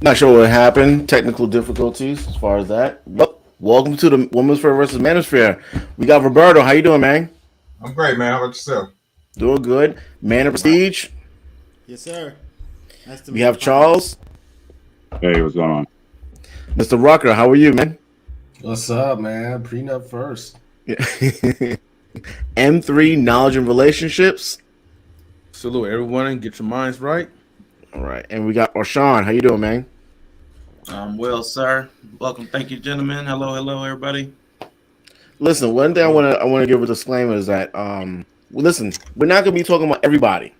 Not sure what happened. Technical difficulties as far as that. But welcome to the Women's Fair versus Manosphere. We got Roberto. How you doing, man? I'm great, man. How about yourself? Doing good. Man of Prestige. Yes, sir. Nice to We meet you have finally. Charles. Hey, what's going on? Mr. Rucker. How are you, man? What's up, man? Prenup first. M3 Knowledge and Relationships. Salute everyone and get your minds right. All right, and we got Orshawn. How you doing, man? Well, sir. Welcome. Thank you, gentlemen. Hello, everybody. Listen, one thing I want to give a disclaimer is that listen, we're not gonna be talking about everybody,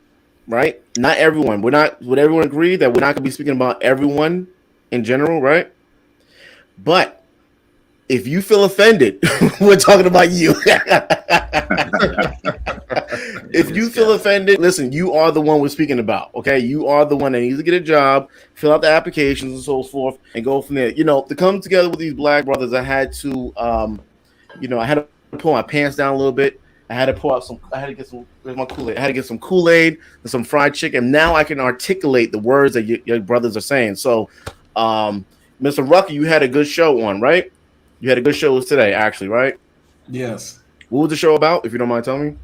right? Not everyone. Would everyone agree that we're not gonna be speaking about everyone in general, right? But if you feel offended, we're talking about you. If you feel offended, listen, you are the one we're speaking about. Okay, you are the one that needs to get a job, fill out the applications and so forth, and go from there. To come together with these black brothers, I had to, I had to pull my pants down a little bit. I had to pull out some. I had to get some. Where's my Kool-Aid? I had to get some Kool-Aid and some fried chicken. Now I can articulate the words that your brothers are saying. So, Mr. Rucker, you had a good show on, right? You had a good show today, actually, right? Yes. What was the show about, if you don't mind telling me?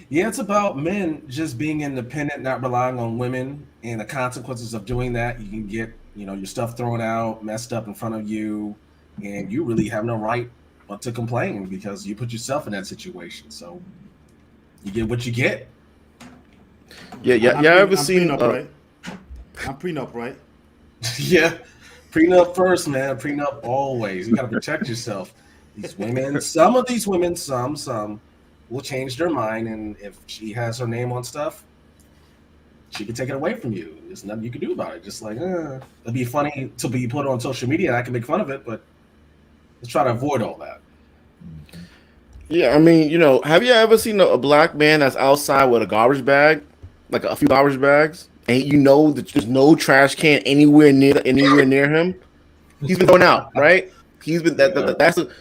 Yeah, it's about men just being independent, not relying on women, and the consequences of doing that. You can get, your stuff thrown out, messed up in front of you, and you really have no right but to complain because you put yourself in that situation. So you get what you get. Yeah. I'm Ever I'm seen? prenup, right? I'm prenup, right? Yeah. Prenup first, man. Prenup always. You got to protect yourself. These women, some of these women, some will change their mind, and if she has her name on stuff, she can take it away from you. There's nothing you can do about it. Just like, it'd be funny to be put on social media, and I can make fun of it, but let's try to avoid all that. Yeah, I mean, have you ever seen a black man that's outside with a garbage bag, like a few garbage bags, and that there's no trash can anywhere near him? He's been thrown out, right? He's been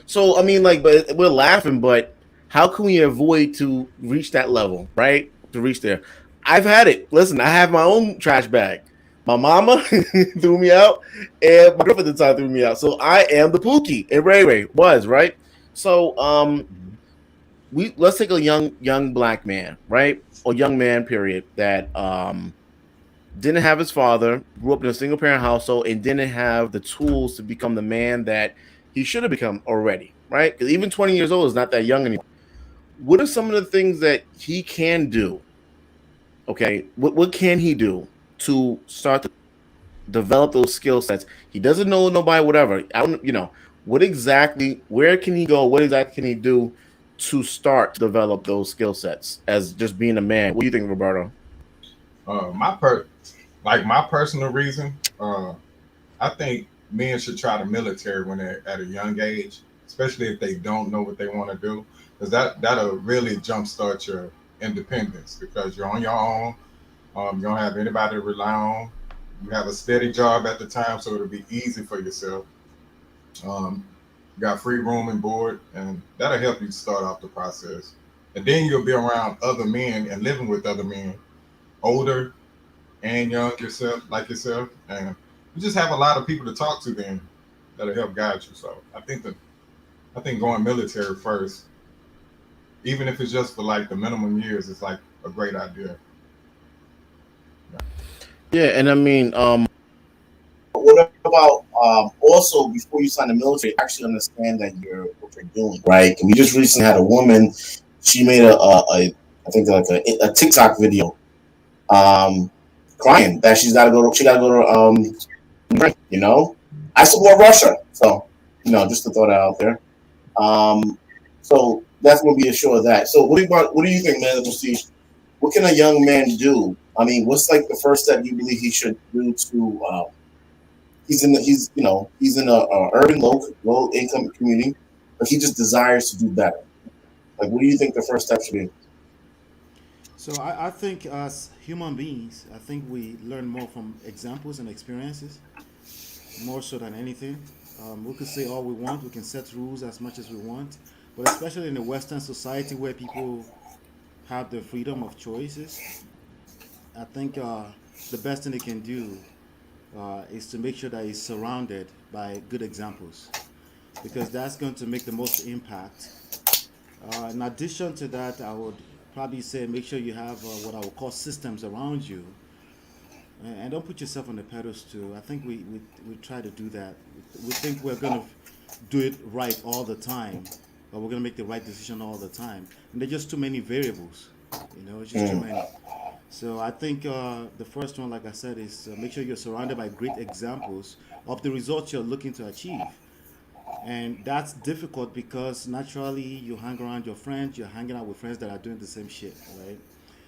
so. I mean, like, but we're laughing, but how can we avoid to reach that level, right? To reach there, I've had it. Listen, I have my own trash bag. My mama threw me out, and my girlfriend at the time threw me out. So I am the Pookie, and Ray Ray was right. So let's take a young black man, right, or young man, period, that didn't have his father, grew up in a single parent household, and didn't have the tools to become the man that he should have become already, right? Because even 20 years old is not that young anymore. What are some of the things that he can do? Okay, what can he do to start to develop those skill sets? He doesn't know nobody, whatever. I don't, what exactly? Where can he go? What exactly can he do to start to develop those skill sets as just being a man? What do you think, Roberto? My my personal reason, I think men should try the military when they're at a young age, especially if they don't know what they want to do, because that'll really jumpstart your independence because you're on your own. You don't have anybody to rely on. You have a steady job at the time, so it'll be easy for yourself. Um, you got free room and board, and that'll help you start off the process. And then you'll be around other men and living with other men, older and young yourself, and you just have a lot of people to talk to then that'll help guide you. So I think going military first, even if it's just for like the minimum years, it's like a great idea. Yeah, and I mean, what about also before you sign the military, actually understand that what you're doing, right? We just recently had a woman. She made I think like a TikTok video, crying that she's got to go. She got to go to Ukraine, I support Russia, so just to throw that out there. So that's going to be a show of that. So what do you think, man? What can a young man do? I mean, what's like the first step you believe he should do to? He's in a urban low income community, but he just desires to do better. Like, what do you think the first step should be? So I think as human beings, I think we learn more from examples and experiences, more so than anything. We could say all we want, we can set rules as much as we want, but especially in the Western society where people have the freedom of choices, I think the best thing they can do is to make sure that he's surrounded by good examples, because that's going to make the most impact. In addition to that, I would probably say make sure you have what I would call systems around you, and don't put yourself on the pedestal. I think we try to do that. We think we're going to do it right all the time, but we're going to make the right decision all the time. And there's just too many variables. It's just too many. So I think the first one, like I said, is make sure you're surrounded by great examples of the results you're looking to achieve. And that's difficult because naturally you hang around your friends, you're hanging out with friends that are doing the same shit, right?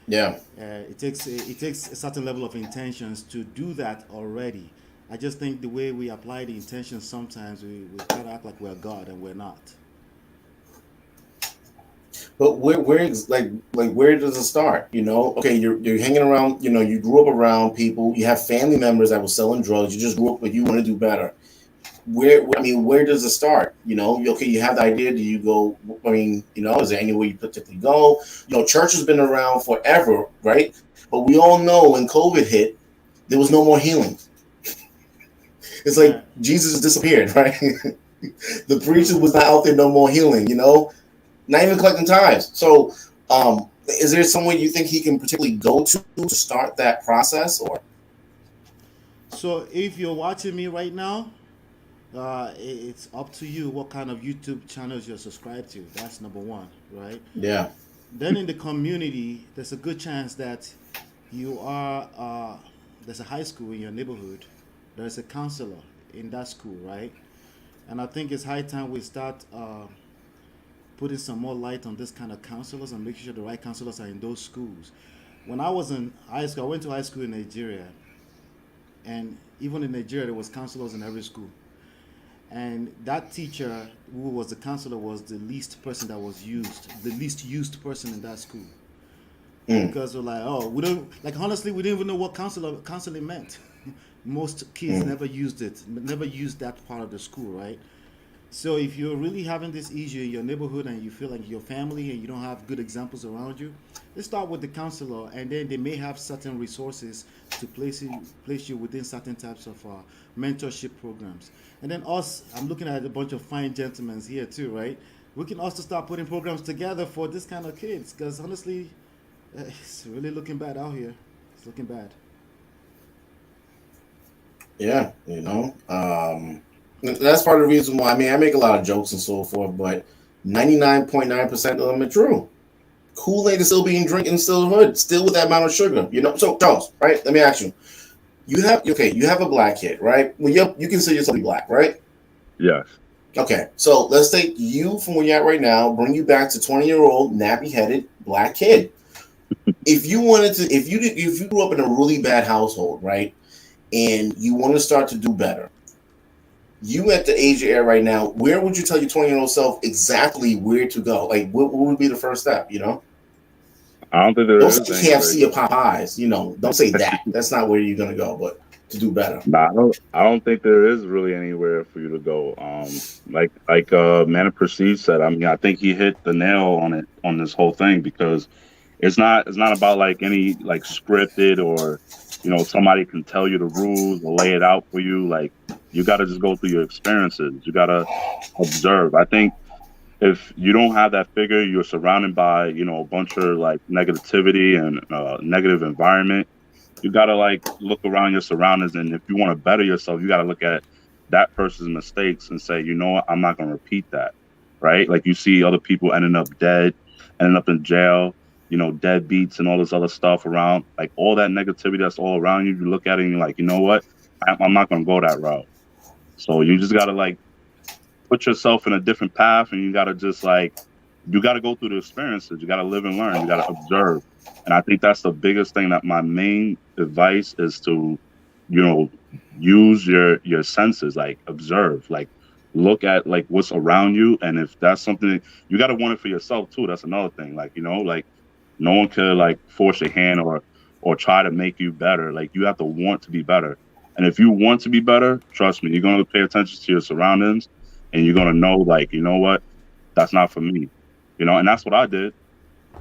Yeah. It takes a certain level of intentions to do that already. I just think the way we apply the intentions, sometimes we try to act like we're God and we're not. But where where does it start? Okay, you're hanging around. You grew up around people. You have family members that were selling drugs. You just grew up, but you want to do better. Where does it start? Okay, you have the idea. Do you go? Is there anywhere you particularly go? Church has been around forever, right? But we all know when COVID hit, there was no more healing. It's like Jesus disappeared, right? The preacher was not out there, no more healing. Not even collecting tithes. So, is there somewhere you think he can particularly go to start that process, or? So, if you're watching me right now, it's up to you what kind of YouTube channels you're subscribed to. That's number one, right? Yeah. Then in the community, there's a good chance that you are. There's a high school in your neighborhood. There's a counselor in that school, right? And I think it's high time we start putting some more light on this kind of counselors and making sure the right counselors are in those schools. When I was in high school, I went to high school in Nigeria, and even in Nigeria, there was counselors in every school. And that teacher who was the counselor was the least person that was used, the least used person in that school. Because we're like, we don't, like, honestly, we didn't even know what counseling meant. Most kids never used it, never used that part of the school, right? So if you're really having this issue in your neighborhood and you feel like your family and you don't have good examples around you, let's start with the counselor, and then they may have certain resources to place you within certain types of mentorship programs. And then I'm looking at a bunch of fine gentlemen here too, right? We can also start putting programs together for this kind of kids, because honestly, it's really looking bad out here. It's looking bad. Yeah, that's part of the reason why. I make a lot of jokes and so forth, but 99.9% of them are true. Kool-Aid is still being drinking, still hood, still with that amount of sugar. So Charles, right? Let me ask you. You have a black kid, right? Well, you consider yourself black, right? Yes. Okay, so let's take you from where you're at right now, bring you back to 20-year-old nappy-headed black kid. If you grew up in a really bad household, right, and you want to start to do better, you at the age you're at right now, where would you tell your 20-year-old self exactly where to go? Like, what would be the first step? I don't think there don't is say KFC or Popeyes. Don't say that. That's not where you're gonna go, but to do better. Nah, I don't think there is really anywhere for you to go. Like Man of Prestige said, I think he hit the nail on it on this whole thing, because it's not about like any like scripted or somebody can tell you the rules or lay it out for you. Like, you got to just go through your experiences. You got to observe. I think if you don't have that figure, you're surrounded by a bunch of like negativity and negative environment. You got to like look around your surroundings, and if you want to better yourself, you got to look at that person's mistakes and say, what, I'm not going to repeat that, right? Like, you see other people ending up dead, ending up in jail, deadbeats and all this other stuff around, like all that negativity that's all around you. You look at it and you're like, what, I'm not going to go that route. So you just got to like put yourself in a different path, and you got to just like, you got to go through the experiences. You got to live and learn. You got to observe. And I think that's the biggest thing. That my main advice is to, use your senses, like observe, like look at like what's around you. And if that's something, you got to want it for yourself too. That's another thing. Like, like no one could like force your hand or try to make you better. Like, you have to want to be better. And if you want to be better, trust me, you're going to pay attention to your surroundings, and you're going to know, like, what, that's not for me, and that's what I did.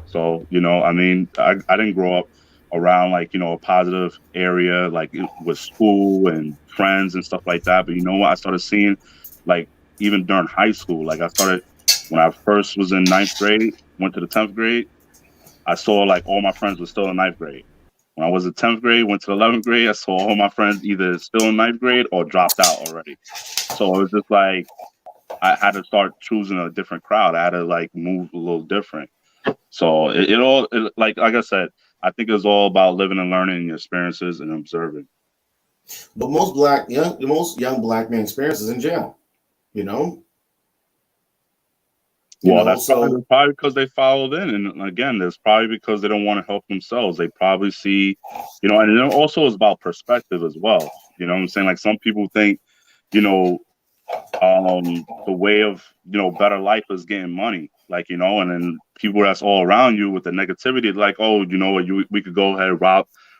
So, I didn't grow up around like, you know, a positive area, like with school and friends and stuff like that. But you know what? I started seeing, like, even during high school, like I started when I first was in ninth grade, went to the 10th grade. I saw like all my friends were still in ninth grade. When I was in 10th grade, went to 11th grade, I saw all my friends either still in ninth grade or dropped out already. So it was just like I had to start choosing a different crowd. I had to like move a little different. So like I said, I think it's all about living and learning experiences and observing. But the most young black men experiences in jail. You know. Well, that's So probably because they followed in, and again, there's probably because they don't want to help themselves. They probably see, you know, and it also is about perspective as well. You know what I'm saying? Like some people think, you know, the way of, you know, better life is getting money, like, you know, and then people that's all around you with the negativity, like, oh, you know what, we could go ahead and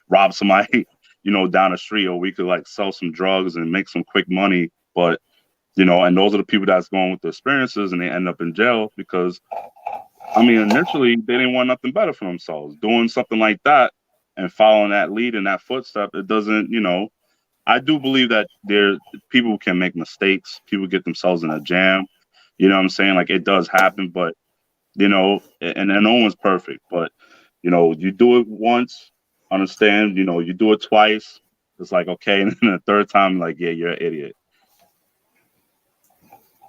rob somebody, you know, down the street, or we could like sell some drugs and make some quick money, but. You know, and those are the people that's going with the experiences and they end up in jail because, I mean, initially they didn't want nothing better for themselves. Doing something like that and following that lead and that footstep, it doesn't, you know, I do believe that people can make mistakes. People get themselves in a jam. You know what I'm saying? Like it does happen, but, you know, and no one's perfect, but, you know, you do it once, understand, you know, you do it twice. It's like, okay. And then the third time, like, yeah, you're an idiot.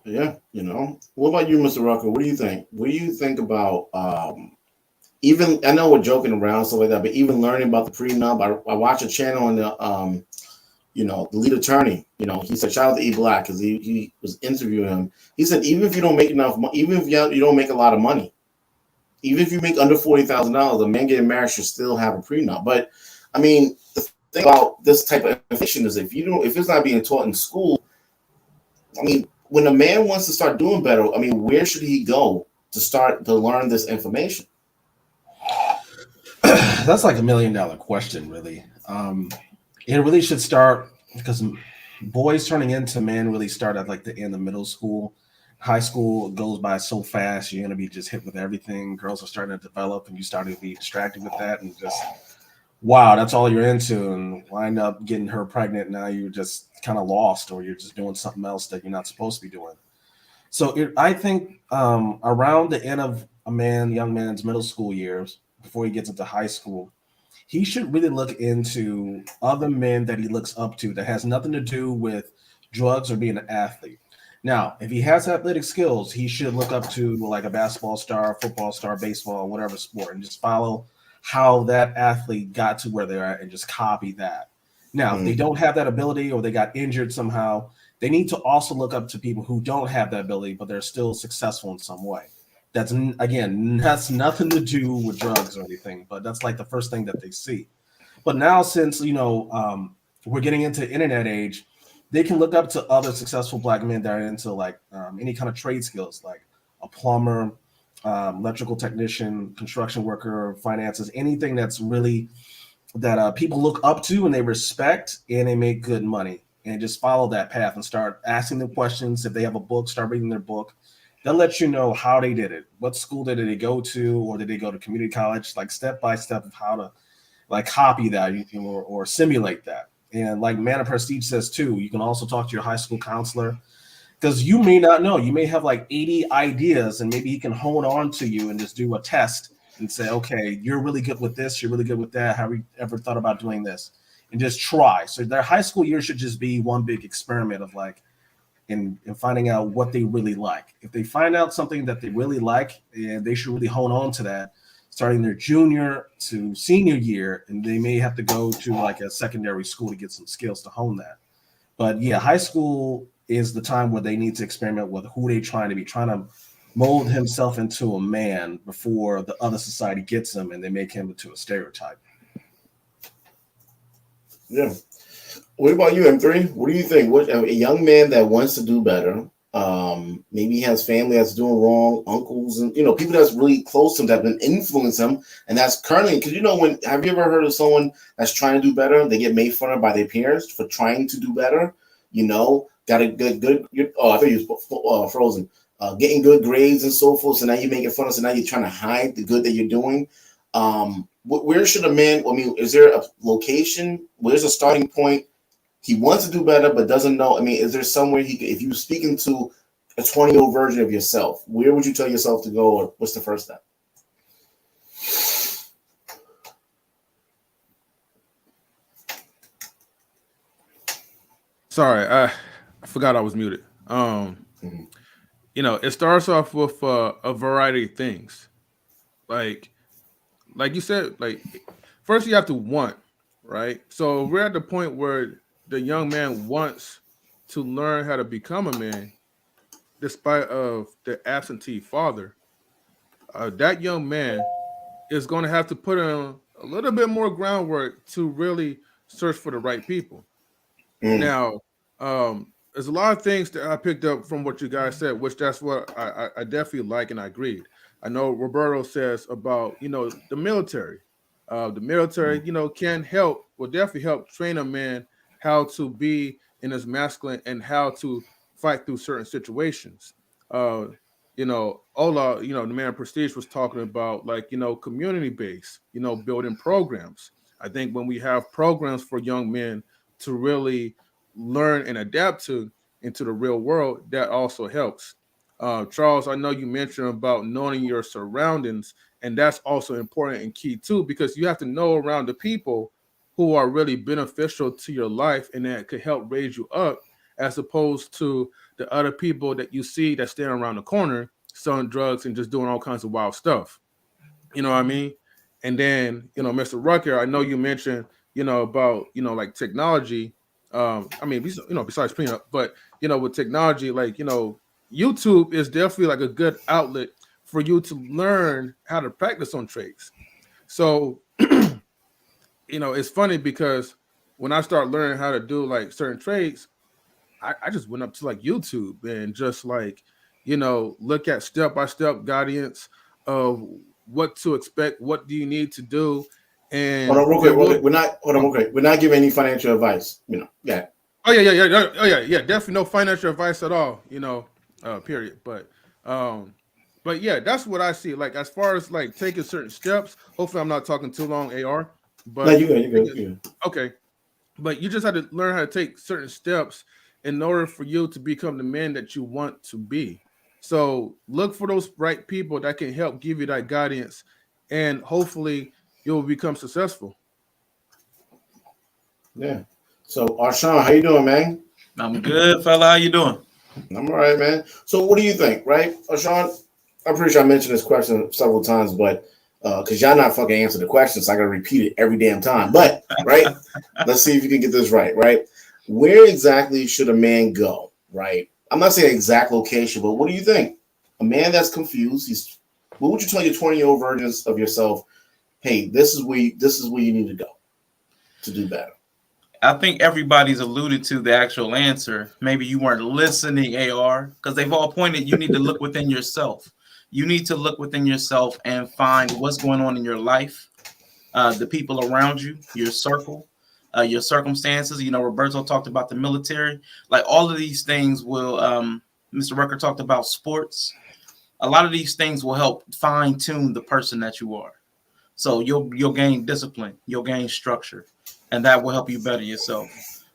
Yeah, you know. What about you, Mr. Rucker? What do you think? What do you think about even? I know we're joking around stuff like that, but even learning about the prenup. I watched a channel on the you know, the lead attorney. You know, he said shout out to E Black because he was interviewing him. He said even if you don't make enough, even if you don't make a lot of money, even if you make under $40,000, a man getting married should still have a prenup. But I mean, the thing about this type of information is if it's not being taught in school, I mean. When a man wants to start doing better, I mean, where should he go to start to learn this information? That's like $1 million question, really. It really should start because boys turning into men really start at like the end of middle school. High school goes by so fast, you're gonna be just hit with everything. Girls are starting to develop, and you starting to be distracted with that, and just wow, that's all you're into, and wind up getting her pregnant. Now you're just kind of lost, or you're just doing something else that you're not supposed to be doing. So I think around the end of young man's middle school years, before he gets into high school, he should really look into other men that he looks up to that has nothing to do with drugs or being an athlete. Now, if he has athletic skills, he should look up to like a basketball star, football star, baseball, whatever sport, and just follow how that athlete got to where they're at and just copy that. Now, if they don't have that ability or they got injured somehow, they need to also look up to people who don't have that ability, but they're still successful in some way. That's nothing to do with drugs or anything, but that's like the first thing that they see. But now, since we're getting into internet age, they can look up to other successful black men that are into like any kind of trade skills, like a plumber, electrical technician, construction worker, finances, anything that's really that people look up to and they respect and they make good money, and just follow that path and start asking them questions. If they have a book, start reading their book. They'll let you know how they did it. What school did they go to, or did they go to community college? Like step by step of how to like copy that or simulate that. And like Man of Prestige says too, you can also talk to your high school counselor because you may not know. You may have like 80 ideas, and maybe he can hone on to you and just do a test and say, okay, you're really good with this, you're really good with that. Have you ever thought about doing this? And just try. So their high school year should just be one big experiment of like in finding out what they really like. If they find out something that they really like, and they should really hone on to that, starting their junior to senior year, and they may have to go to like a secondary school to get some skills to hone that. But yeah, high school is the time where they need to experiment with who they're trying to be, trying to mold himself into a man before the other society gets him and they make him into a stereotype. Yeah. What about you, M3? What do you think? What a young man that wants to do better, maybe he has family that's doing wrong, uncles, and people that's really close to him that have been influencing him, and that's currently because have you ever heard of someone that's trying to do better? They get made fun of by their peers for trying to do better. Got a good. Oh, I thought you was frozen. Getting good grades and so forth. So now you're making fun of. So now you're trying to hide the good that you're doing. where should a man? I mean, is there a location? Where's a starting point? He wants to do better, but doesn't know. I mean, is there somewhere if you were speaking to a 20-year-old version of yourself, where would you tell yourself to go, or what's the first step? Sorry, I forgot I was muted. You know, it starts off with a variety of things. Like you said, like first you have to want, right? So we're at the point where the young man wants to learn how to become a man, despite of the absentee father. That young man is going to have to put in a little bit more groundwork to really search for the right people. Now, there's a lot of things that I picked up from what you guys said, which that's what I definitely like and I agreed. I know Roberto says about, you know, the military. The military, you know, will definitely help train a man how to be in his masculine and how to fight through certain situations. You know, Ola, you know, the man of Prestige was talking about, like, you know, community based, you know, building programs. I think when we have programs for young men to really learn and adapt to into the real world, that also helps. Charles, I know you mentioned about knowing your surroundings, and that's also important and key too, because you have to know around the people who are really beneficial to your life and that could help raise you up, as opposed to the other people that you see that stand around the corner selling drugs and just doing all kinds of wild stuff. You know what I mean? And then, you know, Mr. Rucker, I know you mentioned, you know, about, you know, like technology. I mean, you know, besides prenup, but, you know, with technology, like, you know, YouTube is definitely like a good outlet for you to learn how to practice on trades. So, you know, it's funny because when I start learning how to do like certain trades, I just went up to like YouTube and just like, you know, look at step-by-step guidance of what to expect, what do you need to do. And hold on, real quick. We're not giving any financial advice, you know. Yeah. Oh yeah. Definitely no financial advice at all, you know, period. But yeah, that's what I see. Like, as far as like taking certain steps, hopefully I'm not talking too long, AR. But No, you good. Okay. But you just have to learn how to take certain steps in order for you to become the man that you want to be. So look for those right people that can help give you that guidance, and hopefully you'll become successful. Yeah. So, Arshawn, how you doing, man? I'm good, fella. How you doing? I'm all right, man. So, what do you think, right, Arshawn? I'm pretty sure I mentioned this question several times, but because y'all not fucking answer the question, so I gotta repeat it every damn time. But right, let's see if you can get this right. Right, where exactly should a man go? Right, I'm not saying exact location, but what do you think? A man that's confused, what would you tell your 20-year-old versions of yourself? Hey, this is where you need to go to do better. I think everybody's alluded to the actual answer. Maybe you weren't listening, AR, because they've all pointed. You need to look within yourself. You need to look within yourself and find what's going on in your life, the people around you, your circle, your circumstances. You know, Roberto talked about the military. Like, all of these things will, Mr. Rucker talked about sports. A lot of these things will help fine tune the person that you are. So you'll gain discipline, you'll gain structure, and that will help you better yourself.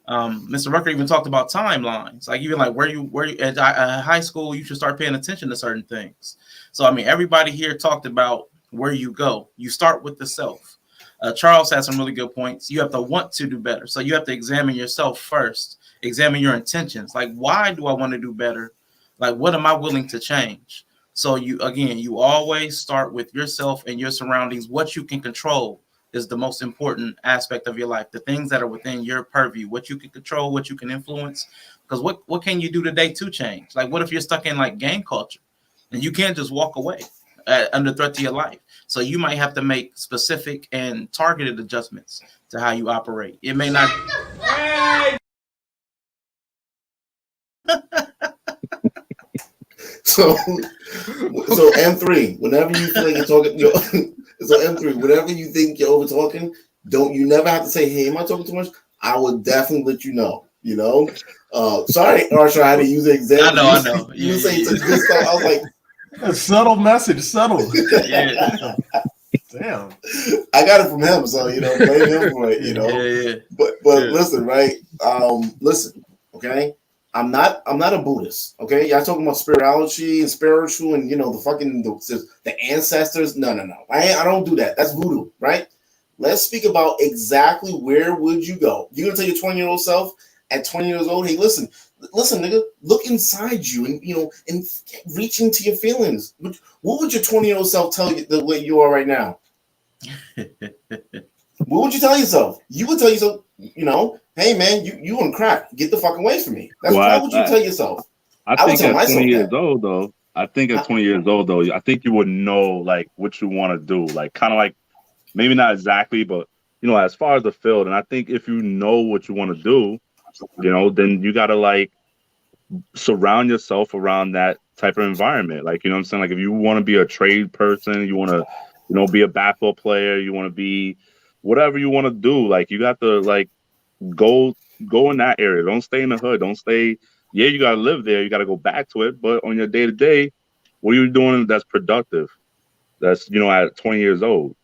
Mr. Rucker even talked about timelines. Like, even like where you at high school, you should start paying attention to certain things. So, I mean, everybody here talked about where you go. You start with the self. Charles had some really good points. You have to want to do better. So you have to examine yourself first. Examine your intentions. Like, why do I want to do better? Like, what am I willing to change? So you always start with yourself and your surroundings. What you can control is the most important aspect of your life. The things that are within your purview, what you can control, what you can influence. Because what can you do today to change? Like, what if you're stuck in like gang culture and you can't just walk away under threat to your life? So you might have to make specific and targeted adjustments to how you operate. It may not. So M3, whenever you feel like you're talking, so M3, whenever you think you're over talking, you never have to say, "Hey, am I talking too much?" I will definitely let you know. You know, sorry, Arsha, I had to use the example. I know. You say some good stuff. I was like, a subtle message, subtle. Yeah. Damn. I got it from him, so blame him for it. Yeah. But Yeah. listen, right? Listen, okay. I'm not a Buddhist. Okay, y'all talking about spirituality and spiritual and the ancestors. No. I don't do that. That's voodoo, right? Let's speak about exactly where would you go. You're gonna tell your 20-year-old self at 20 years old, hey, listen, nigga, look inside you and reach into your feelings. What would your 20-year-old self tell you the way you are right now? What would you tell yourself? You would tell yourself, hey man, you on crack. Get the fuck away from me. That's what would you tell yourself? I think at 20 years old though, I think you would know like what you want to do. Like kind of like maybe not exactly, but as far as the field. And I think if you know what you want to do, then you gotta like surround yourself around that type of environment. Like, what I'm saying? Like if you want to be a trade person, you want to, be a basketball player, you want to be whatever you want to do, like you got to like go in that area. Don't stay in the hood. Don't stay. Yeah, you got to live there. You got to go back to it. But on your day to day, what are you doing that's productive? That's, at 20 years old.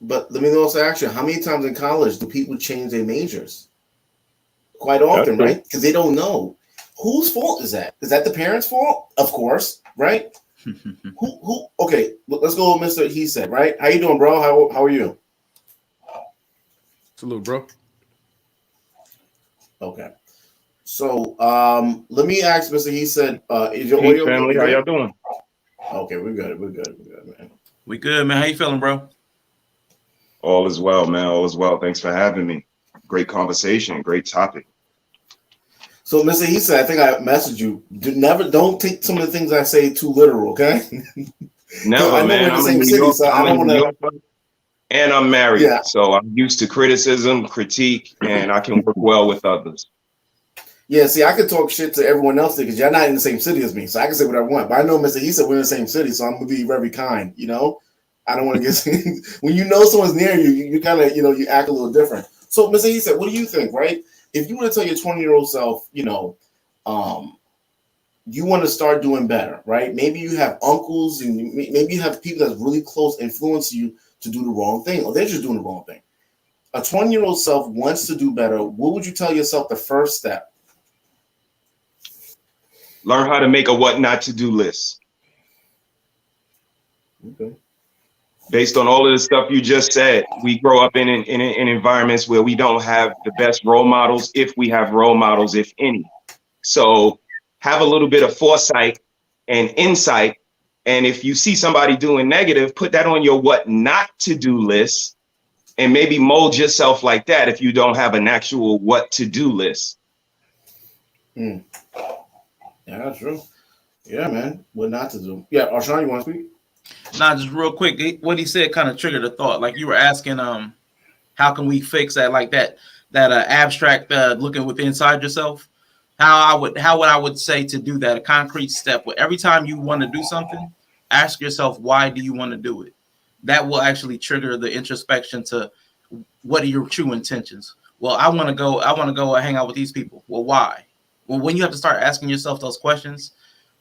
But let me also ask you, how many times in college do people change their majors? Quite often, right? Because they don't know. Whose fault is that? Is that the parents' fault? Of course, right? Who? Okay, let's go with Mr. He said, right? How you doing, bro? How are you? Salute, bro. Okay. So let me ask Mr. He said, is your Hey, audio family, how y'all doing? Okay, we're good, man. We good, man. How you feeling, bro? All is well, man. All is well. Thanks for having me. Great conversation, great topic. So, Mr. He said, I think I messaged you. Don't take some of the things I say too literal, okay? Never, man. I'm in New York. So I don't want to. And I'm married, Yeah. so I'm used to criticism, critique, and I can work well with others. Yeah, see, I could talk shit to everyone else because you're not in the same city as me, so I can say what I want. But I know Mr. He said we're in the same city, so I'm gonna be very kind. I don't want to get when someone's near you, you kind of you act a little different. So, Mr. He said, what do you think, right? If you want to tell your 20-year-old self, you want to start doing better, right? Maybe you have uncles and maybe you have people that's really close influence you to do the wrong thing, or they're just doing the wrong thing. A 20-year-old self wants to do better. What would you tell yourself the first step? Learn how to make a what not to do list. Okay. Based on all of the stuff you just said, we grow up in environments where we don't have the best role models, if we have role models, if any. So have a little bit of foresight and insight. And if you see somebody doing negative, put that on your what not to do list and maybe mold yourself like that if you don't have an actual what to do list. Yeah, that's true. Yeah, man. What not to do. Yeah, Arshawn, you want to speak? Nah, just real quick. What he said kind of triggered a thought. Like you were asking, how can we fix that? Like that abstract looking within inside yourself. How would I say to do that? A concrete step. Every time you want to do something, ask yourself, why do you want to do it? That will actually trigger the introspection to what are your true intentions. Well, I want to go hang out with these people. Well, why? Well, when you have to start asking yourself those questions,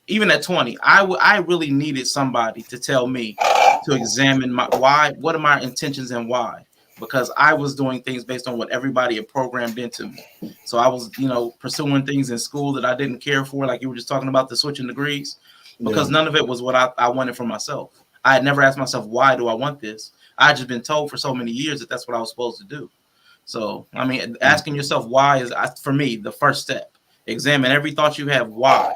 even at 20, I really needed somebody to tell me to examine my why, what are my intentions and why, because I was doing things based on what everybody had programmed into me. So I was, pursuing things in school that I didn't care for, like you were just talking about the switching degrees, because none of it was what I wanted for myself. I had never asked myself, why do I want this? I had just been told for so many years that that's what I was supposed to do. So, I mean, asking yourself why is, for me, the first step. Examine every thought you have. Why?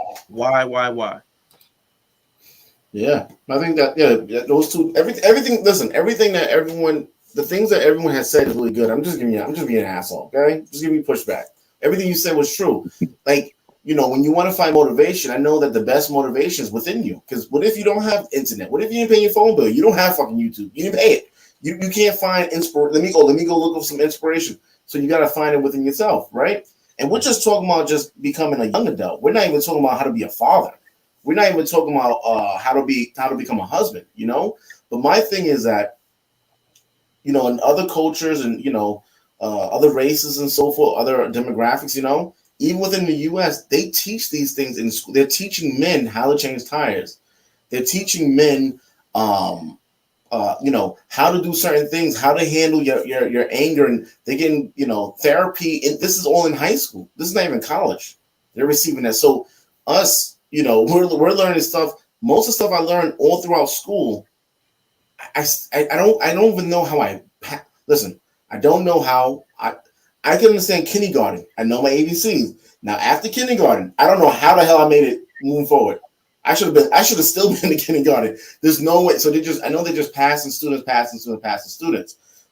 Yeah, I think that those two, everything. Listen, everything that everyone, the things that everyone has said is really good. I'm just being an asshole. Okay, just give me pushback. Everything you said was true. Like when you want to find motivation, I know that the best motivation is within you. Because what if you don't have internet? What if you didn't pay your phone bill? You don't have fucking YouTube. You didn't pay it. You can't find inspiration. Let me go look up some inspiration. So you got to find it within yourself, right? And we're just talking about just becoming a young adult. We're not even talking about how to be a father. We're not even talking about how to become a husband, But my thing is that, in other cultures and, other races and so forth, other demographics, even within the U.S., they teach these things in school. They're teaching men how to change tires. They're teaching men how to do certain things, how to handle your anger, and they're getting, therapy. And this is all in high school. This is not even college. They're receiving that. So us, we're learning stuff. Most of the stuff I learned all throughout school. I don't even know how listen. I don't know how I can understand kindergarten. I know my ABCs. Now after kindergarten, I don't know how the hell I made it moving forward. I should have still been in kindergarten. There's no way. So I know they're just passing students.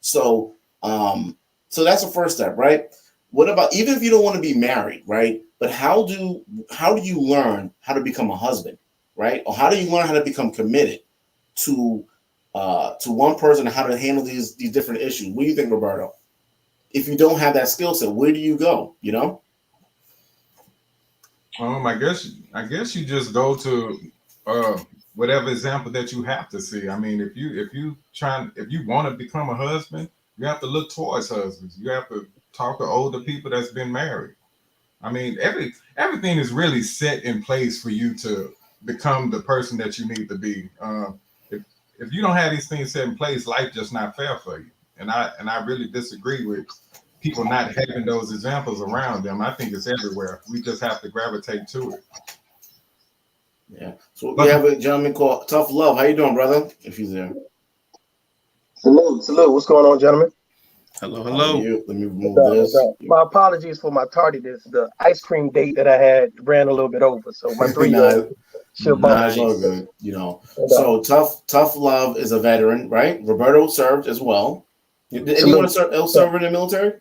So so that's the first step, right? What about, even if you don't want to be married, right? But how do you learn how to become a husband, right? Or how do you learn how to become committed to one person and how to handle these different issues? What do you think, Roberto? If you don't have that skill set, where do you go? I guess you just go to whatever example that you have to see. I mean, if you want to become a husband, you have to look towards husbands. You have to talk to older people that's been married. I mean, everything is really set in place for you to become the person that you need to be. If you don't have these things set in place, life just not fair for you. And I really disagree with people not having those examples around them. I think it's everywhere. We just have to gravitate to it. Yeah. So we have a gentleman called Tough Love. How you doing, brother? If he's there. Salute. What's going on, gentlemen? Hello. Let me remove this. My apologies for my tardiness. The ice cream date that I had ran a little bit over, so my 3-year-old should it's all good. So Tough Love is a veteran, right? Roberto served as well. Did anyone else serve in the military?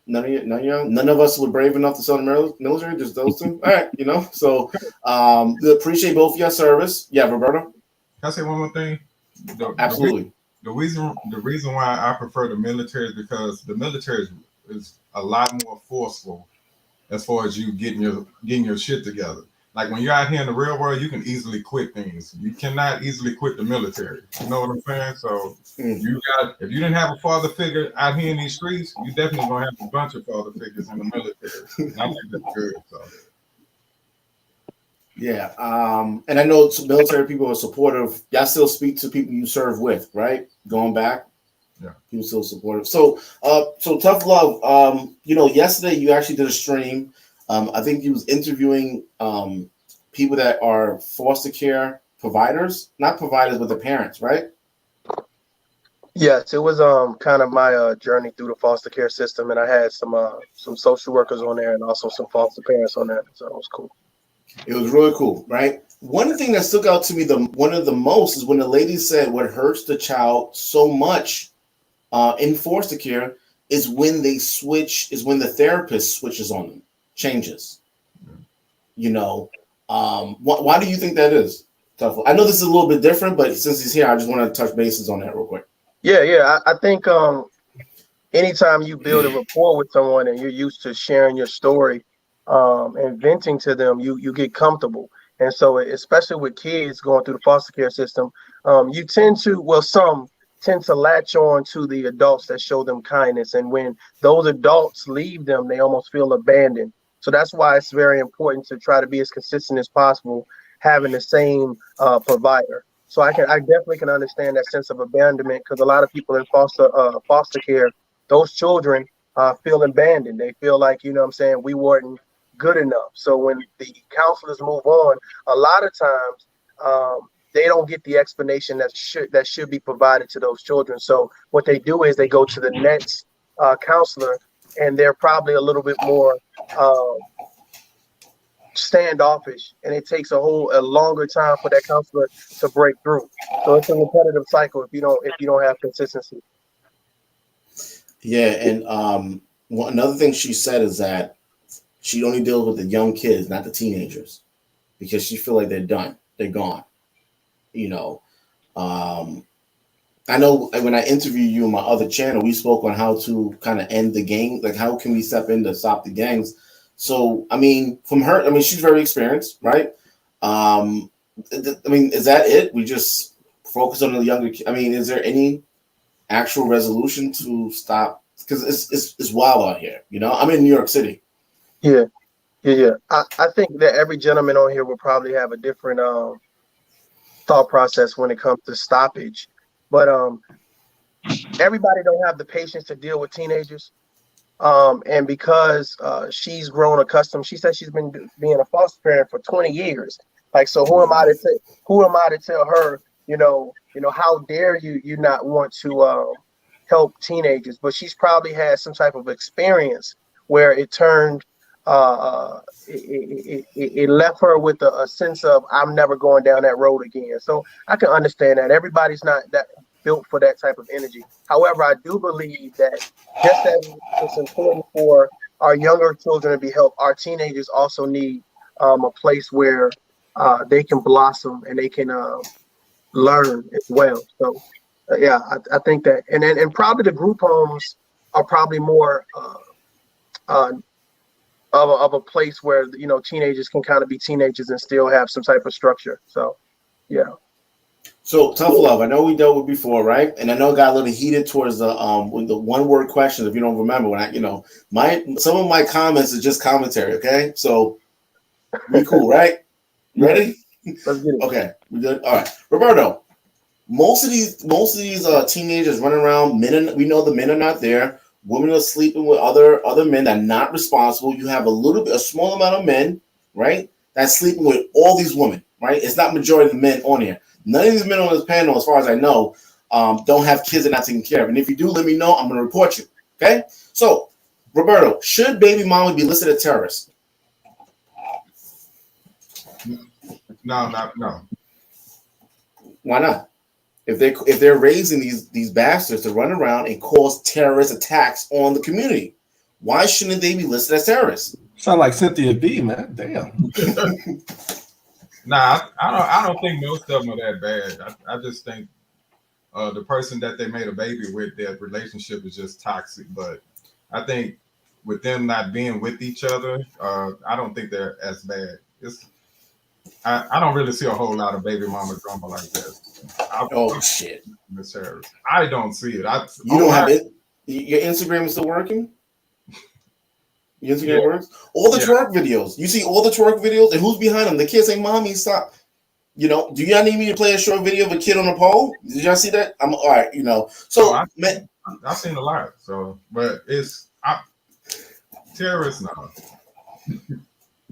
None of us were brave enough to serve in the military. Just those two. All right, So we appreciate both of your service. Yeah, Roberto. Can I say one more thing? Absolutely. The reason why I prefer the military is because the military is a lot more forceful as far as you getting your shit together. Like when you're out here in the real world, you can easily quit things. You cannot easily quit the military. You know what I'm saying? So if you didn't have a father figure out here in these streets, you definitely gonna have a bunch of father figures in the military. And I think that's good. So. Yeah, and I know some military people are supportive. Y'all still speak to people you serve with, right? Going back, yeah, people still supportive. So Tough Love. Yesterday you actually did a stream. I think you was interviewing people that are foster care providers, not providers, but the parents, right? Yes, it was kind of my journey through the foster care system, and I had some social workers on there and also some foster parents on there, so it was cool. It was really cool, right? One thing that stuck out to me one of the most is when the lady said what hurts the child so much in foster care is when the therapist switches on them, changes. Why do you think that is? Tough. I know this is a little bit different, but since he's here, I just want to touch bases on that real quick. Yeah. I think anytime you build a rapport with someone and you're used to sharing your story and venting to them, you get comfortable. And so especially with kids going through the foster care system, you some tend to latch on to the adults that show them kindness. And when those adults leave them, they almost feel abandoned. So that's why it's very important to try to be as consistent as possible, having the same provider. So I definitely can understand that sense of abandonment, because a lot of people in foster care, those children feel abandoned. They feel like, we weren't good enough. So when the counselors move on, a lot of times they don't get the explanation that should be provided to those children. So what they do is they go to the next counselor, and they're probably a little bit more standoffish, and it takes a longer time for that counselor to break through. So it's a repetitive cycle if you don't have consistency. Yeah, and another thing she said is that she only deals with the young kids, not the teenagers, because she feel like they're done, they're gone. I know when I interviewed you on my other channel, we spoke on how to kind of end the gang, like how can we step in to stop the gangs. So, from her, she's very experienced, right? Is that it? We just focus on the younger. Is there any actual resolution to stop? Because it's wild out here. I'm in New York City. Yeah. I think that every gentleman on here will probably have a different thought process when it comes to stoppage. But everybody don't have the patience to deal with teenagers. And because she's grown accustomed, she said she's been being a foster parent for 20 years. Like, so who am I to say, who am I to tell her, how dare you not want to help teenagers? But she's probably had some type of experience where it turned, it left her with a sense of, I'm never going down that road again. So I can understand that everybody's not that built for that type of energy. However, I do believe that just as it's important for our younger children to be helped, our teenagers also need a place where they can blossom and they can learn as well. So, yeah, I think that, and probably the group homes are probably more of a place where teenagers can kind of be teenagers and still have some type of structure. So, yeah. So tough love. I know we dealt with before, right? And I know it got a little heated towards the with the one word questions. If you don't remember, when some of my comments is just commentary. Okay, so we cool, right? Ready? Let's get it. Okay, we good. All right, Roberto. Most of these teenagers running around. We know the men are not there. Women are sleeping with other men that are not responsible. You have a small amount of men, right? That's sleeping with all these women, right? It's not majority of the men on here. None of these men on this panel, as far as I know, don't have kids they're not taking care of. And if you do, let me know. I'm going to report you. Okay? So, Roberto, should baby mama be listed as terrorists? No. Why not? If they're raising these bastards to run around and cause terrorist attacks on the community, why shouldn't they be listed as terrorists? Sound like Cynthia B, man. Damn. Nah, I don't think most of them are that bad. I just think the person that they made a baby with, their relationship is just toxic. But I think with them not being with each other, I don't think they're as bad. I don't really see a whole lot of baby mama drama like that. Shit. Miss Harris. I don't see it. You don't have it? Your Instagram is still working? Your Instagram works? All the twerk videos. You see all the twerk videos, and who's behind them? The kids say, Mommy, stop. Do y'all need me to play a short video of a kid on a pole? Did y'all see that? I'm all right, So I've seen a lot. So, but terrorists now.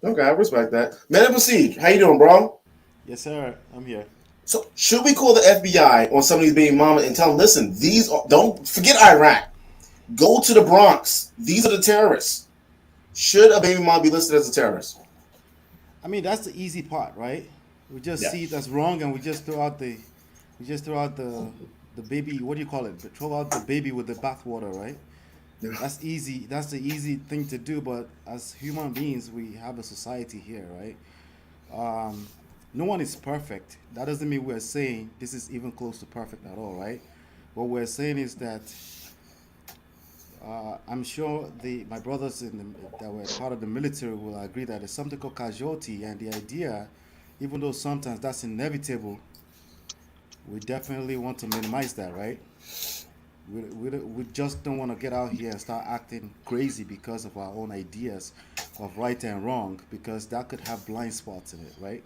Okay, I respect that. Man of Siege, how you doing, bro? Yes, sir. I'm here. So, should we call the FBI on some of these baby mamas and tell them, listen, don't forget Iraq. Go to the Bronx. These are the terrorists. Should a baby mom be listed as a terrorist? I mean, that's the easy part, right? We just see it as wrong, and we just throw out the baby. What do you call it? Throw out the baby with the bathwater, right? Yeah. That's easy. That's the easy thing to do. But as human beings, we have a society here, right? No one is perfect. That doesn't mean we're saying this is even close to perfect at all, right? What we're saying is that I'm sure my brothers that were part of the military will agree that there's something called casualty, and the idea, even though sometimes that's inevitable, we definitely want to minimize that, right? We just don't want to get out here and start acting crazy because of our own ideas of right and wrong, because that could have blind spots in it, right?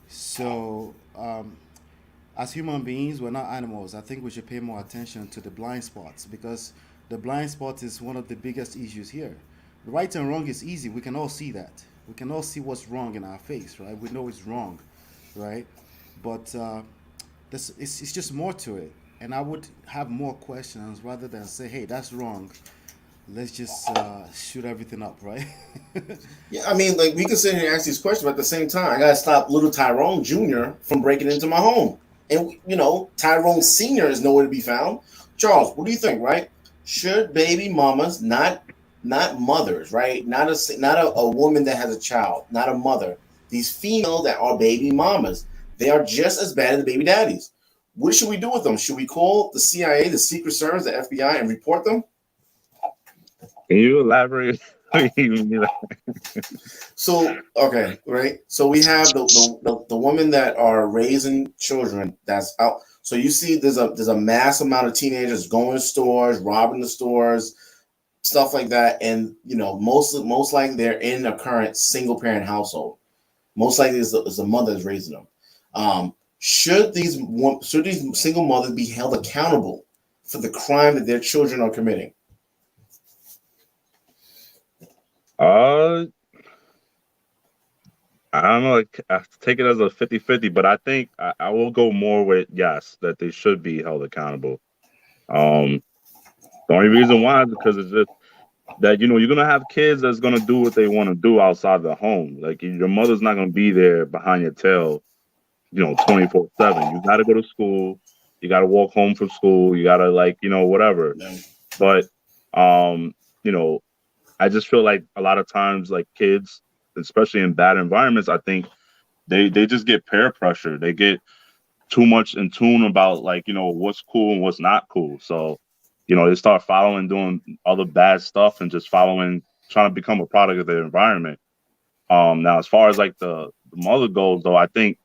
So as human beings, we're not animals. I think we should pay more attention to the blind spots, because the blind spot is one of the biggest issues here. Right and wrong is easy. We can all see that. We can all see what's wrong in our face, right? We know it's wrong, right? But it's just more to it. And I would have more questions rather than say, hey, that's wrong. Let's just shoot everything up, right? Yeah, I mean, like, we can sit here and ask these questions, but at the same time, I got to stop little Tyrone Jr. from breaking into my home. And, Tyrone Sr. is nowhere to be found. Charles, what do you think, right? Should baby mamas, not mothers, right? Not a woman that has a child, not a mother. These females that are baby mamas, they are just as bad as the baby daddies. What should we do with them? Should we call the CIA, the Secret Service, the FBI, and report them? Can you elaborate? So, okay, right. So we have the women that are raising children that's out. So you see, there's a mass amount of teenagers going to stores, robbing the stores, stuff like that, and most likely they're in a current single parent household. Most likely it's the mother is raising them. Should these single mothers be held accountable for the crime that their children are committing? I don't know. I take it as a 50-50, but I think I will go more with yes, that they should be held accountable. The only reason why is because it's just that, you know, you're gonna have kids that's gonna do what they want to do outside the home. Like your mother's not gonna be there behind your tail, you know, 24/7. You got to go to school. You got to walk home from school. You got to, like, you know, whatever. But you know, I just feel like a lot of times, like, kids, especially in bad environments, I think they just get peer pressure. They get too much in tune about, like, you know, what's cool and what's not cool. So, you know, they start following, doing other bad stuff and just following, trying to become a product of their environment. Now, as far as like the mother goes, though, I think,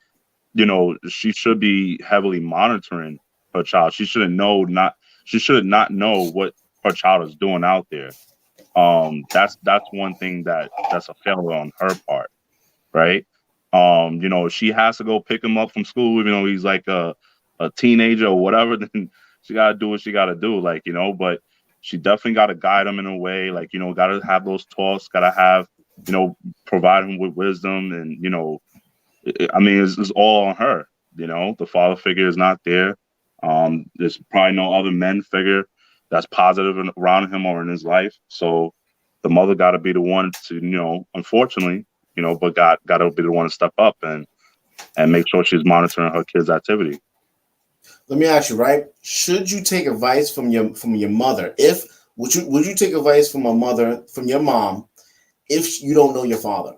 you know, she should be heavily monitoring her child. She should not know what her child is doing out there. That's one thing that's a failure on her part, right? You know, she has to go pick him up from school, even though he's like a teenager or whatever, then she gotta do what she gotta do, like, you know, but she definitely gotta guide him in a way, like, you know, gotta have those talks, gotta have, you know, provide him with wisdom, and, you know, I mean, it's all on her. You know, the father figure is not there. There's probably no other men figure that's positive around him or in his life. So the mother got to be the one to, you know, unfortunately, you know, but got to be the one to step up and make sure she's monitoring her kid's activity. Let me ask you, right? Should you take advice from your mother? Would you take advice from your mom, if you don't know your father?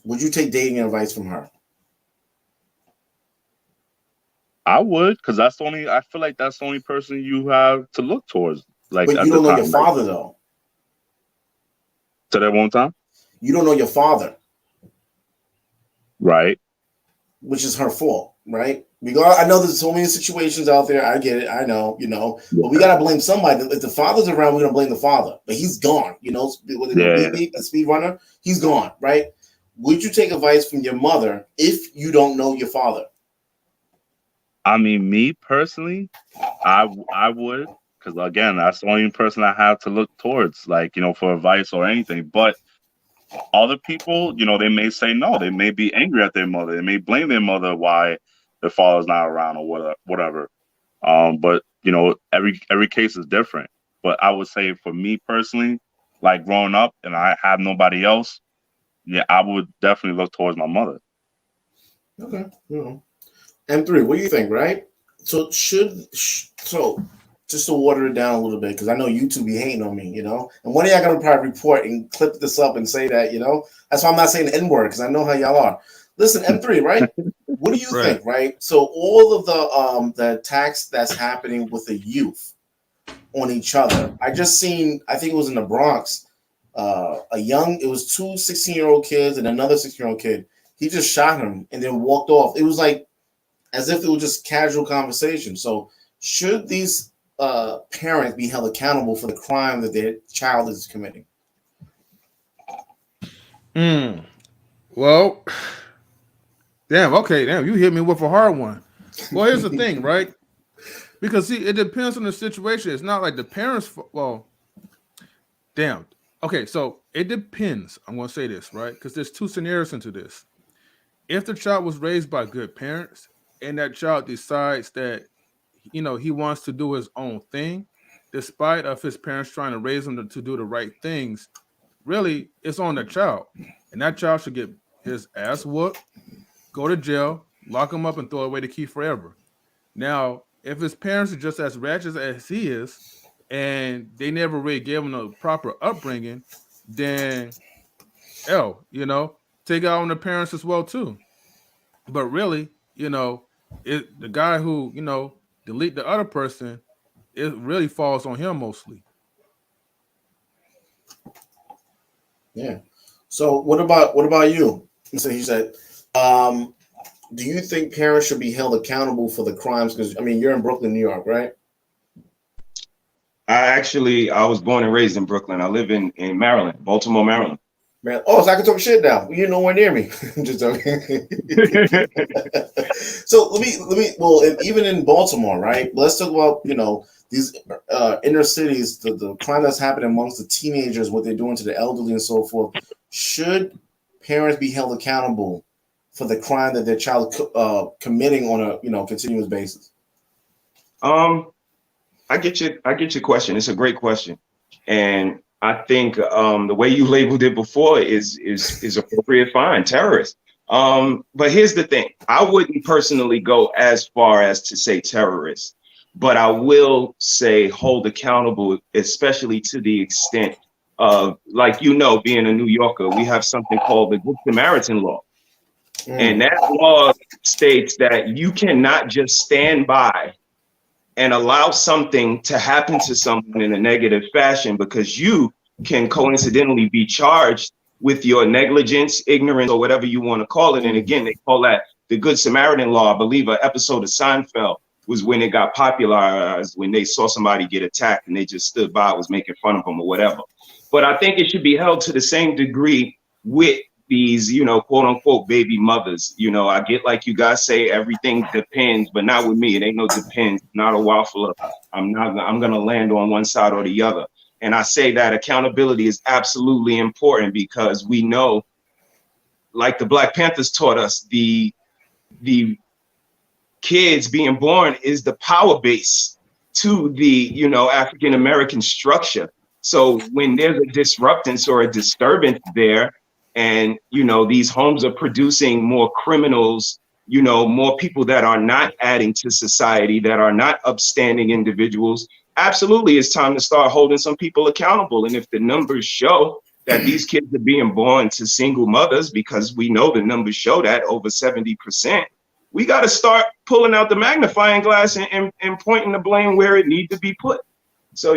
Would you take dating advice from her? I would, because I feel like that's the only person you have to look towards. Like, but you don't know your father, though. Say that one time. You don't know your father, right? Which is her fault, right? Because I know there's so many situations out there. I get it. I know, you know, but we gotta blame somebody. If the father's around, we're gonna blame the father, but he's gone. You know, a speed runner, he's gone, right? Would you take advice from your mother if you don't know your father? I mean, me personally, I would, because again, that's the only person I have to look towards, like, you know, for advice or anything. But other people, you know, they may say no. They may be angry at their mother. They may blame their mother why their father's not around or whatever. But you know, every case is different. But I would say for me personally, like growing up and I have nobody else, yeah, I would definitely look towards my mother. Okay. M3, what do you think, right? So just to water it down a little bit, because I know YouTube be hating on me, you know? And one of y'all gonna probably report and clip this up and say that, you know? That's why I'm not saying the N-word, because I know how y'all are. Listen, M3, right? What do you think, right? So all of the attacks that's happening with the youth on each other. I just seen, I think it was in the Bronx, it was two 16-year-old kids and another 16-year-old kid. He just shot him and then walked off. It was like as if it was just casual conversation. So should these parents be held accountable for the crime that their child is committing? Well, damn, you hit me with a hard one. Well, here's the thing, right? Because see, it depends on the situation. It's not like the parents, okay, so it depends. I'm going to say this, right? Because there's two scenarios into this. If the child was raised by good parents and that child decides that, you know, he wants to do his own thing, despite of his parents trying to raise him to do the right things, really, it's on the child. And that child should get his ass whooped, go to jail, lock him up, and throw away the key forever. Now, if his parents are just as ratchet as he is, and they never really gave him a proper upbringing, then, you know, take out on the parents as well, too. But really, you know, the guy who, you know, delete the other person, it really falls on him mostly. Yeah. So what about you? So he said, do you think parents should be held accountable for the crimes? Because I mean, you're in Brooklyn, New York, right? I was born and raised in Brooklyn. I live in Maryland, Baltimore, Maryland. Man, oh, so I can talk shit now. You're nowhere near me. Just joking. So let me. Well, and even in Baltimore, right? Let's talk about these inner cities, the crime that's happening amongst the teenagers, what they're doing to the elderly and so forth. Should parents be held accountable for the crime that their child committing on a continuous basis? I get your question. It's a great question, and I think the way you labeled it before is appropriate. Fine, terrorist. But here's the thing: I wouldn't personally go as far as to say terrorist, but I will say hold accountable, especially to the extent of, like, being a New Yorker, we have something called the Good Samaritan law, and that law states that you cannot just stand by and allow something to happen to someone in a negative fashion, because you can coincidentally be charged with your negligence, ignorance, or whatever you want to call it. And again, they call that the Good Samaritan law. I believe an episode of Seinfeld was when it got popularized, when they saw somebody get attacked and they just stood by, was making fun of them or whatever. But I think it should be held to the same degree with these, quote unquote, baby mothers. I get, like you guys say, everything depends, but not with me. It ain't no depends, not a waffler. I'm going to land on one side or the other. And I say that accountability is absolutely important, because we know, like the Black Panthers taught us, the kids being born is the power base to the, African American structure. So when there's a disruptance or a disturbance there, and, these homes are producing more criminals, more people that are not adding to society, that are not upstanding individuals, absolutely, it's time to start holding some people accountable. And if the numbers show that these kids are being born to single mothers, because we know the numbers show that over 70%, we got to start pulling out the magnifying glass and pointing the blame where it needs to be put. So,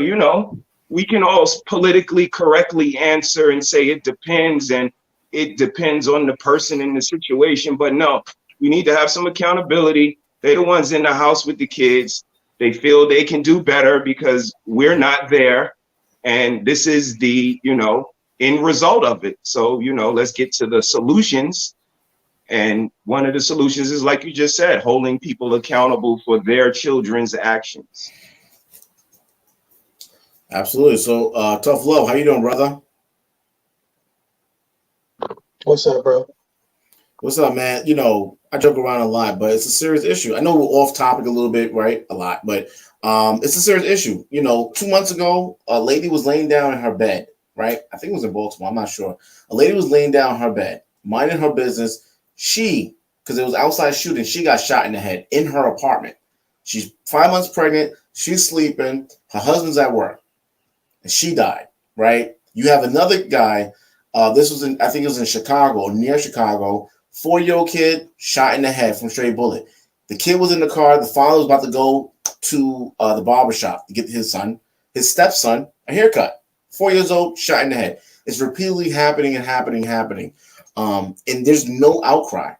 we can all politically correctly answer and say it depends, and it depends on the person and the situation. But no, we need to have some accountability. They're the ones in the house with the kids. They feel they can do better because we're not there. And this is the, end result of it. So, let's get to the solutions. And one of the solutions is, like you just said, holding people accountable for their children's actions. Absolutely. So, Tough Love, how you doing, brother? What's up, bro? What's up, man? I joke around a lot, but it's a serious issue. I know we're off topic a little bit, right? A lot, but it's a serious issue. 2 months ago, a lady was laying down in her bed, right? I think it was in Baltimore. I'm not sure. A lady was laying down in her bed, minding her business. Because it was outside shooting, she got shot in the head in her apartment. She's 5 months pregnant. She's sleeping. Her husband's at work. And she died, right? You have another guy. This was I think it was in Chicago, near Chicago. 4-year-old kid shot in the head from a stray bullet. The kid was in the car. The father was about to go to the barbershop to get his stepson, a haircut. 4 years old, shot in the head. It's repeatedly happening. And there's no outcry.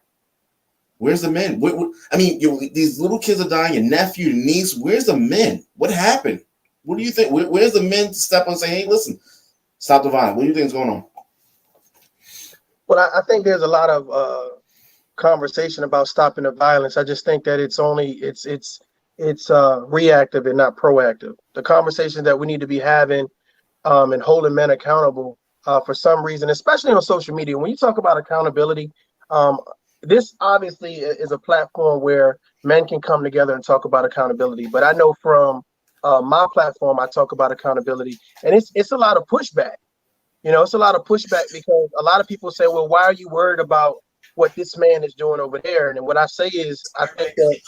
Where's the men? These little kids are dying. Your nephew, your niece. Where's the men? What happened? What do you think? Where's the men to step on and say, hey, listen, stop the violence? What do you think is going on? Well, I think there's a lot of conversation about stopping the violence. I just think that it's reactive and not proactive. The conversation that we need to be having and holding men accountable for some reason, especially on social media. When you talk about accountability, this obviously is a platform where men can come together and talk about accountability. But I know from my platform, I talk about accountability, and it's a lot of pushback. It's a lot of pushback because a lot of people say, well, why are you worried about what this man is doing over there? And what I say is, I think that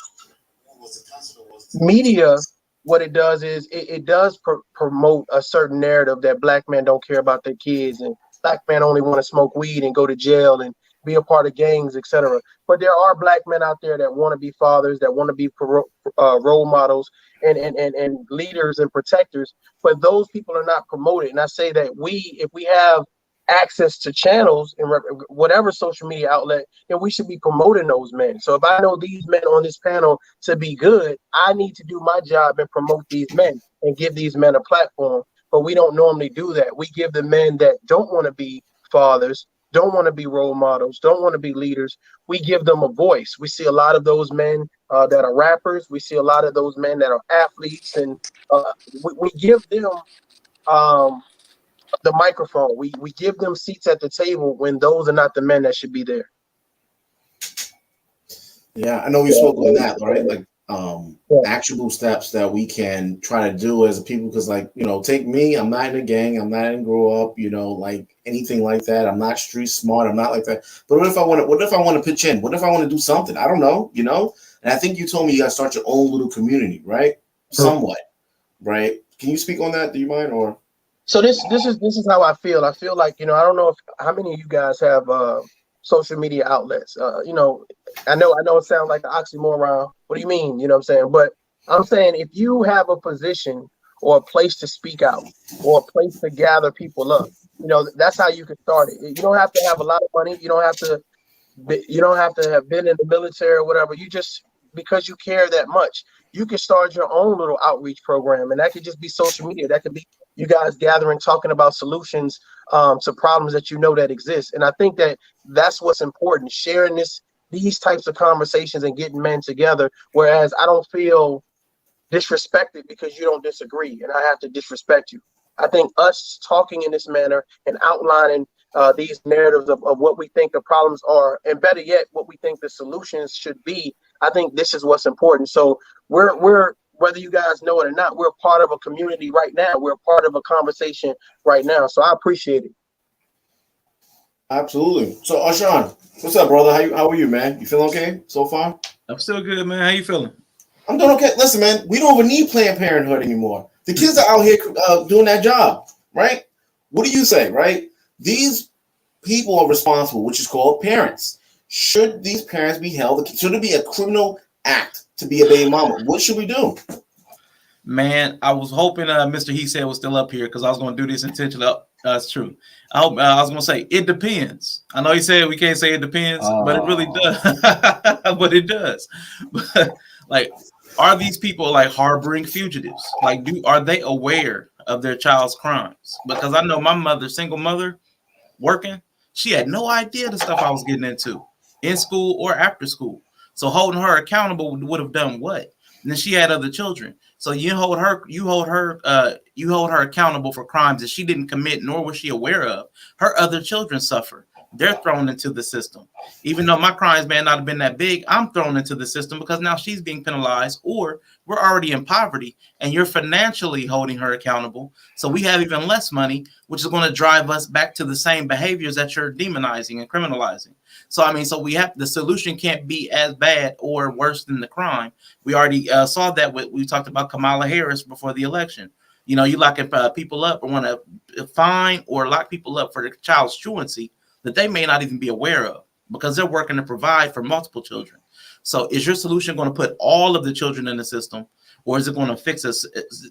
media, what it does is it does promote a certain narrative that Black men don't care about their kids, and Black men only want to smoke weed and go to jail and be a part of gangs, etc. But there are Black men out there that want to be fathers, that want to be role models and leaders and protectors. But those people are not promoted. And I say that if we have access to channels and whatever social media outlet, then we should be promoting those men. So if I know these men on this panel to be good, I need to do my job and promote these men and give these men a platform. But we don't normally do that. We give the men that don't want to be fathers, don't want to be role models, don't want to be leaders. We give them a voice. We see a lot of those men that are rappers. We see a lot of those men that are athletes, and we give them the microphone. We give them seats at the table when those are not the men that should be there. Yeah, I know we spoke on that, right? Like actionable steps that we can try to do as a people, because like, you know, take me, I'm not in a gang, I'm not in grow up, you know, like anything like that. I'm not street smart, I'm not like that. But what if I want to pitch in? What if I want to do something? I don't know, you know? And I think you told me you gotta start your own little community, right? Somewhat, right? Can you speak on that? Do you mind? Or so this is how I feel. I feel like, you know, I don't know how many of you guys have social media outlets. You know, I know it sounds like an oxymoron. What do you mean? You know what I'm saying? But I'm saying if you have a position or a place to speak out or a place to gather people up, you know, that's how you can start it. You don't have to have a lot of money. You don't have to have been in the military or whatever. You just, because you care that much, you can start your own little outreach program, and that could just be social media. That could be you guys gathering, talking about solutions to problems that you know that exist. And I think that that's what's important, sharing these types of conversations and getting men together. Whereas I don't feel disrespected because you don't disagree, and I have to disrespect you. I think us talking in this manner and outlining these narratives of what we think the problems are, and better yet, what we think the solutions should be. I think this is what's important. So we're whether you guys know it or not, we're part of a community right now. We're part of a conversation right now. So I appreciate it. absolutely. So Ashan, what's up, brother? How are you, man? You feel okay so far? I'm still good, man. How you feeling? I'm doing okay. Listen, man, we don't even need Planned Parenthood anymore. The kids are out here doing that job, right? What do you say, right? These people are responsible, which is called parents. Should these parents be held? Should it be a criminal act to be a baby mama? What should we do? Man, I was hoping Mr. He said was still up here because I was going to do this intentionally. That's true. I was going to say it depends. I know he said we can't say it depends, but it really does. But it does. But like, are these people like harboring fugitives? Like, are they aware of their child's crimes? Because I know my mother, single mother, working, she had no idea the stuff I was getting into in school or after school. So holding her accountable would have done what? And then she had other children. So you hold her accountable for crimes that she didn't commit, nor was she aware of. Her other children suffer. They're thrown into the system. Even though my crimes may not have been that big, I'm thrown into the system because now she's being penalized, or we're already in poverty and you're financially holding her accountable. So we have even less money, which is going to drive us back to the same behaviors that you're demonizing and criminalizing. So, I mean, so the solution can't be as bad or worse than the crime. We already saw that we talked about Kamala Harris before the election. You know, you lock people up or want to fine or lock people up for the child's truancy that they may not even be aware of because they're working to provide for multiple children. So is your solution going to put all of the children in the system, or is it going to fix us?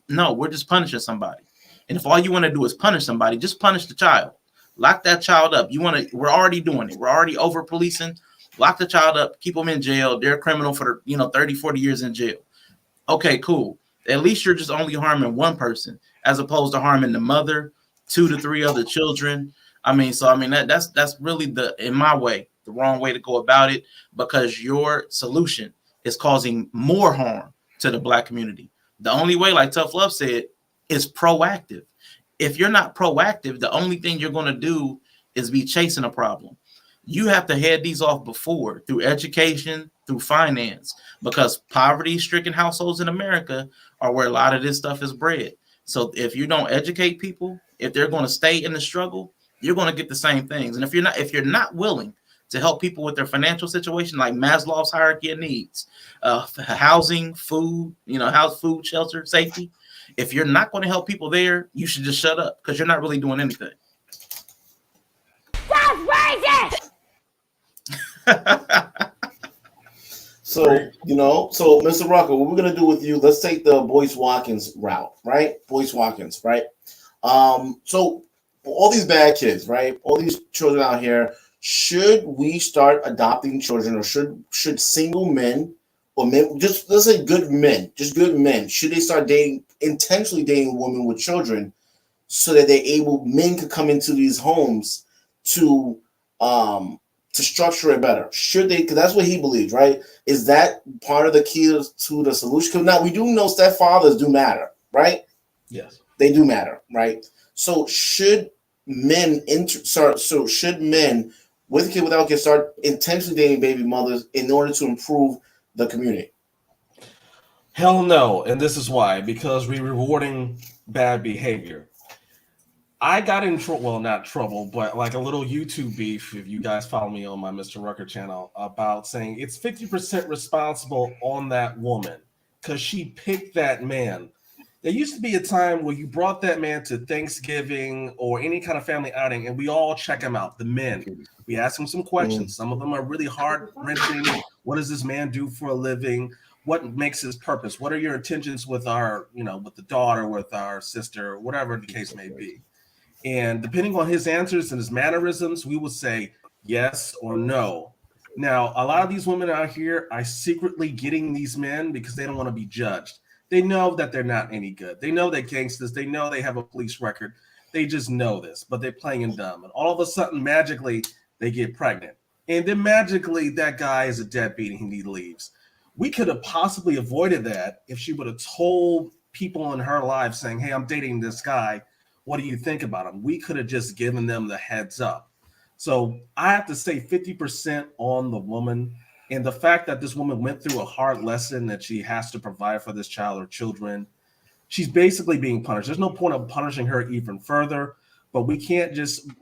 No, we're just punishing somebody. And if all you want to do is punish somebody, just punish the child. Lock that child up. We're already doing it. We're already over policing. Lock the child up, keep them in jail. They're a criminal for 30, 40 years in jail. Okay, cool. At least you're just only harming one person as opposed to harming the mother, 2 to 3 other children. That's really in my way, the wrong way to go about it, because your solution is causing more harm to the Black community. The only way, like Tough Love said, is proactive. If you're not proactive, the only thing you're going to do is be chasing a problem. You have to head these off before, through education, through finance, because poverty-stricken households in America are where a lot of this stuff is bred. So if you don't educate people, if they're going to stay in the struggle, you're going to get the same things. And if you're not willing to help people with their financial situation, like Maslow's hierarchy of needs, housing, food, house, food, shelter, safety. If you're not going to help people there, you should just shut up because you're not really doing anything. That's racist! So, Mr. Rucker, what we're going to do with you, let's take the Boyce Watkins route, right? Boyce Watkins, right? So all these bad kids, right? All these children out here, should we start adopting children, or should single men or men, just let's say good men, should they start intentionally dating women with children so that men could come into these homes to structure it better? Should they? Because that's what he believes, right? Is that part of the key to the solution? Because now we do know stepfathers do matter, right? Yes. They do matter, right? So should men should men with kid without kids start intentionally dating baby mothers in order to improve the community? Hell no. And this is why. Because we're rewarding bad behavior. I got in trouble, well, not trouble, but like a little YouTube beef, if you guys follow me on my Mr. Rucker channel, about saying it's 50% responsible on that woman because she picked that man. There used to be a time where you brought that man to Thanksgiving or any kind of family outing, and we all check him out, the men. We ask him some questions. Some of them are really heart-wrenching. What does this man do for a living? What makes his purpose? What are your intentions with our, with the daughter, with our sister, whatever the case may be? And depending on his answers and his mannerisms, we will say yes or no. Now, a lot of these women out here are secretly getting these men because they don't want to be judged. They know that they're not any good. They know they're gangsters. They know they have a police record. They just know this, but they're playing dumb. And all of a sudden, magically, they get pregnant. And then magically, that guy is a deadbeat and he leaves. We could have possibly avoided that if she would have told people in her life saying, hey, I'm dating this guy. What do you think about him? We could have just given them the heads up. So I have to say 50% on the woman. And the fact that this woman went through a hard lesson that she has to provide for this child or children, she's basically being punished. There's no point of punishing her even further, but we can't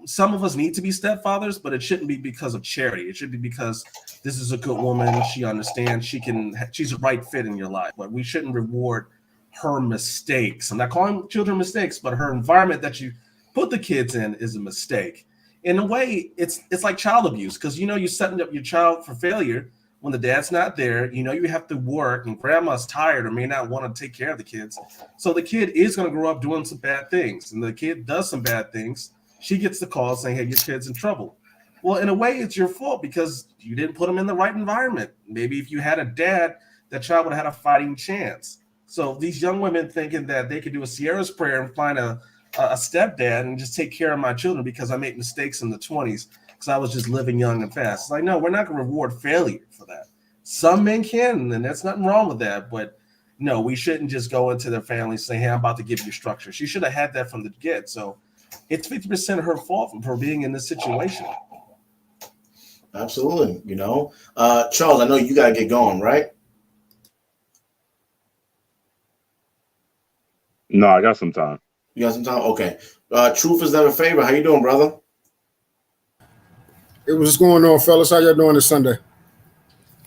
some of us need to be stepfathers, but it shouldn't be because of charity. It should be because this is a good woman. She understands she's a right fit in your life, but we shouldn't reward her mistakes. I'm not calling children mistakes, but her environment that you put the kids in is a mistake. In a way, it's like child abuse because you're setting up your child for failure when the dad's not there. You have to work and grandma's tired or may not want to take care of the kids. So the kid is going to grow up doing some bad things, and the kid does some bad things. She gets the call saying, hey, your kid's in trouble. Well, in a way, it's your fault because you didn't put him in the right environment. Maybe if you had a dad, that child would have had a fighting chance. So these young women thinking that they could do a Sierra's prayer and find a stepdad and just take care of my children because I made mistakes in the 20s because I was just living young and fast. It's like, no, we're not going to reward failure for that. Some men can, and there's nothing wrong with that. But no, we shouldn't just go into their family and say, hey, I'm about to give you structure. She should have had that from the get. So it's 50% her fault for being in this situation. Absolutely. Charles, I know you got to get going, right? No, I got some time. You got some time? Okay. Truth is never favor. How you doing, brother? Hey, what's going on, fellas? How y'all doing this Sunday?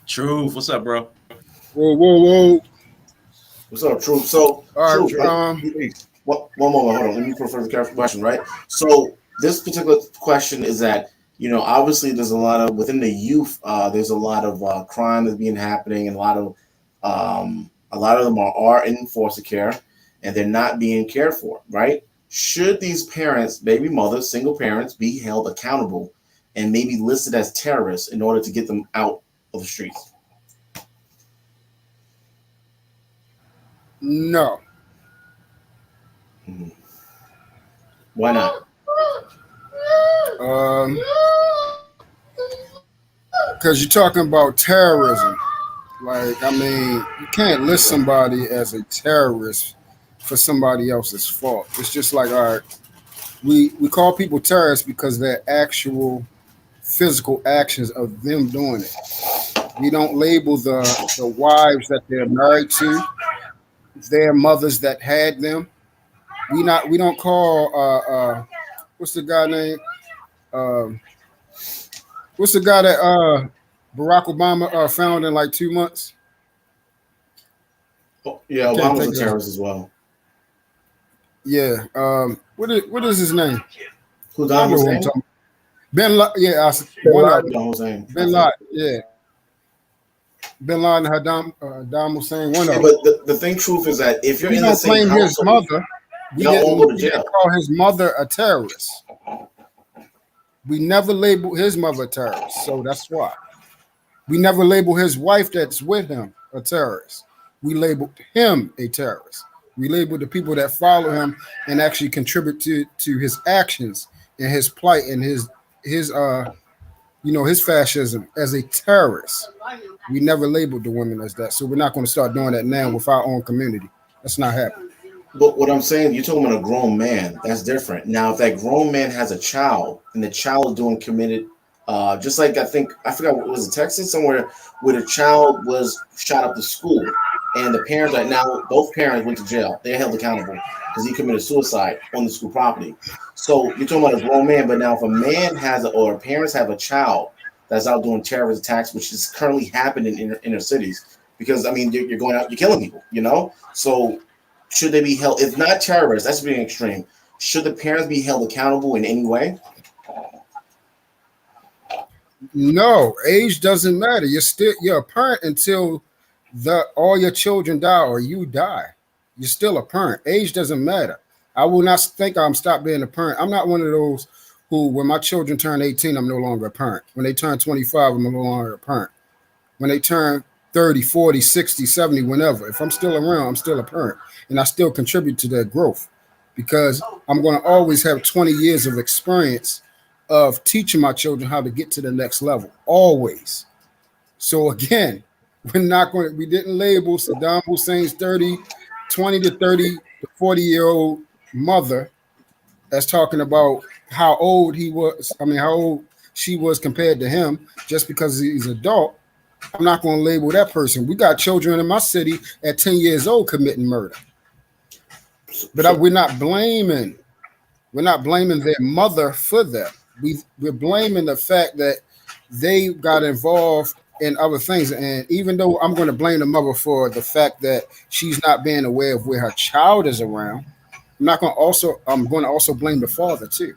Truth, what's up, bro? Whoa. What's up, Truth? So, All right, Truth, one moment. Hold on. Let me put further clarification question, right? So, this particular question is that, obviously there's a lot of, within the youth, there's a lot of crime that's being happening, and a lot of them are in foster care, and they're not being cared for, right? Should these parents, baby mothers, single parents, be held accountable and maybe listed as terrorists in order to get them out of the streets? No. Why not? Because you're talking about terrorism. You can't list somebody as a terrorist for somebody else's fault. It's just like, all right, we call people terrorists because they're actual physical actions of them doing it. We don't label the wives that they're married to, their mothers that had them. We don't call what's the guy name? What's the guy that Barack Obama found in like 2 months? Oh, yeah, Obama's a terrorist as well. Yeah. What is his name? Who's Hussein? Bin Laden. Yeah, Bin Laden. Yeah. Bin Laden, Saddam Hussein. One of them. But the thing, Truth, is that if you're in the same household, his mother, we didn't call his mother a terrorist. We never labeled his mother a terrorist, so that's why. We never labeled his wife that's with him a terrorist. We labeled him a terrorist. We labeled the people that follow him and actually contribute to his actions and his plight and his his fascism as a terrorist. We never labeled the women as that, so we're not going to start doing that now with our own community. That's not happening. But what I'm saying, you're talking about a grown man. That's different. Now, if that grown man has a child and the child is doing committed, just like I forgot what was it, Texas somewhere, where the child was shot up to school, and the parents are now both parents went to jail. They're held accountable because he committed suicide on the school property. So you're talking about a grown man, but now if a man or parents have a child that's out doing terrorist attacks, which is currently happening in inner cities, because I mean you're going out, you're killing people, So should they be held? If not terrorists, that's being extreme. Should the parents be held accountable in any way? No, age doesn't matter. You're a parent until all your children die or you die. You're still a parent. Age doesn't matter. I will not think I'm stopped being a parent. I'm not one of those who, when my children turn 18, I'm no longer a parent. When they turn 25, I'm no longer a parent. When they turn 30, 40, 60, 70, whenever, if I'm still around, I'm still a parent. And I still contribute to their growth because I'm going to always have 20 years of experience of teaching my children how to get to the next level. Always. So again, we didn't label Saddam Hussein's 20 to 30 to 40-year-old mother as talking about how old how old she was compared to him just because he's an adult. I'm not going to label that person. We got children in my city at 10 years old committing murder. But we're not blaming their mother for that. We're blaming the fact that they got involved in other things. And even though I'm going to blame the mother for the fact that she's not being aware of where her child is around, I'm going to also blame the father too.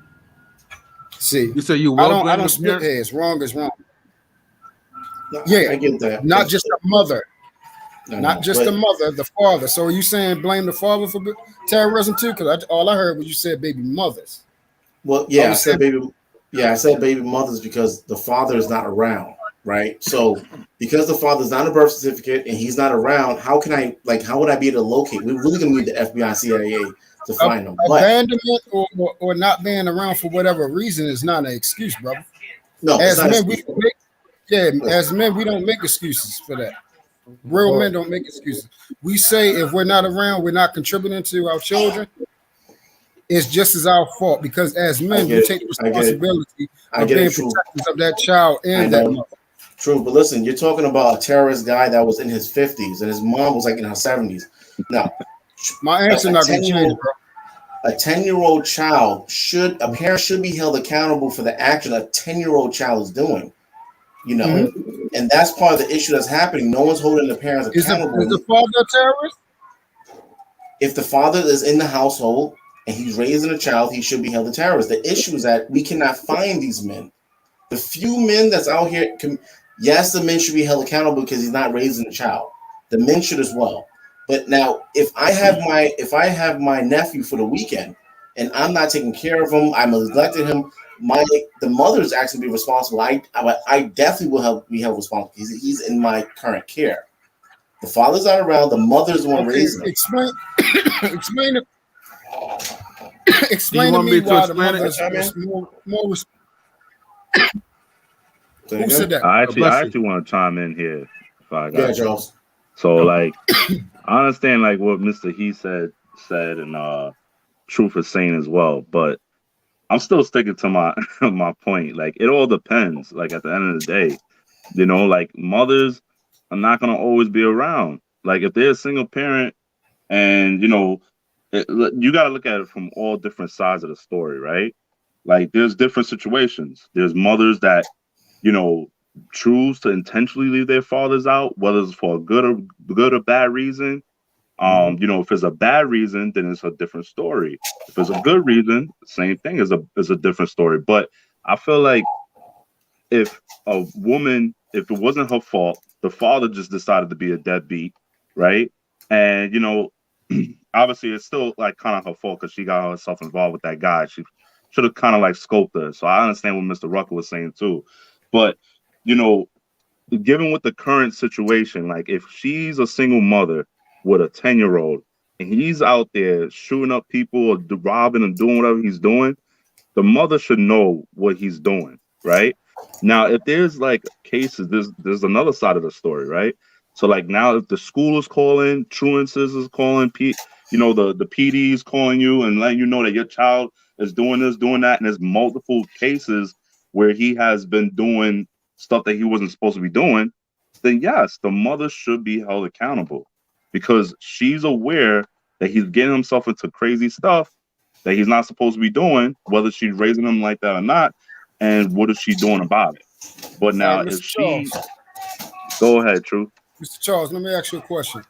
See, you say I don't split hairs. Wrong is wrong. No, yeah, I get that. Not just the mother. The mother, the father. So are you saying blame the father for terrorism too? Because all I heard was you said baby mothers. Well, yeah, I said baby mothers because the father is not around, right? So because the father's not a birth certificate and he's not around, how would I be able to locate? We're really gonna need the FBI, CIA to find them. Abandonment or not being around for whatever reason is not an excuse, brother. No, as men, we don't make excuses for that. Real men don't make excuses. We say if we're not around, we're not contributing to our children. It's just as our fault because as men, we take the responsibility of being protectors of that child and that mother. True, but listen, you're talking about a terrorist guy that was in his 50s and his mom was like in her 70s. Now, my answer not going to change, bro. A 10-year-old child a parent should be held accountable for the action a 10-year-old child is doing. And that's part of the issue that's happening. No one's holding the parents accountable. Is the father a terrorist? If the father is in the household and he's raising a child, he should be held a terrorist. The issue is that we cannot find these men. The few men that's out here, yes, the men should be held accountable because he's not raising a child. The men should as well. But now, if I have my nephew for the weekend and I'm not taking care of him, I neglected him. The mother is actually be responsible. I definitely will be held responsible. He's in my current care. The father's not around. The mother's the one raising him. Explain to me why the mother is more. Who said that? I actually want to chime in here. Yeah, Charles. So I understand what Mr. He said and Truth is saying as well, but I'm still sticking to my point. It all depends. At the end of the day, mothers are not gonna always be around. If they're a single parent, and you gotta look at it from all different sides of the story, right? There's different situations. There's mothers that choose to intentionally leave their fathers out, whether it's for a good or bad reason. If it's a bad reason, then it's a different story. If it's a good reason, same thing is a different story. But I feel like if a woman, if it wasn't her fault, the father just decided to be a deadbeat, right? And obviously it's still kind of her fault because she got herself involved with that guy. She should have kind of scoped her. So I understand what Mr. Rucker was saying too. But given with the current situation, if she's a single mother with a 10-year-old and he's out there shooting up people or robbing and doing whatever he's doing, the mother should know what he's doing, right? Now, if there's like cases, there's another side of the story, right? So like now, if the school is calling, truancies is calling, the PD is calling you and letting you know that your child is doing this, doing that, and there's multiple cases where he has been doing stuff that he wasn't supposed to be doing, then yes, the mother should be held accountable because she's aware that he's getting himself into crazy stuff that he's not supposed to be doing, whether she's raising him like that or not, and what is she doing about it? But now, Mr. if she Charles, go ahead, True. Mr. Charles, let me ask you a question.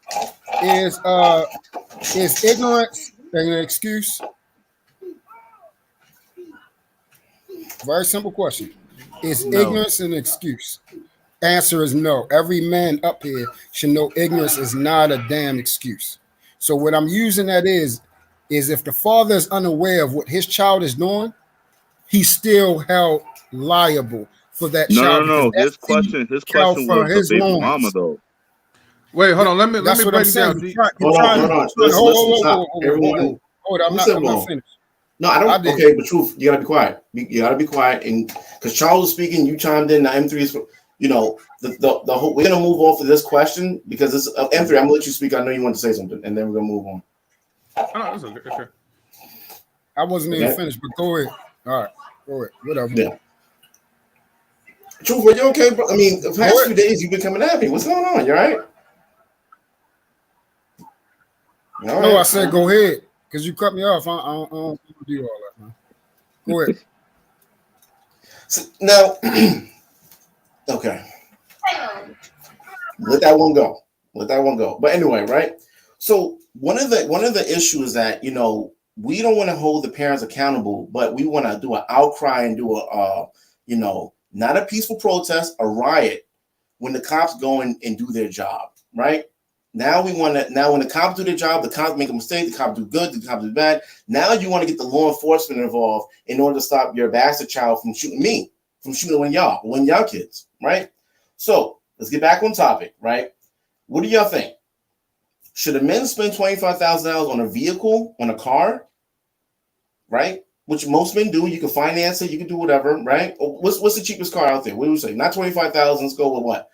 Is ignorance an excuse? Very simple question. Is ignorance an excuse? Answer is no. Every man up here should know ignorance is not a damn excuse. So what I'm using that is if the father is unaware of what his child is doing, he's still held liable for that child. No. His question was the baby mama though. Wait, hold on. Let me break it down. Hold on. Everyone, hold on. I'm not finished. No, I don't. Okay, but Truth, you gotta be quiet. You gotta be quiet, and because Charles was speaking, you chimed in. The M3 is, the whole. We're gonna move off of this question because this M3. I'm gonna let you speak. I know you want to say something, and then we're gonna move on. Oh, no, that's okay. I wasn't even finished, but go ahead. All right, go ahead. Whatever. Yeah. Truth, are you okay, bro? I mean, the past few days you've been coming at me. What's going on? You all right? No, I said go ahead because you cut me off. I don't do all that, man. Go ahead. So, now, okay. Let that one go. But anyway, right? So one of the issues that we don't want to hold the parents accountable, but we want to do an outcry and do not a peaceful protest, a riot when the cops go and do their job, right? Now when the cops do their job, the cops make a mistake, the cops do good, the cops do bad. Now you want to get the law enforcement involved in order to stop your bastard child from shooting me, from shooting one of y'all kids, right? So let's get back on topic, right? What do y'all think? Should a man spend $25,000 on a vehicle, on a car, right? Which most men do. You can finance it, you can do whatever, right? What's the cheapest car out there? What do we say? Not 25,000. Let's go with what?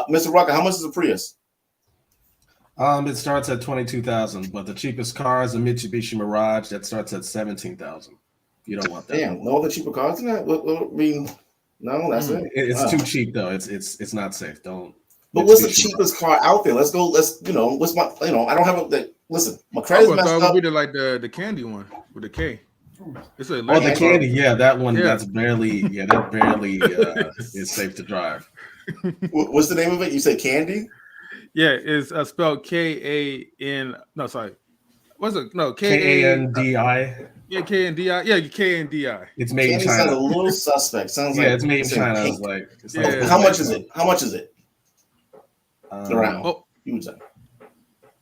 Mr. Rucker, how much is a Prius? It starts at 22,000, but the cheapest car is a Mitsubishi Mirage that starts at 17,000. You don't want that. Damn, no other cheaper cars than that. I mean, no, that's it. It's too cheap though. It's not safe. Don't. But what's the cheapest car out there? Let's go. What's my? I don't have a. Listen, my credit's messed up. Would be like the candy one with the K. It's the candy. Yeah, that one. Yeah. That's barely. Yeah, that barely is safe to drive. What's the name of it? You say candy? Yeah, it's spelled K-A-N. No, sorry. What's it? No, K-A-N-D-I. Yeah, K-N-D-I. Yeah, K-N-D-I. It's made candy in China. Sounds a little suspect. Sounds like it's made in China. I was like, how much is it? How much is it? Around. You would say.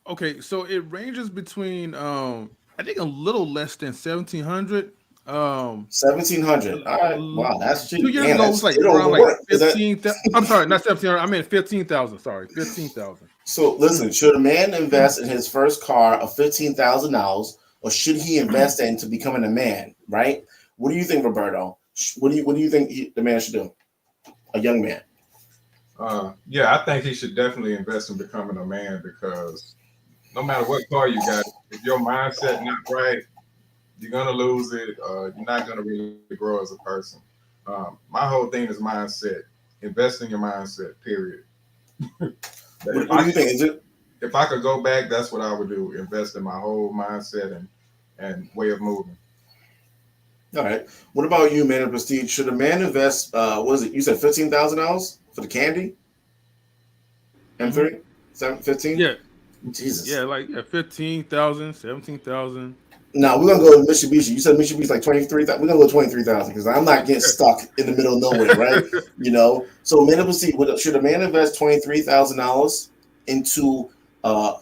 Okay, so it ranges between I think a little less than 1,700. 1,700. All right. Wow, that's cheap. 2 years ago, it was like around like 15,000. I'm sorry, not 1,700. I meant 15,000. Sorry, 15,000. So listen, should a man invest in his first car of $15,000, or should he invest into becoming a man? Right? What do you think, Roberto? What do you think the man should do? A young man. Yeah, I think he should definitely invest in becoming a man because no matter what car you got, if your mindset not right, you're gonna lose it. You're not gonna really grow as a person. My whole thing is mindset. Invest in your mindset. Period. What do you think? Is it? If I could go back, that's what I would do. Invest in my whole mindset and way of moving. All right. What about you, man of prestige? Should a man invest? What is it? You said $15,000 for the candy? M3? 15? Yeah. Jesus. Yeah, like 15,000, 17,000. No, we're gonna go with Mitsubishi. You said Mitsubishi's like 23,000. We're gonna go 23,000 because I'm not getting stuck in the middle of nowhere, right? So man of prestige, should a man invest $23,000 into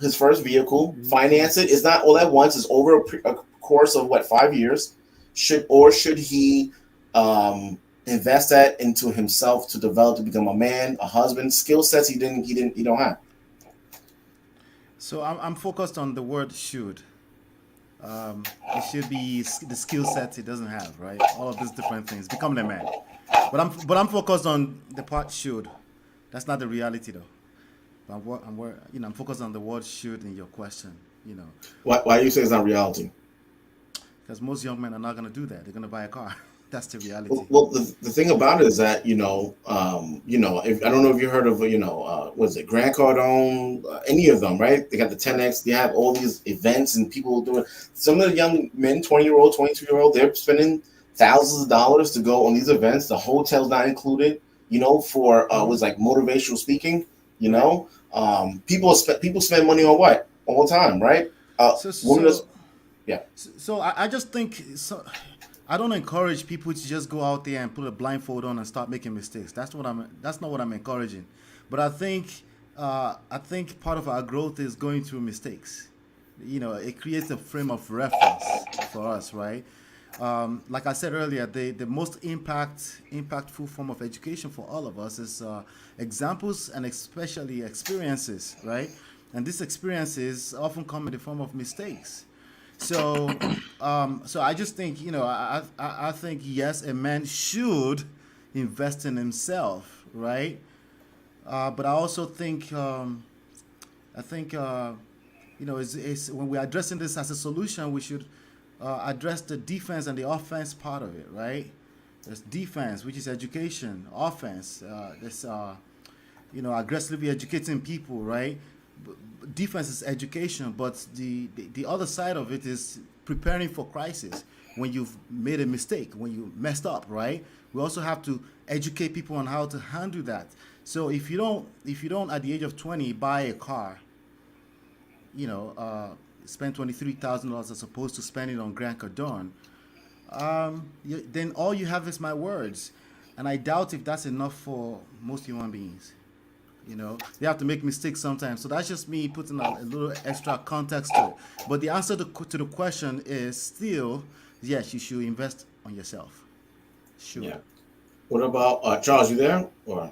his first vehicle, finance it? It's not all at once. It's over a course of 5 years. Should he invest that into himself to develop to become a man, a husband, skill sets he don't have? So I'm focused on the word should. It should be the skill sets it doesn't have, right? All of these different things. Becoming a man. But I'm focused on the part should. That's not the reality though. I'm focused on the word should in your question. Why do you say it's not reality? Because most young men are not going to do that. They're going to buy a car. That's the reality. Well, the thing about it is that if I don't know if you heard of was it Grant Cardone, any of them, right? They got the 10X. They have all these events and people doing. Some of the young men, 20-year-old, 22-year-old, they're spending thousands of dollars to go on these events. The hotel's not included. For was like motivational speaking. People spend money on what all the time, right? So I just think so. I don't encourage people to just go out there and put a blindfold on and start making mistakes. That's not what I'm encouraging. But I think part of our growth is going through mistakes. It creates a frame of reference for us, right? Like I said earlier, the most impactful form of education for all of us is examples and especially experiences, right? And these experiences often come in the form of mistakes. So I just think, I think, yes, a man should invest in himself, right? But I also think, it's when we're addressing this as a solution, we should address the defense and the offense part of it, right? There's defense, which is education. Offense, there's, aggressively educating people, right? Defense is education, but the other side of it is preparing for crisis when you've made a mistake, when you messed up, right? We also have to educate people on how to handle that. So if you don't at the age of 20 buy a car, spend $23,000 as opposed to spending on Grant Cardone, then all you have is my words, and I doubt if that's enough for most human beings. They have to make mistakes sometimes. So that's just me putting a little extra context to it. But the answer to the question is still, yes, you should invest on yourself. Sure. Yeah. What about Charles? You there? Or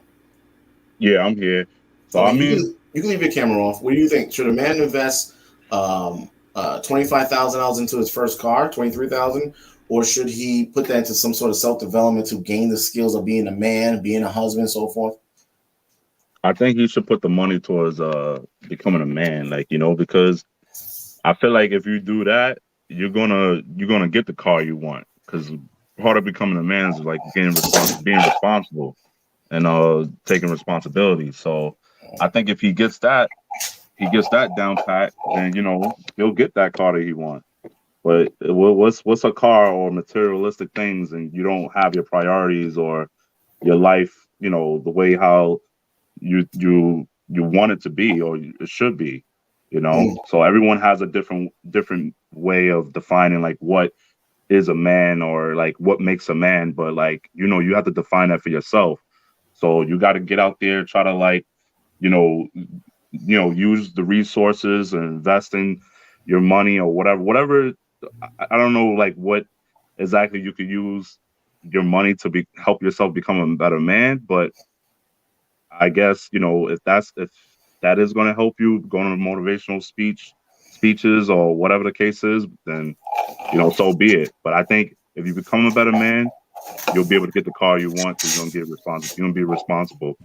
yeah, I'm here. So you can leave your camera off. What do you think? Should a man invest $25,000 into his first car, $23,000, or should he put that into some sort of self-development to gain the skills of being a man, being a husband, so forth? I think he should put the money towards becoming a man, because I feel like if you do that, you're gonna get the car you want. Because part of becoming a man is like being responsible and taking responsibility. So I think if he gets that down pat, then he'll get that car that he wants. But what's a car or materialistic things, and you don't have your priorities or your life, the way how you want it to be or it should be, So everyone has a different way of defining like what is a man or like what makes a man, but like you have to define that for yourself. So you got to get out there, try to use the resources and invest in your money or whatever. I don't know like what exactly you could use your money to help yourself become a better man, but I guess, if that is going to help you go on motivational speeches or whatever the case is, then, so be it. But I think if you become a better man, you'll be able to get the car you want. You're going to get responsible. You're going to be responsible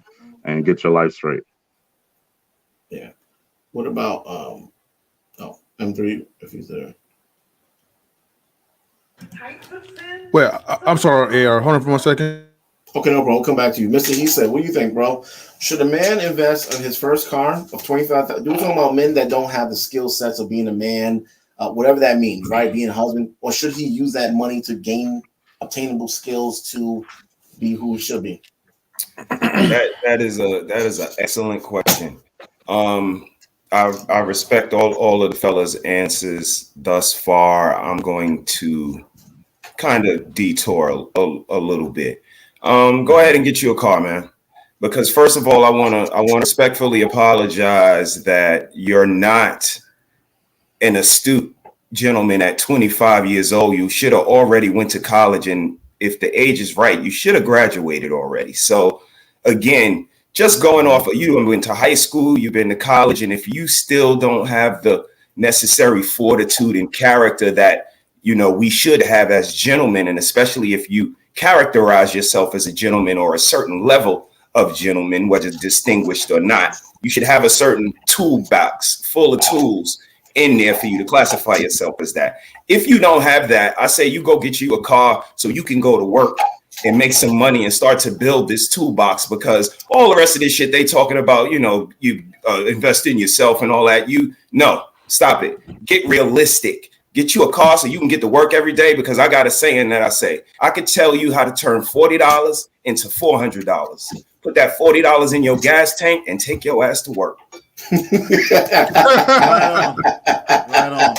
and get your life straight. Yeah. What about M3 if he's there? Well, I'm sorry, AR. Hold on for 1 second. Okay, no, bro. We'll come back to you. Mr. He said, what do you think, bro? Should a man invest in his first car of $25,000? We're talking about men that don't have the skill sets of being a man, whatever that means, right? Being a husband. Or should he use that money to gain obtainable skills to be who he should be? That is an excellent question. I respect all of the fellas' answers thus far. I'm going to kind of detour a little bit. Go ahead and get you a car, man. Because first of all, I want to respectfully apologize that you're not an astute gentleman at 25 years old. You should have already went to college, and if the age is right, you should have graduated already. So again, just going off of you went to high school, you've been to college, and if you still don't have the necessary fortitude and character that, you know, we should have as gentlemen. And especially if you characterize yourself as a gentleman or a certain level of gentleman, whether distinguished or not, you should have a certain toolbox full of tools in there for you to classify yourself as that. If you don't have that, I say you go get you a car so you can go to work and make some money and start to build this toolbox, because all the rest of this shit they talking about, you know, you invest in yourself and all that, stop it. Get realistic. Get you a car so you can get to work every day, because I got a saying that I say, I could tell you how to turn $40 into $400. Put that $40 in your gas tank and take your ass to work. Right on.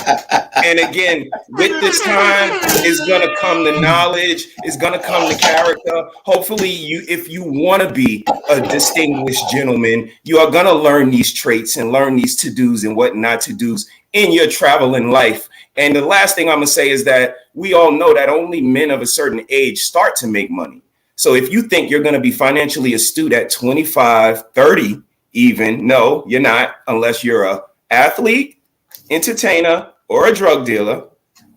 And again, with this time is gonna come the knowledge, is gonna come the character. Hopefully, if you want to be a distinguished gentleman, you are gonna learn these traits and learn these to-dos and what not to-dos in your traveling life. And the last thing I'm gonna say is that we all know that only men of a certain age start to make money. So if you think you're gonna be financially astute at 25, 30, even, no, you're not, unless you're a athlete, entertainer, or a drug dealer.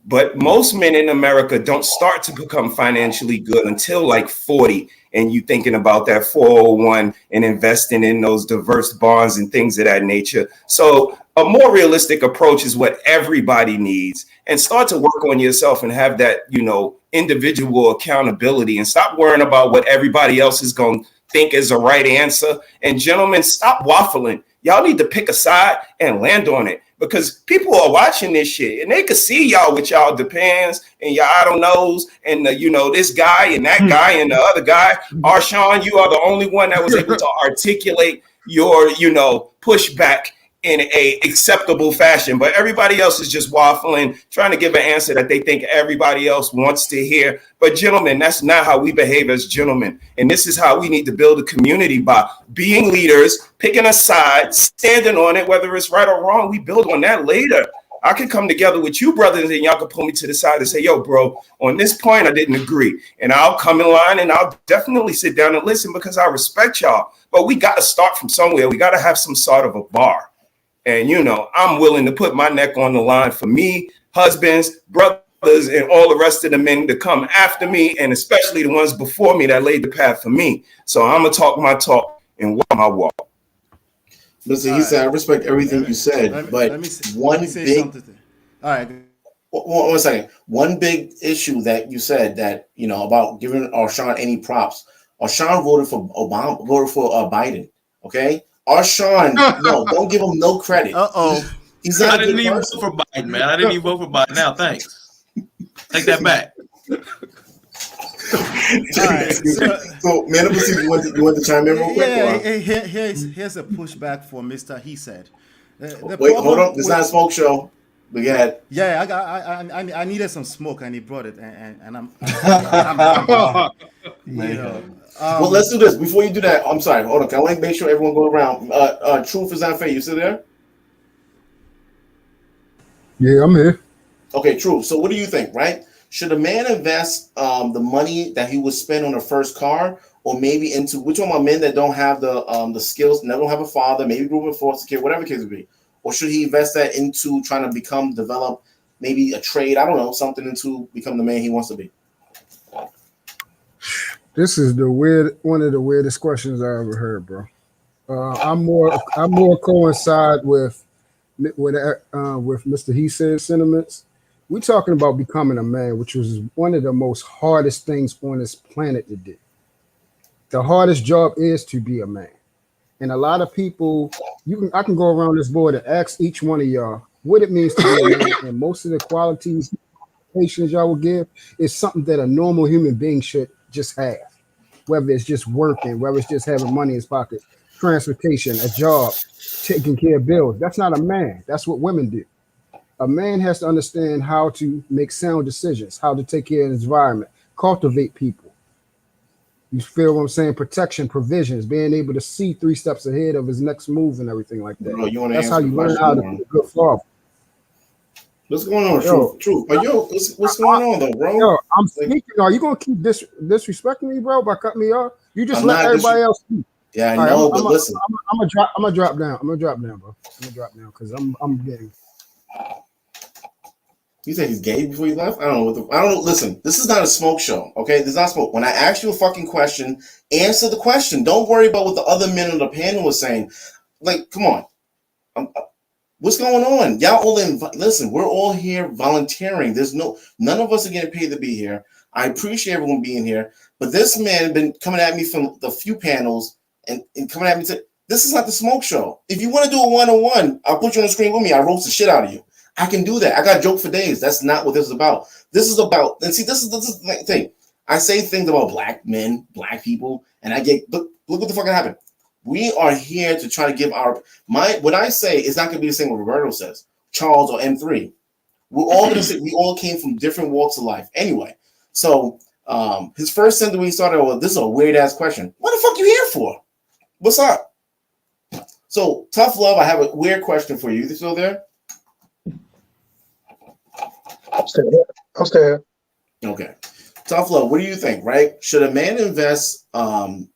But most men in America don't start to become financially good until like 40. And you thinking about that 401 and investing in those diverse bonds and things of that nature. So a more realistic approach is what everybody needs, and start to work on yourself and have that, you know, individual accountability, and stop worrying about what everybody else is going to think is a right answer. And gentlemen, stop waffling. Y'all need to pick a side and land on it, because people are watching this shit and they can see y'all with y'all depends and y'all I don't knows and you know, this guy and that guy and the other guy. Arshawn, you are the only one that was able to articulate your, you know, pushback in a acceptable fashion, but everybody else is just waffling, trying to give an answer that they think everybody else wants to hear. But gentlemen, that's not how we behave as gentlemen. And this is how we need to build a community, by being leaders, picking a side, standing on it, whether it's right or wrong. We build on that later. I can come together with you, brothers, and y'all can pull me to the side and say, yo, bro, on this point, I didn't agree. And I'll come in line and I'll definitely sit down and listen, because I respect y'all. But we got to start from somewhere. We got to have some sort of a bar. And, you know, I'm willing to put my neck on the line for me, husbands, brothers, and all the rest of the men to come after me, and especially the ones before me that laid the path for me. So I'm going to talk my talk and walk my walk. Listen, he said, I respect everything you said, but one big... All right. One second. One big issue that you said that, you know, about giving Arshawn any props. Arshawn voted for Biden, okay? Arshawn, no, don't give him no credit. He's not I didn't even vote for Biden, man. I didn't even vote for Biden. Now, thanks. Take that back. All right. So man, you want to chime in real quick? Yeah, here's a pushback for Mr. He said. Wait, hold on. This is not a smoke show. But go ahead. Yeah, I needed some smoke, and he brought it, and I'm you know. Well, let's do this. Before you do that, I'm sorry. Hold on. I want to make sure everyone go around. Truth is not fair. You still there? Yeah, I'm here. Okay, Truth. So what do you think, right? Should a man invest the money that he would spend on a first car, or maybe into, we're talking about men that don't have the skills, and they don't have a father, maybe grew up in foster care, whatever the case would be. Or should he invest that into trying to develop maybe a trade, I don't know, something to become the man he wants to be? This is one of the weirdest questions I ever heard, bro. I'm more coincide with Mr. He said sentiments. We're talking about becoming a man, which was one of the most hardest things on this planet to do. The hardest job is to be a man. And a lot of people, I can go around this board and ask each one of y'all what it means to be a man. And most of the qualities, patience y'all will give is something that a normal human being should just have. Whether it's just working, whether it's just having money in his pocket, transportation, a job, taking care of bills. That's not a man. That's what women do. A man has to understand how to make sound decisions, how to take care of his environment, cultivate people. You feel what I'm saying? Protection, provisions, being able to see 3 steps ahead of his next move and everything like that. Bro, that's how you learn how to be a good father. What's going on, Truth? What's going on, though, bro? Yo, I'm speaking. Are you gonna keep disrespecting me, bro, by cutting me off? You just let everybody else speak. Yeah, I know, but listen. I'm gonna drop down. I'm gonna drop down, bro. I'm gonna drop down because I'm getting. He said he's gay before he left. I don't know. I don't know. Listen, this is not a smoke show. Okay, this is not smoke. When I ask you a fucking question, answer the question. Don't worry about what the other men on the panel was saying. Like, come on. What's going on? Y'all all listen, we're all here volunteering. None of us are getting paid to be here. I appreciate everyone being here, but this man been coming at me from the few panels and coming at me to this is not the smoke show. If you want to do a one-on-one, I'll put you on the screen with me. I'll roast the shit out of you. I can do that. I got a joke for days. That's not what this is about. This is about, and see, this is the thing. I say things about black men, black people, and I get look what the fuck happened. We are here to try to give what I say is not going to be the same what Roberto says, Charles or M3. We're all going to say we all came from different walks of life. Anyway, so his first sentence when he started, well, this is a weird ass question. What the fuck you here for? What's up? So tough love. I have a weird question for you. You still there? I'm still here. Okay. Tough love. What do you think? Right? Should a man invest 25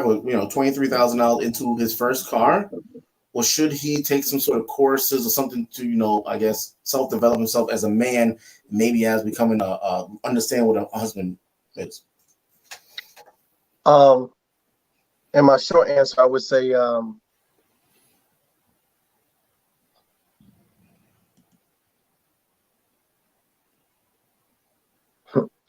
or $23,000 into his first car, or should he take some sort of courses or something to I guess self-develop himself as a man, maybe as becoming understand what a husband is? And my short answer, I would say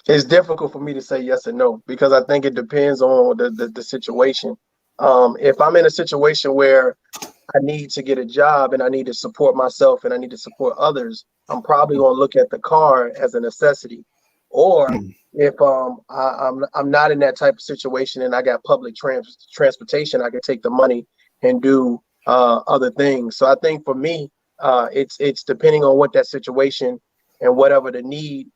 it's difficult for me to say yes or no because I think it depends on the situation. If I'm in a situation where I need to get a job and I need to support myself and I need to support others, I'm probably going to look at the car as a necessity. Or if I'm not in that type of situation and I got public transportation, I can take the money and do other things. So I think for me, it's depending on what that situation and whatever the need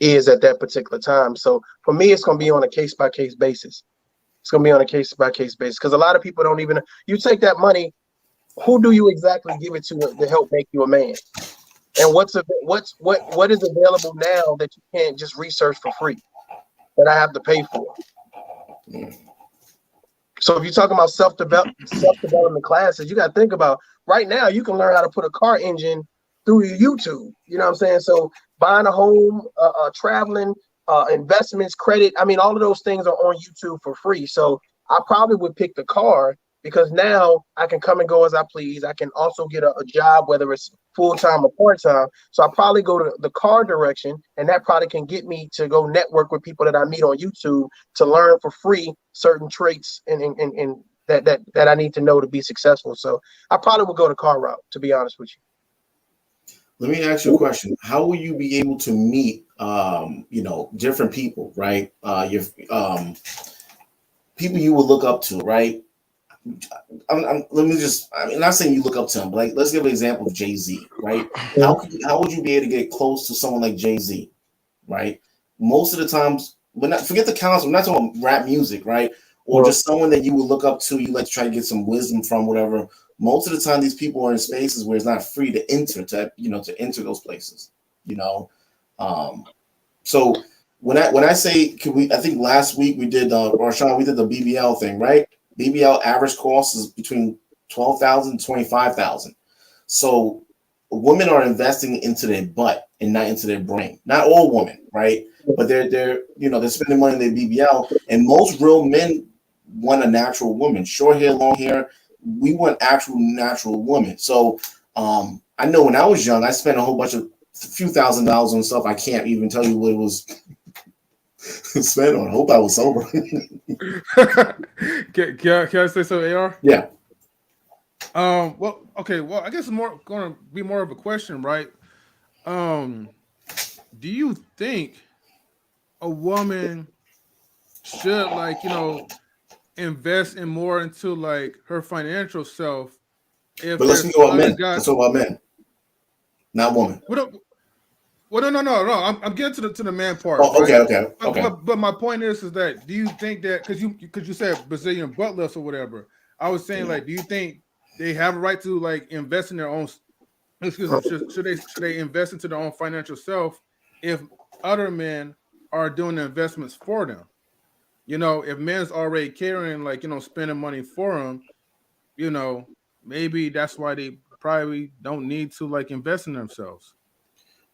is at that particular time. So for me, it's going to be on a case-by-case basis. It's going to be on a case-by-case basis because a lot of people don't even, you take that money, who do you exactly give it to help make you a man? And what is available now that you can't just research for free, that I have to pay for? So if you're talking about self-development classes, you got to think about right now, you can learn how to put a car engine through your YouTube. You know what I'm saying? So buying a home, traveling, investments, credit. I mean, all of those things are on YouTube for free. So I probably would pick the car because now I can come and go as I please. I can also get a job, whether it's full-time or part-time. So I probably go to the car direction, and that probably can get me to go network with people that I meet on YouTube to learn for free certain traits and that I need to know to be successful. So I probably would go the car route, to be honest with you. Let me ask you a question. How will you be able to meet, different people, right? People you will look up to, right? I'm not saying you look up to him, but like, let's give an example of Jay-Z, right? How would you be able to get close to someone like Jay-Z, right? Most of the times, forget the council, we're not talking about rap music, right? Or just someone that you would look up to, you like to try to get some wisdom from, whatever. Most of the time, these people are in spaces where it's not free to enter, to enter those places, So when I say, I think last week we did, or Sean, we did the BBL thing, right? BBL average cost is between $12,000 and $25,000. So women are investing into their butt and not into their brain. Not all women, right? But they're spending money on their BBL, and most real men want a natural woman, short hair, long hair. We want actual natural women. So I know when I was young, I spent a few $1,000s on stuff. I can't even tell you what it was spent on. I hope I was sober. Can I say something, AR? Yeah. Well, I guess it's going to be more of a question, right? Do you think a woman should invest in more into her financial self? But let's go about men. Let's talk about men, not women. Well, no. I'm getting to the man part. Oh, right? Okay. But my point is that do you think that because you said Brazilian butt lifts or whatever, I was saying do you think they have a right to invest in their own? Excuse me. Should they invest into their own financial self if other men are doing the investments for them? If men's already carrying spending money for them, maybe that's why they probably don't need to like invest in themselves.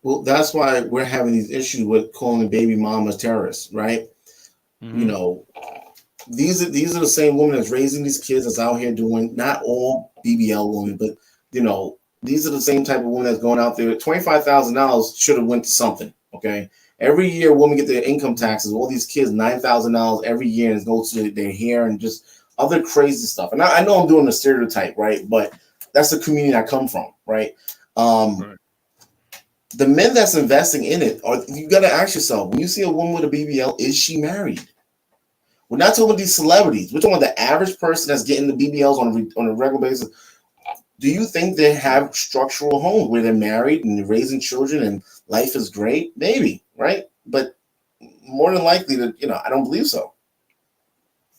Well, that's why we're having these issues with calling baby mamas terrorists, right? Mm-hmm. You know, these are the same women that's raising these kids that's out here doing, not all BBL women, but you know, these are the same type of women that's going out there. $25,000 should have went to something. Okay, every year women get their income taxes. All these kids $9,000 every year and goes to their hair and just other crazy stuff. And I know I'm doing a stereotype, right? But that's the community I come from, right? Right. The men that's investing in it, you got to ask yourself, when you see a woman with a BBL, is she married? We're not talking about these celebrities. We're talking about the average person that's getting the BBLs on a regular basis. Do you think they have structural homes where they're married and they're raising children and life is great? Maybe, right? But more than likely, I don't believe so.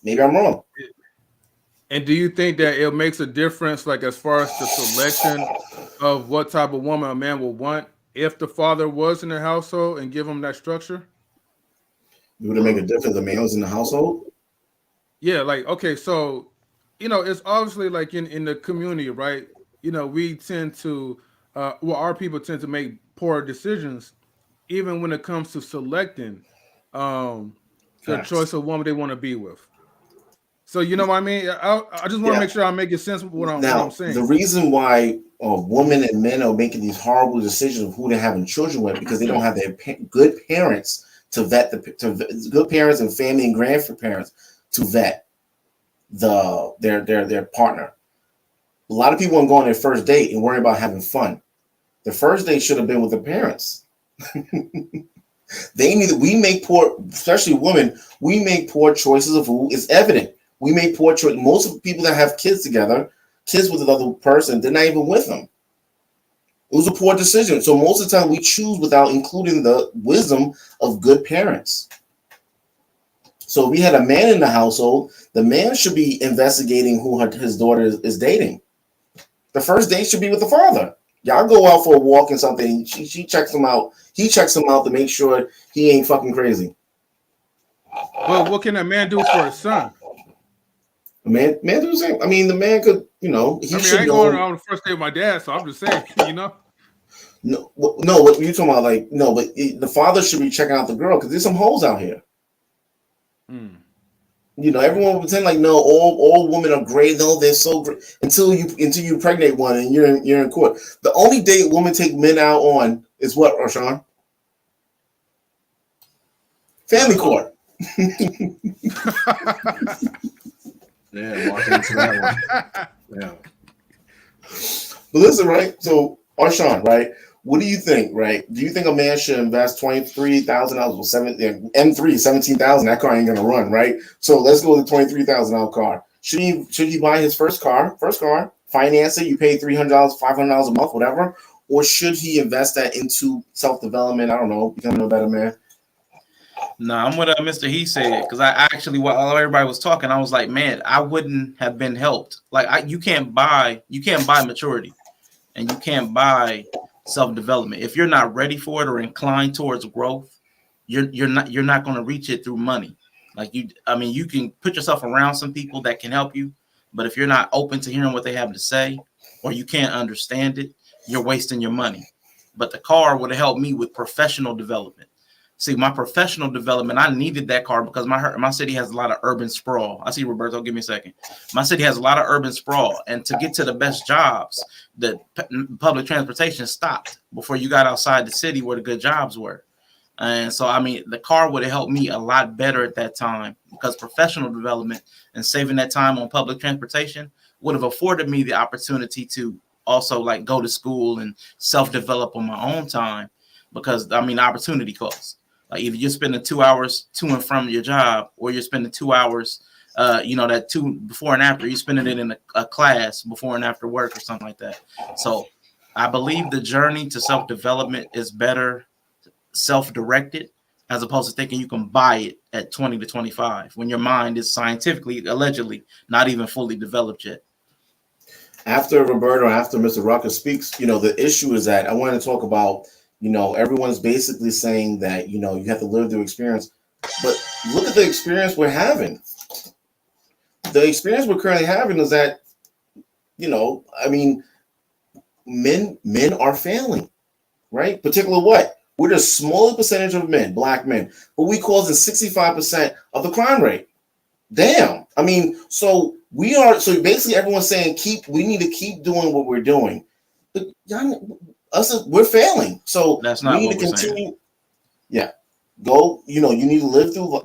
Maybe I'm wrong. And do you think that it makes a difference, like as far as the selection of what type of woman a man will want if the father was in the household and give him that structure? Would it make a difference if the man was in the household? Yeah, like, okay, so, it's obviously like in the community, right? We tend to, our people tend to make poor decisions, even when it comes to selecting the choice of woman they want to be with. So, you know what I mean? I just want to make sure I'm making sense of what I'm saying. The reason why women and men are making these horrible decisions of who they're having children with, because they don't have their good parents to vet good parents and family and grandparents to vet their partner. A lot of people want to go on their first date and worry about having fun. The first date should have been with the parents. We make poor, especially women, we make poor choices of who is evident. We make poor choice. Most of the people that have kids together, kids with another person, they're not even with them. It was a poor decision. So most of the time we choose without including the wisdom of good parents. So if we had a man in the household, the man should be investigating who his daughter is dating. The first date should be with the father. Y'all go out for a walk and something. She checks him out. He checks him out to make sure he ain't fucking crazy. Well, what can a man do for his son? The man do the same. I mean, the man could, he should I ain't know. going on the first day with my dad, so I'm just saying, No, what you talking about? Like, no, but the father should be checking out the girl because there's some hoes out here. Everyone will pretend like no, all women are great. No, they're so great until you pregnate one and you're in court. The only date women take men out on is what, Rashawn? Family court. Yeah, walking into that one. Yeah. But listen, right? So, Arshawn, right? What do you think, right? Do you think a man should invest $23,000 or M3 $17,000? That car ain't gonna run, right? So let's go with the $23,000 car. Should he buy his first car, finance it? You pay $300, $500 a month, whatever, or should he invest that into self-development? I don't know, becoming a better man. No, I'm what Mr. He said, because I actually, while everybody was talking, I was like, man, I wouldn't have been helped. Like, you can't buy maturity, and you can't buy self-development if you're not ready for it or inclined towards growth. You're not going to reach it through money. Like you can put yourself around some people that can help you, but if you're not open to hearing what they have to say, or you can't understand it, you're wasting your money. But the car would have helped me with professional development. See, my professional development, I needed that car because my city has a lot of urban sprawl. I see Roberto, give me a second. My city has a lot of urban sprawl. And to get to the best jobs, the public transportation stopped before you got outside the city where the good jobs were. And so, the car would have helped me a lot better at that time because professional development and saving that time on public transportation would have afforded me the opportunity to also like go to school and self-develop on my own time because, opportunity costs. Like either you're spending 2 hours to and from your job, or you're spending 2 hours, that 2 before and after. You're spending it in a class before and after work or something like that. So I believe the journey to self-development is better self-directed as opposed to thinking you can buy it at 20 to 25 when your mind is scientifically, allegedly, not even fully developed yet. After Roberto, after Mr. Rucker speaks, the issue is that I want to talk about everyone's basically saying that, you have to live through experience. But look at the experience we're having. The experience we're currently having is that, men are failing, right? Particularly what? We're the smaller percentage of men, black men, but we causing 65% of the crime rate. Damn. I mean, so basically everyone's saying we need to keep doing what we're doing. But we're failing. So that's we not need what to we're continue. saying. Yeah. Go, you need to live through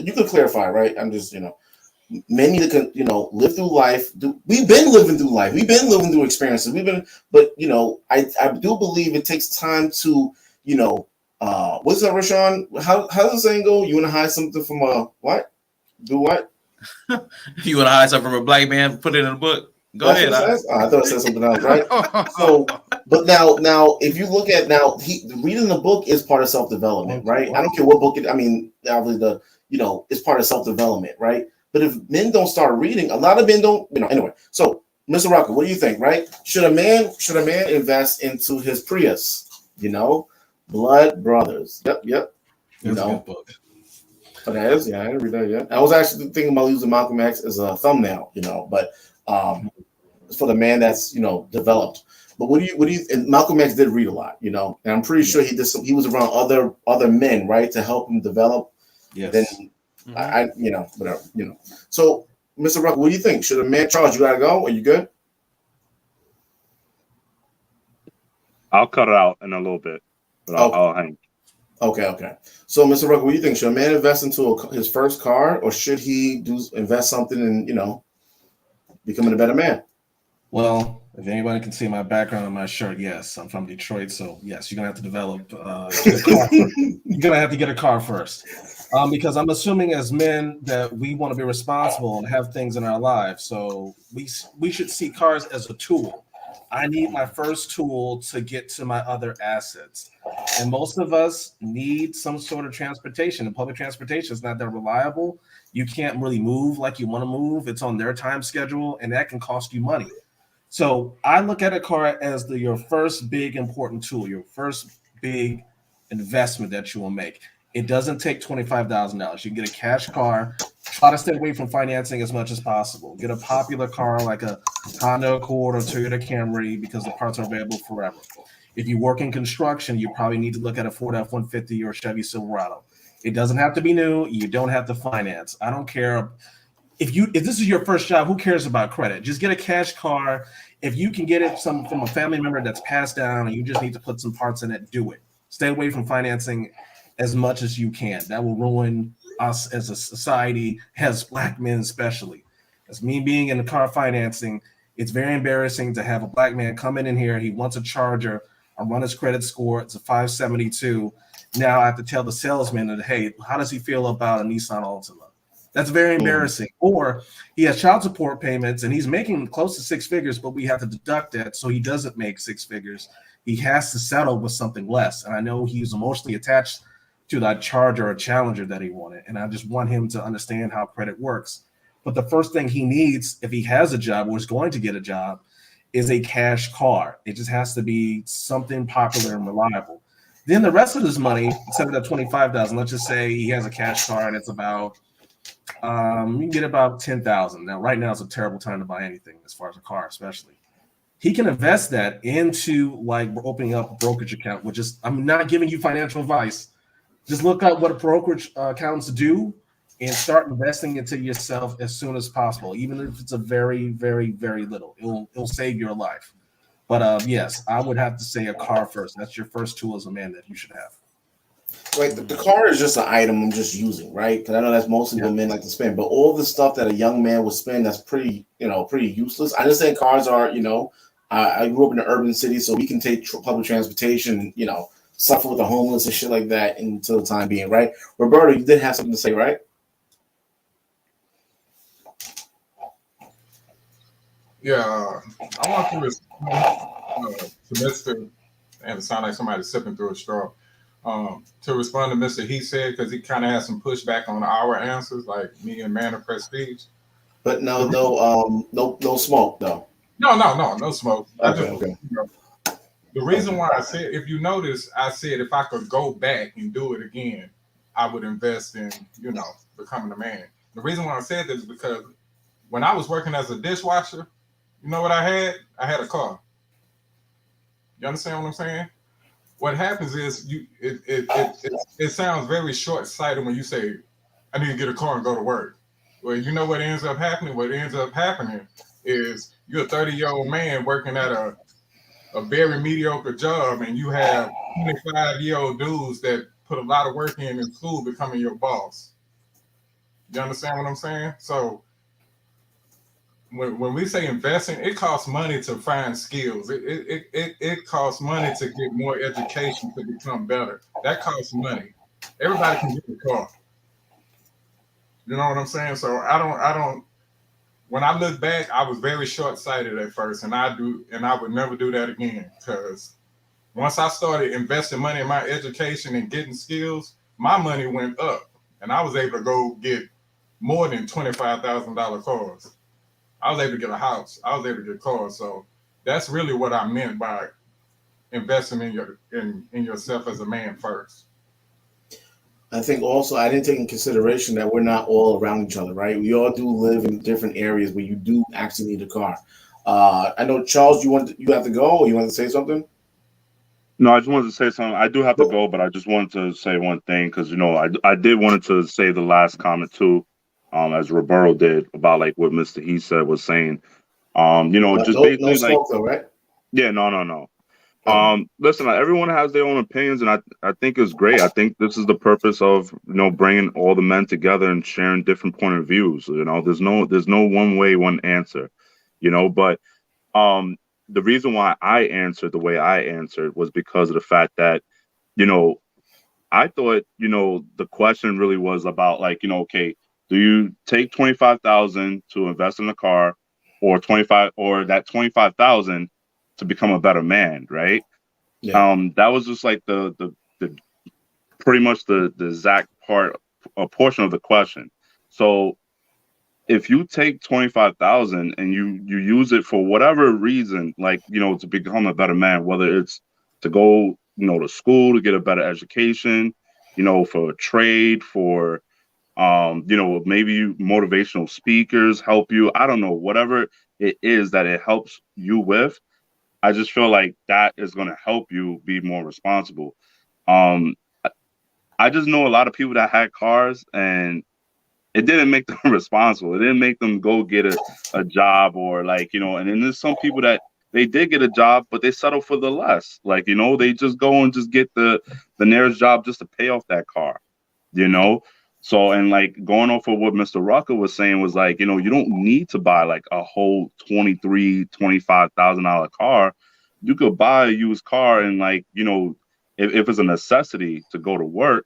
you could clarify, right? I'm just, men need to, live through life. We've been living through life. We've been living through experiences. But I do believe it takes time to, what's that, Rashawn? How does the saying go? You want to hide something from what? Do what? You want to hide something from a black man? Put it in a book. Go That's ahead. what it says? I thought it said something else, right? So, but now, if you look at reading the book is part of self-development, right? I don't care what book it. I mean, obviously it's part of self-development, right? But if men don't start reading, a lot of men don't, anyway. So, Mr. Rucker, what do you think, right? Should a man invest into his Prius? Blood Brothers. Yep. That's a good book. But that is, I didn't read that yet. I was actually thinking about using Malcolm X as a thumbnail, but it's for the man that's developed. But what do you? And Malcolm X did read a lot, and I'm pretty sure he was around other men, right, to help him develop. Yes. Then whatever, So, Mr. Rucker, what do you think? Should a man, Charles? You gotta go. Are you good? I'll cut it out in a little bit, but I'll hang. Okay. So, Mr. Rucker, what do you think? Should a man invest into his first car, or should he invest something in becoming a better man? Well, if anybody can see my background on my shirt, yes, I'm from Detroit, so yes, you're gonna have to develop. You're gonna have to get a car first, because I'm assuming as men that we want to be responsible and have things in our lives. So we should see cars as a tool. I need my first tool to get to my other assets, and most of us need some sort of transportation. And public transportation is not that reliable. You can't really move like you want to move. It's on their time schedule, and that can cost you money. So I look at a car as your first big important tool, your first big investment that you will make. It doesn't take $25,000. You can get a cash car. Try to stay away from financing as much as possible. Get a popular car like a Honda Accord or Toyota Camry because the parts are available forever. If you work in construction, you probably need to look at a Ford F-150 or Chevy Silverado. It doesn't have to be new. You don't have to finance. I don't care. If this is your first job, who cares about credit? Just get a cash car. If you can get it from a family member that's passed down and you just need to put some parts in it, do it. Stay away from financing as much as you can. That will ruin us as a society, as black men especially. As me being in the car financing, it's very embarrassing to have a black man come in here. He wants a Charger. I run his credit score. It's a 572. Now I have to tell the salesman that, hey, how does he feel about a Nissan Altima? That's very embarrassing. Or he has child support payments and he's making close to six figures, but we have to deduct that so he doesn't make six figures. He has to settle with something less. And I know he's emotionally attached to that Charger or Challenger that he wanted. And I just want him to understand how credit works. But the first thing he needs, if he has a job or is going to get a job, is a cash car. It just has to be something popular and reliable. Then the rest of his money, instead of that $25,000, let's just say he has a cash car and it's about you can get about $10,000. Now, right now is a terrible time to buy anything as far as a car, especially. He can invest that into like opening up a brokerage account, which is, I'm not giving you financial advice. Just look up what a brokerage accounts do and start investing into yourself as soon as possible, even if it's a very, very, very little. It'll save your life. But yes, I would have to say a car first. That's your first tool as a man that you should have. Right, the car is just an item I'm just using, right? Because I know that's mostly what men like to spend. But all the stuff that a young man would spend, that's pretty useless. I understand cars are, I grew up in an urban city, so we can take public transportation, suffer with the homeless and shit like that until the time being, right? Roberto, you did have something to say, right? Yeah, I want to respond to Mr. and it sounds like somebody sipping through a straw. To respond to Mr. He said, because he kind of had some pushback on our answers, like me and Man of Prestige. But no smoke though. No smoke. Okay. The reason why I said, if you notice, I said if I could go back and do it again, I would invest in, becoming a man. The reason why I said this is because when I was working as a dishwasher, you know what I had? I had a car. You understand what I'm saying? What happens is it sounds very short-sighted when you say, I need to get a car and go to work. Well, you know what ends up happening? What ends up happening is you're a 30-year-old man working at a very mediocre job, and you have 25-year-old dudes that put a lot of work in school becoming your boss. You understand what I'm saying? So when we say investing, it costs money to find skills. It costs money to get more education to become better. That costs money. Everybody can get a car. You know what I'm saying? So I don't. When I look back, I was very short-sighted at first, and I would never do that again. Because once I started investing money in my education and getting skills, my money went up, and I was able to go get more than $25,000 cars. I was able to get a house. I was able to get cars. So that's really what I meant by investing in yourself as a man first. I think also I didn't take in consideration that we're not all around each other, right? We all do live in different areas where you do actually need a car. I know Charles, you have to go, or you want to say something? No, I just wanted to say something. I do have to go, but I just wanted to say one thing because I did wanted to say the last comment too, as Roberto did about like what Mr. He said was saying. Just basically no smoke though, right? Yeah, no. Listen, everyone has their own opinions, and I think it's great. I think this is the purpose of bringing all the men together and sharing different point of views. There's no one way, one answer. But the reason why I answered the way I answered was because of the fact that I thought the question really was about like okay, do you take 25,000 to invest in a car, or 25,000 to become a better man, right? Yeah. That was just like the pretty much the exact portion of the question. So if you take 25,000 and you use it for whatever reason, like to become a better man, whether it's to go to school to get a better education, for a trade, for maybe motivational speakers help you, I don't know, whatever it is that it helps you with, I just feel like that is going to help you be more responsible. I just know a lot of people that had cars and it didn't make them responsible. It didn't make them go get a job or like, and then there's some people that they did get a job, but they settle for the less. Like, they just go and just get the nearest job just to pay off that car, So, and like going off of what Mr. Rucker was saying was like, you don't need to buy like a whole $25,000 car. You could buy a used car and like, if it's a necessity to go to work,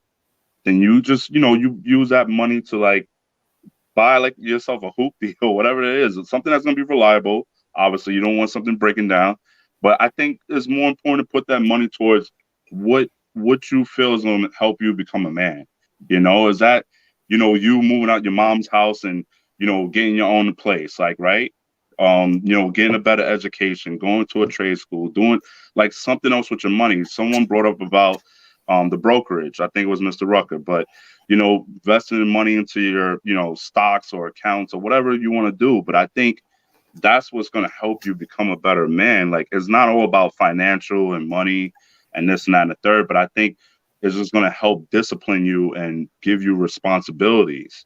then you just, you use that money to like buy like yourself a hoopty or whatever it is. It's something that's going to be reliable. Obviously, you don't want something breaking down. But I think it's more important to put that money towards what you feel is going to help you become a man. Is that, you moving out your mom's house and, getting your own place, like, right? Getting a better education, going to a trade school, doing like something else with your money. Someone brought up about the brokerage. I think it was Mr. Rucker, but investing money into your, stocks or accounts or whatever you want to do. But I think that's what's going to help you become a better man. Like, it's not all about financial and money and this and that and the third, but I think it's just going to help discipline you and give you responsibilities,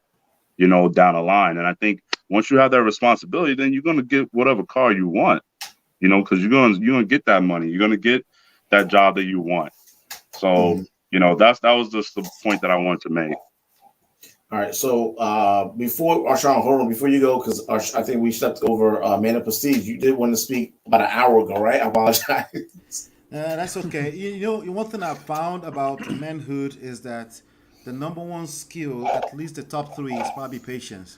down the line. And I think once you have that responsibility, then you're going to get whatever car you want, because you're going to get that money. You're going to get that job that you want. So, that was just the point that I wanted to make. All right. So before Arshawn, hold on, before you go, because I think we stepped over Man of Prestige. You did want to speak about an hour ago, right? I apologize. That's okay. One thing I found about manhood is that the number one skill, at least the top three, is probably patience.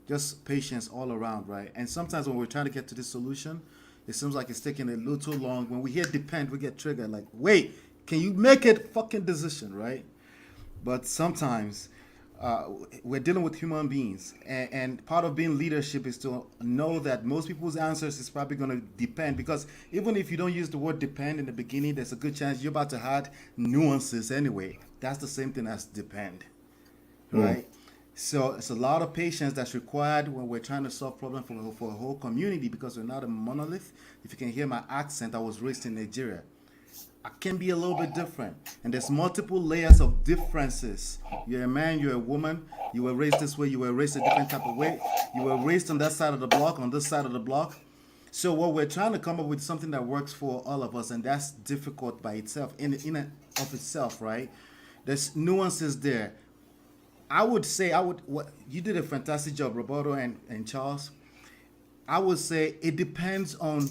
Just patience all around, right? And sometimes when we're trying to get to this solution, it seems like it's taking a little too long. When we hear depend, we get triggered. Like, wait, can you make a fucking decision, right? But sometimes we're dealing with human beings, and part of being leadership is to know that most people's answers is probably going to depend, because even if you don't use the word depend in the beginning, there's a good chance you're about to add nuances anyway. That's the same thing as depend, right? So it's a lot of patience that's required when we're trying to solve problems for a whole community, because we're not a monolith. If you can hear my accent, I was raised in Nigeria. I can be a little bit different, and there's multiple layers of differences. You're a man, you're a woman, you were raised this way, you were raised a different type of way, you were raised on that side of the block, on this side of the block. So what we're trying to come up with something that works for all of us, and that's difficult by itself, in and of itself, right? There's nuances there. What you did a fantastic job, Roberto and Charles. I would say it depends on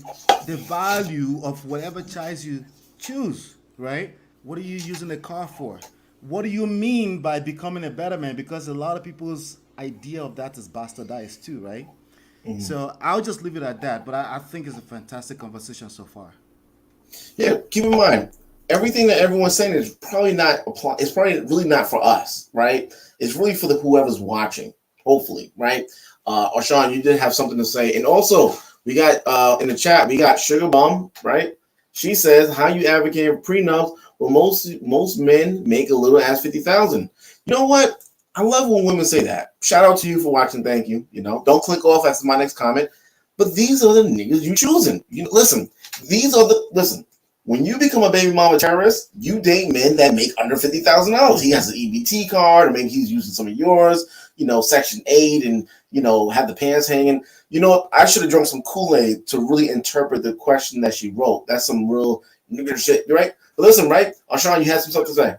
the value of whatever choice you choose, right? What are you using the car for? What do you mean by becoming a better man? Because a lot of people's idea of that is bastardized too, right? Mm-hmm. So I'll just leave it at that. But I think it's a fantastic conversation so far. Yeah, keep in mind, everything that everyone's saying is probably not it's probably really not for us, right? It's really for whoever's watching, hopefully, right? Or Sean, you did have something to say. And also, we got in the chat, we got Sugar Bum, right? She says, how you advocate for prenups? Well, most men make a little as 50,000. You know what? I love when women say that. Shout out to you for watching. Thank you. You know, don't click off. That's my next comment. But these are the niggas you choosing. Listen. When you become a baby mama terrorist, you date men that make under $50,000. He has an EBT card, or maybe he's using some of yours. Section 8, and have the pants hanging. You know what? I should have drunk some Kool-Aid to really interpret the question that she wrote. That's some real nigger shit, right? But listen, right? Sean, you had some stuff to say.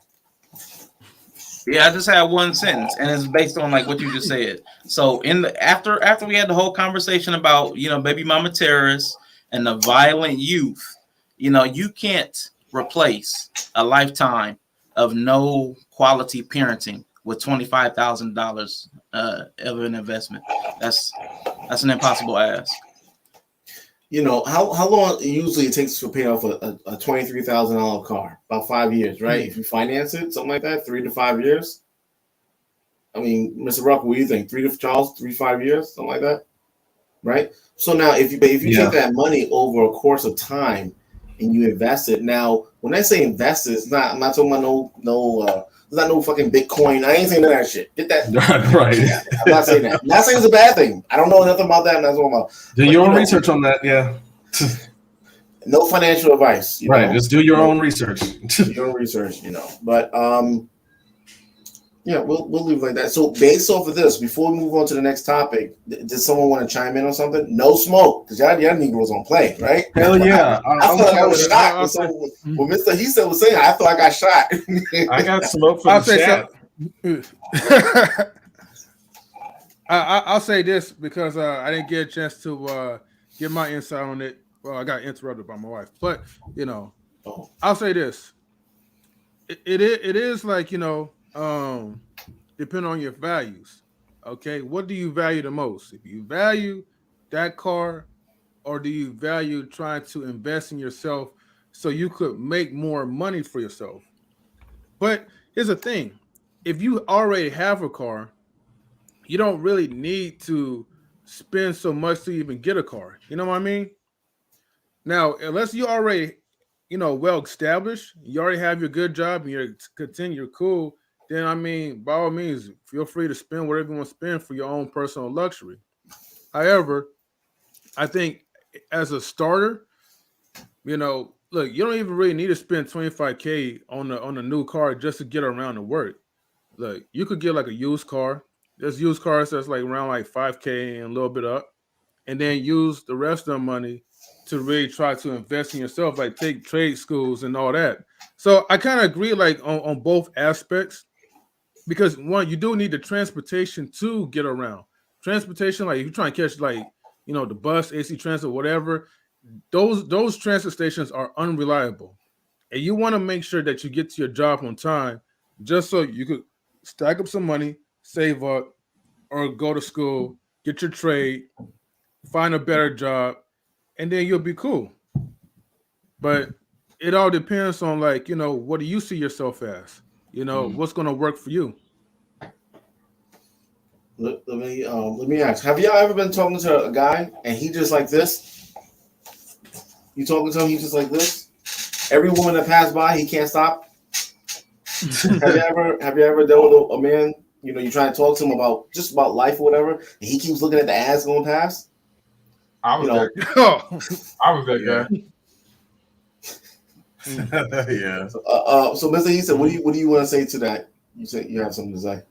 Yeah, I just had one sentence, and it's based on like what you just said. So after we had the whole conversation about baby mama terrorists and the violent youth, you can't replace a lifetime of no quality parenting with $25,000 of an investment. That's an impossible ask. How long usually it takes to pay off a $23,000 car? About 5 years, right? If you finance it, something like that, 3 to 5 years. I mean, Mr. Ruck, what do you think? 3 to 5 years, something like that, right? So now, if you take that money over a course of time and you invest it, now when I say invest it, I'm not talking about there's not no fucking Bitcoin. I ain't saying none of that shit. Get that right. I'm not saying that. I'm not saying it's a bad thing. I don't know nothing about that. I'm not talking about. Do your own research on that. Yeah. No financial advice. Right. Just do your own research. Do your own research. But yeah, we'll leave it like that. So based off of this, before we move on to the next topic, does someone want to chime in on something? No smoke, because y'all Negroes don't play, right? Hell yeah! I thought I was shot. When Mr. He was saying, I thought I got shot. I got smoke from the chat. I'll say this because I didn't get a chance to get my insight on it. Well, I got interrupted by my wife, but I'll say this: it is like depending on your values. Okay, what do you value the most? If you value that car, or do you value trying to invest in yourself so you could make more money for yourself? But here's the thing: if you already have a car, you don't really need to spend so much to even get a car. You know what I mean? Now, unless you already, well established, you already have your good job and you're cool, then I mean, by all means, feel free to spend whatever you want to spend for your own personal luxury. However, I think as a starter, look, you don't even really need to spend $25K on a new car just to get around to work. Look, you could get like a used car. There's used cars that's like around like $5K and a little bit up, and then use the rest of the money to really try to invest in yourself, like take trade schools and all that. So I kind of agree like on both aspects, because one, you do need the transportation to get around. Transportation, like if you're trying to catch like, the bus, AC Transit, whatever, those transit stations are unreliable. And you want to make sure that you get to your job on time, just so you could stack up some money, save up, or go to school, get your trade, find a better job, and then you'll be cool. But it all depends on like, what do you see yourself as? What's going to work for you? Let me ask. Have y'all ever been talking to a guy and he just like this? You talking to him, he's just like this? Every woman that passed by, he can't stop. Have you ever dealt with a man you know, you try to talk to him about just about life or whatever, and he keeps looking at the ads going past. I was You know, I was that guy. Yeah. So Mr. He said, what do you want to say to that? You said you have something to say.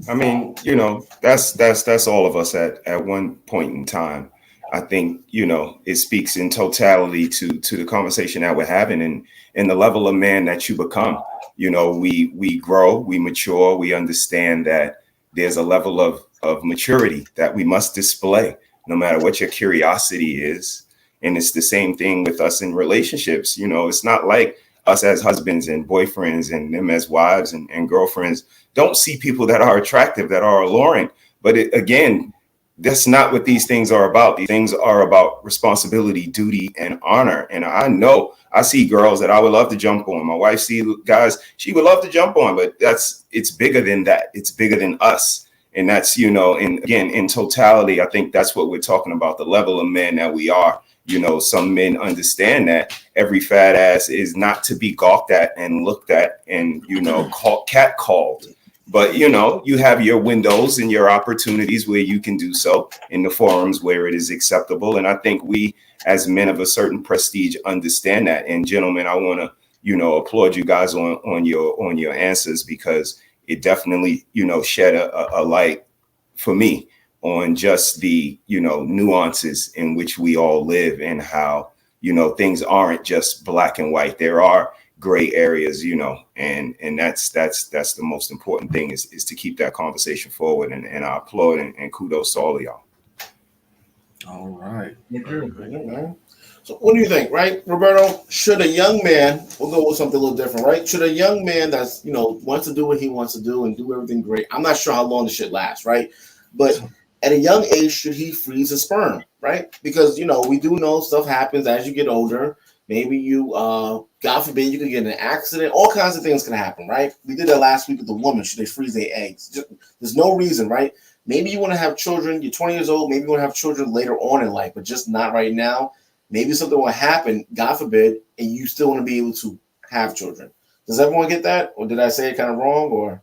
I mean, you know, that's all of us at one point in time. I think, you know, it speaks in totality to the conversation that we're having and the level of man that you become. You know, we grow, we mature, we understand that there's a level of maturity that we must display, no matter what your curiosity is. And it's the same thing with us in relationships. You know, it's not like us as husbands and boyfriends and them as wives and girlfriends don't see people that are attractive, that are alluring. But again, that's not what these things are about. These things are about responsibility, duty, and honor. And I know I see girls that I would love to jump on. My wife sees guys she would love to jump on, but it's bigger than that. It's bigger than us. And that's, you know, and again, in totality, I think that's what we're talking about, the level of men that we are. You know, some men understand that every fat ass is not to be gawked at and looked at and, you know, catcalled. But, you know, you have your windows and your opportunities where you can do so in the forums where it is acceptable. And I think we, as men of a certain prestige, understand that. And gentlemen, I want to, you know, applaud you guys on your answers, because it definitely, you know, shed a light for me on just the, you know, nuances in which we all live and how, you know, things aren't just black and white. There are gray areas, you know, and that's the most important thing is to keep that conversation forward. And I applaud and kudos to all of y'all. All right. So what do you think, right, Roberto? Should a young man, we'll go with something a little different, right? Should a young man that's, you know, wants to do what he wants to do and do everything great, I'm not sure how long this shit lasts, right? But at a young age, should he freeze his sperm, right? Because, you know, we do know stuff happens as you get older. Maybe you, God forbid, you could get in an accident. All kinds of things can happen, right? We did that last week with the woman. Should they freeze their eggs? There's no reason, right? Maybe you want to have children. You're 20 years old. Maybe you want to have children later on in life, but just not right now. Maybe something will happen, God forbid, and you still want to be able to have children. Does everyone get that? Or did I say it kind of wrong? Or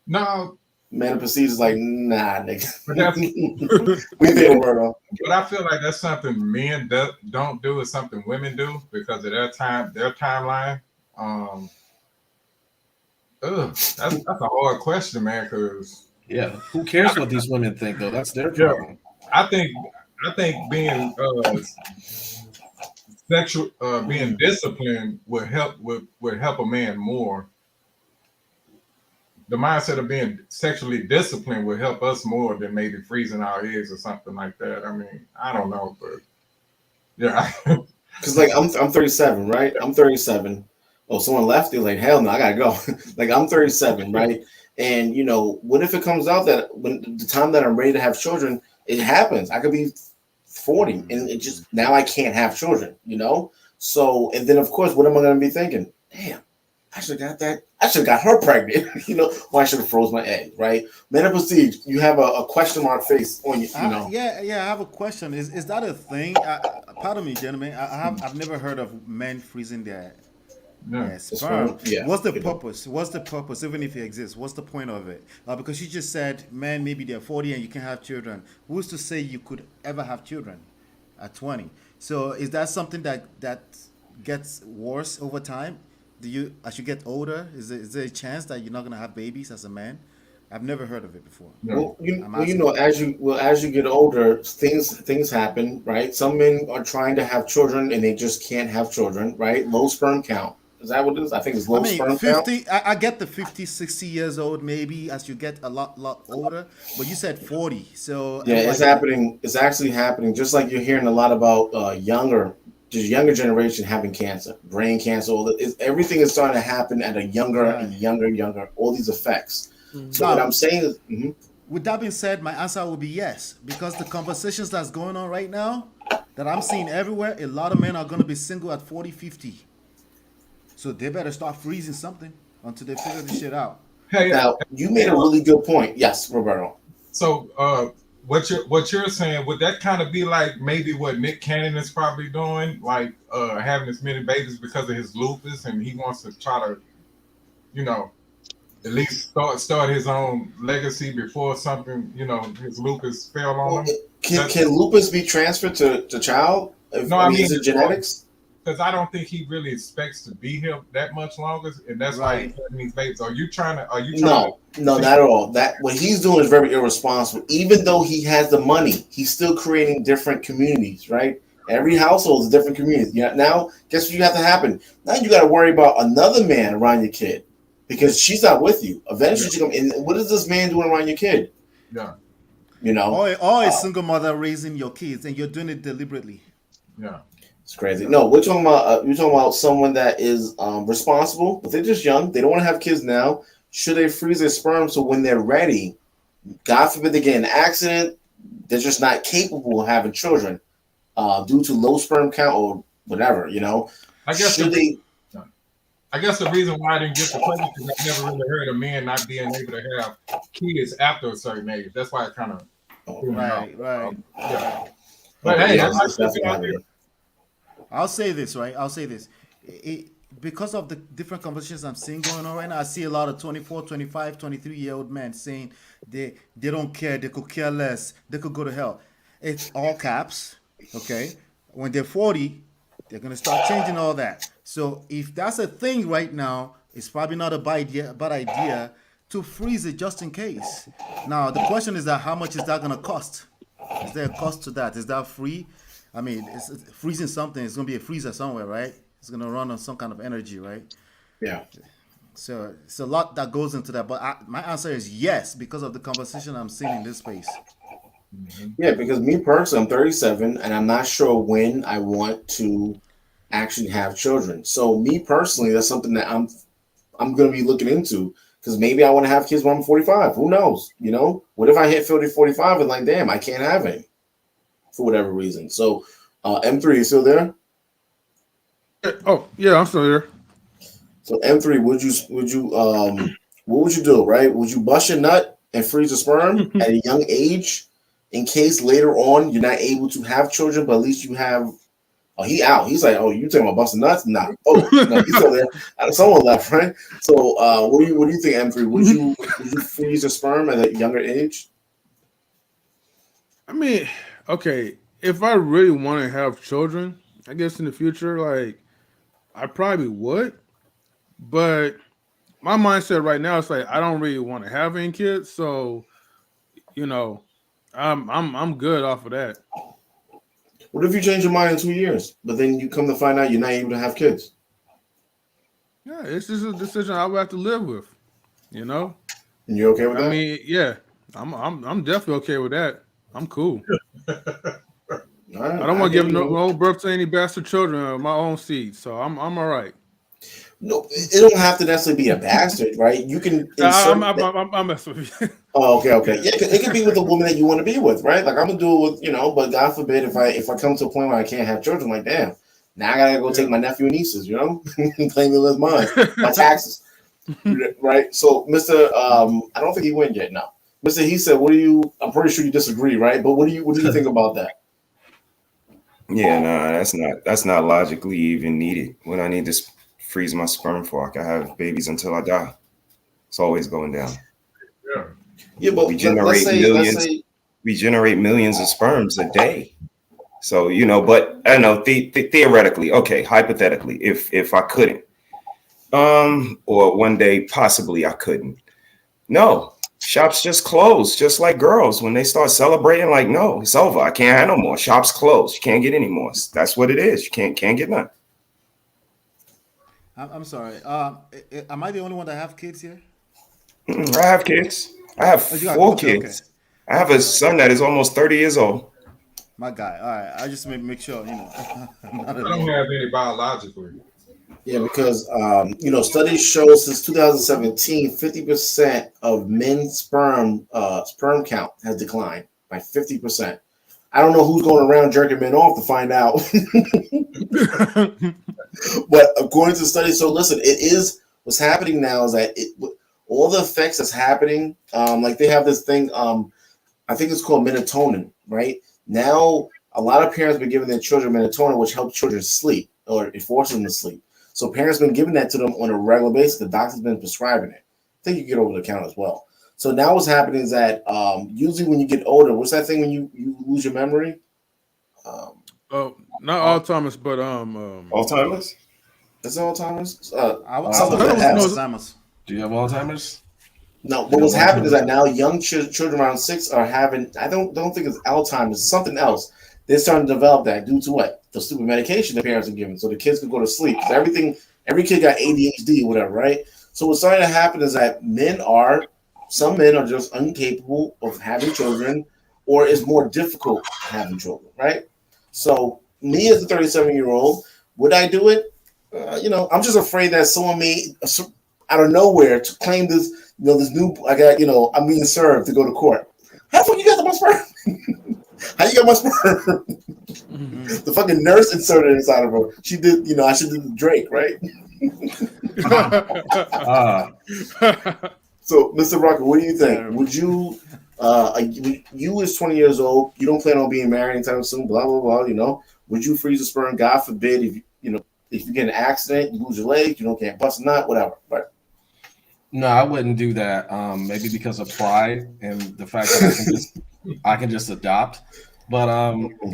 no? Man of Prestige is like, nah, nigga. But that's, we think but I feel like that's something men don't do. It's something women do because of their timeline. That's a hard question, man. Because who cares what these women think though? That's their problem. I think being sexual, being disciplined would help a man more. The mindset of being sexually disciplined would help us more than maybe freezing our eggs or something like that. I mean, I don't know, but yeah. Because like I'm 37, right? I'm 37. Oh, someone left. They're like, hell no, I gotta go. Like I'm 37, right? And you know, what if it comes out that when the time that I'm ready to have children, it happens. I could be 40, and it just now I can't have children. You know. So, and then of course, what am I gonna be thinking? Damn. I should have got that. I should have got her pregnant, you know. Or I should have froze my egg, right? Man of Prestige, you have a question mark face on you, know. Yeah, I have a question. Is that a thing? Pardon me, gentlemen. I've never heard of men freezing their sperm. Yeah. What's the purpose? What's the purpose, even if it exists? What's the point of it? Because you just said, man, maybe they're 40 and you can have children. Who's to say you could ever have children at 20? So is that something that gets worse over time? As you get older, is there a chance that you're not gonna have babies as a man? I've never heard of it before. Well, you know, as you get older, things happen, right? Some men are trying to have children and they just can't have children, right? Low sperm count. Is that what it is? I think it's low sperm 50, count. I get the 50, 60 years old maybe as you get a lot older, but you said 40. So yeah, it's happening. It's actually happening. Just like you're hearing a lot about younger generation having cancer, brain cancer, everything is starting to happen at a younger and younger, all these effects. So what I'm saying is, with that being said, my answer would be yes, because the conversations that's going on right now that I'm seeing everywhere, a lot of men are going to be single at 40, 50. So they better start freezing something until they figure this shit out. Hey, now you made a really good point. Yes, Roberto. So, what you're saying, would that kind of be like maybe what Nick Cannon is probably doing, like having as many babies because of his lupus, and he wants to try to you know, at least start his own legacy before something, you know, his lupus fell on him. Can lupus be transferred to child? No, I mean, is it genetics? Because I don't think he really expects to be here that much longer, and that's why he's having these babies. Are you trying No, not at all. That what he's doing is very irresponsible. Even though he has the money, he's still creating different communities, right? Every household is a different community. Yeah. Now, guess what you have to happen? Now you got to worry about another man around your kid because she's not with you. Eventually, she come in. What is this man doing around your kid? Yeah. You know, or a single mother raising your kids, and you're doing it deliberately. Yeah. It's crazy. No, we're talking about someone that is responsible, but they're just young. They don't want to have kids now. Should they freeze their sperm so when they're ready, God forbid they get in an accident, they're just not capable of having children due to low sperm count or whatever. You know, I guess the reason why I didn't get the question is I've never really heard of men not being able to have kids after a certain age. That's why I kind of right. Yeah. But hey, I'll say this, right? Because of the different conversations I'm seeing going on right now, I see a lot of 24, 25, 23-year-old men saying they don't care, they could care less, they could go to hell. It's all caps, okay? When they're 40, they're going to start changing all that. So if that's a thing right now, it's probably not a bad idea to freeze it just in case. Now, the question is that how much is that going to cost? Is there a cost to that? Is that free? I mean, it's freezing something. It's going to be a freezer somewhere, right? It's going to run on some kind of energy, right? Yeah. So it's a lot that goes into that. But my answer is yes, because of the conversation I'm seeing in this space. Yeah, because me personally, I'm 37, and I'm not sure when I want to actually have children. So me personally, that's something that I'm going to be looking into because maybe I want to have kids when I'm 45. Who knows? You know, what if I hit 45 and like, damn, I can't have any for whatever reason. So M3, you still there? Oh yeah, I'm still here. So M3, what would you do? Right? Would you bust your nut and freeze a sperm at a young age in case later on you're not able to have children, but at least you have? Oh, he out. He's like, oh, you talking about busting nuts? Nah. Oh, no, he's still there. Someone left, right? So, what do you think, M3? Would you freeze a sperm at a younger age? I mean, okay, if I really want to have children, I guess in the future, like I probably would, but my mindset right now is like I don't really want to have any kids, so you know, I'm good off of that. What if you change your mind in 2 years, but then you come to find out you're not able to have kids? Yeah, it's just a decision I would have to live with, you know. And you're okay with that? I mean, yeah, I'm definitely okay with that. I'm cool. Right, I don't want to give no birth to any bastard children of my own seed, so I'm all right. No, it don't have to necessarily be a bastard, right? You can. I'm messing with you. Oh, okay. Yeah, it could be with the woman that you want to be with, right? Like I'm gonna do it with, but God forbid if I come to a point where I can't have children, like damn, now I gotta go take my nephew and nieces, claim them as mine, my taxes, right? So, Mr. I don't think he went yet. No, Mr. He said, I'm pretty sure you disagree, right? But what do you think about that? Yeah, no, that's not logically even needed. What I need to freeze my sperm for, I can have babies until I die. It's always going down. Yeah, but we generate millions. We generate millions of sperms a day. So but I know theoretically, okay, hypothetically, if I couldn't, or one day possibly I couldn't. No, shops just closed, just like girls when they start celebrating. Like, no, it's over. I can't have no more. Shops closed. You can't get any more. That's what it is. You can't get none. I'm sorry. Am I the only one that have kids here? I have kids. I have 4 kids. Okay. I have a son that is almost 30 years old. My guy. All right. I just make sure, I don't have any biologically. Yeah, because studies show since 2017, 50% of men's sperm count has declined by 50%. I don't know who's going around jerking men off to find out. But according to the study, so listen, what's happening now is that all the effects that's happening, like they have this thing, I think it's called melatonin, right? Now, a lot of parents have been giving their children melatonin, which helps children sleep, or it forces them to sleep. So parents been giving that to them on a regular basis. The doctor's been prescribing it. I think you get over the counter as well. So now what's happening is that usually when you get older, what's that thing when you lose your memory? Oh, not Alzheimer's, but Alzheimer's. Is it Alzheimer's? I would Something say like that. Alzheimer's. Do you have Alzheimer's? No, but what's happening is that now young children around 6 are having. I don't think it's Alzheimer's. It's something else. They're starting to develop that due to what? The stupid medication the parents are giving, so the kids can go to sleep. So every kid got ADHD, whatever, right? So what's starting to happen is that some men are just incapable of having children, or it's more difficult having children, right? So me as a 37-year-old, would I do it? I'm just afraid that someone may out of nowhere to claim this, this new. I'm being served to go to court. How the fuck you got my sperm? How you got my sperm? The fucking nurse inserted it inside of her. She did, I should do the Drake, right? So, Mr. Rocker, what do you think? Would you, you is 20 years old, you don't plan on being married anytime soon, blah, blah, blah, would you freeze a sperm? God forbid, if you get in an accident, you lose your leg, can't bust a nut, whatever, right? No, I wouldn't do that. Maybe because of pride and the fact that I can just adopt. But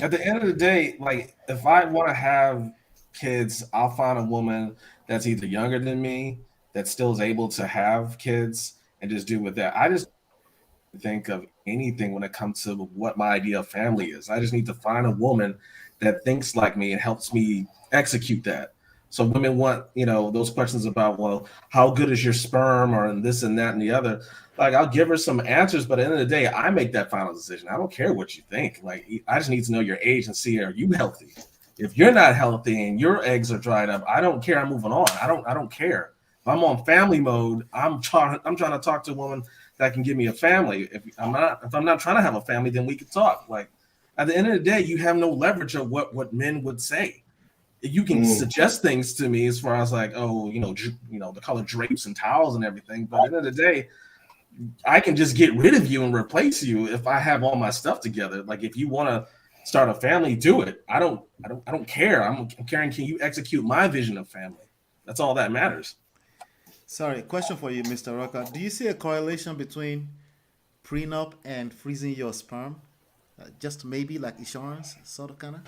at the end of the day, like if I want to have kids, I'll find a woman that's either younger than me that still is able to have kids and just do with that. I just think of anything when it comes to what my idea of family is. I just need to find a woman that thinks like me and helps me execute that. So women want, those questions about, well, how good is your sperm or this and that and the other? Like, I'll give her some answers, but at the end of the day, I make that final decision. I don't care what you think. Like, I just need to know your age and see, are you healthy? If you're not healthy and your eggs are dried up, I don't care. I'm moving on. I don't care. If I'm on family mode, I'm trying to talk to a woman that can give me a family. If I'm not trying to have a family, then we can talk. Like, at the end of the day, you have no leverage of what men would say. You can suggest things to me as far as like, the color drapes and towels and everything. But at the end of the day, I can just get rid of you and replace you if I have all my stuff together. Like if you want to start a family, do it. I don't care. I'm caring. Can you execute my vision of family? That's all that matters. Sorry, question for you, Mr. Rocker. Do you see a correlation between prenup and freezing your sperm? Just maybe like insurance, sort of, kind of?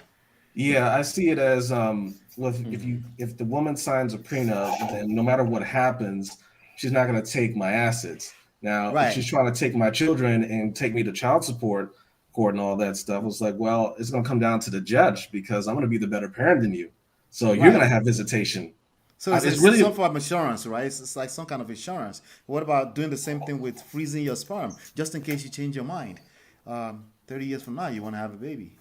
Yeah, I see it as if the woman signs a prenup, then no matter what happens, she's not going to take my assets. Now, if she's trying to take my children and take me to child support court and all that stuff, it's like, well, it's going to come down to the judge because I'm going to be the better parent than you. So you're going to have visitation. So it's really some form of insurance, right? It's like some kind of insurance. What about doing the same thing with freezing your sperm, just in case you change your mind? 30 years from now, you want to have a baby,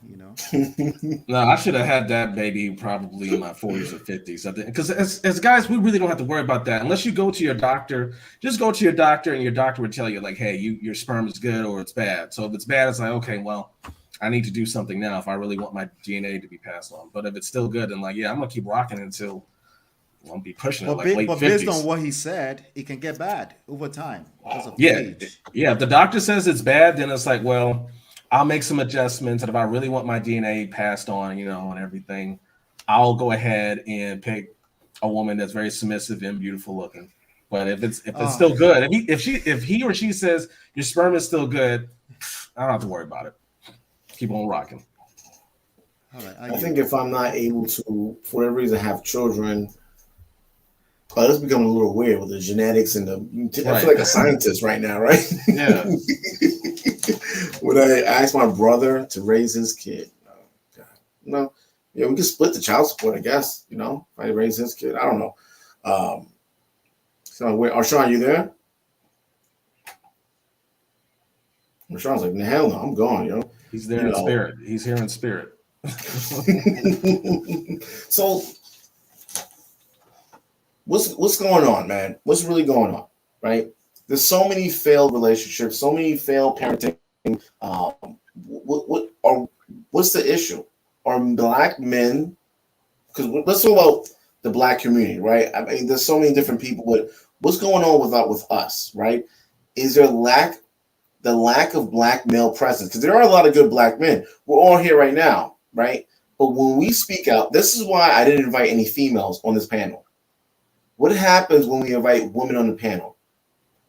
No, I should have had that baby probably in my 40s or 50s. Because as guys, we really don't have to worry about that. Unless you go to your doctor, just go to your doctor and your doctor would tell you like, hey, your sperm is good or it's bad. So if it's bad, it's like, okay, well, I need to do something now if I really want my DNA to be passed on. But if it's still good, then like, yeah, I'm going to keep rocking until I'll be pushing it like late 50s. But based on what he said, it can get bad over time because of age. Yeah, if the doctor says it's bad, then it's like, well, I'll make some adjustments, and if I really want my DNA passed on, and everything, I'll go ahead and pick a woman that's very submissive and beautiful looking. But if it's still good, if he or she says your sperm is still good, I don't have to worry about it. Keep on rocking. All right, I think if I'm not able to, for whatever reason, have children, it's becoming a little weird with the genetics and I feel like a scientist right now, right? Yeah. When I asked my brother to raise his kid, we could split the child support, I guess. If I raise his kid, I don't know. So wait, Arshawn, you there? Arshawn's like, hell no, I'm gone, He's there in spirit. He's here in spirit. So what's going on, man? What's really going on, right? There's so many failed relationships, so many failed parenting. What's the issue? Are black men? Because let's talk about the black community, right? I mean, there's so many different people. But what's going on with us, right? Is there the lack of black male presence? Because there are a lot of good black men. We're all here right now, right? But when we speak out, this is why I didn't invite any females on this panel, What happens when we invite women on the panel?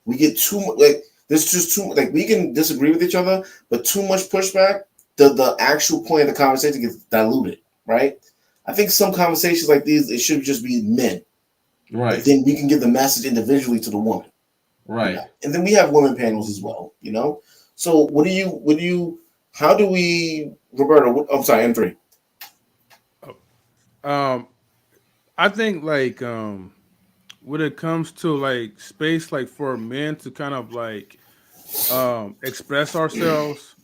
We get too much, like, there's just too, like, we can disagree with each other, but too much pushback, the actual point of the conversation gets diluted, right? I think some conversations like these, it should just be men. Right. But then we can give the message individually to the woman. Right. You know? And then we have women panels as well, you know? So how do we, Roberto, I'm sorry, M3. I think like when it comes to like space, like for men to kind of like express ourselves,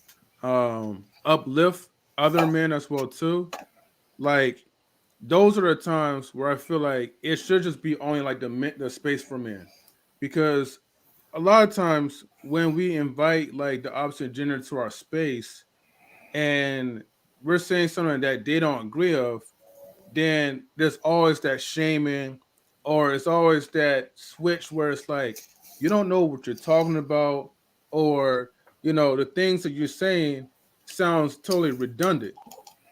uplift other men as well too, like those are the times where I feel like it should just be only like the space for men, because a lot of times when we invite like the opposite gender to our space and we're saying something that they don't agree of, then there's always that shaming, or it's always that switch where it's like you don't know what you're talking about, or the things that you're saying sounds totally redundant.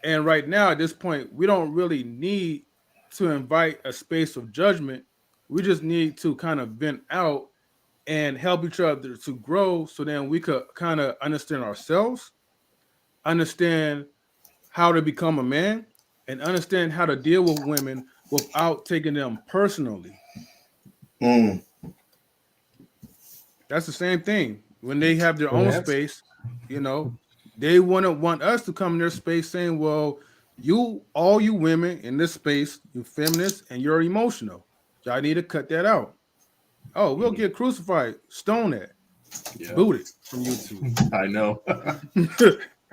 And right now at this point, we don't really need to invite a space of judgment. We just need to kind of vent out and help each other to grow, so then we could kind of understand ourselves, understand how to become a man, and understand how to deal with women without taking them personally. That's the same thing. When they have their own space, they wouldn't want us to come in their space saying, well, all you women in this space, you feminists, and you're emotional. Y'all need to cut that out. Oh, we'll get crucified, stone that, booted from YouTube. I know.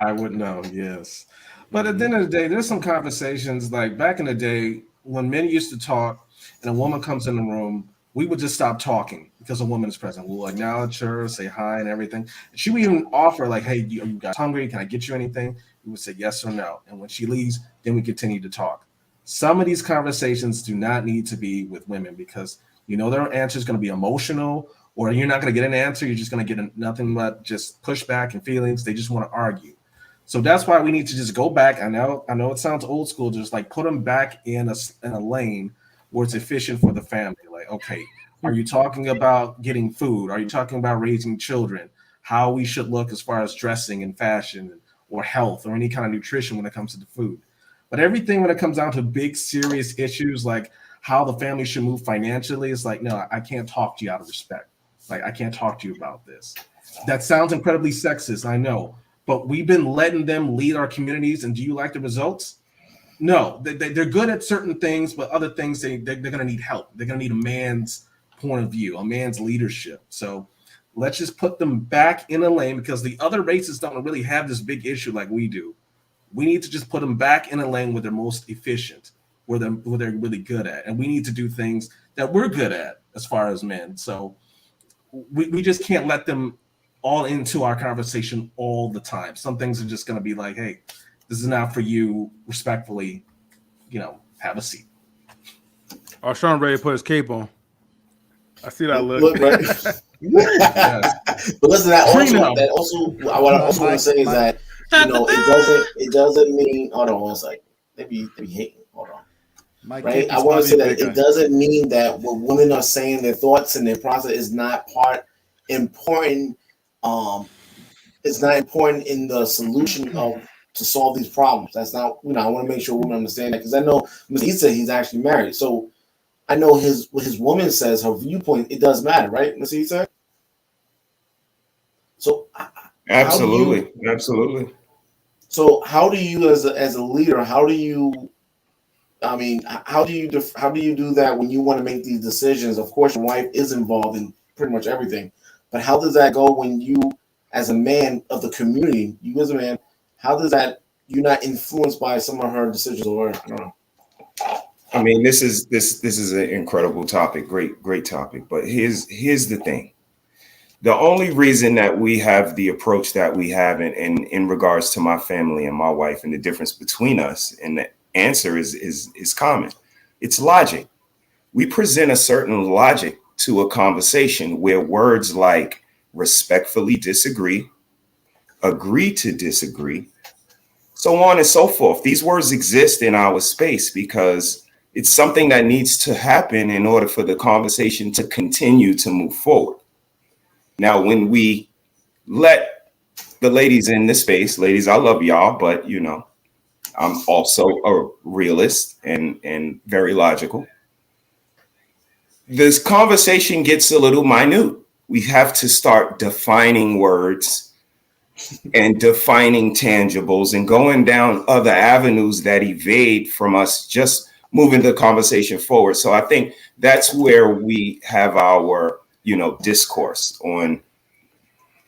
I would know, yes. But at the end of the day, there's some conversations like back in the day when men used to talk and a woman comes in the room, we would just stop talking because a woman is present. We'll acknowledge her, say hi and everything. She would even offer like, hey, you guys hungry? Can I get you anything? We would say yes or no. And when she leaves, then we continue to talk. Some of these conversations do not need to be with women because their answer is going to be emotional, or you're not going to get an answer. You're just going to get nothing but just pushback and feelings. They just want to argue. So that's why we need to just go back. I know it sounds old school, just like put them back in a lane where it's efficient for the family. Like, okay, are you talking about getting food? Are you talking about raising children? How we should look as far as dressing and fashion or health or any kind of nutrition when it comes to the food. But everything when it comes down to big, serious issues like how the family should move financially, it's like, no, I can't talk to you out of respect. Like, I can't talk to you about this. That sounds incredibly sexist, I know. But we've been letting them lead our communities, and do you like the results? No, they're good at certain things, but other things they're going to need help. They're going to need a man's point of view, a man's leadership. So let's just put them back in a lane because the other races don't really have this big issue like we do. We need to just put them back in a lane where they're most efficient, where they're really good at, and we need to do things that we're good at as far as men. So we just can't let them all into our conversation all the time. Some things are just going to be like, hey, this is not for you. Respectfully, have a seat. Oh, Sean ready to put his cape on. I see that look. Right? Yes. But listen, what I also want to say is that it doesn't mean. Hold on one second. They be hating. Hold on. Right. I want to say that it doesn't mean that what women are saying, their thoughts and their process is not important. It's not important in the solution to solve these problems. That's not. I want to make sure women understand that because I know Mr. Issa, he's actually married, so I know what his woman says, her viewpoint, it does matter, right, Mr. Issa? So absolutely. So how do you, as a leader, how do you do that when you want to make these decisions? Of course, your wife is involved in pretty much everything, but how does that go when you, as a man of the community, you as a man, how does that you're not influenced by some of her decisions or I don't know? I mean, this is an incredible topic, great topic. But here's the thing. The only reason that we have the approach that we have in regards to my family and my wife and the difference between us, and the answer is common. It's logic. We present a certain logic to a conversation where words like respectfully disagree, agree to disagree, so on and so forth. These words exist in our space because it's something that needs to happen in order for the conversation to continue to move forward. Now, when we let the ladies in this space, ladies, I love y'all, but you know, I'm also a realist and very logical. This conversation gets a little minute. We have to start defining words and defining tangibles and going down other avenues that evade from us just moving the conversation forward. So I think that's where we have our, you know, discourse on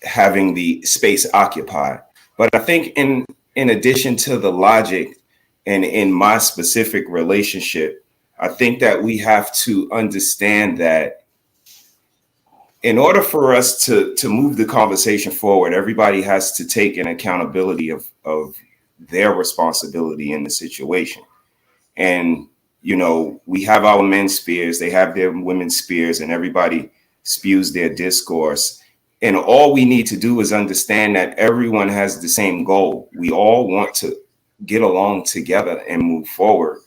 having the space occupied. But I think in addition to the logic and in my specific relationship, I think that we have to understand that in order for us to move the conversation forward, everybody has to take an accountability of their responsibility in the situation. And, you know, we have our men's spheres, they have their women's spheres, and everybody spews their discourse. And all we need to do is understand that everyone has the same goal. We all want to get along together and move forward.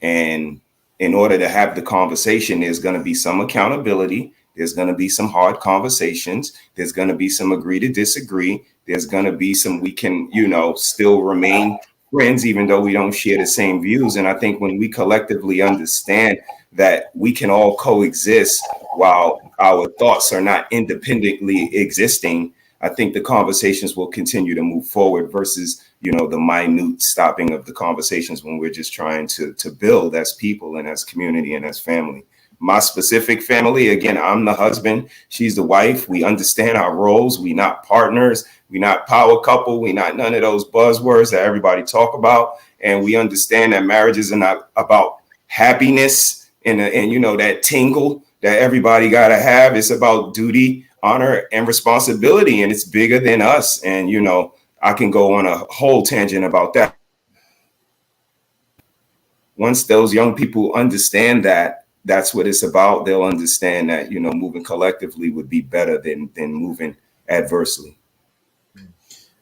And in order to have the conversation, there's going to be some accountability. There's going to be some hard conversations. There's going to be some agree to disagree. There's going to be some we can, you know, still remain friends, even though we don't share the same views. And I think when we collectively understand that we can all coexist while our thoughts are not independently existing, I think the conversations will continue to move forward versus, you know, the minute stopping of the conversations when we're just trying to build as people and as community and as family. My specific family, again, I'm the husband, she's the wife. We understand our roles. We not partners. We not power couple. We not none of those buzzwords that everybody talk about. And we understand that marriages are not about happiness and you know, that tingle that everybody got to have. It's about duty, honor, and responsibility. And it's bigger than us. And, you know, I can go on a whole tangent about that. Once those young people understand that, that's what it's about, they'll understand that, you know, moving collectively would be better than moving adversely.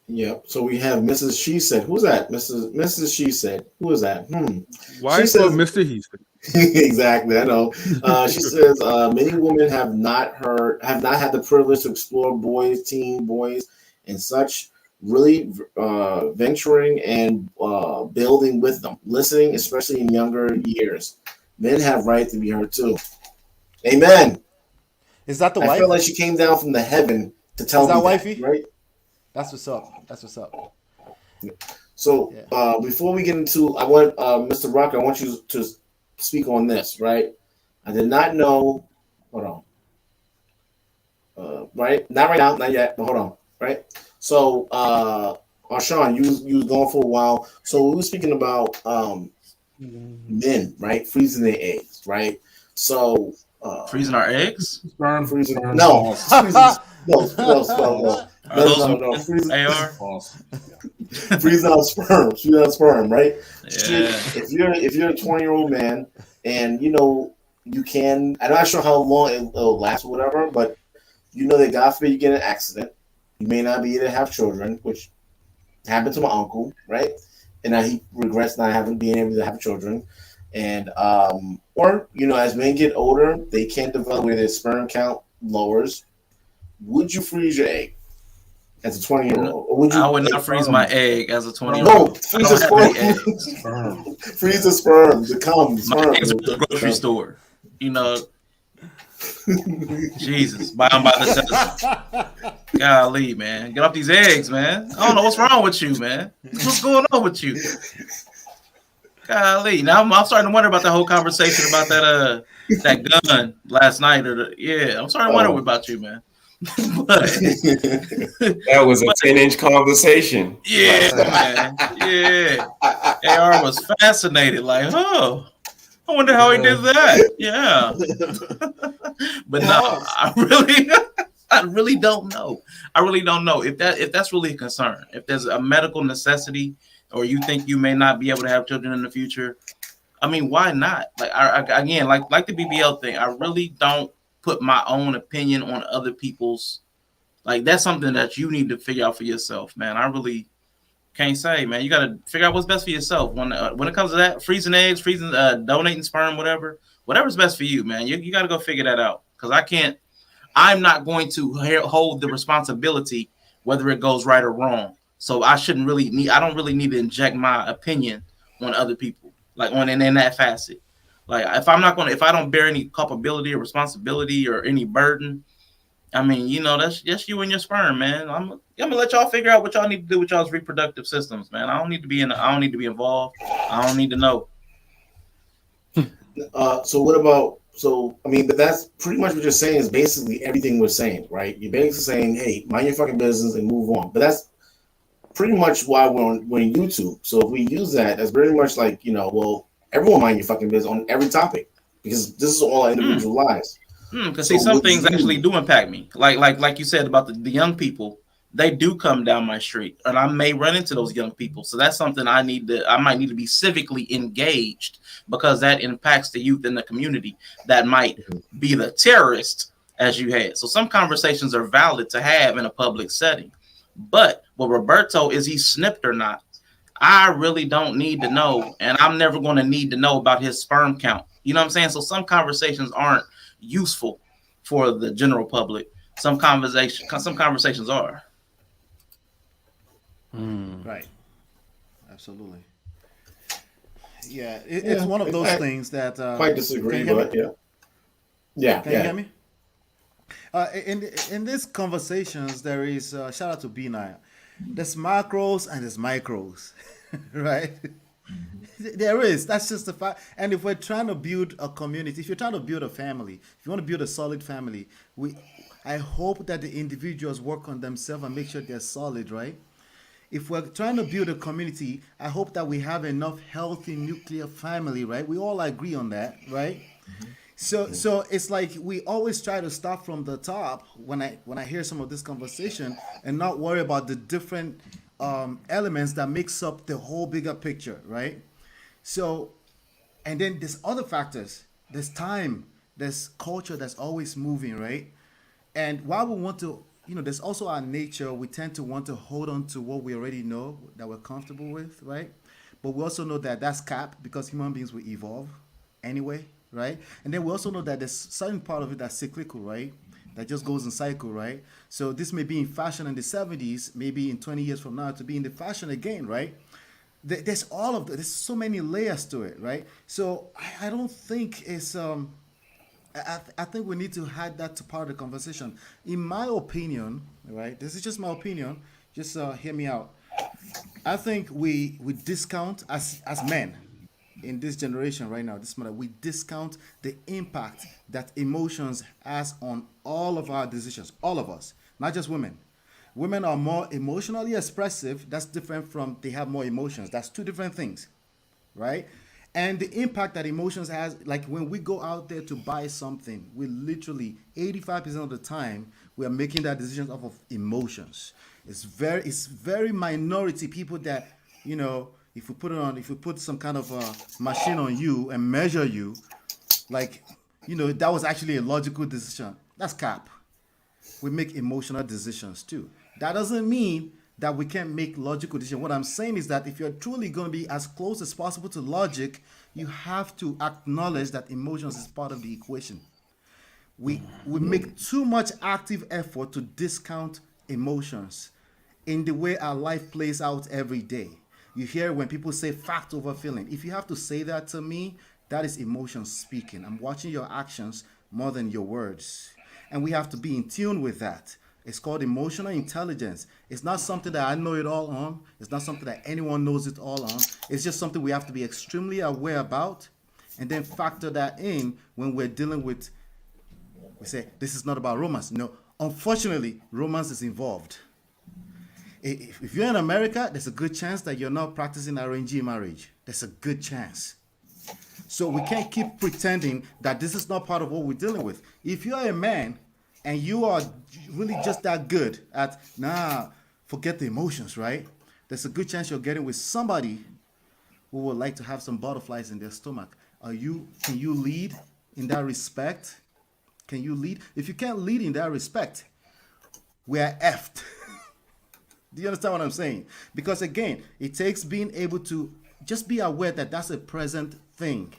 Yep. So we have Mrs. She Said. Who's that? Mrs. She Said. Who is that? Why is it Mr. He Said? Exactly. I know. She says many women have not had the privilege to explore boys, teen boys, and such. Really venturing and building with them, listening, especially in younger years. Men have right to be heard too. Amen. Is that the wife? I feel like she came down from the heaven to tell me that, wifey? Right? That's what's up. That's what's up. So before we get into, I want Mr. Rock, I want you to speak on this, right? I did not know. Hold on. Right? Not right now, not yet, but hold on. Right? So Arshawn, you was going for a while. So we were speaking about men, right? Freezing their eggs, right? So freezing our eggs? Sperm freezing. sperm, No, no. Freezing out sperm, right? Yeah. If you're a 20-year-old man and you know you can, I'm not sure how long it'll last or whatever, but you know that God forbid you get in an accident, you may not be able to have children, which happened to my uncle, right? And now he regrets not being able to have children. And or you know, as men get older, they can develop where their sperm count lowers. Would you freeze your egg as a 20-year-old? Or would you? I would not freeze my egg as a 20-year-old. No, freeze the sperm. Freeze the sperm. The cum. My eggs at the grocery store. You know. Jesus, buy them by the dozen. Golly, man, get off these eggs, man. I don't know what's wrong with you, man. What's going on with you? Golly, now I'm starting to wonder about the whole conversation about that gun last night. I'm starting to wonder about you, man. But, that was a 10-inch conversation. Yeah, man. Yeah, AR was fascinated. Like, oh. I wonder how he did that. Yeah. But no, I really don't know. I really don't know if that's really a concern. If there's a medical necessity or you think you may not be able to have children in the future, I mean, why not? Like again, like the BBL thing, I really don't put my own opinion on other people's. Like that's something that you need to figure out for yourself, man. Can't say, man. You got to figure out what's best for yourself. When it comes to that, freezing eggs, donating sperm, whatever's best for you, man. You got to go figure that out. Because I'm not going to hold the responsibility whether it goes right or wrong. So I don't really need to inject my opinion on other people, like in that facet. Like if I don't bear any culpability or responsibility or any burden, I mean, that's just you and your sperm, man. I'm gonna let y'all figure out what y'all need to do with y'all's reproductive systems, man. I don't need to be involved. I don't need to know. So what about? So I mean, but that's pretty much what you're saying is basically everything we're saying, right? You're basically saying, hey, mind your fucking business and move on. But that's pretty much why we're in YouTube. So if we use that, that's very much like, well, everyone mind your fucking business on every topic because this is all our individual lives. Because see, some things actually do impact me. Like you said about the young people, they do come down my street, and I may run into those young people. So that's something I might need to be civically engaged because that impacts the youth in the community that might be the terrorist as you had. So some conversations are valid to have in a public setting. But with Roberto, is he snipped or not? I really don't need to know, and I'm never going to need to know about his sperm count. You know what I'm saying? So some conversations aren't useful for the general public. Some conversations are. Right. Absolutely. Yeah, it's one of those things that quite disagree, but yeah. Can you hear me? In these conversations, there is shout out to B9. There's macros and there's micros, right? There is. That's just the fact. And if we're trying to build a community, if you're trying to build a family, if you want to build a solid family, I hope that the individuals work on themselves and make sure they're solid, right? If we're trying to build a community, I hope that we have enough healthy nuclear family, right? We all agree on that, right? So it's like we always try to start from the top when I hear some of this conversation and not worry about the different elements that makes up the whole bigger picture, right? So, and then there's other factors. There's time. There's culture that's always moving, right? And while we want to, there's also our nature. We tend to want to hold on to what we already know that we're comfortable with, right? But we also know that that's cap because human beings will evolve anyway, right? And then we also know that there's certain part of it that's cyclical, right? That just goes in cycle, right? So this may be in fashion in the 70s, maybe in 20 years from now to be in the fashion again, right? There's there's so many layers to it, right? So I don't think it's I think we need to add that to part of the conversation. In my opinion, right? This is just my opinion. Just hear me out. I think we discount as men in this generation right now, we discount the impact that emotions has on all of our decisions, all of us, not just women. Women are more emotionally expressive. That's different from they have more emotions. That's two different things, right? And the impact that emotions has, like when we go out there to buy something, we literally 85% of the time we are making that decision off of emotions. It's very minority people that, if we put some kind of a machine on you and measure you, like, that was actually a logical decision. That's cap. We make emotional decisions too. That doesn't mean that we can't make logical decisions. What I'm saying is that if you're truly going to be as close as possible to logic, you have to acknowledge that emotions is part of the equation. We make too much active effort to discount emotions in the way our life plays out every day. You hear when people say fact over feeling. If you have to say that to me, that is emotion speaking. I'm watching your actions more than your words. And we have to be in tune with that. It's called emotional intelligence. It's not something that I know it all on. It's not something that anyone knows it all on. It's just something we have to be extremely aware about and then factor that in when we're dealing with, we say, this is not about romance. No, unfortunately, romance is involved. If you're in America, there's a good chance that you're not practicing arranged marriage. There's a good chance. So we can't keep pretending that this is not part of what we're dealing with. If you're a man and you are really just that good at, forget the emotions, right? There's a good chance you're getting with somebody who would like to have some butterflies in their stomach. Can you lead in that respect? Can you lead? If you can't lead in that respect, we are effed. Do you understand what I'm saying? Because again, it takes being able to just be aware that that's a present thing.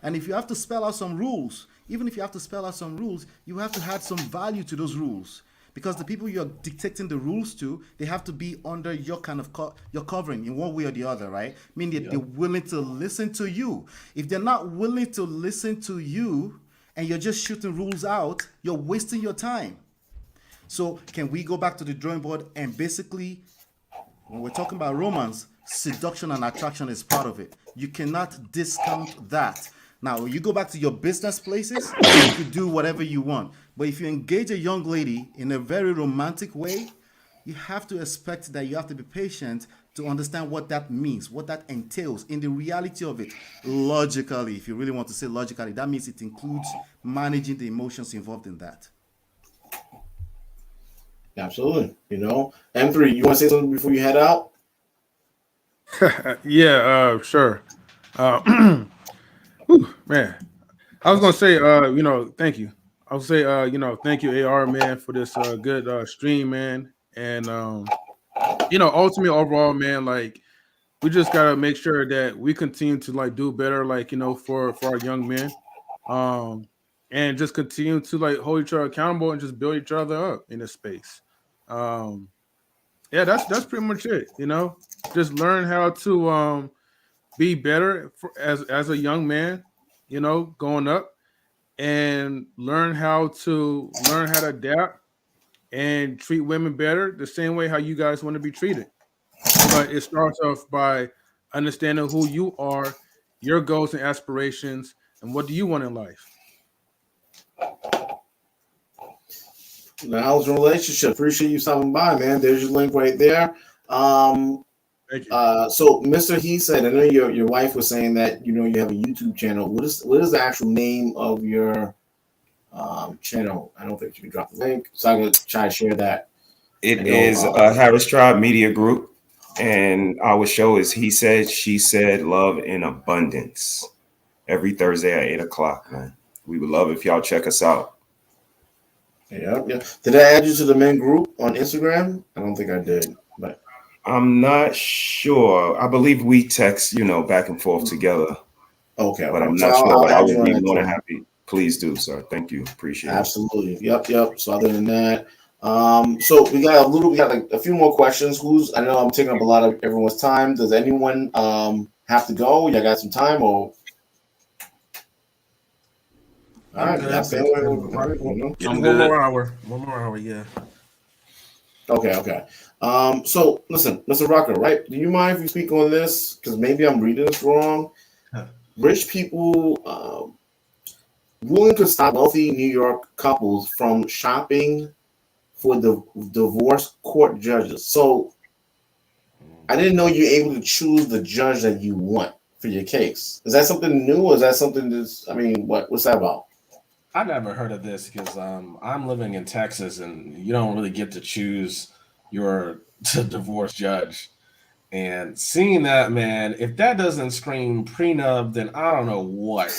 And if you have to spell out some rules, even if you have to spell out some rules, you have to add some value to those rules. Because the people you're dictating the rules to, they have to be under your kind of your covering in one way or the other, right? Meaning that they're willing to listen to you. If they're not willing to listen to you and you're just shooting rules out, you're wasting your time. So can we go back to the drawing board and basically, when we're talking about romance, seduction and attraction is part of it. You cannot discount that. Now, when you go back to your business places, you can do whatever you want. But if you engage a young lady in a very romantic way, you have to expect that you have to be patient to understand what that means, what that entails in the reality of it. Logically, if you really want to say logically, that means it includes managing the emotions involved in that. Absolutely. M3, you want to say something before you head out? Yeah, sure. Man, I was gonna say, thank you. I'll say, thank you, AR man, for this good stream, man. And ultimately, overall, man, like we just gotta make sure that we continue to like do better, like for our young men, and just continue to like hold each other accountable and just build each other up in this space. Yeah, that's pretty much it. Just learn how to be better as a young man, going up, and learn how to adapt and treat women better the same way how you guys want to be treated. But it starts off by understanding who you are, your goals and aspirations, and what do you want in life. How's your relationship? Appreciate you stopping by, man. There's your link right there. Thank you. So Mr. He said, I know your wife was saying that you have a YouTube channel. What is the actual name of your channel? I don't think you can drop the link, so I'm gonna try to share that. It is Harris Tribe Media Group, and our show is He Said, She Said, Love in Abundance, every Thursday at 8:00, man. We would love if y'all check us out. Yeah. Did I add you to the men group on Instagram? I don't think I did, but I'm not sure. I believe we text, back and forth together. Okay. But I'm so not sure. But I would be more than happy. Please do, sir. Thank you. Appreciate it. Absolutely. Yep. So other than that, so we got like a few more questions. I know I'm taking up a lot of everyone's time. Does anyone have to go? Y'all got some time or? All right. One more hour. Yeah. Okay. So listen, Mr. Rucker, right? Do you mind if we speak on this? Because maybe I'm reading this wrong. Rich people ruling to stop wealthy New York couples from shopping for the divorce court judges. So I didn't know you're able to choose the judge that you want for your case. Is that something new, or is that something what's that about? I never heard of this because I'm living in Texas and you don't really get to choose your divorce judge. And seeing that, man, if that doesn't scream prenup, then I don't know what.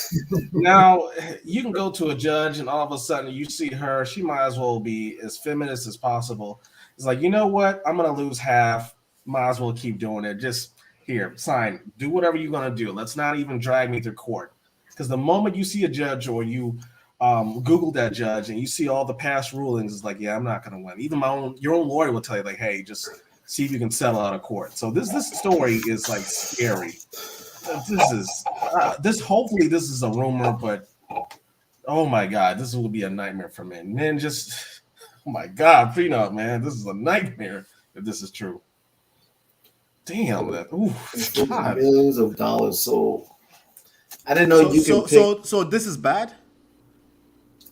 Now, you can go to a judge and all of a sudden you see her, she might as well be as feminist as possible. It's like, you know what? I'm going to lose half. Might as well keep doing it. Just here, sign, do whatever you're going to do. Let's not even drag me to court. Because the moment you see a judge or you Google that judge and you see all the past rulings, it's like, yeah, I'm not going to win. Even your own lawyer will tell you, like, hey, just see if you can settle out of court. So this story is like scary. Hopefully this is a rumor, but oh my God, this will be a nightmare for men. Men just, oh my God, prenup, man, this is a nightmare if this is true. Damn that. God. Millions of dollars. So I didn't know So this is bad.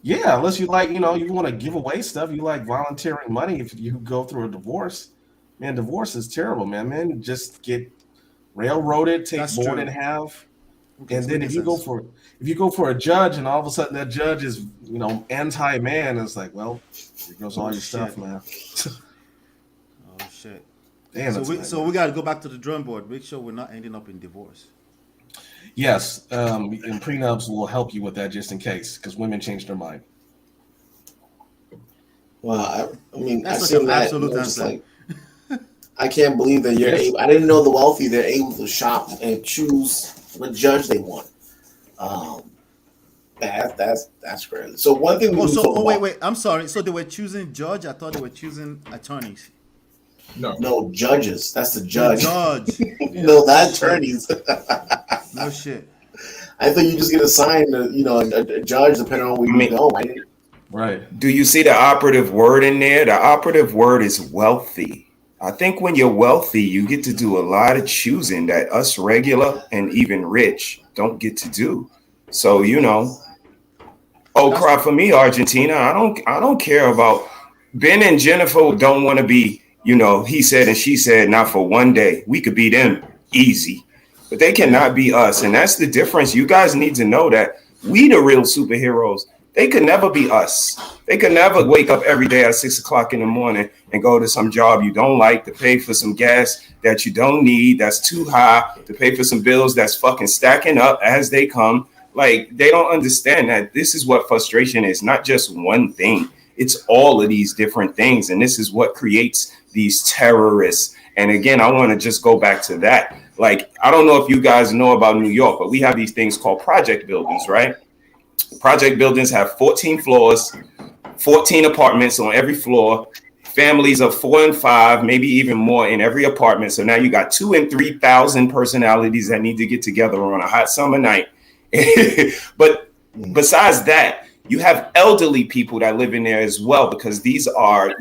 Yeah, unless you you want to give away stuff, you like volunteering money if you go through a divorce. Man, divorce is terrible, man. Men just get railroaded, take more than half. Okay, and then if you go for a judge and all of a sudden that judge is, anti-man, it's like, well, here goes all your stuff, man. Oh shit. Damn, so we got to go back to the drawing board. Make sure we're not ending up in divorce. Yes, and prenups will help you with that just in case, because women change their mind. Well, I mean, that's I see that absolute answer. like, I can't believe that you're Yes. able. I didn't know the wealthy they're able to shop and choose what judge they want. Um, that's crazy. So one thing we Oh, need to so talk wait, about. I'm sorry. So they were choosing judge. I thought they were choosing attorneys. No, No judges. That's the The judge. judge. No, not Shit. attorneys. No shit. I thought you just get assigned, a judge depending on where I you mean, go. I didn't. Right. do you see the operative word in there? The operative word is wealthy. I think when you're wealthy, you get to do a lot of choosing that us regular and even rich don't get to do. So, oh, That's cry for me, Argentina. I don't care about Ben and Jennifer don't want to be, he said and she said, not for one day. We could be them easy. But they cannot be us. And that's the difference. You guys need to know that we the real superheroes. They could never be us. They could never wake up every day at 6 o'clock in the morning and go to some job you don't like to pay for some gas that you don't need, that's too high, to pay for some bills that's fucking stacking up as they come. Like, they don't understand that this is what frustration is, not just one thing. It's all of these different things. And this is what creates these terrorists. And again, I want to just go back to that. Like, I don't know if you guys know about New York, but we have these things called project buildings, right? Project buildings have 14 floors, 14 apartments on every floor, families of 4 and 5, maybe even more in every apartment. So now you got 2,000 and 3,000 personalities that need to get together on a hot summer night. But besides that, you have elderly people that live in there as well, because these are,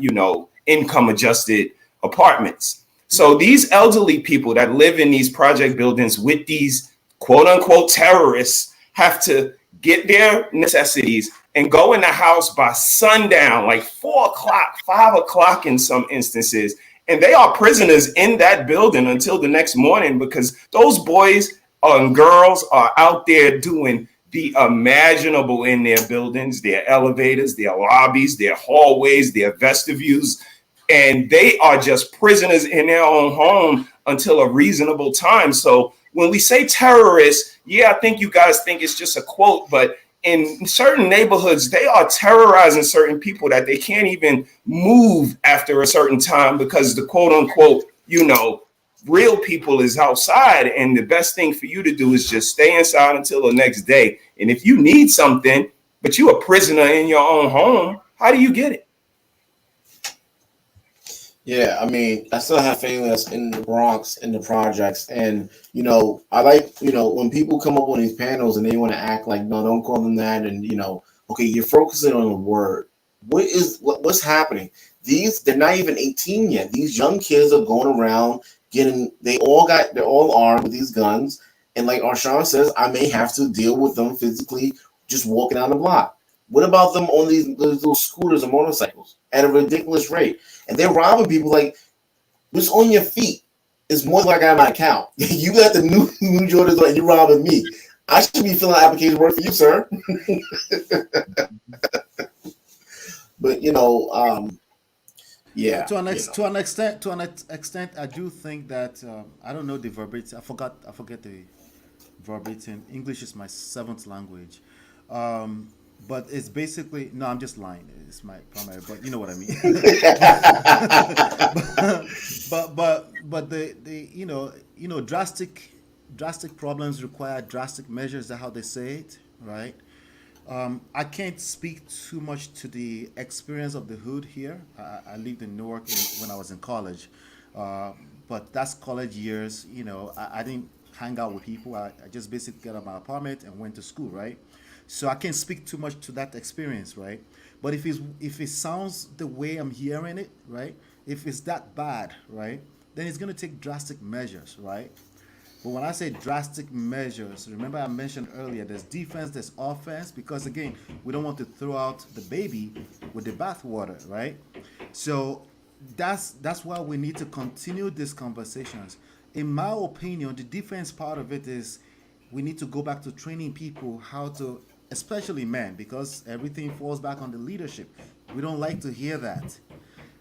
income adjusted apartments. So these elderly people that live in these project buildings with these quote unquote terrorists have to get their necessities and go in the house by sundown, like 4 o'clock, 5 o'clock in some instances. And they are prisoners in that building until the next morning, because those boys and girls are out there doing the imaginable in their buildings, their elevators, their lobbies, their hallways, their vestibules. And they are just prisoners in their own home until a reasonable time. So when we say terrorists, I think you guys think it's just a quote, but in certain neighborhoods, they are terrorizing certain people that they can't even move after a certain time, because the quote unquote, real people is outside. And the best thing for you to do is just stay inside until the next day. And if you need something, but you're a prisoner in your own home, how do you get it? Yeah, I mean, I still have family that's in the Bronx, in the projects, and I like, when people come up on these panels and they want to act like, no, don't call them that, and okay, you're focusing on the word. What's happening? They're not even 18 yet. These young kids are going around they're all armed with these guns, and like Arshawn says, I may have to deal with them physically just walking down the block. What about them on these little scooters and motorcycles at a ridiculous rate? And they're robbing people. Like, what's on your feet is more than I got my account. You got the new Jordans on and you're robbing me. I should be filling out application work for you, sir. But yeah. To an extent, I do think that I don't know the verbatim. I forget the verbatim. English is my 7th language. But it's basically, no, I'm just lying. It's my primary, but you know what I mean. but the drastic problems require drastic measures. That's how they say it, right? I can't speak too much to the experience of the hood here. I lived in Newark when I was in college, but that's college years. I didn't hang out with people. I just basically got out of my apartment and went to school, right? So I can't speak too much to that experience, right? But if it sounds the way I'm hearing it, right? If it's that bad, right? Then it's going to take drastic measures, right? But when I say drastic measures, remember I mentioned earlier, there's defense, there's offense, because again, we don't want to throw out the baby with the bathwater, right? So that's why we need to continue these conversations. In my opinion, the defense part of it is we need to go back to training people how to, especially men, because everything falls back on the leadership. We don't like to hear that.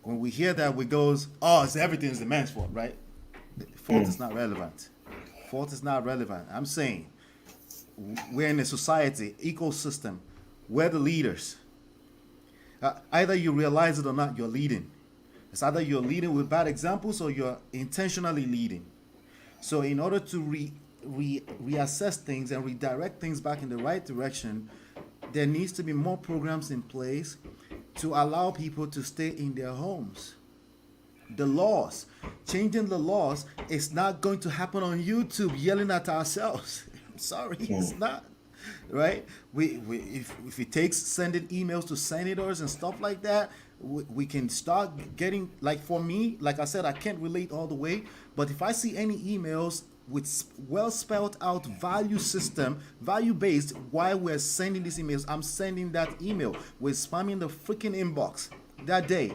When we hear that, we goes, oh, it's everything's the man's fault, right? The fault is not relevant. Fault is not relevant. I'm saying we're in a society, ecosystem. We're the leaders. Either you realize it or not, you're leading. It's either you're leading with bad examples or you're intentionally leading. So in order to reassess things and redirect things back in the right direction, there needs to be more programs in place to allow people to stay in their homes. The laws, changing the laws is not going to happen on YouTube yelling at ourselves. I'm sorry, it's not. Right? If it takes sending emails to senators and stuff like that, we can start getting, like for me, like I said, I can't relate all the way, but if I see any emails with well spelled out value system, value based, why we're sending these emails, I'm sending that email. We're spamming the freaking inbox that day.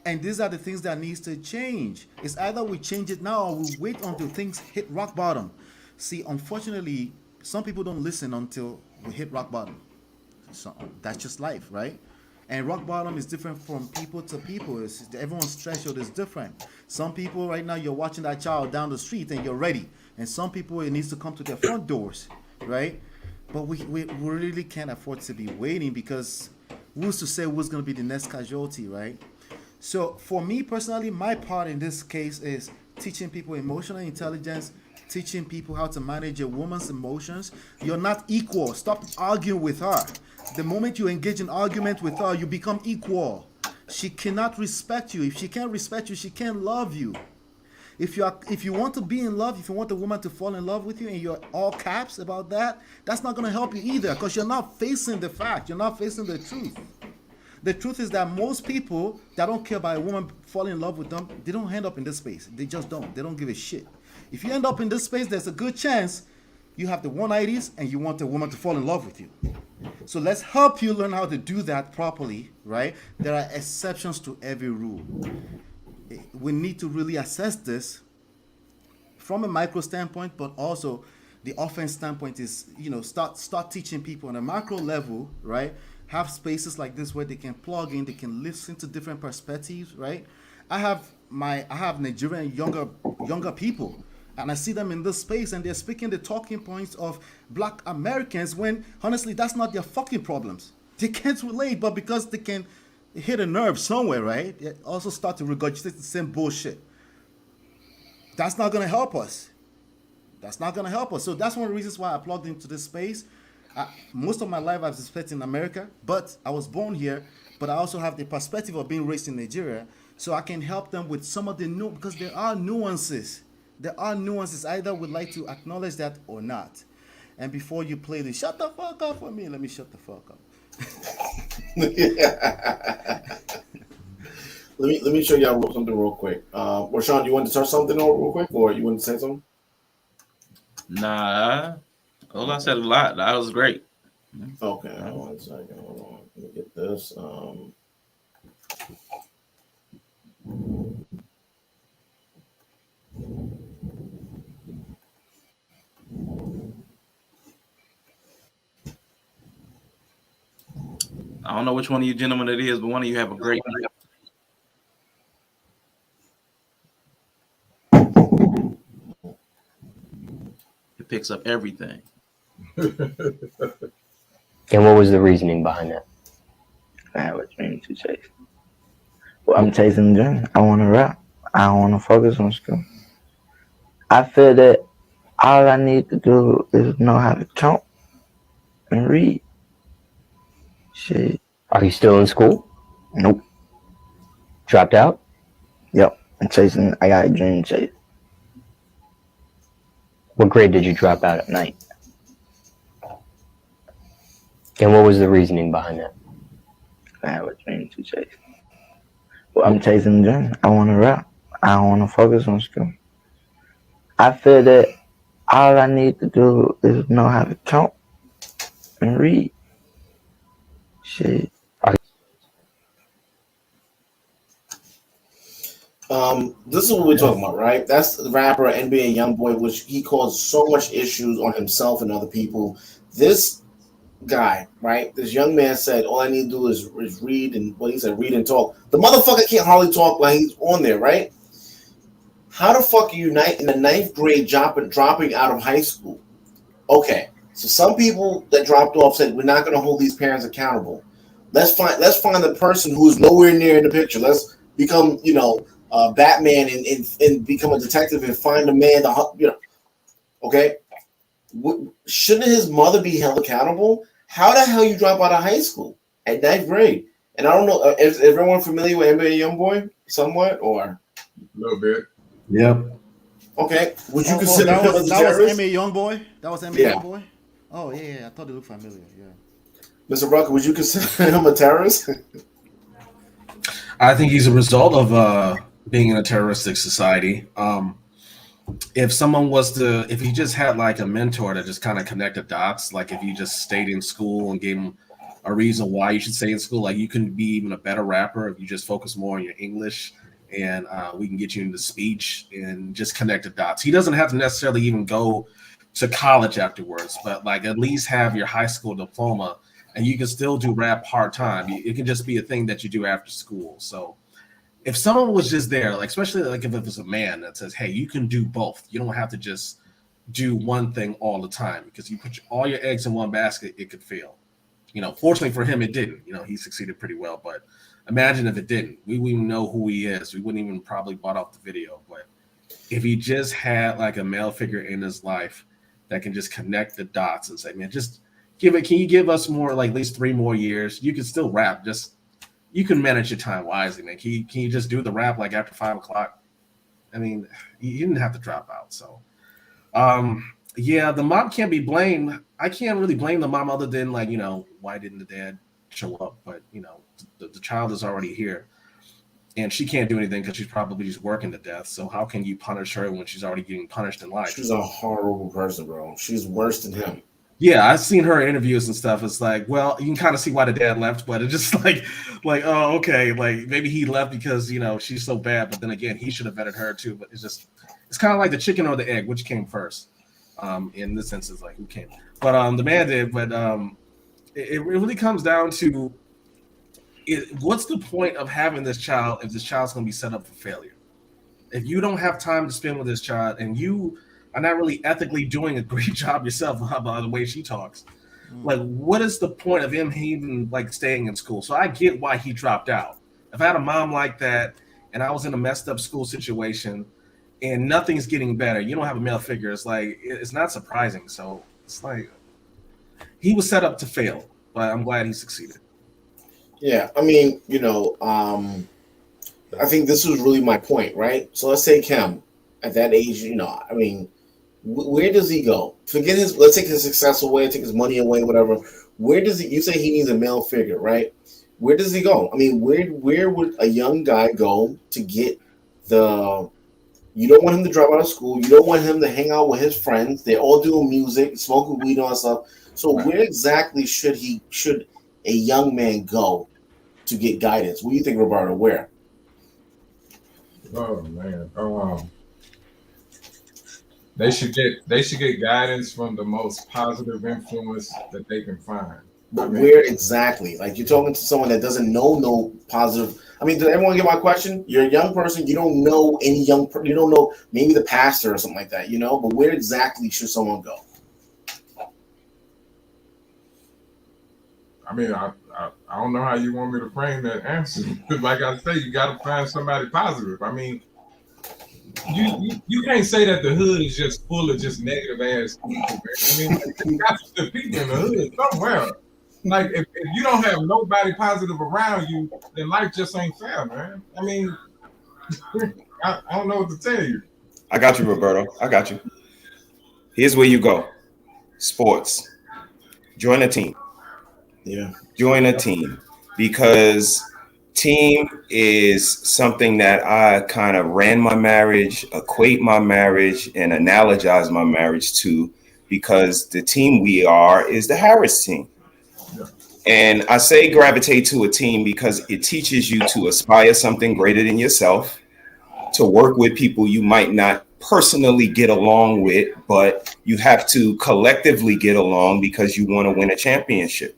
And these are the things that needs to change. It's either we change it now or we wait until things hit rock bottom. See, unfortunately, some people don't listen until we hit rock bottom. So that's just life, right? And rock bottom is different from people to people. Everyone's threshold is different. Some people right now, you're watching that child down the street and you're ready. And some people, it needs to come to their front doors, right? But we really can't afford to be waiting, because who's to say who's going to be the next casualty, right? So for me personally, my part in this case is teaching people emotional intelligence, teaching people how to manage a woman's emotions. You're not equal. Stop arguing with her. The moment you engage in argument with her, you become equal. She cannot respect you. If she can't respect you, she can't love you. If you want to be in love, if you want a woman to fall in love with you and you're all caps about that, that's not going to help you either, because you're not facing the fact. You're not facing the truth. The truth is that most people that don't care about a woman falling in love with them, they don't end up in this space. They just don't. They don't give a shit. If you end up in this space, there's a good chance you have the 180s and you want a woman to fall in love with you. So let's help you learn how to do that properly, right? There are exceptions to every rule. We need to really assess this from a micro standpoint, but also the offense standpoint is, start teaching people on a macro level, right? Have spaces like this where they can plug in, they can listen to different perspectives, right? I have Nigerian younger people, and I see them in this space and they're speaking the talking points of Black Americans when honestly that's not their fucking problems. They can't relate, but because they can hit a nerve somewhere, right? They also start to regurgitate the same bullshit. That's not gonna help us. That's not gonna help us. So that's one of the reasons why I plugged into this space. Most of my life I've spent in America, but I was born here, but I also have the perspective of being raised in Nigeria, so I can help them with some of the because there are nuances. There are nuances. Either would like to acknowledge that or not. And before you play this, shut the fuck up for me. Let me shut the fuck up. Let me show y'all something real quick. Rashawn, you want to start something real quick, or you want to say something? Nah. All I said a lot. That was great. Okay, hold on a second. Hold on. Let me get this. I don't know which one of you gentlemen it is, but one of you have a great night. It picks up everything. And what was the reasoning behind that? I have a dream to chase. Well, I'm chasing the dream. I want to rap. I don't want to focus on school. I feel that all I need to do is know how to count and read. Shit. Are you still in school? Nope. Dropped out? Yep. I'm chasing. I got a dream to chase. What grade did you drop out at night? And what was the reasoning behind that? I have a dream to chase. Well, I'm chasing the dream. I want to rap. I don't want to focus on school. I feel that all I need to do is know how to count and read. Shit. This is what we're talking about, right? That's the rapper NBA YoungBoy, which he caused so much issues on himself and other people. This guy, right? This young man said, all I need to do is read and he said, read and talk. The motherfucker can't hardly talk while he's on there, right? How the fuck are you in the 9th grade dropping out of high school? Okay, so some people that dropped off said, we're not going to hold these parents accountable. Let's find the person who's nowhere near in the picture. Let's become, Batman and become a detective and find a man okay? Shouldn't his mother be held accountable? How the hell you drop out of high school at 9th grade? And I don't know, is everyone familiar with NBA YoungBoy somewhat, or a little bit? Yep. Okay, would you consider that him was as a that was terrorist? MA Youngboy? That was MA Yeah. Youngboy? Oh yeah, I thought it looked familiar. Yeah. Mr. Rucker, would you consider him a terrorist? I think he's a result of being in a terroristic society. If someone if he just had like a mentor to just kind of connect the dots, like if you just stayed in school and gave him a reason why you should stay in school, like you can be even a better rapper if you just focus more on your English, and we can get you into speech and just connect the dots. He doesn't have to necessarily even go to college afterwards, but like at least have your high school diploma, and you can still do rap part-time. It can just be a thing that you do after school. So if someone was just there, like especially like if it was a man that says, hey, you can do both. You don't have to just do one thing all the time, because you put all your eggs in one basket, it could fail. Fortunately for him, it didn't. He succeeded pretty well. But imagine if it didn't. We wouldn't even know who he is. We wouldn't even probably bought off the video. But if he just had like a male figure in his life that can just connect the dots and say, man, just can you give us more, like at least 3 more years? You can still rap. You can manage your time wisely, man. Can you just do the rap like after 5 o'clock? I mean, you didn't have to drop out. So, yeah, the mom can't be blamed. I can't really blame the mom other than like, why didn't the dad show up? But, the child is already here and she can't do anything because she's probably just working to death. So how can you punish her when she's already getting punished in life? She's a horrible person, bro. She's worse than him. Yeah, I've seen her interviews and stuff. It's like, well, you can kind of see why the dad left, but it's just like, oh, okay, like maybe he left because she's so bad. But then again, he should have vetted her too. But it's kind of like the chicken or the egg, which came first. In this instance, like who came? But the man did. But it really comes down to what's the point of having this child if this child's going to be set up for failure? If you don't have time to spend with this child and you are not really ethically doing a great job yourself by the way she talks. Like, what is the point of him even like staying in school? So I get why he dropped out. If I had a mom like that and I was in a messed up school situation and nothing's getting better, you don't have a male figure, it's like, it's not surprising. So it's like he was set up to fail, but I'm glad he succeeded. Yeah, I mean, I think this was really my point, right? So let's say Kim, at that age, I mean, where does he go? Let's take his success away, take his money away, whatever. Where does he? You say he needs a male figure, right? Where does he go? I mean, where would a young guy go to get the? You don't want him to drop out of school. You don't want him to hang out with his friends. They're all doing music, smoking weed, all that stuff. So where exactly should a young man go to get guidance? What do you think, Roberto? Where? Oh man, they should get guidance from the most positive influence that they can find. But where exactly? Like, you're talking to someone that doesn't know no positive. I mean, did everyone get my question? You're a young person. You don't know any you don't know maybe the pastor or something like that, But where exactly should someone go? I mean, I don't know how you want me to frame that answer. Like I say, you got to find somebody positive. I mean, you can't say that the hood is just full of just negative ass people, man. I mean, you got some people in the hood somewhere. Like, if you don't have nobody positive around you, then life just ain't fair, man. I mean, I don't know what to tell you. I got you, Roberto. I got you. Here's where you go. Sports. Join a team. Yeah. Join a team, because team is something that I kind of ran my marriage, equate my marriage, and analogize my marriage to, because the team we are is the Harris team. Yeah. And I say gravitate to a team because it teaches you to aspire something greater than yourself, to work with people you might not personally get along with, but you have to collectively get along because you want to win a championship.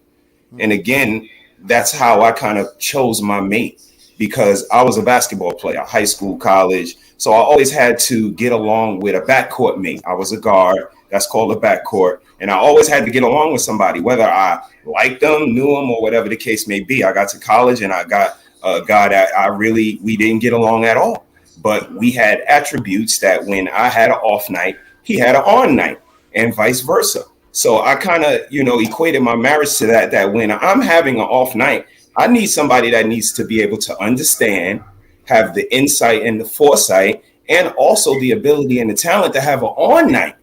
And again, that's how I kind of chose my mate, because I was a basketball player, high school, college. So I always had to get along with a backcourt mate. I was a guard. That's called a backcourt. And I always had to get along with somebody, whether I liked them, knew them, or whatever the case may be. I got to college and I got a guy that we didn't get along at all. But we had attributes that when I had an off night, he had an on night, and vice versa. So I kind of, equated my marriage to that, that when I'm having an off night, I need somebody that needs to be able to understand, have the insight and the foresight, and also the ability and the talent to have an on night.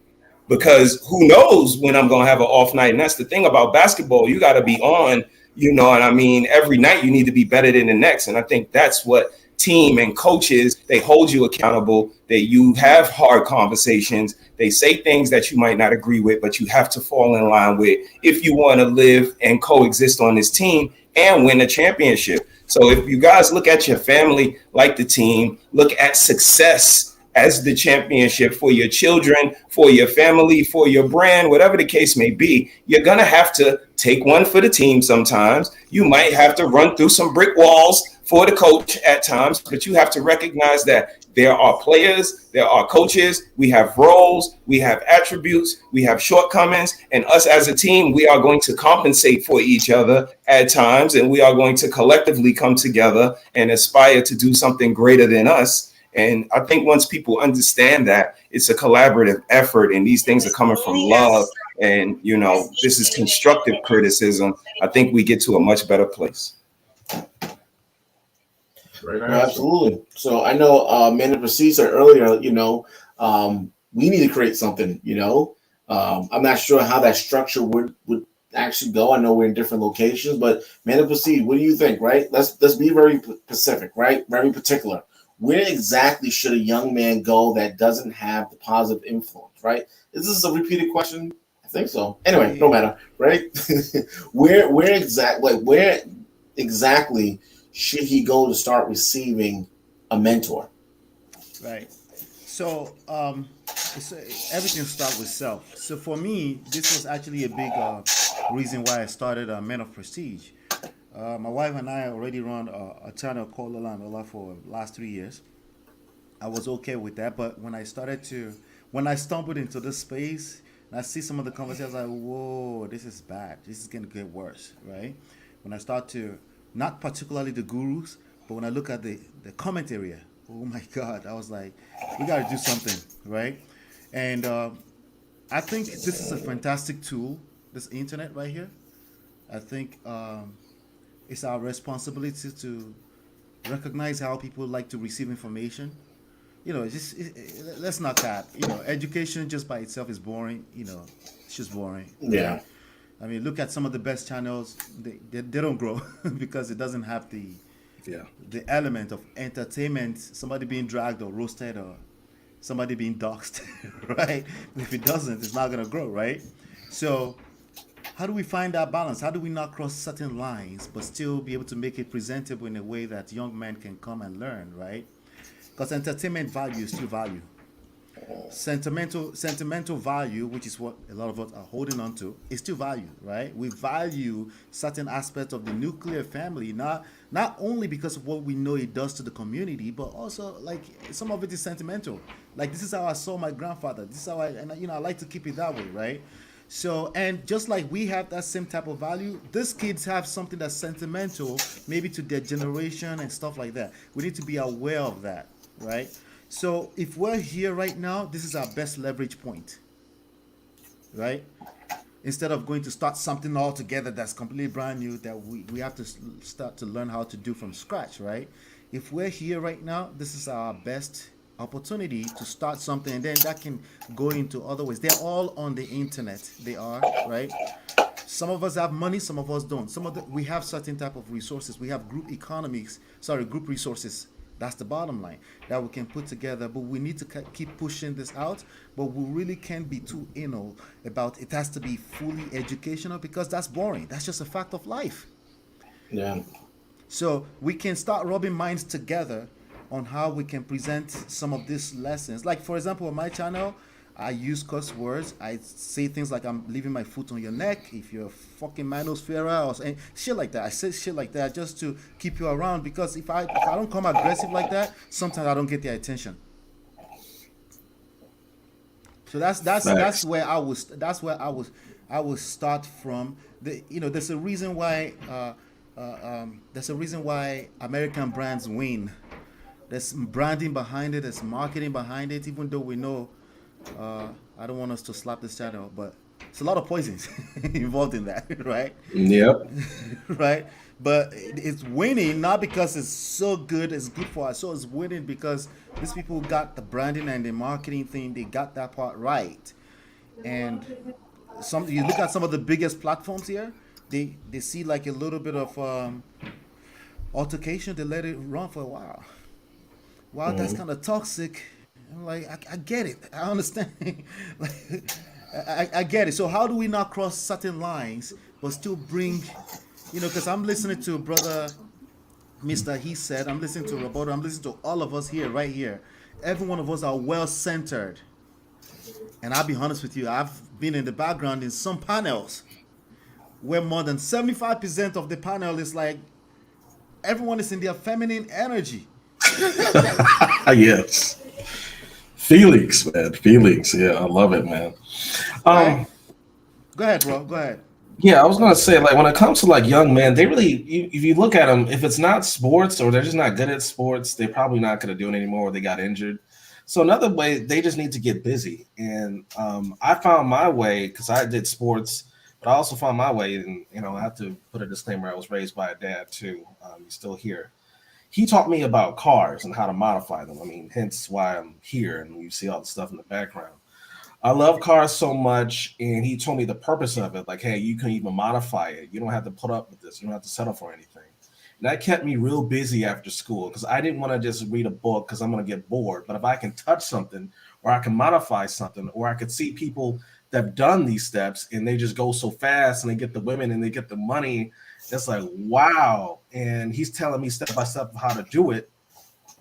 Because who knows when I'm going to have an off night. And that's the thing about basketball. You got to be on, and I mean, every night you need to be better than the next. And I think that's what team and coaches, they hold you accountable. You have hard conversations. They say things that you might not agree with, but you have to fall in line with if you want to live and coexist on this team and win a championship. So if you guys look at your family like the team, look at success as the championship for your children, for your family, for your brand, whatever the case may be, you're going to have to take one for the team sometimes. You might have to run through some brick walls for the coach at times, but you have to recognize that there are players, there are coaches, we have roles, we have attributes, we have shortcomings, and us as a team, we are going to compensate for each other at times, and we are going to collectively come together and aspire to do something greater than us. And I think once people understand that, it's a collaborative effort, and these things are coming from love, and this is constructive criticism, I think we get to a much better place. Right, absolutely. So I know Men of Prestige said earlier, we need to create something, I'm not sure how that structure would actually go. I know we're in different locations, but Men of Prestige, what do you think, right? Let's be very specific, right? Very particular. Where exactly should a young man go that doesn't have the positive influence, right? Is this a repeated question? I think so. Anyway, no matter, right? where exactly should he go to start receiving a mentor? Right. So everything starts with self. So for me, this was actually a big reason why I started Men of Prestige. My wife and I already run a channel called Ola for the last 3 years. I was okay with that, but when I stumbled into this space, and I see some of the conversations, I was like, whoa, this is bad. This is going to get worse, right? When I start to, not particularly the gurus, but when I look at the comment area, oh my God, I was like, we got to do something, right? And I think this is a fantastic tool, this internet right here. I think it's our responsibility to recognize how people like to receive information. Let's not cap. Education just by itself is boring. It's just boring. Yeah. I mean, look at some of the best channels. They don't grow because it doesn't have the element of entertainment, somebody being dragged or roasted or somebody being doxxed, right? If it doesn't, it's not going to grow, right? So how do we find that balance? How do we not cross certain lines but still be able to make it presentable in a way that young men can come and learn, right? Because entertainment value is still value. Sentimental value, which is what a lot of us are holding on to, is still value, right? We value certain aspects of the nuclear family, not only because of what we know it does to the community, but also like some of it is sentimental. Like, this is how I saw my grandfather. This is how I like to keep it that way, right? So, and just like we have that same type of value, these kids have something that's sentimental, maybe to their generation and stuff like that. We need to be aware of that, right? So if we're here right now, this is our best leverage point, right? Instead of going to start something all together that's completely brand new that we have to start to learn how to do from scratch, right? If we're here right now, this is our best opportunity to start something, and then that can go into other ways. They're all on the internet. They are, right? Some of us have money, some of us don't. We have certain type of resources. We have group resources. That's the bottom line that we can put together, but we need to keep pushing this out. But we really can't be too anal about it. Has to be fully educational, because that's boring. That's just a fact of life. Yeah. So we can start rubbing minds together on how we can present some of these lessons. Like, for example, on my channel, I use curse words. I say things like, I'm leaving my foot on your neck if you're a fucking manosphere or shit like that. I say shit like that just to keep you around, because if I don't come aggressive like that, sometimes I don't get their attention. So that's where I was start from. There's a reason why there's a reason why American brands win. There's branding behind it. There's marketing behind it. Even though we know, I don't want us to slap this channel, but it's a lot of poisons involved in that, right? Yep. Right? But it's winning not because it's so good, it's good for us. So it's winning because these people got the branding and the marketing thing, they got that part right. And you look at some of the biggest platforms here, they see like a little bit of altercation, they let it run for a while. Wow, that's kind of toxic. I'm like, I get it. I understand. Like, I get it. So how do we not cross certain lines but still bring, because I'm listening to brother Mr. He said, I'm listening to Roberto, I'm listening to all of us here, right here. Every one of us are well centered. And I'll be honest with you, I've been in the background in some panels where more than 75% of the panel is like everyone is in their feminine energy. Yes. Felix, man. Felix. Yeah, I love it, man. Right. Go ahead, bro. Go ahead. Yeah, I was gonna say, like, when it comes to like young men, they really, if you look at them, if it's not sports or they're just not good at sports, they're probably not gonna do it anymore, or they got injured. So another way, they just need to get busy. And I found my way because I did sports, but I also found my way. And I have to put a disclaimer: I was raised by a dad too. He's still here. He taught me about cars and how to modify them. I mean, hence why I'm here, and you see all the stuff in the background. I love cars so much, and he told me the purpose of it. Like, hey, you can even modify it. You don't have to put up with this. You don't have to settle for anything. And that kept me real busy after school because I didn't want to just read a book because I'm going to get bored. But if I can touch something or I can modify something or I could see people that have done these steps and they just go so fast and they get the women and they get the money, it's like, wow. And he's telling me step by step how to do it.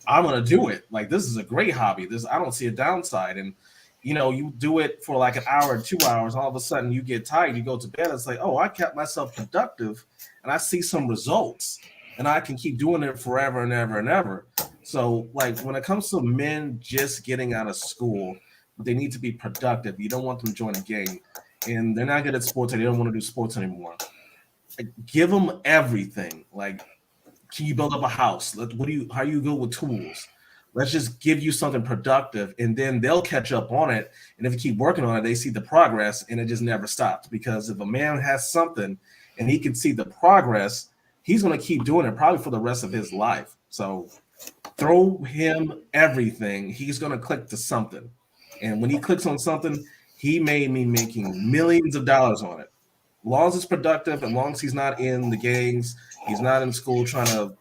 I'm going to do it. Like, this is a great hobby. I don't see a downside. And you do it for like an hour or 2 hours. All of a sudden you get tired. You go to bed. It's like, oh, I kept myself productive and I see some results and I can keep doing it forever and ever and ever. So like when it comes to men just getting out of school, they need to be productive. You don't want them to join a gang and they're not good at sports and they don't want to do sports anymore. Like, give them everything. Like, can you build up a house? How are you good with tools? Let's just give you something productive, and then they'll catch up on it. And if you keep working on it, they see the progress, and it just never stops. Because if a man has something and he can see the progress, he's going to keep doing it probably for the rest of his life. So throw him everything. He's going to click to something. And when he clicks on something, he made me making millions of dollars on it. As long as it's productive, as long as he's not in the gangs, he's not in school trying to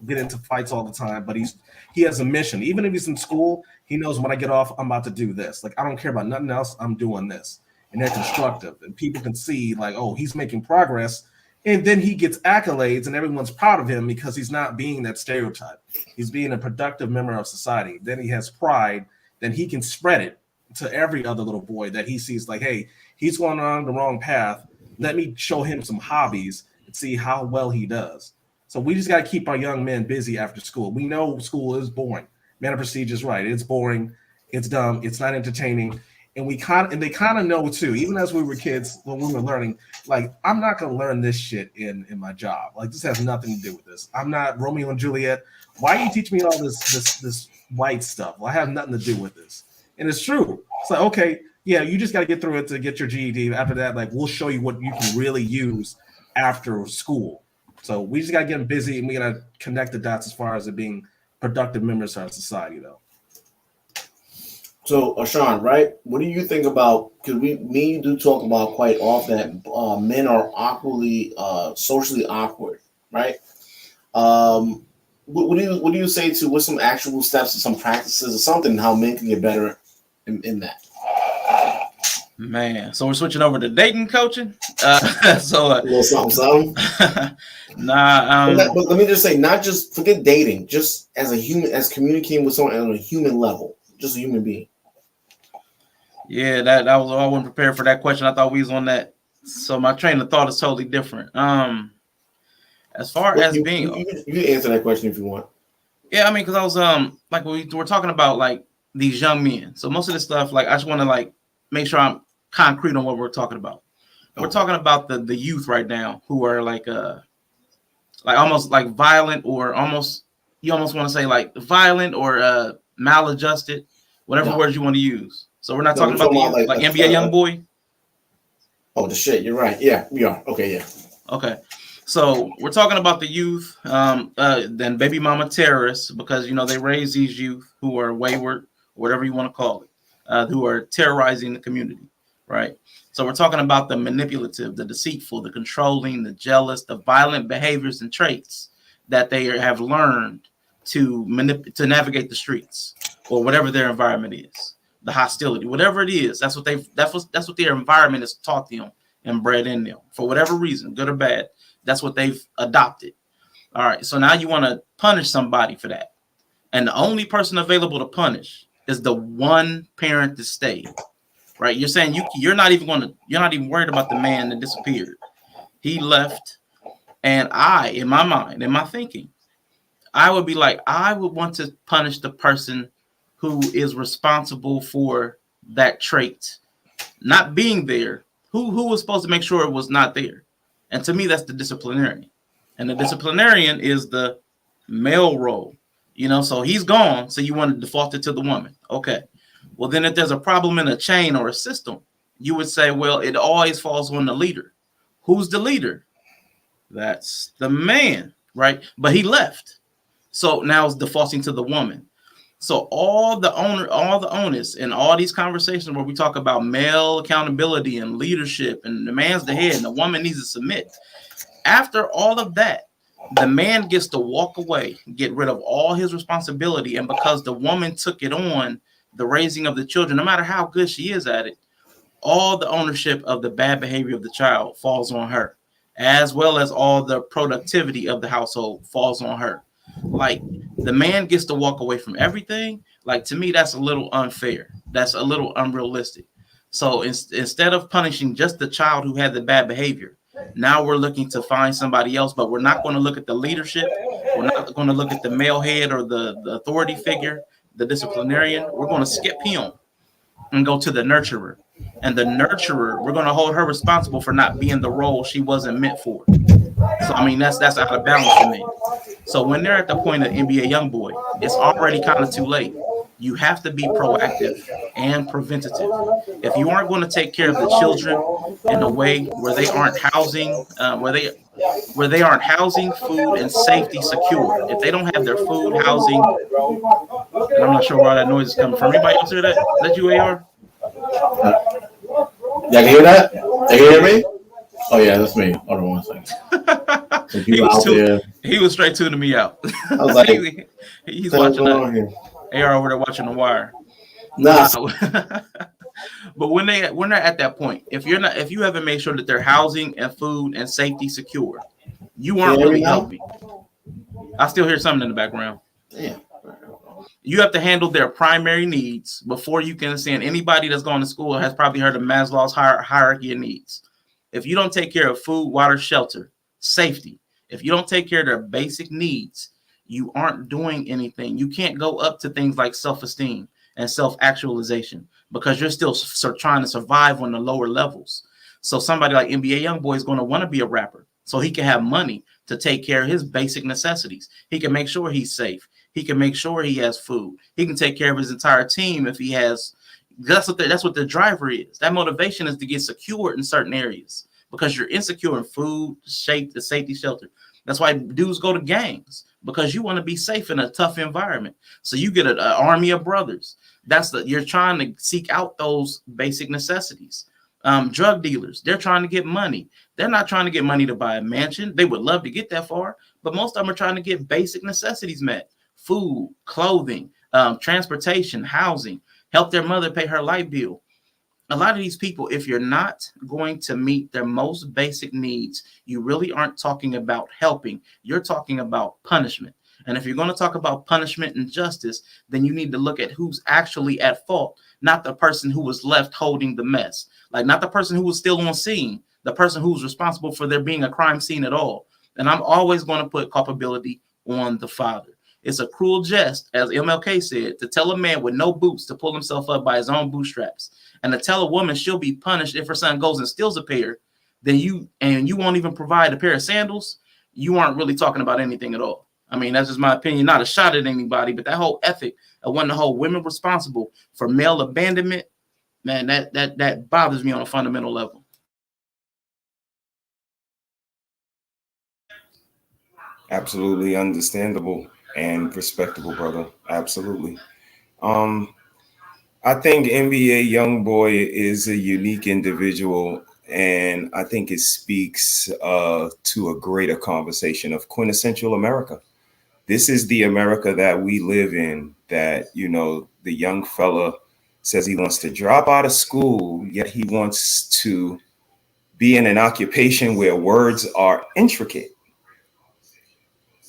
get into fights all the time, but he has a mission. Even if he's in school, he knows when I get off, I'm about to do this. Like, I don't care about nothing else. I'm doing this. And they're constructive. And people can see, like, oh, he's making progress. And then he gets accolades and everyone's proud of him because he's not being that stereotype. He's being a productive member of society. Then he has pride. Then he can spread it to every other little boy that he sees, like, hey, he's going on the wrong path. Let me show him some hobbies and see how well he does. So we just got to keep our young men busy after school. We know school is boring. Man of Prestige is right. It's boring. It's dumb. It's not entertaining. And they kind of know too, even as we were kids, when we were learning, like, I'm not going to learn this shit in my job. Like, this has nothing to do with this. I'm not Romeo and Juliet. Why are you teaching me all this white stuff? Well, I have nothing to do with this. And it's true. It's like, okay, yeah, you just got to get through it to get your GED. After that, like, we'll show you what you can really use after school. So we just got to get them busy, and we got to connect the dots as far as it being productive members of our society, though. So, Ashan, right? What do you think about? Because me do talk about quite often that men are awkwardly, socially awkward, right? What do you say to what some actual steps or some practices or something how men can get better in that? Man, so we're switching over to dating coaching. A little something. Nah. But let me just say, not just forget dating, just as a human, as communicating with someone on a human level, just a human being. Yeah, that was I wasn't prepared for that question. I thought we was on that, so my train of thought is totally different. As far as being, you can answer that question if you want. Yeah, I mean, because I was like we're talking about like these young men. So most of this stuff, like I just want to like make sure I'm concrete on what we're talking about. We're talking about the youth right now who are like like almost like violent, or almost you almost want to say like violent or maladjusted, whatever words you want to use. So we're not No, talking about the youth, like NBA young boy. Oh, the shit. You're right. Yeah, we are. Okay, yeah. Okay. So we're talking about the youth, then baby mama terrorists, because you know they raise these youth who are wayward, whatever you want to call it, who are terrorizing the community, right? So we're talking about the manipulative, the deceitful, the controlling, the jealous, the violent behaviors and traits that they have learned to navigate the streets or whatever their environment is, the hostility, whatever it is. That's what their environment has taught them and bred in them for whatever reason, good or bad. That's what they've adopted. All right. So now you want to punish somebody for that. And the only person available to punish is the one parent that stayed. Right. You're saying you're not even worried about the man that disappeared. He left. And in my mind, in my thinking, I would be like, I would want to punish the person who is responsible for that trait not being there. Who was supposed to make sure it was not there? And to me, that's the disciplinarian. And the disciplinarian is the male role. You know, so he's gone. So you want to default it to the woman. Okay. Well, then if there's a problem in a chain or a system, you would say, well, it always falls on the leader. Who's the leader? That's the man, right? But he left. So now it's defaulting to the woman. So all the onus in all these conversations where we talk about male accountability and leadership, and the man's the head and the woman needs to submit. After all of that, the man gets to walk away, get rid of all his responsibility. And because the woman took it on, the raising of the children, no matter how good she is at it, all the ownership of the bad behavior of the child falls on her, as well as all the productivity of the household falls on her. Like, the man gets to walk away from everything. Like, to me, that's a little unfair. That's a little unrealistic. So instead of punishing just the child who had the bad behavior, now we're looking to find somebody else, but we're not going to look at the leadership. We're not going to look at the male head or the authority figure, the disciplinarian. We're going to skip him and go to the nurturer. And the nurturer, we're going to hold her responsible for not being the role she wasn't meant for. So, I mean, that's out of balance to me. So when they're at the point of NBA YoungBoy, it's already kind of too late. You have to be proactive and preventative. If you aren't going to take care of the children in a way where they aren't housing, where they aren't housing, food, and safety secure. If they don't have their food, housing, and I'm not sure where that noise is coming from. Anybody else hear that? Is that you, AR? Y'all can hear that? Y'all can hear me? Oh yeah, that's me. Hold on 1 second. He was straight tuning me out. I was like, he's watching that. AR over there watching The Wire. Nah. But when they're at that point, if you haven't made sure that their housing and food and safety secure, you aren't really helping. I still hear something in the background. Yeah. You have to handle their primary needs before you can send anybody that's going to school has probably heard of Maslow's hierarchy of needs. If you don't take care of food, water, shelter, safety, if you don't take care of their basic needs, you aren't doing anything. You can't go up to things like self-esteem and self-actualization because you're still trying to survive on the lower levels. So somebody like NBA YoungBoy is going to want to be a rapper so he can have money to take care of his basic necessities. He can make sure he's safe. He can make sure he has food. He can take care of his entire team if he has. That's what the driver is. That motivation is to get secured in certain areas because you're insecure in food, the safety, shelter. That's why dudes go to gangs, because you want to be safe in a tough environment. So you get an army of brothers. You're trying to seek out those basic necessities. Drug dealers, they're trying to get money. They're not trying to get money to buy a mansion. They would love to get that far, but most of them are trying to get basic necessities met: food, clothing, transportation, housing, help their mother pay her light bill. A lot of these people, if you're not going to meet their most basic needs, you really aren't talking about helping. You're talking about punishment. And if you're going to talk about punishment and justice, then you need to look at who's actually at fault, not the person who was left holding the mess. Like, not the person who was still on scene, the person who's responsible for there being a crime scene at all. And I'm always going to put culpability on the father. It's a cruel jest, as MLK said, to tell a man with no boots to pull himself up by his own bootstraps, and to tell a woman she'll be punished if her son goes and steals a pair, then you won't even provide a pair of sandals. you aren't really talking about anything at all. I mean, that's just my opinion, not a shot at anybody, but that whole ethic of wanting to hold women responsible for male abandonment, man, that bothers me on a fundamental level. Absolutely understandable and respectable, brother. Absolutely. I think NBA Youngboy is a unique individual, and I think it speaks to a greater conversation of quintessential America. This is the America that we live in, that, you know, the young fella says he wants to drop out of school, yet he wants to be in an occupation where words are intricate.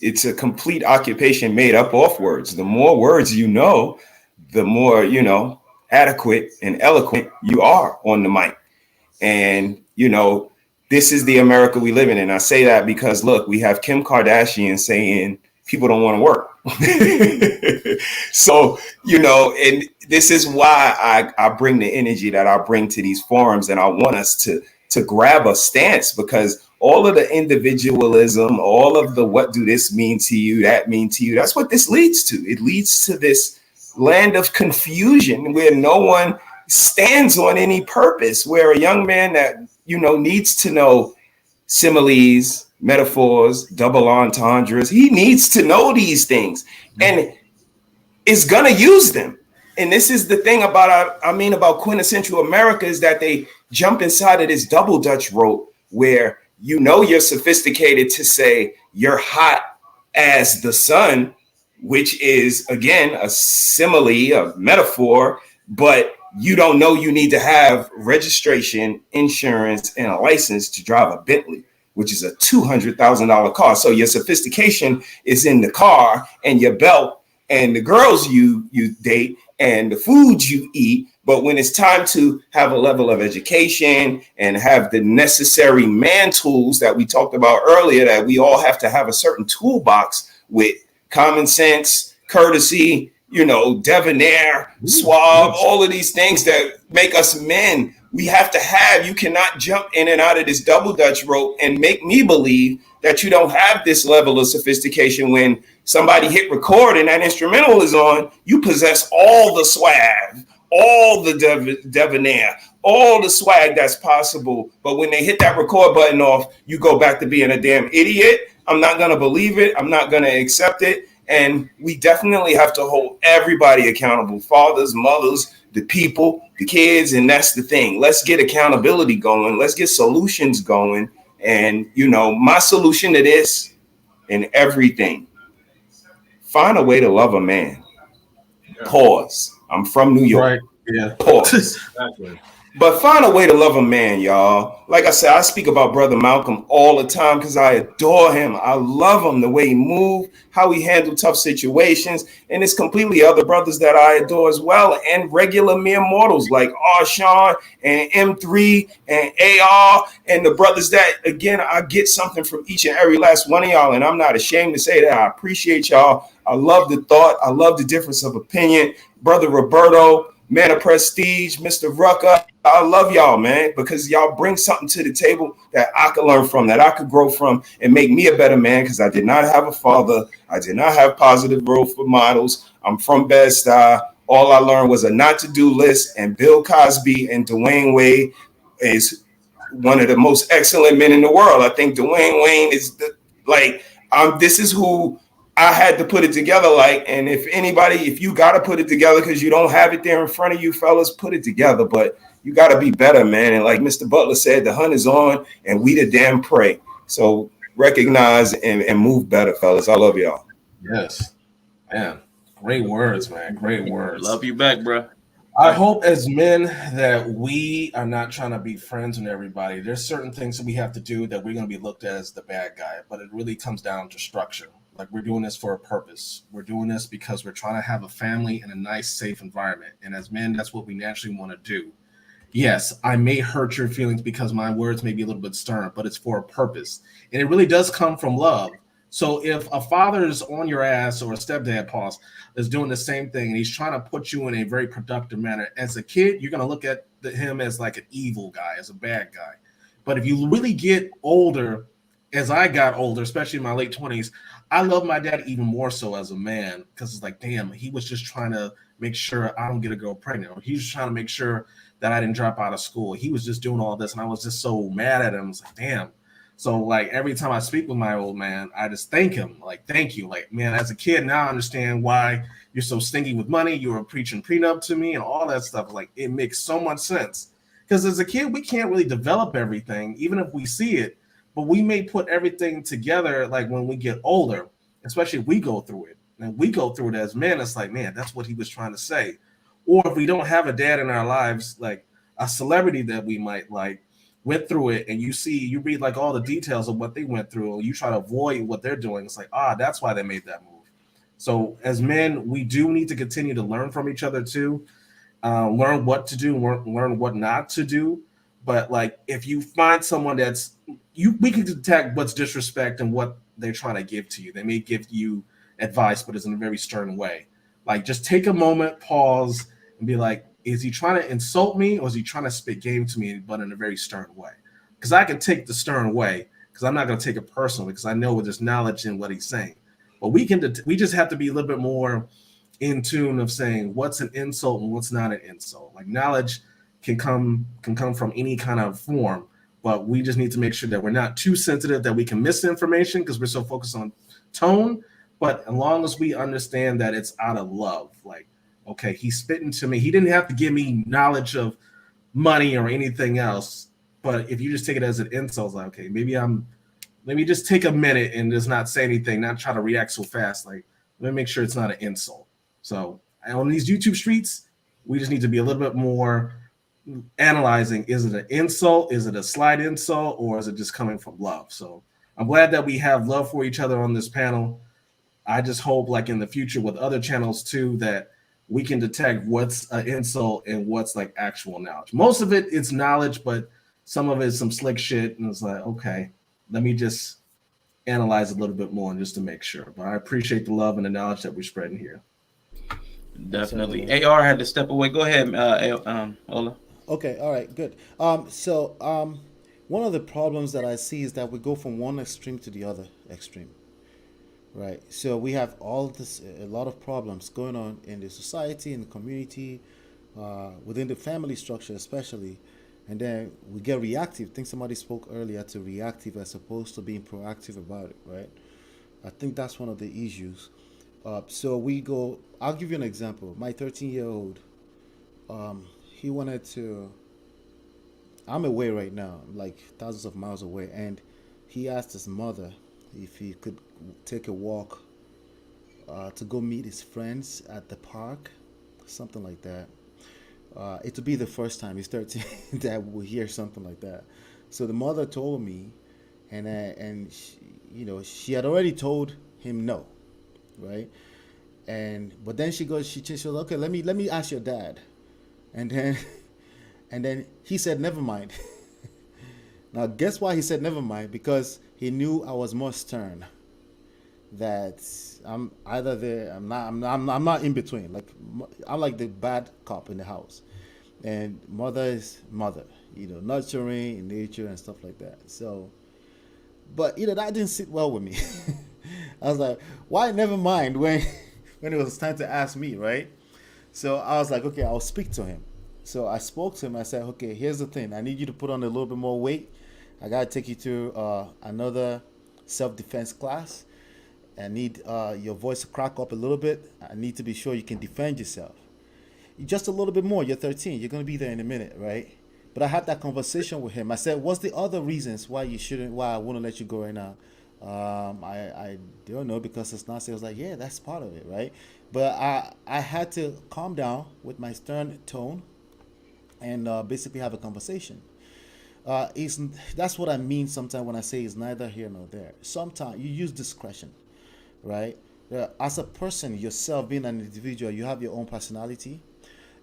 It's a complete occupation made up of words. The more words you know, the more, you know, adequate and eloquent you are on the mic. And, you know, this is the America we live in. And I say that because, look, we have Kim Kardashian saying people don't want to work. So, you know, and this is why I bring the energy that I bring to these forums. And I want us to grab a stance, because all of the individualism, all of the what do this mean to you, that mean to you, that's what this leads to. It leads to this land of confusion where no one stands on any purpose, where a young man that, you know, needs to know similes, metaphors, double entendres, he needs to know these things and is gonna use them. And this is the thing about about quintessential America, is that they jump inside of this double Dutch rope where, you know, you're sophisticated to say you're hot as the sun, which is, again, a simile, a metaphor, but you don't know you need to have registration, insurance, and a license to drive a Bentley, which is a $200,000 car. So your sophistication is in the car and your belt and the girls you date and the foods you eat. But when it's time to have a level of education and have the necessary man tools that we talked about earlier, that we all have to have a certain toolbox with common sense, courtesy, you know, debonair, suave, all of these things that make us men. We have to have, you cannot jump in and out of this double Dutch rope and make me believe that you don't have this level of sophistication. When somebody hit record and that instrumental is on, you possess all the swag, all the debonair, all the swag that's possible. But when they hit that record button off, you go back to being a damn idiot. I'm not going to believe it. I'm not going to accept it. And we definitely have to hold everybody accountable, fathers, mothers, the people, the kids. And that's the thing. Let's get accountability going. Let's get solutions going. And, you know, my solution to this and everything, find a way to love a man. Pause. I'm from New York. Right. Yeah. Pause. Exactly. But find a way to love a man, y'all. Like I said, I speak about Brother Malcolm all the time because I adore him. I love him, the way he moved, how he handled tough situations. And it's completely other brothers that I adore as well, and regular mere mortals like Arshawn and M3 and AR and the brothers that, again, I get something from each and every last one of y'all. And I'm not ashamed to say that. I appreciate y'all. I love the thought. I love the difference of opinion. Brother Roberto, Man of Prestige, Mr. Rucker, I love y'all, man, because y'all bring something to the table that I could learn from, that I could grow from, and make me a better man, because I did not have a father. I did not have positive role models. I'm from Bed-Stuy. All I learned was a not-to-do list, and Bill Cosby and Dwayne Wade is one of the most excellent men in the world. I think Dwayne Wayne is this is who I had to put it together like. And if you got to put it together because you don't have it there in front of you, fellas, put it together. But you got to be better, man. And like Mr. Butler said, the hunt is on and we the damn prey. So recognize and move better, fellas. I love y'all. Yes. Man, great words, man. Great words. Love you back, bro. I hope as men that we are not trying to be friends with everybody. There's certain things that we have to do that we're going to be looked at as the bad guy, but it really comes down to structure. Like, we're doing this for a purpose. We're doing this because we're trying to have a family in a nice, safe environment. And as men, that's what we naturally want to do. Yes, I may hurt your feelings because my words may be a little bit stern, but it's for a purpose. And it really does come from love. So if a father is on your ass, or a stepdad, pause, is doing the same thing, and he's trying to put you in a very productive manner, as a kid, you're going to look at him as like an evil guy, as a bad guy. But if you really get older as I got older, especially in my late 20s, I love my dad even more so as a man because it's like, damn, he was just trying to make sure I don't get a girl pregnant. Or he was trying to make sure that I didn't drop out of school. He was just doing all this, and I was just so mad at him. I was like, damn. So like every time I speak with my old man, I just thank him. Like, thank you. Like, man, as a kid, now I understand why you're so stingy with money. You were preaching prenup to me and all that stuff. Like, it makes so much sense. Because as a kid, we can't really develop everything, even if we see it. But we may put everything together like when we get older, especially if we go through it. And we go through it as men, it's like, man, that's what he was trying to say. Or if we don't have a dad in our lives, like a celebrity that we might like went through it, and you read like all the details of what they went through, and you try to avoid what they're doing. It's like, that's why they made that move. So as men, we do need to continue to learn from each other too, learn what to do, learn what not to do. But like, if you find someone we can detect what's disrespect and what they're trying to give to you. They may give you advice, but it's in a very stern way. Like, just take a moment, pause, and be like, is he trying to insult me, or is he trying to spit game to me, but in a very stern way? Because I can take the stern way, because I'm not going to take it personally, because I know there's knowledge in what he's saying. But we just have to be a little bit more in tune of saying what's an insult and what's not an insult. Like, knowledge can come from any kind of form, but we just need to make sure that we're not too sensitive that we can miss information because we're so focused on tone. But as long as we understand that it's out of love, like, okay, he's spitting to me. He didn't have to give me knowledge of money or anything else. But if you just take it as an insult, like, okay, let me just take a minute and just not say anything, not try to react so fast. Like, let me make sure it's not an insult. So on these YouTube streets, we just need to be a little bit more analyzing, is it an insult, is it a slight insult, or is it just coming from love? So I'm glad that we have love for each other on this panel. I just hope, like in the future with other channels too, that we can detect what's an insult and what's like actual knowledge. Most of it is knowledge, but some of it is some slick shit, and it's like, okay, let me just analyze a little bit more just to make sure. But I appreciate the love and the knowledge that we're spreading here. Definitely. AR had to step away. Go ahead, Ola. Okay, all right, good. One of the problems that I see is that we go from one extreme to the other extreme, right? So we have a lot of problems going on in the society, in the community, within the family structure especially, and then we get reactive. I think somebody spoke earlier to reactive as opposed to being proactive about it, right? I think that's one of the issues. I'll give you an example. My 13-year-old, he wanted to, I'm away right now, like thousands of miles away, and he asked his mother if he could take a walk to go meet his friends at the park, something like that. It would be the first time, he's 13, that we'll hear something like that. So the mother told me, and she had already told him no, right? But then she goes, okay, let me ask your dad. And then he said, never mind. Now, guess why he said never mind? Because he knew I was more stern. That I'm either there, I'm not in between. Like, I'm like the bad cop in the house, and mother is mother. Nurturing in nature and stuff like that. So, but that didn't sit well with me. I was like, why never mind when it was time to ask me, right? So I was like, okay, I'll speak to him. So I spoke to him. I said, okay, here's the thing. I need you to put on a little bit more weight. I got to take you to another self-defense class. I need your voice to crack up a little bit. I need to be sure you can defend yourself. Just a little bit more. You're 13. You're going to be there in a minute, right? But I had that conversation with him. I said, what's the other reasons why I wouldn't let you go right now? I don't know, because it's not. So I was like, yeah, that's part of it, right? But I had to calm down with my stern tone and basically have a conversation. That's what I mean sometimes when I say it's neither here nor there. Sometimes you use discretion, right? As a person yourself, being an individual, you have your own personality.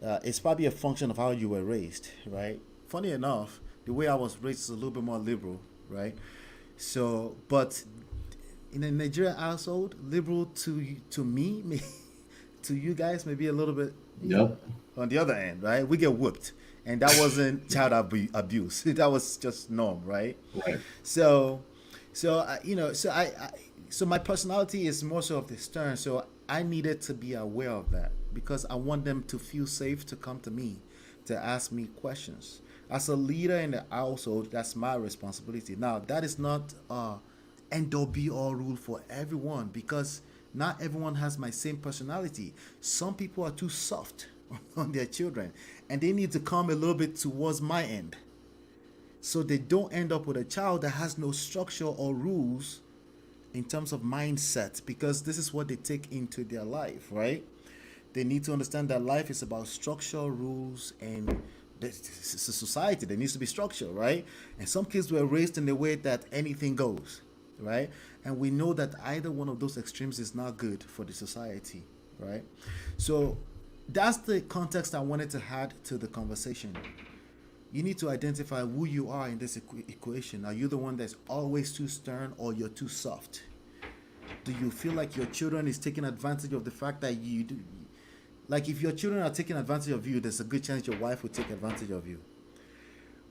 It's probably a function of how you were raised, right? Funny enough, the way I was raised is a little bit more liberal, right? So, but in a Nigerian household, liberal to me, to you guys, maybe a little bit on the other end, right? We get whooped. And that wasn't child abuse. That was just norm, right? Right. So So so my personality is more so of the stern. So I needed to be aware of that because I want them to feel safe to come to me, to ask me questions. As a leader in the household, that's my responsibility. Now that is not end all be all rule for everyone because not everyone has my same personality. Some people are too soft on their children, and they need to come a little bit towards my end, so they don't end up with a child that has no structure or rules in terms of mindset, because this is what they take into their life, right? They need to understand that life is about structure, rules, and it's a society. There needs to be structure, right? And some kids were raised in the way that anything goes, right? And we know that either one of those extremes is not good for the society, right? So that's the context I wanted to add to the conversation. You need to identify who you are in this equation. Are you the one that's always too stern, or you're too soft? Do you feel like your children is taking advantage of the fact that you do? Like if your children are taking advantage of you, there's a good chance your wife will take advantage of you.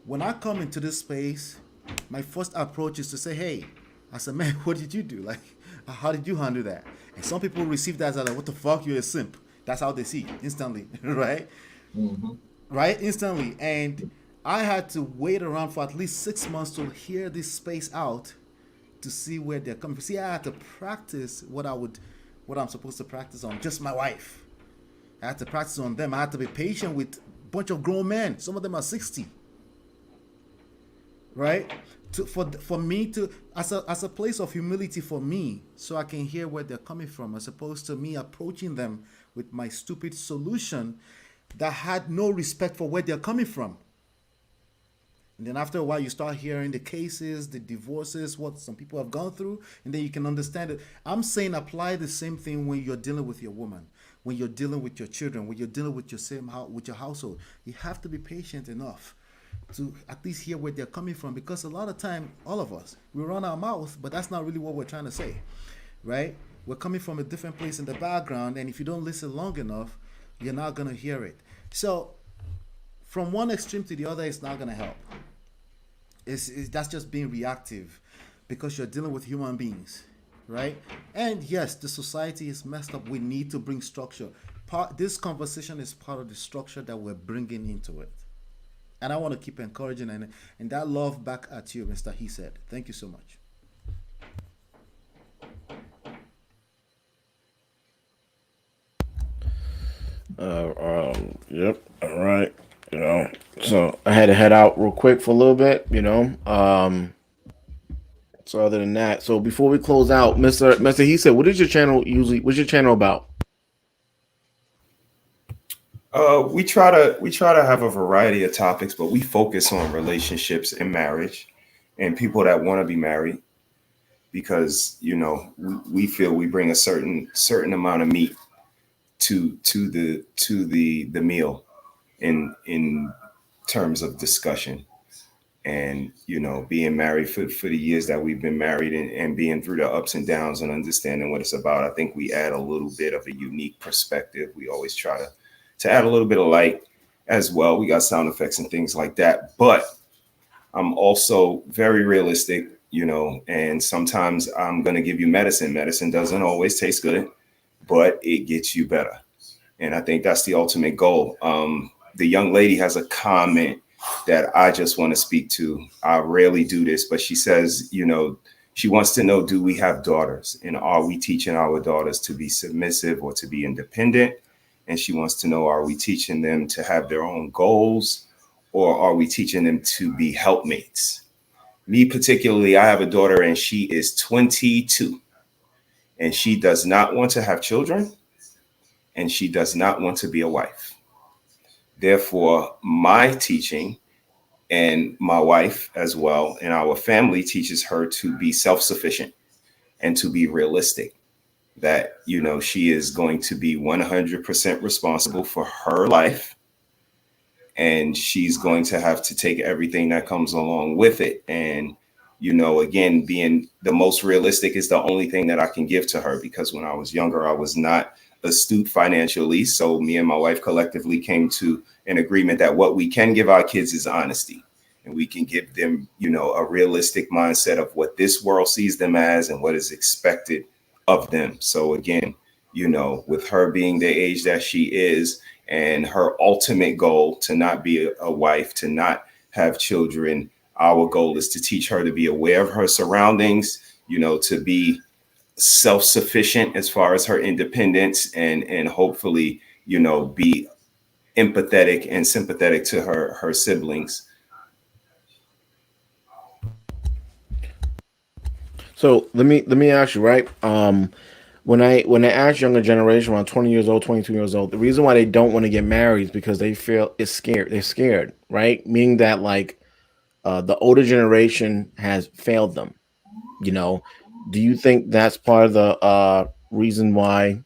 When I come into this space, my first approach is to say, hey, as a man, what did you do? Like, how did you handle that? And some people receive that as like, what the fuck, you're a simp. That's how they see it instantly, right? Mm-hmm. Right? Instantly. And I had to wait around for at least 6 months to hear this space out to see where they're coming from. See, I had to practice what I'm supposed to practice on just my wife. I had to practice on them. I had to be patient with a bunch of grown men. Some of them are 60. Right? For me to, as a place of humility for me, so I can hear where they're coming from, as opposed to me approaching them with my stupid solution that had no respect for where they're coming from. And then after a while, you start hearing the cases, the divorces, what some people have gone through, and then you can understand it. I'm saying apply the same thing when you're dealing with your woman, when you're dealing with your children, when you're dealing with your household. You have to be patient enough to at least hear where they're coming from, because a lot of time, all of us, we run our mouth, but that's not really what we're trying to say, right? We're coming from a different place in the background, and if you don't listen long enough, you're not going to hear it. So from one extreme to the other, it's not going to help. That's just being reactive, because you're dealing with human beings, right? And yes, the society is messed up. We need to bring structure. This conversation is part of the structure that we're bringing into it. And I want to keep encouraging and that love back at you, Mr. He said. Thank you so much. Yep. All right. So I had to head out real quick for a little bit, so other than that, so before we close out, Mr. He said, what's your channel about? We try to have a variety of topics, but we focus on relationships and marriage and people that want to be married, because we feel we bring a certain amount of meat to the meal in terms of discussion. And being married for the years that we've been married, and being through the ups and downs and understanding what it's about, I think we add a little bit of a unique perspective. We always try to add a little bit of light as well. We got sound effects and things like that, but I'm also very realistic, and sometimes I'm going to give you medicine. Medicine doesn't always taste good, but it gets you better. And I think that's the ultimate goal. The young lady has a comment that I just want to speak to. I rarely do this, but she says, she wants to know, do we have daughters? And are we teaching our daughters to be submissive or to be independent? And she wants to know, are we teaching them to have their own goals, or are we teaching them to be helpmates? Me particularly, I have a daughter and she is 22, and she does not want to have children, and she does not want to be a wife. Therefore, my teaching, and my wife as well, and our family teaches her to be self-sufficient and to be realistic, that, she is going to be 100% responsible for her life, and she's going to have to take everything that comes along with it. And, again, being the most realistic is the only thing that I can give to her, because when I was younger, I was not astute financially. So me and my wife collectively came to an agreement that what we can give our kids is honesty. and we can give them, a realistic mindset of what this world sees them as and what is expected of them. So again, with her being the age that she is and her ultimate goal to not be a wife, to not have children, our goal is to teach her to be aware of her surroundings, to be self-sufficient as far as her independence, and hopefully, be empathetic and sympathetic to her siblings. So let me ask you, right? When I ask younger generation around 20 years old, 22 years old, the reason why they don't want to get married is because they feel it's scared. They're scared, right? Meaning that like the older generation has failed them. Do you think that's part of the reason why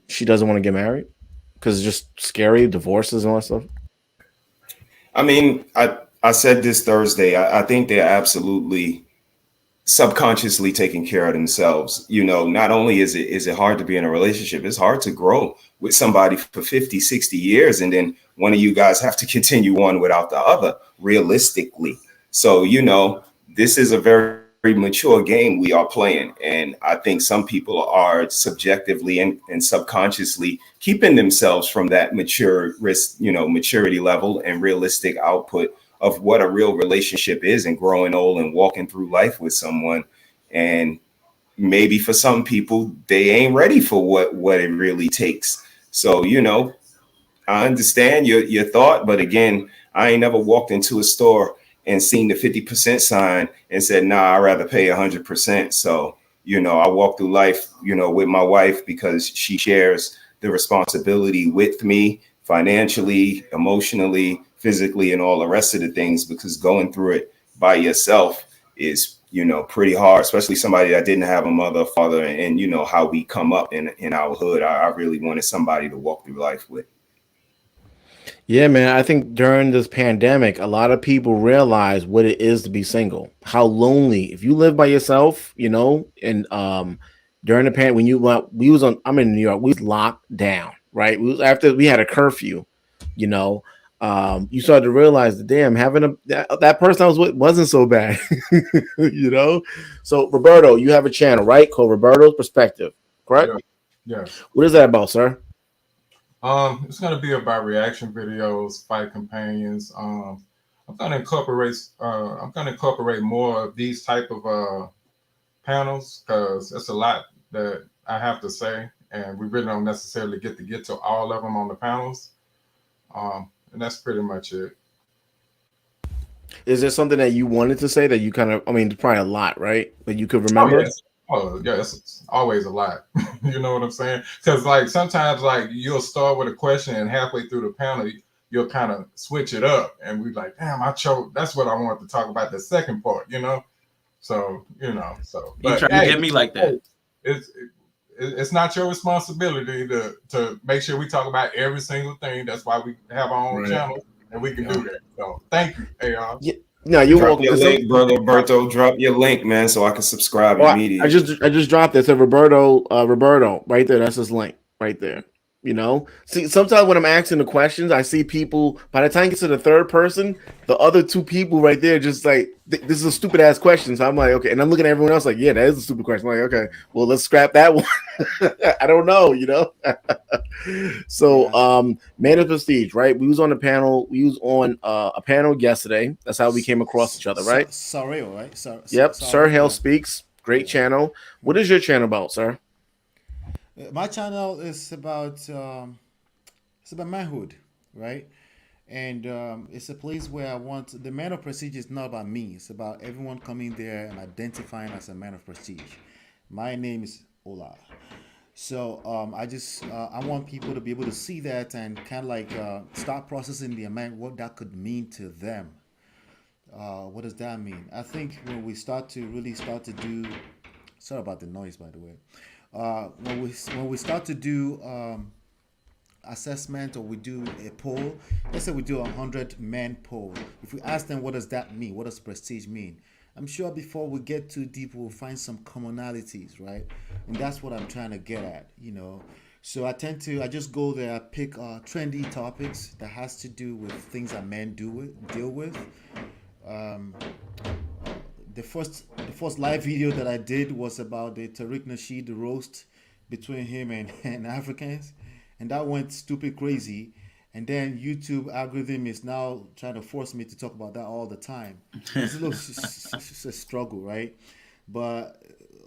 she doesn't want to get married? Because it's just scary, divorces and all that stuff. I mean, I said this Thursday. I think they're absolutely subconsciously taking care of themselves. Not only is it hard to be in a relationship, it's hard to grow with somebody for 50, 60 years. And then one of you guys have to continue one without the other, realistically. So, this is a very mature game we are playing. And I think some people are subjectively and subconsciously keeping themselves from that maturity level and realistic output of what a real relationship is, and growing old and walking through life with someone. And maybe for some people, they ain't ready for what it really takes. So, I understand your thought, but again, I ain't never walked into a store and seen the 50% sign and said, nah, I'd rather pay 100%. So, I walk through life, with my wife because she shares the responsibility with me financially, emotionally, physically, and all the rest of the things, because going through it by yourself is, pretty hard, especially somebody that didn't have a mother or father, and how we come up in our hood. I really wanted somebody to walk through life with. Yeah, man. I think during this pandemic, a lot of people realize what it is to be single. How lonely if you live by yourself, and during the pandemic, I'm in New York, we was locked down, right? After we had a curfew, you started to realize that damn, having that person I was with wasn't so bad, So Roberto, you have a channel, right? Called Roberto's Perspective, correct? Yeah. What is that about, sir? It's gonna be about reaction videos, fight companions. I'm gonna incorporate more of these type of panels, because it's a lot that I have to say, and we really don't necessarily get to all of them on the panels. And that's pretty much it. Is there something that you wanted to say that you there's probably a lot, right? That you could remember? Oh, yes. It's always a lot. You know what I'm saying? Because like sometimes like you'll start with a question and halfway through the panel, you'll kind of switch it up. And we're like, damn, I chose. That's what I wanted to talk about, the second part, So, You try to get me like that. It's not your responsibility to make sure we talk about every single thing. That's why we have our own channel, and we can do that. So thank you, AR. Yeah. No, you're Drop welcome. your link, brother Roberto. Drop your link, man, so I can subscribe immediately. I just dropped it. So Roberto, right there. That's his link right there. See, sometimes when I'm asking the questions, I see people, by the time you get to the third person, the other two people right there just like, this is a stupid ass question. So I'm like, okay. And I'm looking at everyone else like, yeah, that is a stupid question. I'm like, okay, well, let's scrap that one. I don't know, So, Man of Prestige, right? We was on a panel. We was on a panel yesterday. That's how we came across each other, right? Sorrel, right? Yep. Sir Hale Speaks. Great channel. What is your channel about, sir? My channel is about manhood, right? And it's a place where I want the man of prestige is not about me. It's about everyone coming there and identifying as a man of prestige. My name is Ola. So I want people to be able to see that and kind of like start processing their mind what that could mean to them. What does that mean? I think when we start to do, sorry about the noise, by the way. When we start to do assessment, or we do a poll, let's say we do 100-man poll. If we ask them what does that mean, what does prestige mean, I'm sure before we get too deep, we'll find some commonalities, right? And that's what I'm trying to get at, So I just go there, I pick trendy topics that has to do with things that men deal with. Um, the first live video that I did was about the Tariq Nasheed the roast between him and Africans, and that went stupid crazy. And then YouTube algorithm is now trying to force me to talk about that all the time. It's a little a struggle, right? But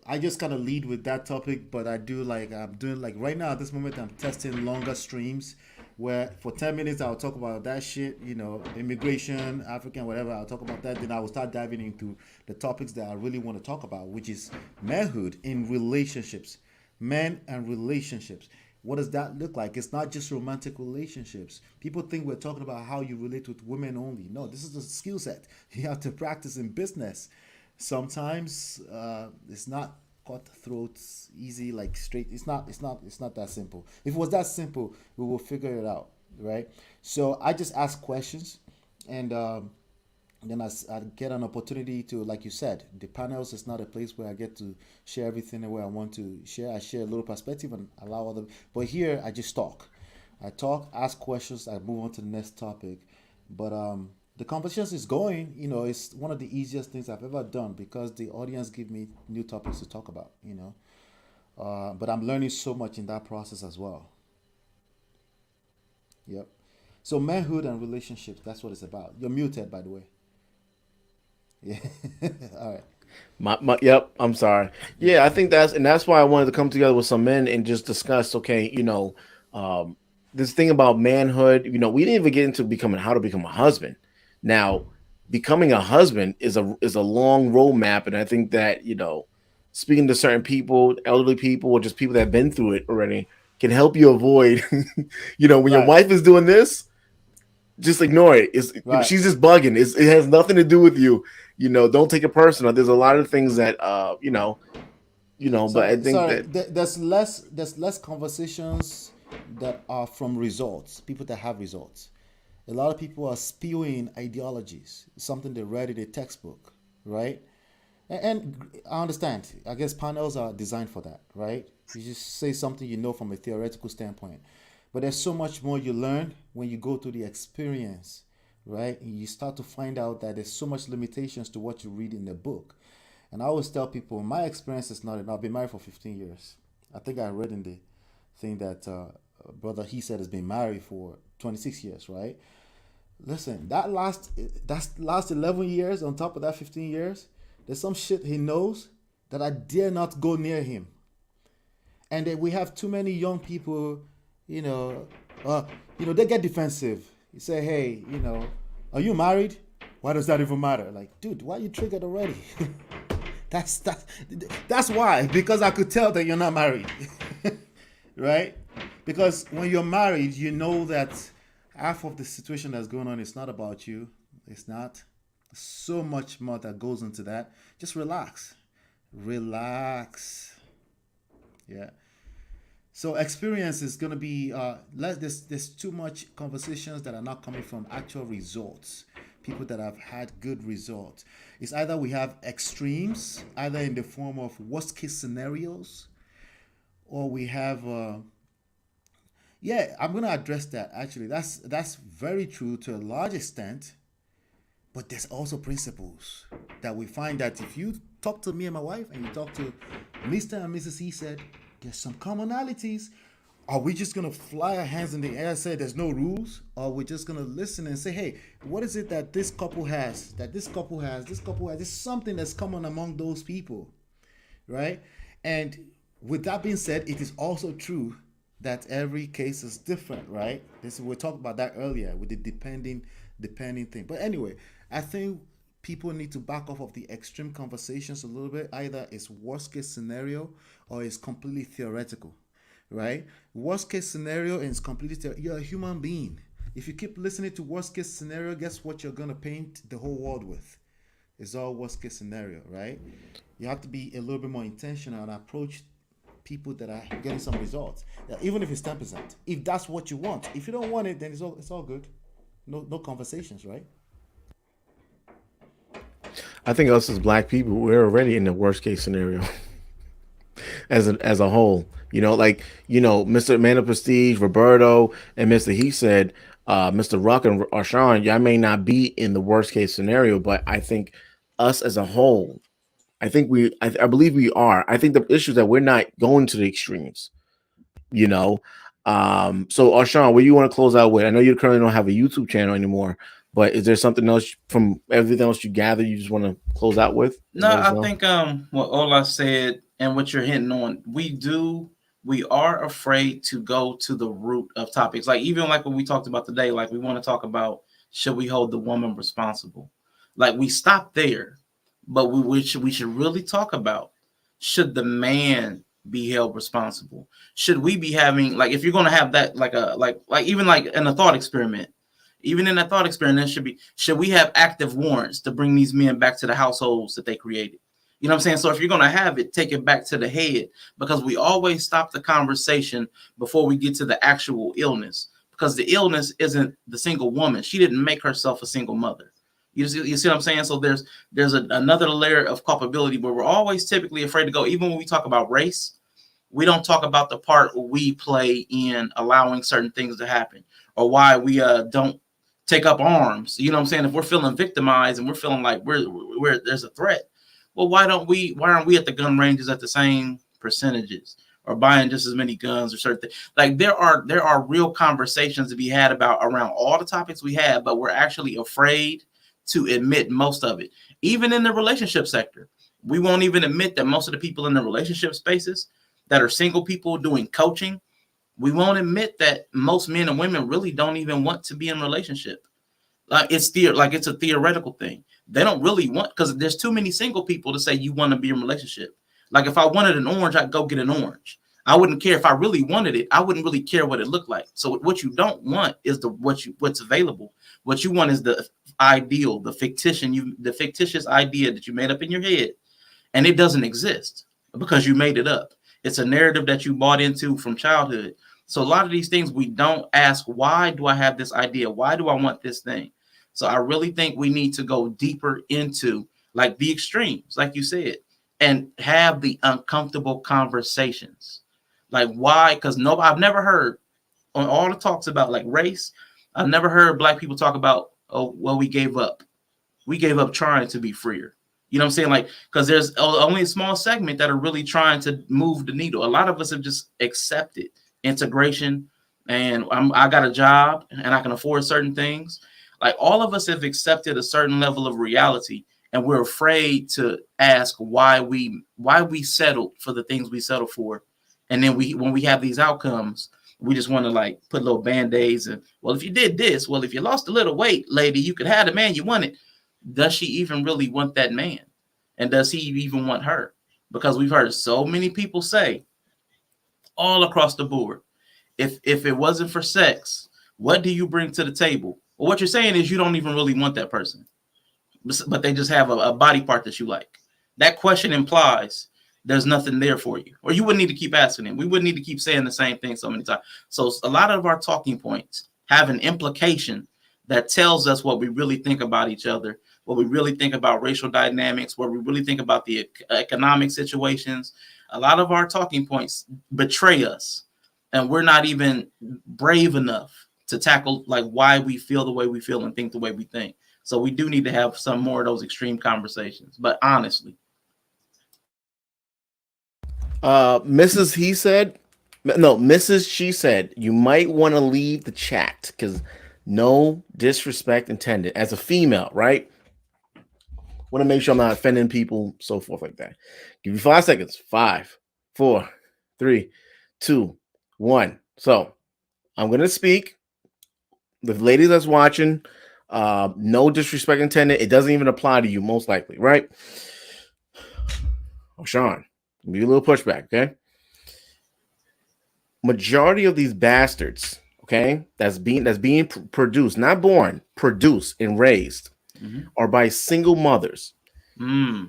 I just kind of lead with that topic. But I'm doing like right now at this moment I'm testing longer streams where for 10 minutes I'll talk about that shit, immigration, African, whatever. I'll talk about that. Then I will start diving into the topics that I really want to talk about, which is manhood in relationships, men and relationships. What does that look like? It's not just romantic relationships. People think we're talking about how you relate with women only. No, this is a skill set you have to practice in business. Sometimes it's not cutthroat, easy, like straight. It's not that simple. If it was that simple, we will figure it out, right? So I just ask questions, and then I get an opportunity to, like you said, the panels is not a place where I get to share everything the way I want to share. I share a little perspective and allow other. But here I just talk. I talk, ask questions, I move on to the next topic. But the conversation is going. It's one of the easiest things I've ever done because the audience give me new topics to talk about. But I'm learning so much in that process as well. Yep. So manhood and relationships, that's what it's about. You're muted, by the way. Yeah. All right. Yep. I'm sorry. Yeah, I think that's why I wanted to come together with some men and just discuss. Okay, this thing about manhood. We didn't even get into how to become a husband. Now, becoming a husband is a long roadmap, and I think that speaking to certain people, elderly people, or just people that have been through it already, can help you avoid. When your wife is doing this, just ignore it. Right. She's just bugging. It has nothing to do with you. Don't take it personal. There's a lot of things that but I think there's less conversations that are from results. People that have results. A lot of people are spewing ideologies, something they read in a textbook, right? And I understand. I guess panels are designed for that, right? You just say something from a theoretical standpoint. But there's so much more you learn when you go through the experience, right? And you start to find out that there's so much limitations to what you read in the book. And I always tell people, my experience is not enough. I've been married for 15 years. I think I read in the thing that brother he said has been married for 26 years, right? Listen, that's last 11 years on top of that 15 years, there's some shit he knows that I dare not go near him. And we have too many young people, they get defensive. You say, hey, are you married? Why does that even matter? Like, dude, why are you triggered already? That's why, because I could tell that you're not married, right? Because when you're married, you know that half of the situation that's going on is not about you. It's not. So much more that goes into that. Just relax. Yeah. So experience is going to be there's too much conversations that are not coming from actual results. People that have had good results. It's either we have extremes, either in the form of worst case scenarios, or we have I'm going to address that actually. That's very true to a large extent. But there's also principles that we find that if you talk to me and my wife and you talk to Mr. and Mrs. He said, there's some commonalities. Are we just going to fly our hands in the air and say there's no rules? Or are we just going to listen and say, hey, what is it that this couple has, this couple has? There's something that's common among those people, right? And with that being said, it is also true that every case is different, right? We talked about that earlier with the depending thing. But anyway, I think people need to back off of the extreme conversations a little bit. Either it's worst case scenario or it's completely theoretical, right? Worst case scenario and it's completely you're a human being. If you keep listening to worst case scenario, guess what you're gonna paint the whole world with? It's all worst case scenario, right? You have to be a little bit more intentional and approach people that are getting some results, even if it's 10%. If that's what you want, if you don't want it, then it's all good. No conversations, right? I think us as black people, we're already in the worst case scenario as a whole. Like Mr. Man of Prestige, Roberto, and Mr. He said, Mr. Ruck and Arshawn, y'all may not be in the worst case scenario, but I think us as a whole, I believe we are. I think the issue is that we're not going to the extremes. So Arshawn, what do you want to close out with? I know you currently don't have a YouTube channel anymore, but is there something else from everything else you gather you just want to close out with? No, I think what Ola said and what you're hitting on, we are afraid to go to the root of topics. Like even like what we talked about today, like we want to talk about, should we hold the woman responsible? Like we stop there, but we should really talk about, should the man be held responsible? Should we be having, like, if you're going to have that, like even like in a thought experiment, even in a thought experiment, should we have active warrants to bring these men back to the households that they created? You know what I'm saying? So if you're going to have it, take it back to the head, because we always stop the conversation before we get to the actual illness, because the illness isn't the single woman. She didn't make herself a single mother. You see what I'm saying? So there's another layer of culpability where we're always typically afraid to go. Even when we talk about race, we don't talk about the part we play in allowing certain things to happen, or why we don't take up arms. You know what I'm saying? If we're feeling victimized and we're feeling like we're there's a threat, well, why aren't we at the gun ranges at the same percentages, or buying just as many guns or certain things? Like there are real conversations to be had around all the topics we have, but we're actually afraid to admit most of it. Even in the relationship sector, we won't even admit that most of the people in the relationship spaces that are single people doing coaching, we won't admit that most men and women really don't even want to be in a relationship. It's a theoretical thing. They don't really want, because there's too many single people to say you want to be in a relationship. Like if I wanted an orange, I'd go get an orange. I wouldn't care if I really wanted it. I wouldn't really care what it looked like. So what you don't want is what's available. What you want is the ideal, the fictitious idea that you made up in your head, and it doesn't exist because you made it up. It's a narrative that you bought into from childhood. So a lot of these things we don't ask, why do I have this idea? Why do I want this thing? So I really think we need to go deeper into like the extremes, like you said, and have the uncomfortable conversations. Like why? Because I've never heard on all the talks about like race, I've never heard Black people talk about, oh, well, we gave up. We gave up trying to be freer. You know what I'm saying? Like, because there's only a small segment that are really trying to move the needle. A lot of us have just accepted integration, and I got a job and I can afford certain things. Like all of us have accepted a certain level of reality, and we're afraid to ask why we settled for the things we settled for. And then when we have these outcomes, we just want to like put little band-aids and, well, if you did this, well, if you lost a little weight, lady, you could have the man you wanted. Does she even really want that man? And does he even want her? Because we've heard so many people say all across the board, if it wasn't for sex, what do you bring to the table? Well, what you're saying is you don't even really want that person, but they just have a body part that you like. That question implies there's nothing there for you, or you wouldn't need to keep asking it. We wouldn't need to keep saying the same thing so many times. So a lot of our talking points have an implication that tells us what we really think about each other, what we really think about racial dynamics, what we really think about the economic situations. A lot of our talking points betray us, and we're not even brave enough to tackle like why we feel the way we feel and think the way we think. So we do need to have some more of those extreme conversations, but honestly. Mrs. She said, you might want to leave the chat because no disrespect intended. As a female, right? Want to make sure I'm not offending people, so forth like that. Give you 5 seconds. 5, 4, 3, 2, 1. So I'm going to speak. The lady that's watching, no disrespect intended. It doesn't even apply to you, most likely, right? Oh, Sean, give you a little pushback, okay? Majority of these bastards, okay, that's being produced, not born, produced and raised, are by single mothers. There's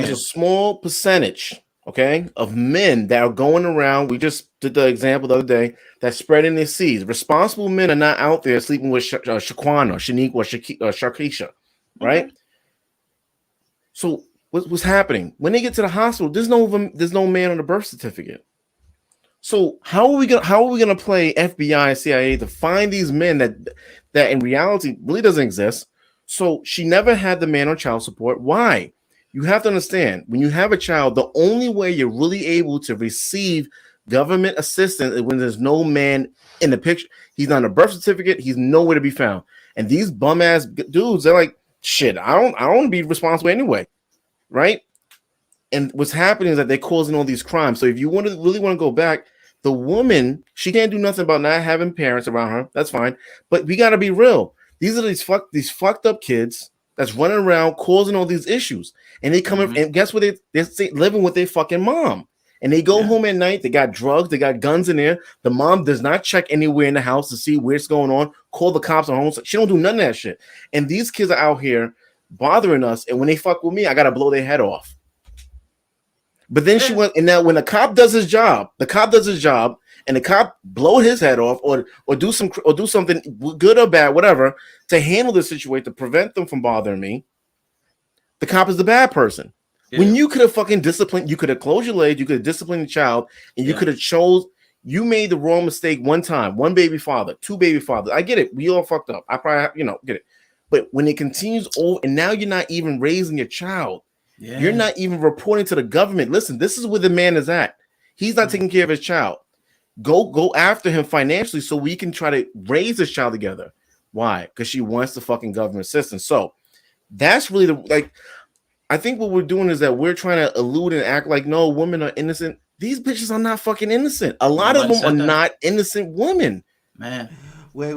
a small percentage, okay, of men that are going around. We just did the example the other day that's spreading their seeds. Responsible men are not out there sleeping with Shaquana, Shanique, or Sharkeisha, right? So what's happening when they get to the hospital? There's no man on the birth certificate. So how are we gonna play FBI and CIA to find these men that in reality really doesn't exist? So she never had the man on child support. Why? You have to understand, when you have a child, the only way you're really able to receive government assistance is when there's no man in the picture. He's not on a birth certificate. He's nowhere to be found. And these bum ass dudes, they're like, shit, I don't want to be responsible anyway, right? And what's happening is that they're causing all these crimes. So if you really want to go back, the woman, she can't do nothing about not having parents around her. That's fine. But we got to be real. These are these fucked up kids that's running around causing all these issues. And they come in, and guess what? They're living with their fucking mom. And they go home at night. They got drugs. They got guns in there. The mom does not check anywhere in the house to see what's going on. Call the cops on home. She don't do none of that shit. And these kids are out here bothering us. And when they fuck with me, I got to blow their head off. But then she went, and now when the cop does his job, and the cop blow his head off, or do something good or bad, whatever, to handle the situation to prevent them from bothering me. The cop is the bad person. Yeah. When you could have fucking disciplined, you could have closed your legs, you could have disciplined the child, and you could have you made the wrong mistake one time, one baby father, two baby fathers. I get it. We all fucked up. I probably, get it. But when it continues over, and now you're not even raising your child. Yeah. You're not even reporting to the government. Listen, this is where the man is at. He's not taking care of his child. Go after him financially so we can try to raise this child together. Why? Because she wants the fucking government assistance. So that's really I think what we're doing is that we're trying to elude and act like no, women are innocent. These bitches are not fucking innocent. A lot of them are not innocent women. Man. Wait.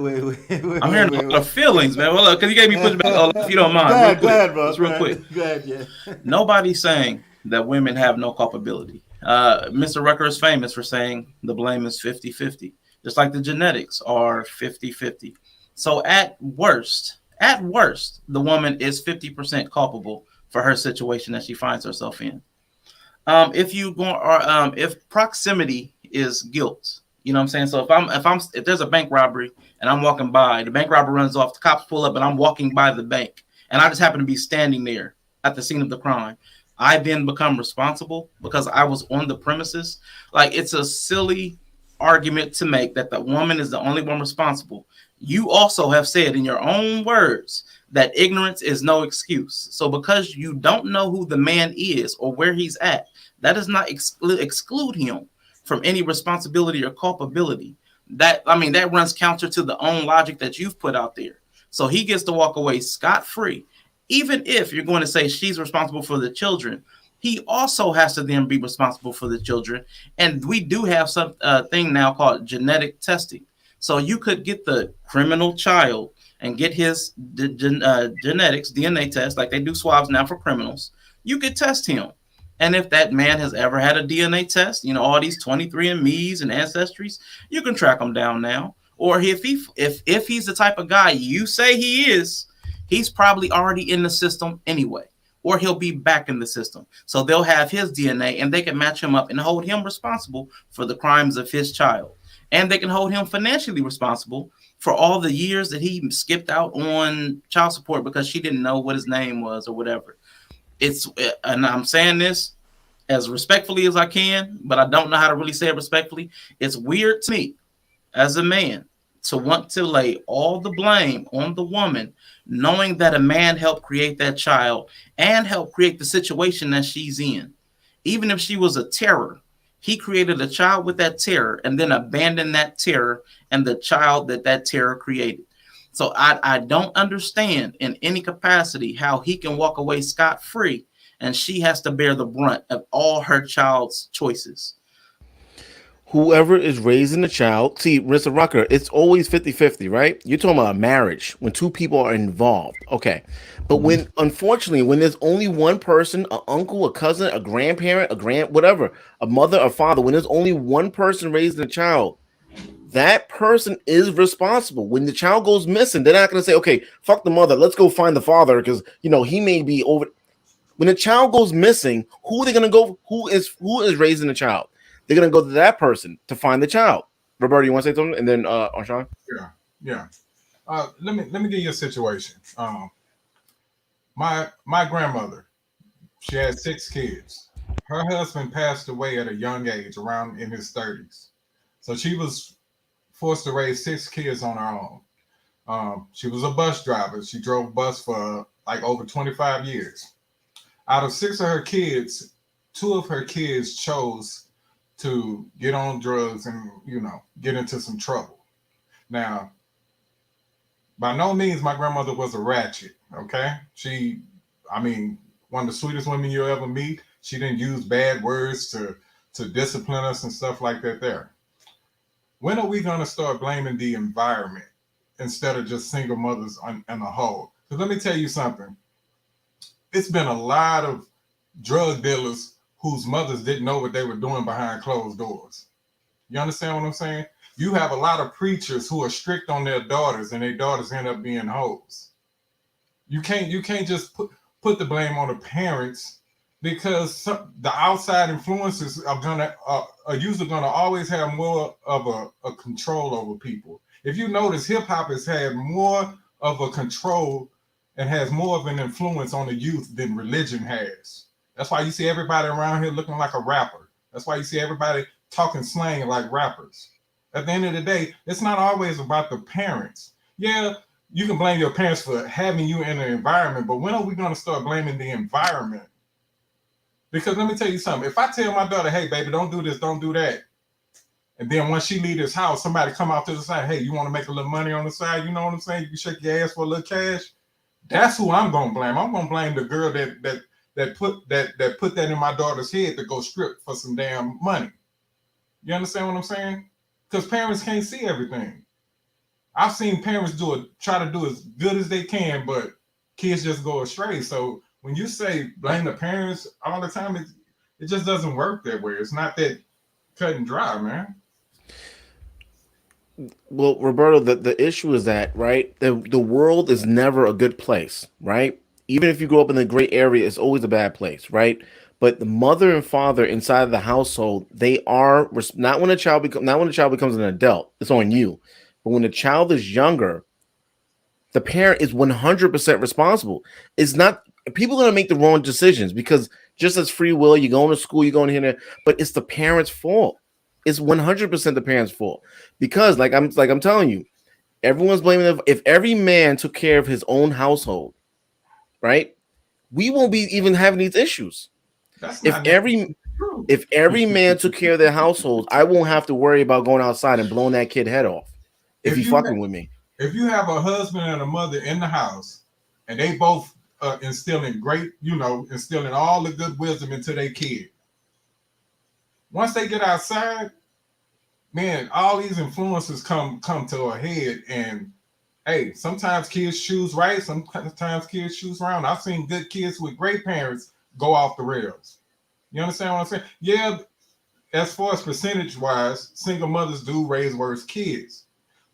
I'm hearing a lot of feelings, man. Well, because you gave me pushback. If you don't mind, go ahead, bro. Just real quick. Go ahead, yeah. Nobody's saying that women have no culpability. Mr. Rucker is famous for saying the blame is 50-50, just like the genetics are 50-50. So at worst, the woman is 50% culpable for her situation that she finds herself in. If proximity is guilt, you know what I'm saying? So if there's a bank robbery and I'm walking by, the bank robber runs off, the cops pull up, and I'm walking by the bank, and I just happen to be standing there at the scene of the crime, I then become responsible because I was on the premises. Like, it's a silly argument to make that the woman is the only one responsible. You also have said in your own words that ignorance is no excuse. So because you don't know who the man is or where he's at, that does not exclude him from any responsibility or culpability. That runs counter to the own logic that you've put out there. So he gets to walk away scot-free. Even if you're going to say she's responsible for the children, he also has to then be responsible for the children. And we do have some thing now called genetic testing. So you could get the criminal child and get his genetics, DNA test, like they do swabs now for criminals. You could test him. And if that man has ever had a DNA test, all these 23andMe's and ancestries, you can track him down now. Or if he's the type of guy you say he is, he's probably already in the system anyway, or he'll be back in the system. So they'll have his DNA and they can match him up and hold him responsible for the crimes of his child. And they can hold him financially responsible for all the years that he skipped out on child support because she didn't know what his name was or whatever. And I'm saying this as respectfully as I can, but I don't know how to really say it respectfully. It's weird to me as a man to want to lay all the blame on the woman, knowing that a man helped create that child and helped create the situation that she's in. Even if she was a terror, he created a child with that terror and then abandoned that terror and the child that terror created. So I don't understand in any capacity how he can walk away scot-free and she has to bear the brunt of all her child's choices. Whoever is raising the child, see, Mr. Rucker, it's always 50-50, right? You're talking about a marriage when two people are involved. Okay. But unfortunately, when there's only one person, an uncle, a cousin, a grandparent, whatever, a mother or father, when there's only one person raising a child, that person is responsible. When the child goes missing, they're not going to say, okay, fuck the mother, let's go find the father because, he may be over. When the child goes missing, who are they going to go? Who is raising the child? They're going to go to that person to find the child. Roberto, you want to say something? And then Arshawn? Yeah. Let me give you a situation. My grandmother, she had 6 kids. Her husband passed away at a young age, around in his 30s. So she was forced to raise 6 kids on her own. She was a bus driver. She drove bus for like over 25 years. Out of 6 of her kids, 2 of her kids chose to get on drugs and, get into some trouble. Now, by no means my grandmother was a ratchet, okay? One of the sweetest women you'll ever meet. She didn't use bad words to discipline us and stuff like that there. When are we going to start blaming the environment instead of just single mothers in a whole? Because let me tell you something. It's been a lot of drug dealers whose mothers didn't know what they were doing behind closed doors. You understand what I'm saying? You have a lot of preachers who are strict on their daughters, and their daughters end up being hoes. You can't just put the blame on the parents, because the outside influences are usually gonna always have more of a control over people. If you notice, hip hop has had more of a control and has more of an influence on the youth than religion has. That's why you see everybody around here looking like a rapper. That's why you see everybody talking slang like rappers. At the end of the day, it's not always about the parents. Yeah, you can blame your parents for having you in an environment, but when are we going to start blaming the environment? Because let me tell you something. If I tell my daughter, hey, baby, don't do this, don't do that, and then once she leave this house, somebody come out to the side, hey, you want to make a little money on the side? You know what I'm saying? You can shake your ass for a little cash. That's who I'm going to blame. I'm going to blame the girl that put that in my daughter's head to go strip for some damn money. You understand what I'm saying? Because parents can't see everything. I've seen parents try to do as good as they can, but kids just go astray. So when you say blame the parents all the time, it just doesn't work that way. It's not that cut and dry, man. Well, Roberto, the issue is that, right, the world is never a good place, right? Even if you grow up in a great area, it's always a bad place, right? But the mother and father inside of the household, they are not when a child becomes an adult, it's on you. But when the child is younger, the parent is 100% responsible. It's not, people are going to make the wrong decisions because just as free will, you're going to school, you're going here and there, but it's the parent's fault. It's 100% the parent's fault. Because like I'm telling you, everyone's blaming them. If every man took care of his own household, right, we won't be even having these issues. If every man took care of their households, I won't have to worry about going outside and blowing that kid head off if you fucking with me. If you have a husband and a mother in the house and they both instilling all the good wisdom into their kid, once they get outside, man, all these influences come to a head. And hey, sometimes kids choose right, sometimes kids choose wrong. I've seen good kids with great parents go off the rails. You understand what I'm saying? Yeah, as far as percentage wise, single mothers do raise worse kids.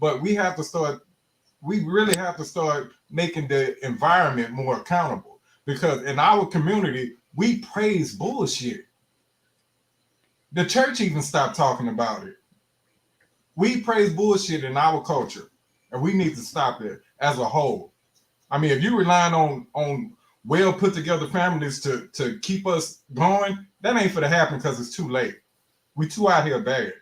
But we really have to start making the environment more accountable, because in our community, we praise bullshit. The church even stopped talking about it. We praise bullshit in our culture, and we need to stop it as a whole. I mean, if you're relying on well put together families to keep us going, that ain't for to happen because it's too late. We too out here bad.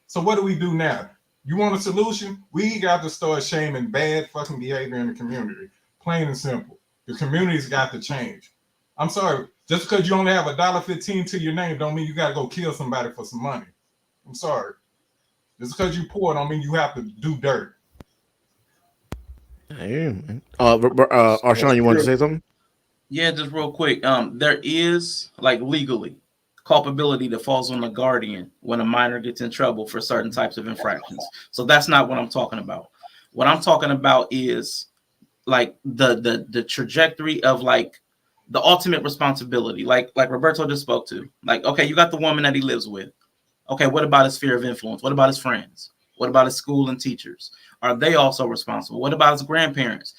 So what do we do now? You want a solution? We got to start shaming bad fucking behavior in the community. Plain and simple. The community's got to change. I'm sorry, just because you only have $1.15 to your name don't mean you got to go kill somebody for some money. I'm sorry. Just because you poor don't mean you have to do dirt. Hey, man. Arshawn, you want to say something? Yeah, just real quick. There is legally culpability that falls on the guardian when a minor gets in trouble for certain types of infractions. So that's not what I'm talking about. What I'm talking about is the trajectory of the ultimate responsibility, like Roberto just spoke to. Okay, you got the woman that he lives with. Okay, what about his sphere of influence? What about his friends? What about his school and teachers? Are they also responsible? What about his grandparents?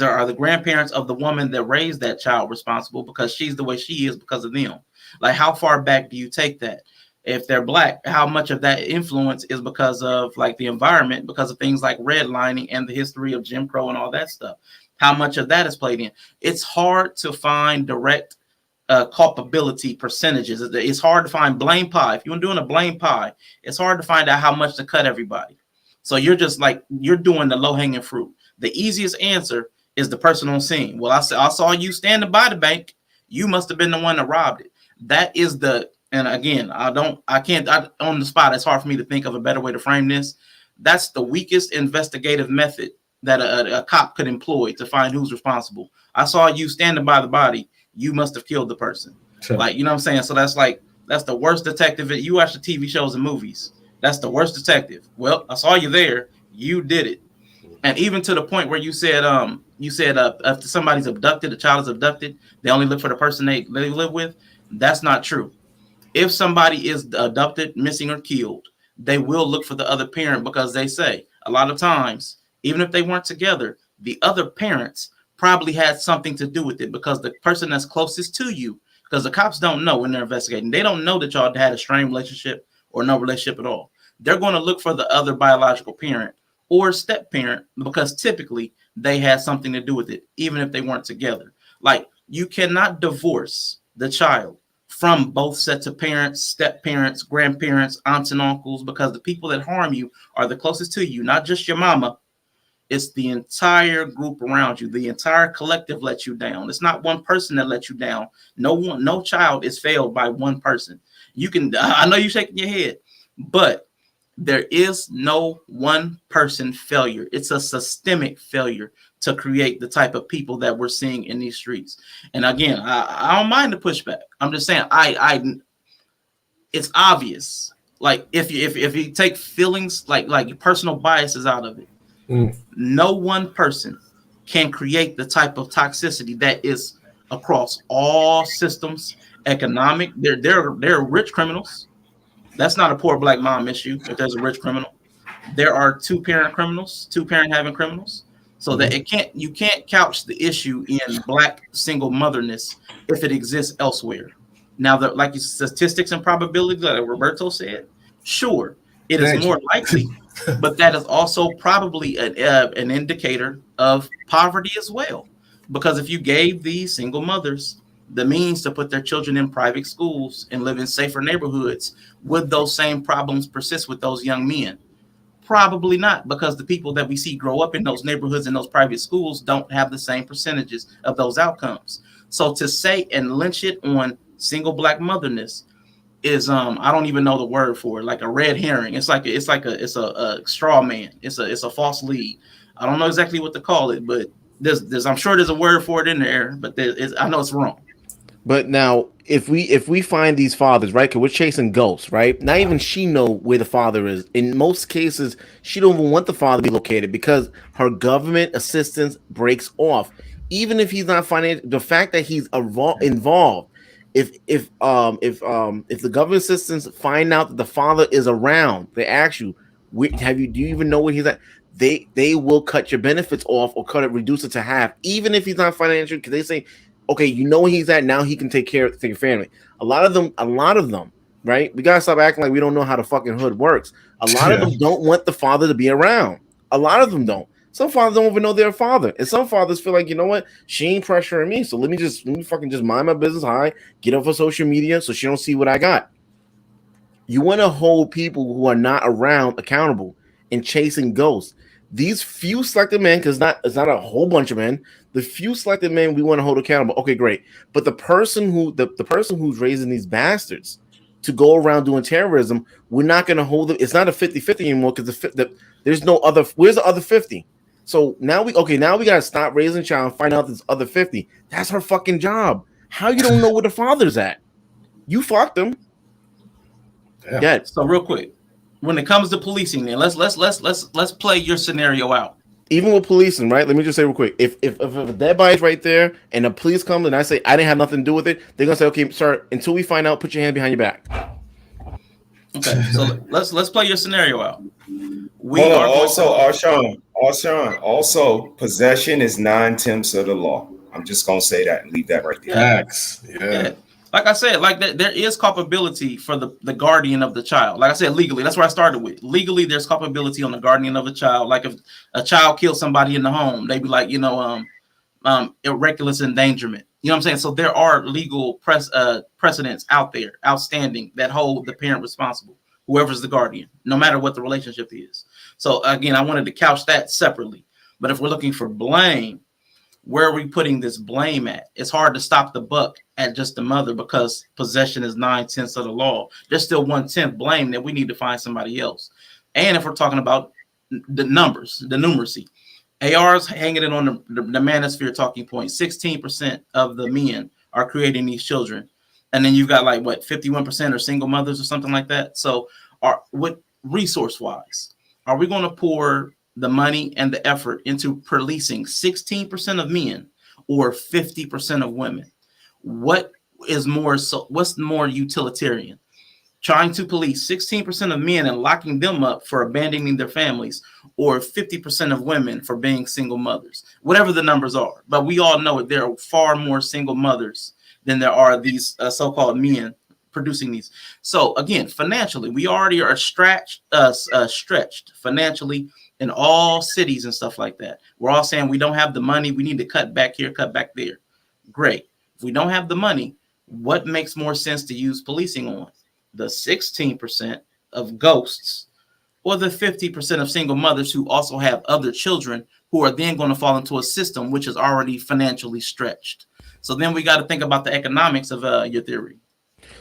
Are the grandparents of the woman that raised that child responsible because she's the way she is because of them? How far back do you take that? If they're Black, how much of that influence is because of the environment, because of things like redlining and the history of Jim Crow and all that stuff? How much of that is played in? It's hard to find direct culpability percentages. It's hard to find blame pie. If you're doing a blame pie, it's hard to find out how much to cut everybody. So you're just like, you're doing the low hanging fruit. The easiest answer is the person on scene. Well, I saw you standing by the bank. You must have been the one that robbed it. That is the, and again, I can't on the spot. It's hard for me to think of a better way to frame this. That's the weakest investigative method that a cop could employ to find who's responsible. I saw you standing by the body. You must have killed the person. Sure. Like, you know what I'm saying? So that's the worst detective. You watch the TV shows and movies. That's the worst detective. Well, I saw you there. You did it. And even to the point where you said if somebody's abducted, a child is abducted, they only look for the person they live with. That's not true. If somebody is abducted, missing, or killed, they will look for the other parent, because they say a lot of times, even if they weren't together, the other parents probably had something to do with it, because the person that's closest to you, because the cops don't know when they're investigating, they don't know that y'all had a strained relationship or no relationship at all. They're going to look for the other biological parent or step parent, because typically they had something to do with it, even if they weren't together. Like, you cannot divorce the child from both sets of parents, step parents, grandparents, aunts and uncles, because the people that harm you are the closest to you, not just your mama. It's the entire group around you. The entire collective lets you down. It's not one person that lets you down. No child is failed by one person. I know you're shaking your head, but there is no one person failure. It's a systemic failure to create the type of people that we're seeing in these streets. And again, I don't mind the pushback. I'm just saying, it's obvious. Like, if you take feelings like personal biases out of it, no one person can create the type of toxicity that is across all systems. Economic, there are rich criminals. That's not a poor black mom issue. If there's a rich criminal, there are two parent having criminals. So that you can't couch the issue in black single motherness if it exists elsewhere. Now, like your statistics and probability that Roberto said, sure, it is more likely, but that is also probably an indicator of poverty as well. Because if you gave these single mothers the means to put their children in private schools and live in safer neighborhoods, would those same problems persist with those young men? Probably not, because the people that we see grow up in those neighborhoods and those private schools don't have the same percentages of those outcomes. So to say and lynch it on single black motherness is I don't even know the word for it, like a red herring. It's a straw man. It's a false lead. I don't know exactly what to call it, but I'm sure there's a word for it in there, but I know it's wrong. But now, if we find these fathers, right? Because we're chasing ghosts, right? Not even she know where the father is. In most cases, she don't even want the father to be located because her government assistance breaks off. Even if he's not financial, the fact that he's involved. If the government assistants find out that the father is around, they ask you, do you even know where he's at? They will cut your benefits off or reduce it to half, even if he's not financial, because they say, okay, you know where he's at, now he can take care of your family. A lot of them, right? We gotta stop acting like we don't know how the fucking hood works. A lot of them don't want the father to be around. A lot of them don't. Some fathers don't even know their father, and some fathers feel like, you know what, she ain't pressuring me, so let me fucking just mind my business. Get off of social media so she don't see what I got. You want to hold people who are not around accountable and chasing ghosts. These few selected men, because it's not a whole bunch of men. The few selected men we want to hold accountable. Okay, great. But the person who's raising these bastards to go around doing terrorism, we're not going to hold them. It's not a 50-50 anymore because there's no other. Where's the other 50? So now we got to stop raising child and find out this other 50. That's her fucking job. How you don't know where the father's at? You fucked him. Yeah. So real quick, when it comes to policing, then let's play your scenario out. Even with policing, right? Let me just say real quick. If a dead body's right there and the police come and I say I didn't have nothing to do with it, they're gonna say, okay, sir, until we find out, put your hand behind your back. Okay, so let's play your scenario out. Also, possession is 9/10 of the law. I'm just gonna say that and leave that right there. Facts. Yeah. Like I said, there is culpability for the guardian of the child. Like I said, legally, that's where I started with. Legally, there's culpability on the guardian of a child. Like if a child kills somebody in the home, they'd be like, reckless endangerment. You know what I'm saying? So there are legal precedents out there, outstanding, that hold the parent responsible, whoever's the guardian, no matter what the relationship is. So again, I wanted to couch that separately. But if we're looking for blame, where are we putting this blame at? It's hard to stop the buck at just the mother because possession is 9/10 of the law. There's still 1/10 blame that we need to find somebody else. And if we're talking about the numbers, the numeracy, AR's hanging it on the manosphere talking point. 16% of the men are creating these children. And then you've got like what, 51% are single mothers or something like that. So what resource wise, are we going to pour the money and the effort into policing 16% of men or 50% of women? What's more utilitarian? Trying to police 16% of men and locking them up for abandoning their families, or 50% of women for being single mothers, whatever the numbers are. But we all know it. There are far more single mothers than there are these so-called men producing these. So again, financially, we already are stretched financially in all cities and stuff like that. We're all saying we don't have the money. We need to cut back here, cut back there. Great. If we don't have the money, what makes more sense to use policing on? The 16% of ghosts or the 50% of single mothers who also have other children who are then going to fall into a system which is already financially stretched. So then we got to think about the economics of your theory.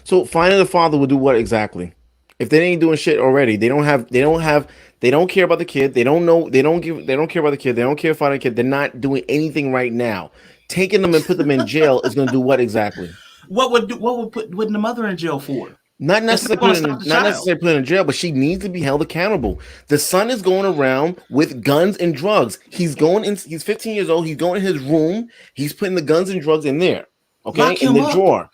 So finding the father will do what exactly? If they ain't doing shit already, they don't care about the kid. They don't care about the kid. They don't care about the kid. They're not doing anything right now. Taking them and put them in jail is going to do what exactly? What would put the mother in jail for? Not necessarily put in jail, but she needs to be held accountable. The son is going around with guns and drugs. He's 15 years old. He's going in his room. He's putting the guns and drugs in there. Okay, in the drawer.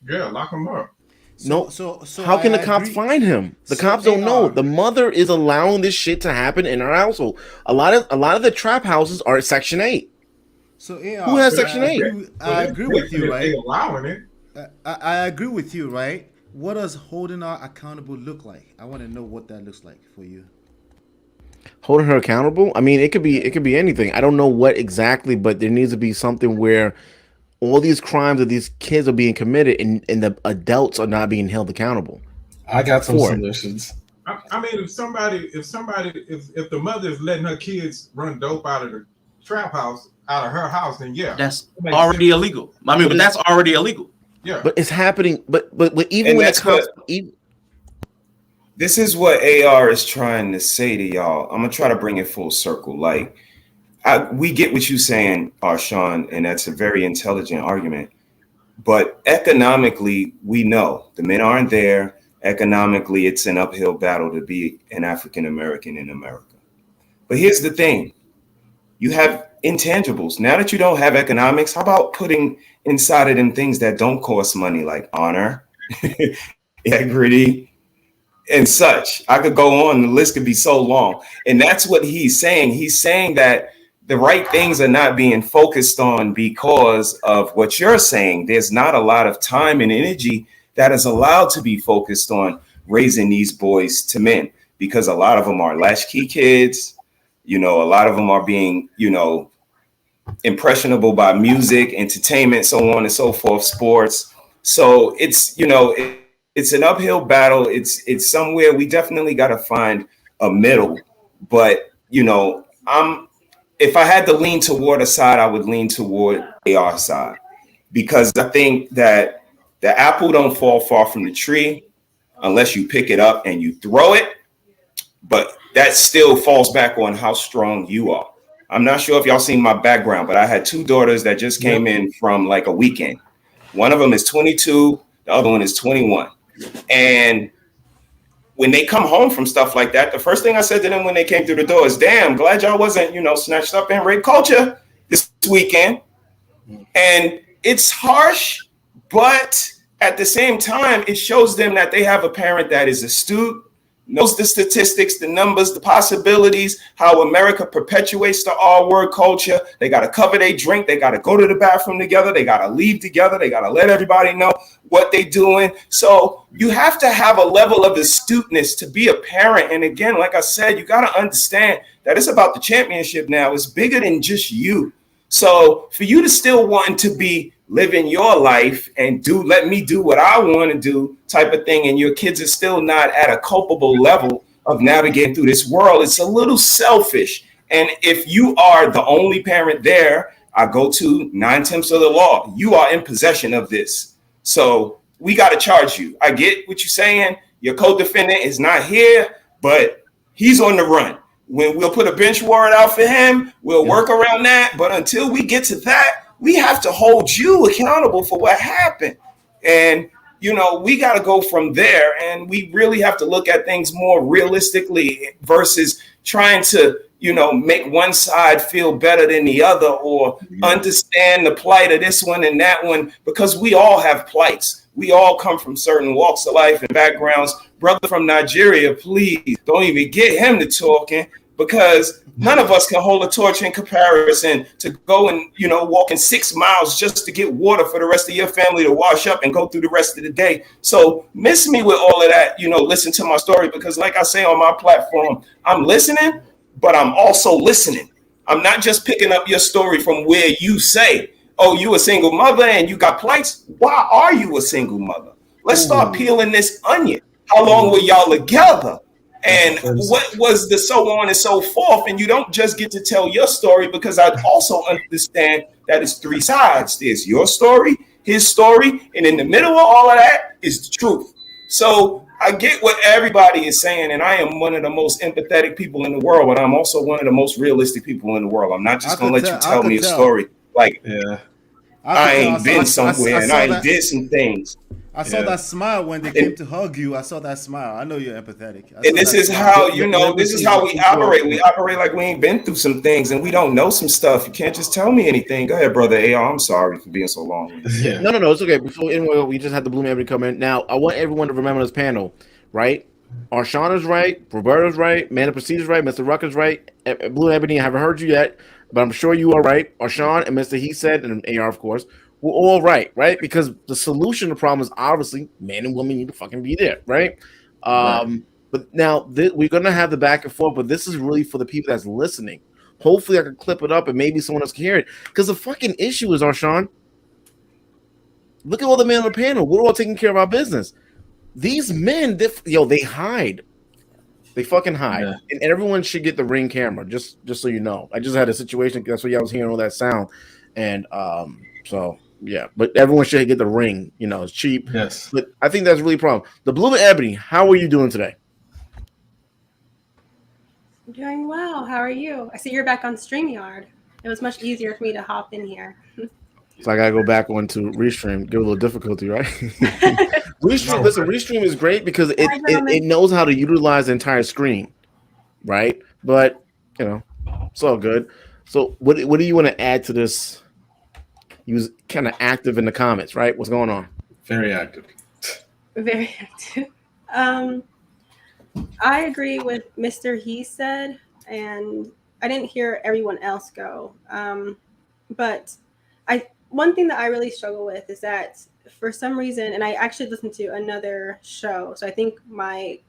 Yeah, lock him up. So how can the cops find him? The cops don't know. The mother is allowing this shit to happen in her household. A lot of the trap houses are at Section 8. So who has Section 8? I agree with you, right? They allowing it. I agree with you, right? What does holding her accountable look like? I want to know what that looks like for you. Holding her accountable? I mean, it could be anything. I don't know what exactly, but there needs to be something where all these crimes of these kids are being committed and the adults are not being held accountable. I got some solutions. I mean, if the mother is letting her kids run dope out of the trap house, out of her house, then yeah, that's already illegal. I mean, but that's already illegal. Yeah, but it's happening. But even when the cops, this is what AR is trying to say to y'all. I'm gonna try to bring it full circle. Like, we get what you're saying, Sean, and that's a very intelligent argument. But economically, we know the men aren't there. Economically, it's an uphill battle to be an African American in America. But here's the thing. You have intangibles. Now that you don't have economics, how about putting inside of them things that don't cost money, like honor, integrity, and such? I could go on. The list could be so long. And that's what he's saying. He's saying that the right things are not being focused on because of what you're saying. There's not a lot of time and energy that is allowed to be focused on raising these boys to men, because a lot of them are latchkey kids. A lot of them are being, impressionable by music, entertainment, so on and so forth, sports. So it's, it's an uphill battle. It's somewhere we definitely got to find a middle. But, if I had to lean toward a side, I would lean toward AR side, because I think that the apple don't fall far from the tree unless you pick it up and you throw it. But that still falls back on how strong you are. I'm not sure if y'all seen my background, but I had two daughters that just came in from like a weekend. One of them is 22, the other one is 21. And when they come home from stuff like that, the first thing I said to them when they came through the door is, damn, glad y'all wasn't, snatched up in rape culture this weekend. And it's harsh, but at the same time, it shows them that they have a parent that is astute, knows the statistics, the numbers, the possibilities, how America perpetuates the R-word culture. They got to cover their drink. They got to go to the bathroom together. They got to leave together. They got to let everybody know what they're doing. So you have to have a level of astuteness to be a parent. And again, like I said, you got to understand that it's about the championship now. It's bigger than just you. So for you to still want to be living your life and let me do what I want to do type of thing, and your kids are still not at a culpable level of navigating through this world, it's a little selfish. And if you are the only parent there, I go to 9/10 of the law. You are in possession of this. So we got to charge you. I get what you're saying. Your co-defendant is not here, but he's on the run. When we'll put a bench warrant out for him, we'll work around that. But until we get to that, we have to hold you accountable for what happened. And, we got to go from there. And we really have to look at things more realistically versus trying to, make one side feel better than the other or understand the plight of this one and that one, because we all have plights. We all come from certain walks of life and backgrounds. Brother from Nigeria, please don't even get him to talking, because none of us can hold a torch in comparison to go and, walking 6 miles just to get water for the rest of your family to wash up and go through the rest of the day. So miss me with all of that, listen to my story, because like I say on my platform, I'm listening, but I'm also listening. I'm not just picking up your story from where you say, oh, you a single mother and you got plights. Why are you a single mother? Let's start peeling this onion. How long were y'all together? And what was the so on and so forth? And you don't just get to tell your story, because I also understand that it's 3 sides. There's your story, his story, and in the middle of all of that is the truth. So I get what everybody is saying, and I am one of the most empathetic people in the world, but I'm also one of the most realistic people in the world. I'm not just going to let you tell me a story like I ain't been somewhere and I ain't did some things. I saw that smile when they came to hug you. I saw that smile. I know you're empathetic. And this is how, this is how we operate. We operate like we ain't been through some things and we don't know some stuff. You can't just tell me anything. Go ahead, brother AR. I'm sorry for being so long. No, it's okay. Before anyway, we just had the Blue Man come in. Now, I want everyone to remember this panel, right? Arshawn is right, Roberto's right, Man of Proceed is right, Mr. Rucker's right. Blue Ebony, I haven't heard you yet, but I'm sure you are right. Arshawn and Mr. He said, and AR, of course, we're all right? Because the solution to the problem is obviously man and woman need to fucking be there, right? But now we're going to have the back and forth, but this is really for the people that's listening. Hopefully I can clip it up and maybe someone else can hear it. Because the fucking issue is, Arshawn, look at all the men on the panel. We're all taking care of our business. These men, they hide. They fucking hide. Yeah. And everyone should get the Ring camera, just so you know. I just had a situation, that's why y'all was hearing all that sound. And so... yeah, but everyone should get the Ring. It's cheap. Yes. But I think that's really a problem. The Blue Ebony, how are you doing today? I'm doing well. How are you? I see you're back on StreamYard. It was much easier for me to hop in here. So I got to go back onto Restream. Give a little difficulty, right? Restream is great because it knows how to utilize the entire screen, right? But, it's all good. So what do you want to add to this? He was kind of active in the comments, right? What's going on? Very active. Very active. I agree with Mr. He said, and I didn't hear everyone else go. But one thing that I really struggle with is that for some reason, and I actually listened to another show, so I think my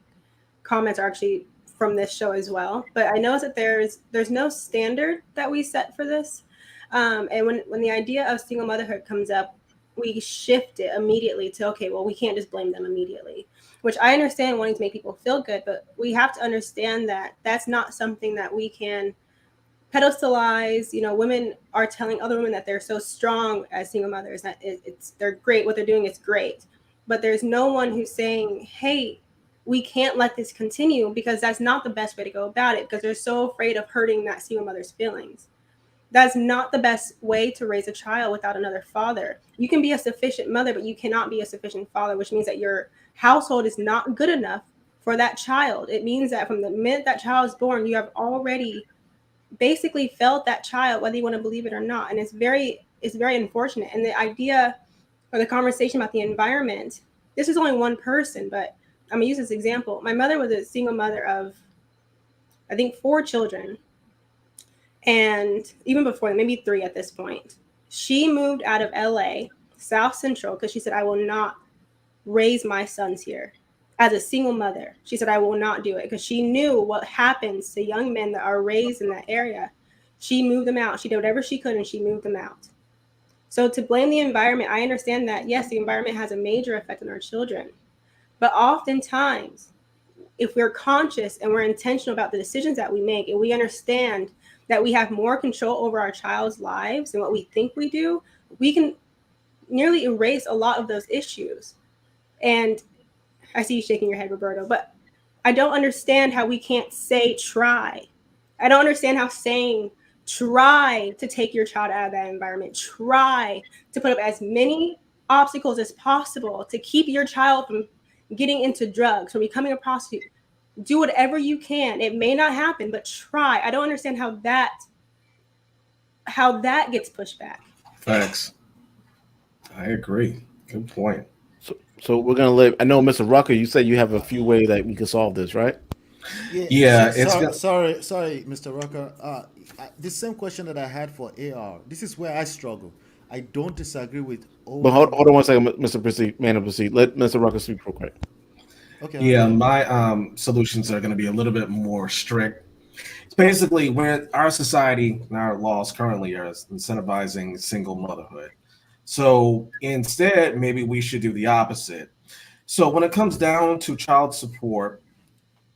comments are actually from this show as well. But I know that there's no standard that we set for this. And when the idea of single motherhood comes up, we shift it immediately to, okay, well, we can't just blame them immediately, which I understand wanting to make people feel good, but we have to understand that that's not something that we can pedestalize. Women are telling other women that they're so strong as single mothers, that they're great. What they're doing is great. But there's no one who's saying, hey, we can't let this continue, because that's not the best way to go about it, because they're so afraid of hurting that single mother's feelings. That's not the best way to raise a child without another father. You can be a sufficient mother, but you cannot be a sufficient father, which means that your household is not good enough for that child. It means that from the minute that child is born, you have already basically failed that child, whether you want to believe it or not. And it's very unfortunate. And the idea or the conversation about the environment, this is only one person, but I'm gonna use this example. My mother was a single mother of, I think, 4 children. And even before, maybe 3 at this point, she moved out of LA, South Central, because she said, I will not raise my sons here. As a single mother, she said, I will not do it, because she knew what happens to young men that are raised in that area. She moved them out. She did whatever she could, and she moved them out. So to blame the environment, I understand that, yes, the environment has a major effect on our children. But oftentimes, if we're conscious and we're intentional about the decisions that we make, and we understand that we have more control over our child's lives than what we think we do, we can nearly erase a lot of those issues. And I see you shaking your head, Roberto, but I don't understand how we can't say try. I don't understand how saying try to take your child out of that environment, try to put up as many obstacles as possible to keep your child from getting into drugs, from becoming a prostitute. Do whatever you can. It may not happen, but try. I don't understand how that gets pushed back. Thanks. I agree. Good point. So we're gonna live. I know, Mr. Rucker, you said you have a few ways that we can solve this, right? Yeah, sorry, Mr. Rucker. The same question that I had for AR. This is where I struggle. I don't disagree with. But hold on 1 second, Mr. Proceed, man of Proceed. Let Mr. Rucker speak real quick. Okay. Yeah, my solutions are going to be a little bit more strict. It's basically where our society and our laws currently are incentivizing single motherhood. So instead, maybe we should do the opposite. So when it comes down to child support,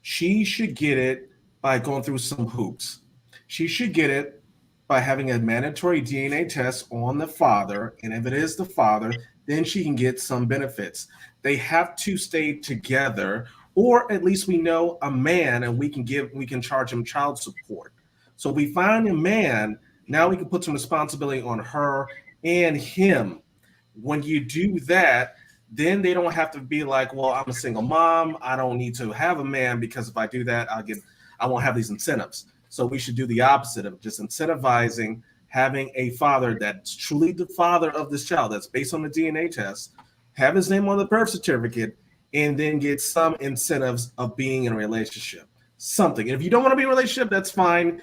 she should get it by going through some hoops. She should get it by having a mandatory DNA test on the father. And if it is the father, then she can get some benefits. They have to stay together, or at least we know a man and we can charge him child support. So we find a man, now we can put some responsibility on her and him. When you do that, then they don't have to be like, well, I'm a single mom, I don't need to have a man, because if I do that, I won't have these incentives. So we should do the opposite of just incentivizing having a father that's truly the father of this child, that's based on the DNA test, have his name on the birth certificate, and then get some incentives of being in a relationship. Something. And if you don't want to be in a relationship, that's fine.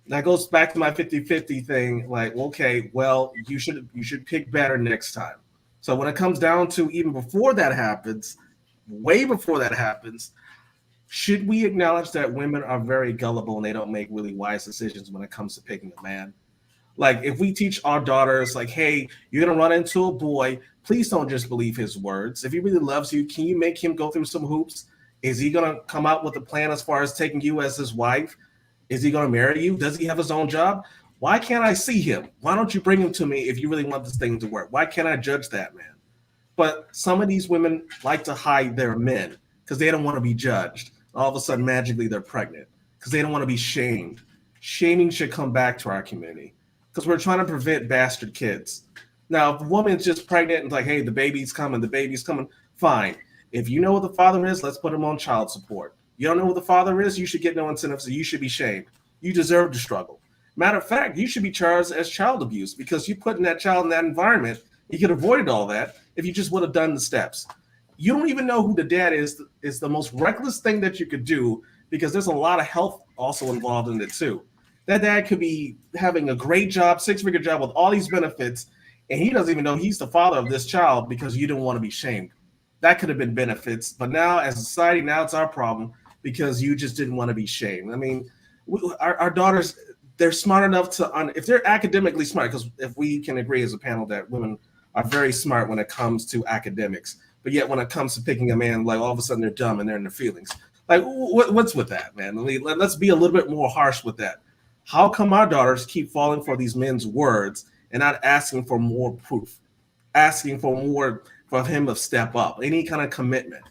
That goes back to my 50-50 thing. Like, okay, well, you should pick better next time. So when it comes down to even before that happens, way before that happens, should we acknowledge that women are very gullible and they don't make really wise decisions when it comes to picking a man? Like, if we teach our daughters, like, hey, you're going to run into a boy, please don't just believe his words. If he really loves you, can you make him go through some hoops? Is he going to come out with a plan as far as taking you as his wife? Is he going to marry you? Does he have his own job? Why can't I see him? Why don't you bring him to me if you really want this thing to work? Why can't I judge that man? But some of these women like to hide their men because they don't want to be judged. All of a sudden, magically, they're pregnant because they don't want to be shamed. Shaming should come back to our community because we're trying to prevent bastard kids. Now, if a woman's just pregnant and like, hey, the baby's coming, fine. If you know what the father is, let's put him on child support. You don't know what the father is, you should get no incentives, so you should be shamed. You deserve to struggle. Matter of fact, you should be charged as child abuse because you putting that child in that environment. You could have avoided all that if you just would have done the steps. You don't even know who the dad is the most reckless thing that you could do because there's a lot of health also involved in it too. That dad could be having a great job, 6-figure job with all these benefits, and he doesn't even know he's the father of this child because you didn't want to be shamed. That could have been benefits, but now as a society, now it's our problem because you just didn't want to be shamed. I mean, our daughters, they're smart enough to, if they're academically smart, because if we can agree as a panel that women are very smart when it comes to academics, but yet when it comes to picking a man, like all of a sudden they're dumb and they're in their feelings. Like, what's with that, man? I mean, let's be a little bit more harsh with that. How come our daughters keep falling for these men's words and not asking for more proof, asking for more for him to step up, any kind of commitment?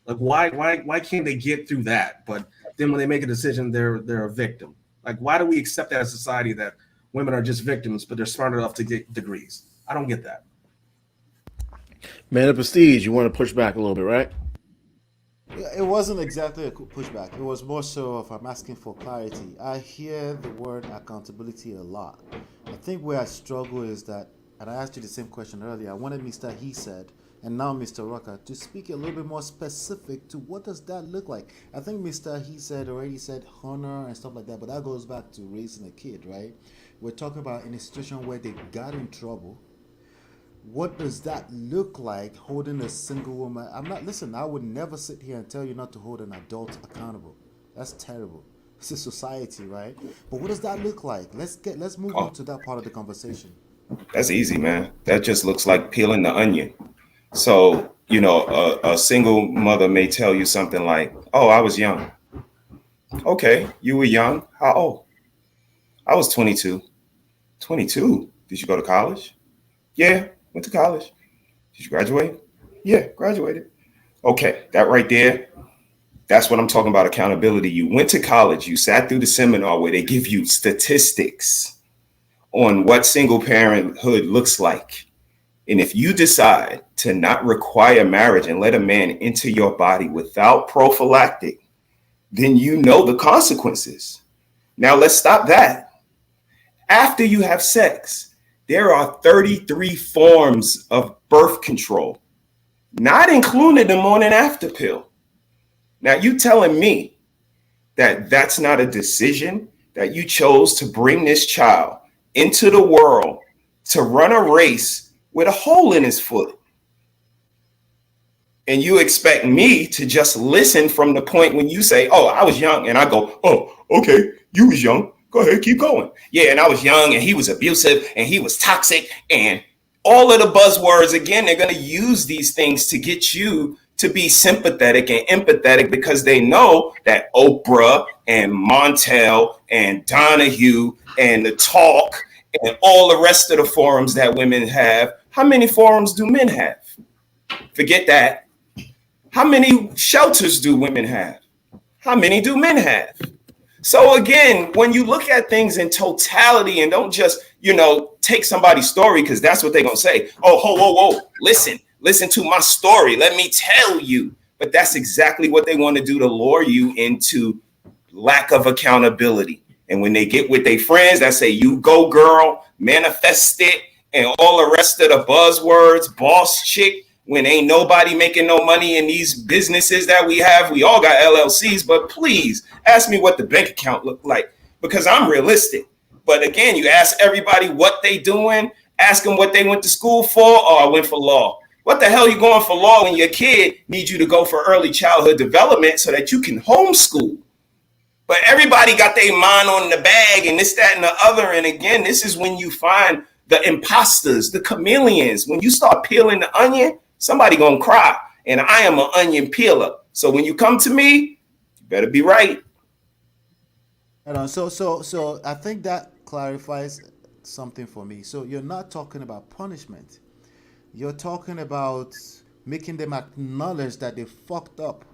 Like, why can't they get through that? But then when they make a decision, they're a victim. Like, why do we accept that as a society that women are just victims, but they're smart enough to get degrees? I don't get that. Man of Prestige, you want to push back a little bit, right? It wasn't exactly a pushback. It was more so of I'm asking for clarity. I hear the word accountability a lot. I think where I struggle is that, and I asked you the same question earlier, I wanted Mr. He said, and now Mr. Rucker, to speak a little bit more specific to what does that look like. I think Mr. He said already said honor and stuff like that, but that goes back to raising a kid, right? We're talking about in a situation where they got in trouble. What does that look like, holding a single woman? I would never sit here and tell you not to hold an adult accountable. That's terrible. It's a society, right? But what does that look like? Let's move on to that part of the conversation. That's easy, man. That just looks like peeling the onion. So, you know, a single mother may tell you something like, oh, I was young. Okay, you were young. How old? I was 22. 22? Did you go to college? Yeah, went to college. Did you graduate? Yeah, graduated. Okay, that right there, that's what I'm talking about, accountability. You went to college, you sat through the seminar where they give you statistics on what single parenthood looks like. And if you decide to not require marriage and let a man into your body without prophylactic, then you know the consequences. Now let's stop that. After you have sex, there are 33 forms of birth control, not including the morning after pill. Now you telling me that that's not a decision, that you chose to bring this child into the world to run a race with a hole in his foot. And you expect me to just listen from the point when you say, oh, I was young, and I go, oh, okay, you was young. Go ahead, keep going. Yeah, and I was young, and he was abusive, and he was toxic, and all of the buzzwords, again, they're going to use these things to get you to be sympathetic and empathetic because they know that Oprah and Montel and Donahue and The Talk and all the rest of the forums that women have, how many forums do men have? Forget that. How many shelters do women have? How many do men have? So again, when you look at things in totality and don't just, take somebody's story, because that's what they're going to say. Oh, whoa, listen to my story. Let me tell you. But that's exactly what they want to do, to lure you into lack of accountability. And when they get with their friends that say, you go girl, manifest it, and all the rest of the buzzwords, boss chick, when ain't nobody making no money in these businesses that we have. We all got LLCs, but please ask me what the bank account looked like, because I'm realistic. But again, you ask everybody what they doing, ask them what they went to school for. Oh, I went for law. What the hell are you going for law when your kid needs you to go for early childhood development so that you can homeschool? But everybody got their mind on the bag and this, that, and the other. And again, this is when you find the imposters, the chameleons. When you start peeling the onion, somebody gonna cry. And I am an onion peeler. So when you come to me, you better be right. So I think that clarifies something for me. So you're not talking about punishment. You're talking about making them acknowledge that they fucked up.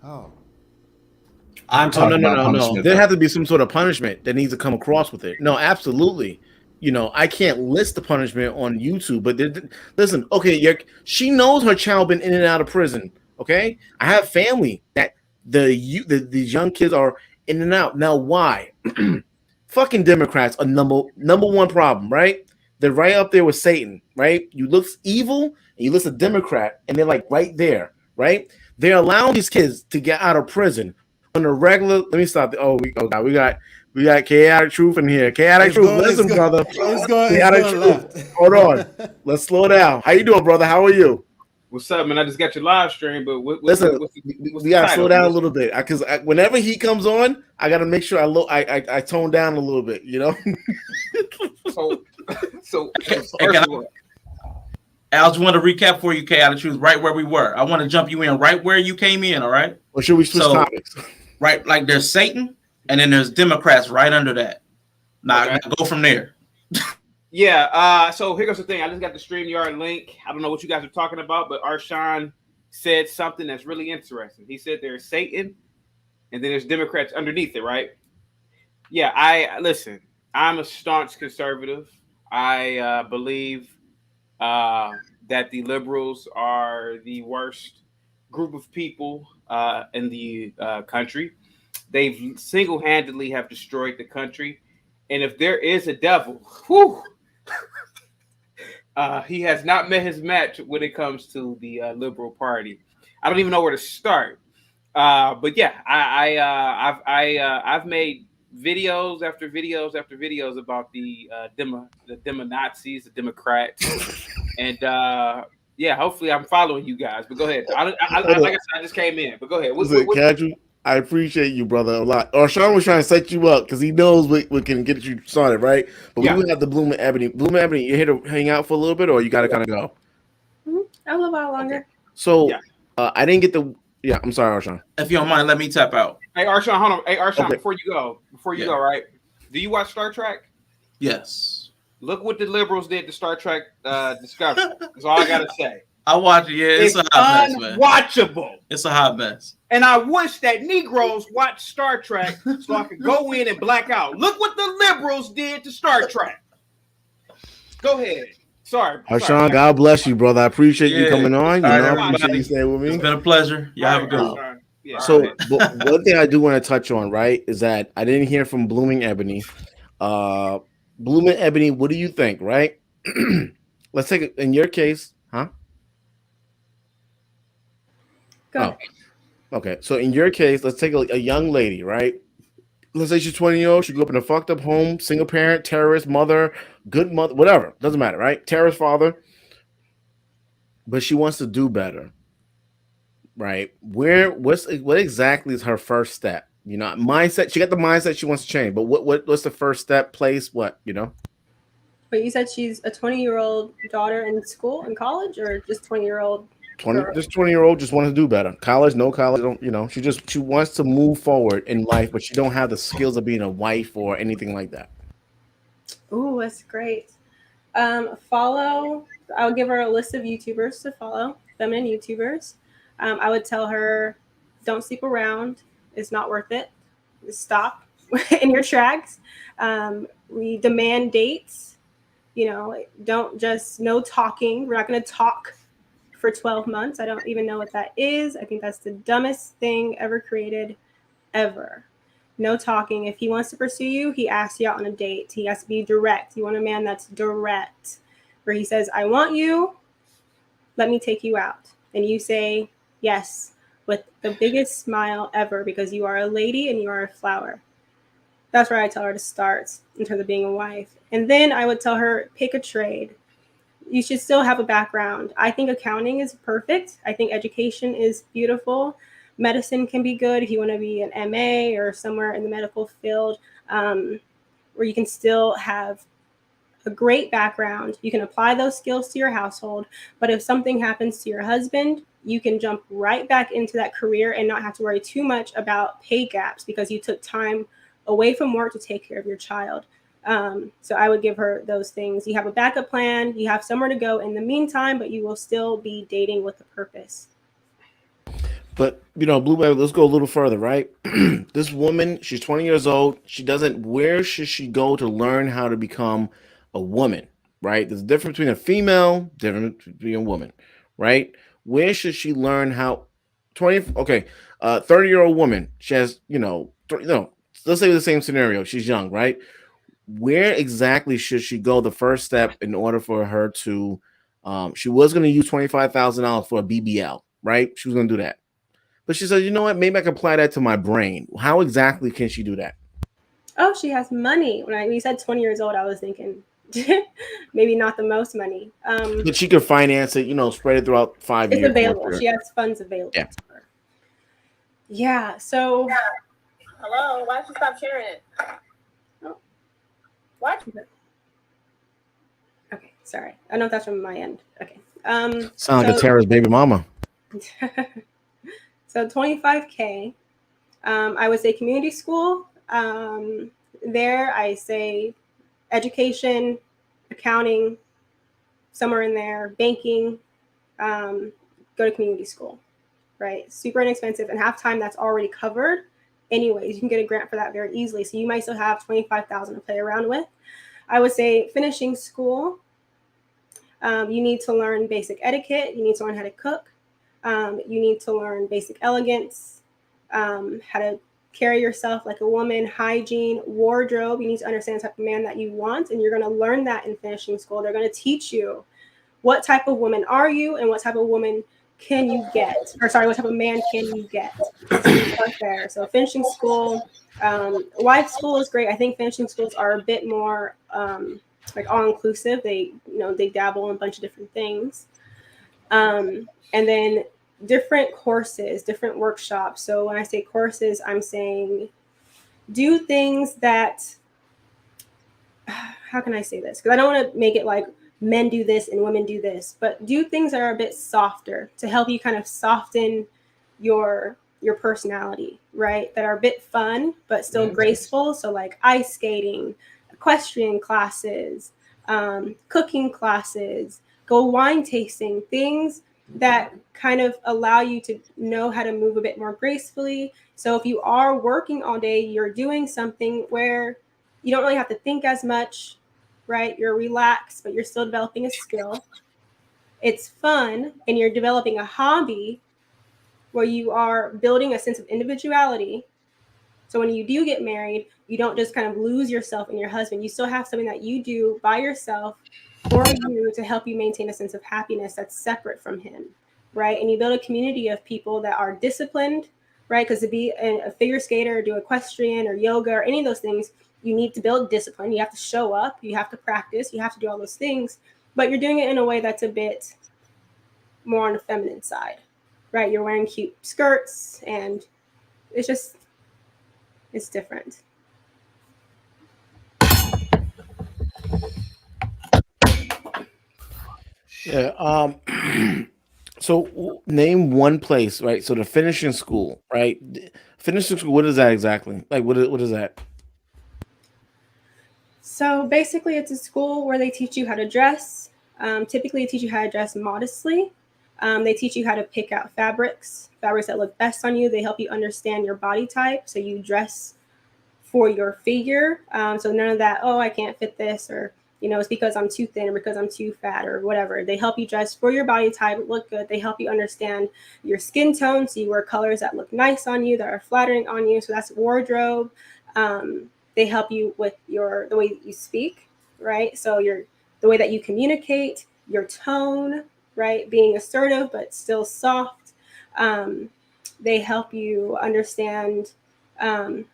Oh. I'm talking about punishment. There has to be some sort of punishment that needs to come across with it. No, absolutely. I can't list the punishment on YouTube, but listen, okay, she knows her child been in and out of prison. Okay, I have family that these young kids are in and out. Now, why? Fucking Democrats are number one problem, right? They're right up there with Satan, right? You look evil and you list a Democrat, and they're like right there, right? They're allowing these kids to get out of prison on a regular. Let me stop. We got chaotic truth in here. Chaotic truth. Listen, brother. Chaotic truth. Hold on. Let's slow down. How you doing, brother? How are you? What's up, man? I just got your live stream, but listen, we gotta slow down a little bit because whenever he comes on, I gotta make sure I tone down a little bit. So I just want to recap for you, Chaotic Truth, right where we were. I want to jump you in right where you came in. All right. Or should we switch topics? Right, like there's Satan, and then there's Democrats right under that. Now go from there. Yeah, so here goes the thing. I just got the StreamYard link. I don't know what you guys are talking about, but Arshawn said something that's really interesting. He said there's Satan, and then there's Democrats underneath it, right? Yeah, listen, I'm a staunch conservative. I believe that the liberals are the worst group of people in the country. They've single-handedly have destroyed the country. And if there is a devil, he has not met his match when it comes to the Liberal Party. I don't even know where to start. But yeah, I've made videos after videos after videos about the demo Nazis, the Democrats, and yeah, hopefully I'm following you guys. But go ahead. Like I said, I just came in. But go ahead. I appreciate you, brother, a lot. Or Sean was trying to set you up because he knows we can get you started, right? But Yeah. we would have the Bloom and Ebony. Bloom and Ebony, you here to hang out for a little bit, or you got to kind of go? A little while longer. So Yeah. I didn't get the. Yeah, I'm sorry, Arshawn. If you don't mind, let me tap out. Hey, Arshawn, hold on. Hey, Arshawn, Okay. before you go, right? Do you watch Star Trek? Yes. Look what the liberals did to Star Trek Discovery. That's all I gotta say. I watch it. Yeah, it's a hot mess, man. Unwatchable. It's a hot mess. And I wish that Negroes watch Star Trek so I could go in and black out. Look what the liberals did to Star Trek. Go ahead. Sorry. Arshawn, God bless you, brother. I appreciate you coming on. You know, I appreciate everybody. you staying with me. It's been a pleasure. You have a good one. So one thing I do want to touch on, right, is that I didn't hear from Blooming Ebony. Blooming Ebony, what do you think, right? Let's take it in your case, huh? Go. Oh, okay. So in your case, let's take a young lady, right? Let's say she's 20-year-old. She grew up in a fucked up home, single parent, terrorist mother, good mother, whatever. Doesn't matter, right? Terrorist father. But she wants to do better. Right? What exactly is her first step? You know, mindset. She got the mindset she wants to change, but what's the first step? Place? What? You know? But you said she's a 20-year-old daughter in school, in college, or just 20-year-old? 20-year-old just wants to do better. College, no college, don't, you know, she wants to move forward in life, but she don't have the skills of being a wife or anything like that. Ooh, that's great. Follow. I'll give her a list of YouTubers to follow, feminine YouTubers. I would tell her, don't sleep around. It's not worth it. Stop in your tracks. We demand dates. You know, don't just no talking. We're not going to talk for 12 months. I don't even know what that is. I think that's the dumbest thing ever created, ever. No talking. If he wants to pursue you, he asks you out on a date. He has to be direct. You want a man that's direct, where he says, I want you. Let me take you out. And you say yes with the biggest smile ever, because you are a lady and you are a flower. That's where I tell her to start in terms of being a wife. And then I would tell her, pick a trade. You should still have a background. I think accounting is perfect. I think education is beautiful. Medicine can be good if you want to be an MA or somewhere in the medical field, where you can still have a great background. You can apply those skills to your household. But if something happens to your husband, you can jump right back into that career and not have to worry too much about pay gaps because you took time away from work to take care of your child. So I would give her those things. You have a backup plan. You have somewhere to go in the meantime, but you will still be dating with a purpose. But, you know, Blue Baby, let's go a little further, right? This woman, she's 20 years old. Where should she go to learn how to become a woman, right? There's a difference between a female, difference between a woman, right? Where should she learn how 30-year-old woman, she has, let's say the same scenario. She's young, right? Where exactly should she go the first step in order for her to, she was going to use $25,000 for a BBL, right? She was going to do that. But she said, you know what? Maybe I can apply that to my brain. How exactly can she do that? Oh, she has money. When you said 20 years old, I was thinking maybe not the most money. But she could finance it, spread it throughout 5 years. It's available. She has funds available to her. Yeah. So. Hello. Why don't you stop sharing it? Oh. What? Okay. Sorry. I don't know if that's from my end. Okay. Sound like a terrorist baby mama. So 25K. I would say community school. There I say education, accounting, somewhere in there, banking, go to community school, right? Super inexpensive, and half time that's already covered. Anyways, you can get a grant for that very easily. So you might still have $25,000 to play around with. I would say finishing school. You need to learn basic etiquette. You need to learn how to cook. You need to learn basic elegance, how to carry yourself like a woman, hygiene, wardrobe. You need to understand the type of man that you want, and you're going to learn that in finishing school. They're going to teach you what type of woman are you and what type of woman can you get, what type of man can you get. So finishing school, wife school is great. I think finishing schools are a bit more like all-inclusive. They dabble in a bunch of different things. And then different courses, different workshops. So when I say courses, I'm saying do things that, how can I say this? Because I don't want to make it like men do this and women do this, but do things that are a bit softer to help you kind of soften your personality, right? That are a bit fun but still graceful. So like ice skating, equestrian classes, cooking classes, go wine tasting, things that kind of allow you to know how to move a bit more gracefully. So if you are working all day, you're doing something where you don't really have to think as much, right? You're relaxed, but you're still developing a skill. It's fun, and you're developing a hobby where you are building a sense of individuality. So when you do get married, you don't just kind of lose yourself in your husband. You still have something that you do by yourself for you to help you maintain a sense of happiness that's separate from him, right? And you build a community of people that are disciplined, right? Because to be a figure skater or do equestrian or yoga or any of those things, you need to build discipline. You have to show up, you have to practice, you have to do all those things, but you're doing it in a way that's a bit more on the feminine side, right? You're wearing cute skirts, and it's different. Yeah. So name one place, right? So the finishing school, right? Finishing school. What is that exactly? Like, what is that? So basically, it's a school where they teach you how to dress. Typically, they teach you how to dress modestly. They teach you how to pick out fabrics that look best on you. They help you understand your body type, so you dress for your figure. So none of that, oh, I can't fit this, or it's because I'm too thin or because I'm too fat or whatever. They help you dress for your body type, look good. They help you understand your skin tone, so you wear colors that look nice on you, that are flattering on you. So that's wardrobe. They help you with the way that you speak, right? So the way that you communicate, your tone, right? Being assertive but still soft. They help you understand. I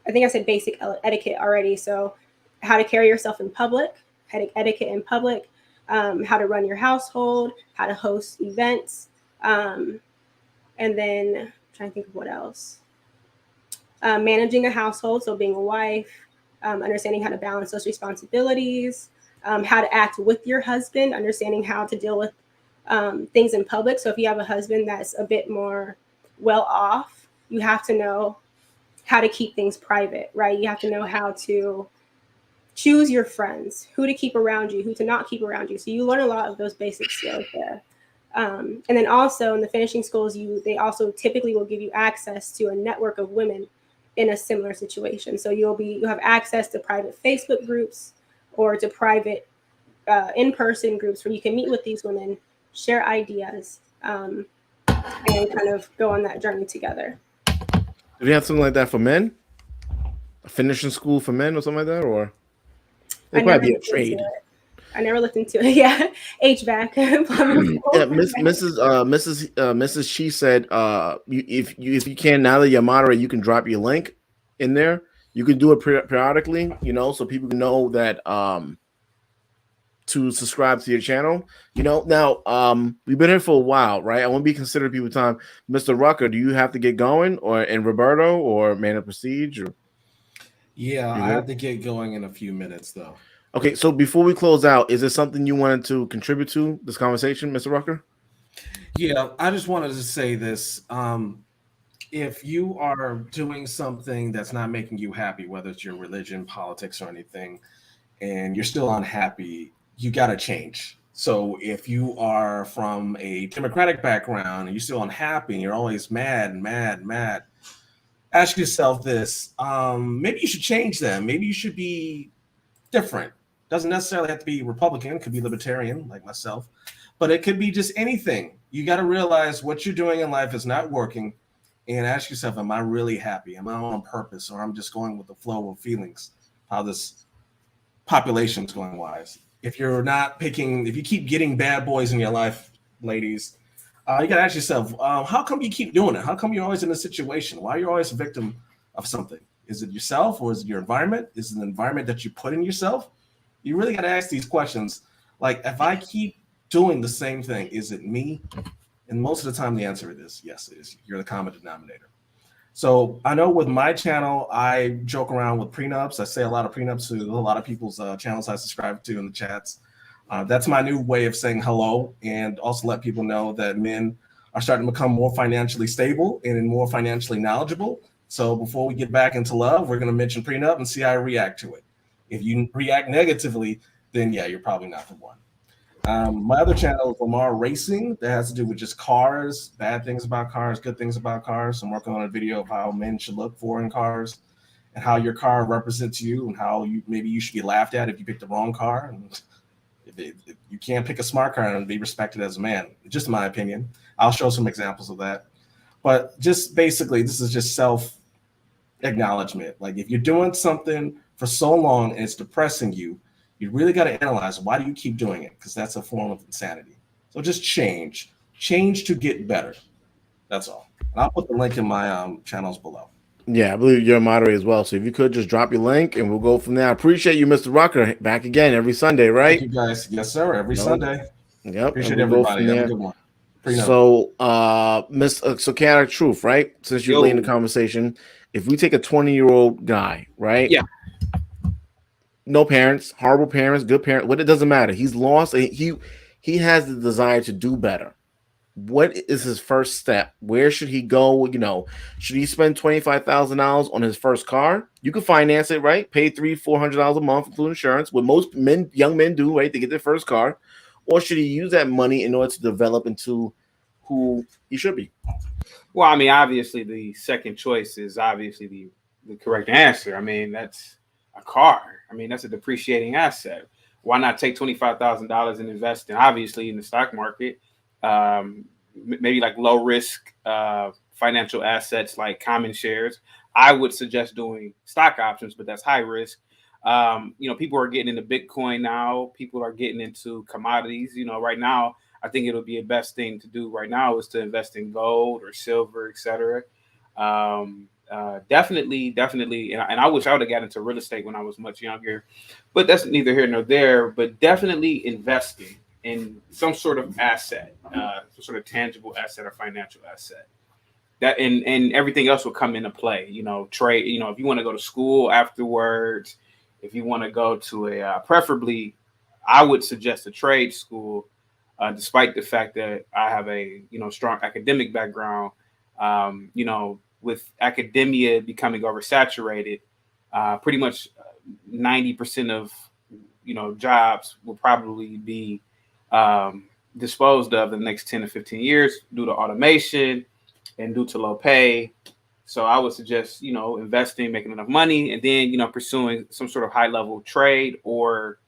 think I said basic etiquette already. So how to carry yourself in public, etiquette in public, how to run your household, how to host events. And then I'm trying to think of what else. Managing a household, so being a wife, understanding how to balance those responsibilities, how to act with your husband, understanding how to deal with things in public. So if you have a husband that's a bit more well off, you have to know how to keep things private, right? You have to know how to choose your friends, who to keep around you, who to not keep around you. So you learn a lot of those basic skills there. And then also in the finishing schools, they also typically will give you access to a network of women in a similar situation. So you'll have access to private Facebook groups or to private in-person groups where you can meet with these women, share ideas, and kind of go on that journey together. Do they have something like that for men? A finishing school for men or something like that, or they probably be a trade. I never looked into it. Yeah, HVAC. Yeah, Mrs. She said, if you can, now that you're moderator, you can drop your link in there. You can do it periodically, so people can know that to subscribe to your channel. Now we've been here for a while, right? I want to be considerate people time. Mr. Rucker, do you have to get going, and Roberto or Man of Prestige? Or yeah, I have to get going in a few minutes though. Okay, so before we close out, is there something you wanted to contribute to this conversation, Mr. Rucker? Yeah, I just wanted to say this. If you are doing something that's not making you happy, whether it's your religion, politics, or anything, and you're still unhappy, you got to change. So if you are from a Democratic background and you're still unhappy and you're always mad, ask yourself this. Maybe you should change them. Maybe you should be different. Doesn't necessarily have to be Republican, could be libertarian like myself, but it could be just anything. You got to realize what you're doing in life is not working and ask yourself, am I really happy? Am I on purpose, or I'm just going with the flow of feelings, how this population is going wise? If you're not picking, if you keep getting bad boys in your life, ladies, you got to ask yourself, how come you keep doing it? How come you're always in a situation? Why are you always a victim of something? Is it yourself, or is it your environment? Is it the environment that you put in yourself? You really got to ask these questions. Like, if I keep doing the same thing, is it me? And most of the time, the answer is yes, it is. You're the common denominator. So I know with my channel, I joke around with prenups. I say a lot of prenups to a lot of people's channels I subscribe to in the chats. That's my new way of saying hello, and also let people know that men are starting to become more financially stable and more financially knowledgeable. So before we get back into love, we're going to mention prenup and see how I react to it. If you react negatively, then yeah, you're probably not the one. My other channel is Lamar Racing. That has to do with just cars, bad things about cars, good things about cars. I'm working on a video of how men should look for in cars and how your car represents you and how maybe you should be laughed at if you pick the wrong car. And if you can't pick a smart car and be respected as a man, just my opinion. I'll show some examples of that. But just basically, this is just self-acknowledgement. Like if you're doing something for so long and it's depressing you, you really got to analyze, why do you keep doing it? Because that's a form of insanity. So just change to get better. That's all. And I'll put the link in my channels below. Yeah, I believe you're a moderator as well. So if you could just drop your link and we'll go from there. I appreciate you, Mr. Rucker. Back again every Sunday, right? Thank you guys. Yes, sir. Every Sunday. Yep. Appreciate we'll everybody. Have a good one. So, so Chaotic Truth, right? Since you're leading the conversation, if we take a 20-year-old guy, right? Yeah. No parents, horrible parents, good parents. What it doesn't matter. He's lost. He has the desire to do better. What is his first step? Where should he go? You know, should he spend $25,000 on his first car? You can finance it, right? Pay $300-$400 a month, including insurance. What most young men do, right? They get their first car, or should he use that money in order to develop into who he should be? Well, I mean, obviously, the second choice is obviously the correct answer. I mean, that's a car. I mean, that's a depreciating asset. Why not take $25,000 and invest in, obviously, in the stock market? Maybe like low risk financial assets like common shares. I would suggest doing stock options, but that's high risk. People are getting into Bitcoin now. People are getting into commodities. Right now, I think it'll be the best thing to do right now is to invest in gold or silver, etc. Definitely. And I wish I would have got into real estate when I was much younger, but that's neither here nor there. But definitely investing in some sort of asset, some sort of tangible asset or financial asset. That and everything else will come into play. Trade. If you want to go to school afterwards, if you want to go to a preferably, I would suggest a trade school. Despite the fact that I have a strong academic background, with academia becoming oversaturated, pretty much 90% of jobs will probably be disposed of in the next 10 to 15 years due to automation and due to low pay. So I would suggest investing, making enough money, and then pursuing some sort of high level trade or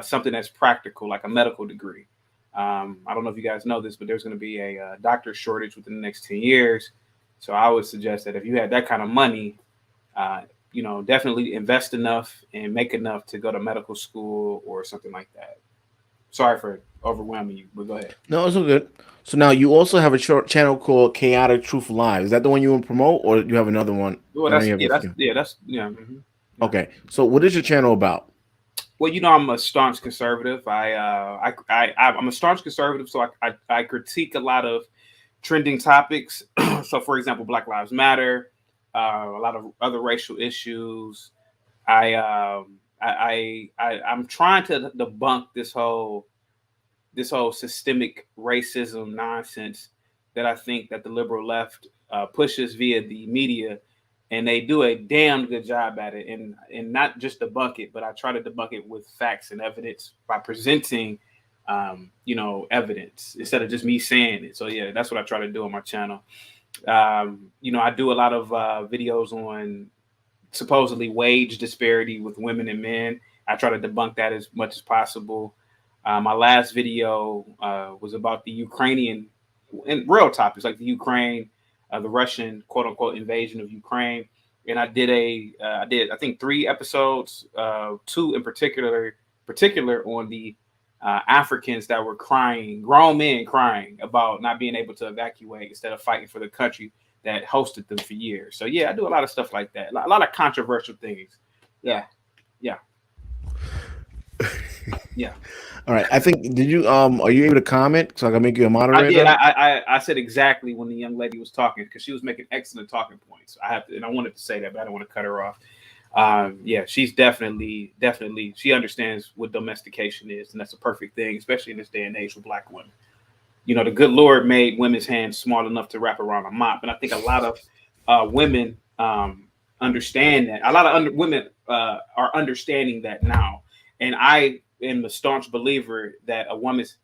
something that's practical, like a medical degree. I don't know if you guys know this, but there's going to be a doctor shortage within the next 10 years. So I would suggest that if you had that kind of money, definitely invest enough and make enough to go to medical school or something like that. Sorry for overwhelming you, but go ahead. No, it's all good. So now you also have a short channel called Chaotic Truth Live. Is that the one you want to promote, or you have another one? Well, that's. Mm-hmm. Okay. So what is your channel about? Well, I'm a staunch conservative. I'm a staunch conservative, so I critique a lot of trending topics. So, for example, Black Lives Matter, a lot of other racial issues. I'm trying to debunk this whole systemic racism nonsense that I think that the liberal left pushes via the media. And they do a damn good job at it, and not just debunk it, but I try to debunk it with facts and evidence by presenting, evidence instead of just me saying it. So yeah, that's what I try to do on my channel. I do a lot of videos on supposedly wage disparity with women and men. I try to debunk that as much as possible. My last video was about the Ukrainian and real topics like the Ukraine. The Russian quote unquote invasion of Ukraine. And I did I think 3 episodes, 2 in particular on the Africans that were crying, grown men crying about not being able to evacuate instead of fighting for the country that hosted them for years. So yeah, I do a lot of stuff like that. A lot of controversial things. Yeah. Yeah. All right. I think did you are you able to comment so I can make you a I moderator? did. I said exactly when the young lady was talking because she was making excellent talking points. I have to, and I wanted to say that, but I don't want to cut her off. Yeah, she's definitely she understands what domestication is, and that's a perfect thing, especially in this day and age for Black women. You know, the good Lord made women's hands small enough to wrap around a mop, and I think a lot of women understand that. A lot of women are understanding that now, and I am a staunch believer that a woman's.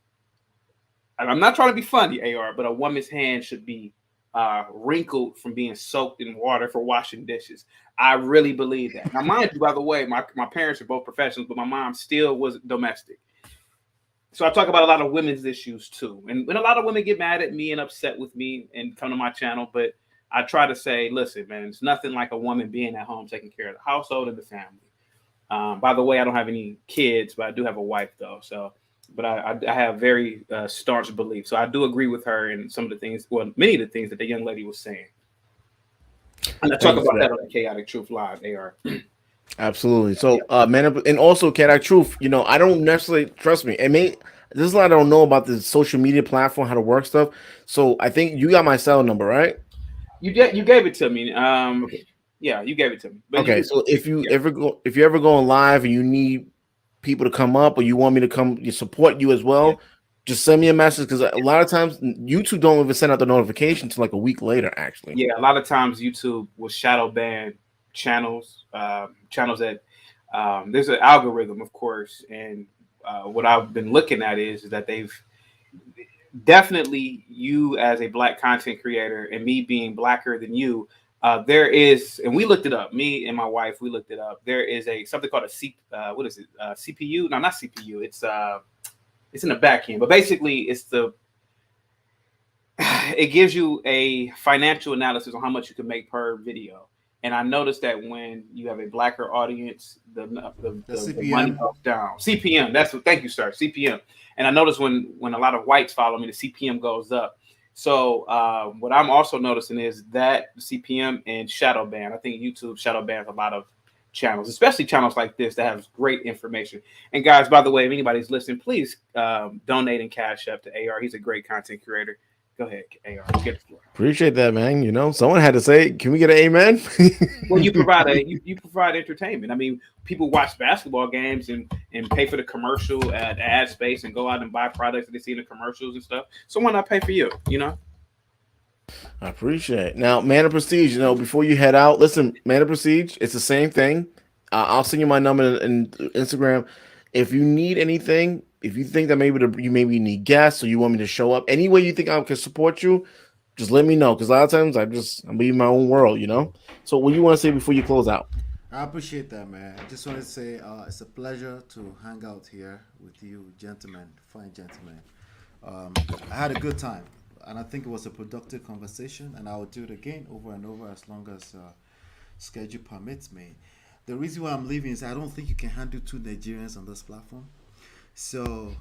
And I'm not trying to be funny, AR, but a woman's hand should be wrinkled from being soaked in water for washing dishes. I really believe that. Now, mind you, by the way, my parents are both professionals, but my mom still was domestic. So I talk about a lot of women's issues too. And when a lot of women get mad at me and upset with me and come to my channel, but I try to say, listen, man, it's nothing like a woman being at home taking care of the household and the family. By the way, I don't have any kids, but I do have a wife though. So, but I have very staunch beliefs. So I do agree with her in some of the things, well, many of the things that the young lady was saying. And I talk about that on the Chaotic Truth Live, AR. Absolutely. So, man, and also, Chaotic Truth, you know, I don't necessarily trust me. There's a lot I don't know about the social media platform, how to work stuff. So I think you got my cell number, right? You gave it to me. Yeah, you gave it to me. But okay, so if you ever go on live and you need people to come up or you want me to come support you as well, just send me a message because a lot of times YouTube don't even send out the notification till like a week later. Actually, yeah, a lot of times YouTube will shadow ban channels, channels that there's an algorithm, of course, and what I've been looking at is that they've definitely, you as a Black content creator and me being Blacker than you. There is, and we looked it up. Me and my wife, we looked it up. There is something called a what is it? CPU? No, not CPU. It's in the back end, but basically, it gives you a financial analysis on how much you can make per video. And I noticed that when you have a Blacker audience, the money goes down. CPM. Thank you, sir. CPM. And I noticed when a lot of whites follow me, the CPM goes up. So what I'm also noticing is that CPM and shadow ban. I think YouTube shadow bans a lot of channels, especially channels like this that have great information. And guys, by the way, if anybody's listening, please donate in Cash App to AR. He's a great content creator. Go ahead, AR. Get the floor. Appreciate that, man. You know, someone had to say, "Can we get an amen?" Well, you provide you provide entertainment. I mean, people watch basketball games and pay for the commercial ad space and go out and buy products that they see in the commercials and stuff. So why not pay for you? You know. I appreciate it. Now, Man of Prestige, you know, before you head out, listen, Man of Prestige, it's the same thing. I'll send you my number in Instagram. If you need anything, if you think that maybe need guests or you want me to show up, any way you think I can support you, just let me know. Because a lot of times I'm in my own world, you know. So what do you want to say before you close out? I appreciate that, man. I just want to say it's a pleasure to hang out here with you, gentlemen, fine gentlemen. I had a good time. And I think it was a productive conversation, and I will do it again over and over as long as schedule permits me. The reason why I'm leaving is I don't think you can handle two Nigerians on this platform. So,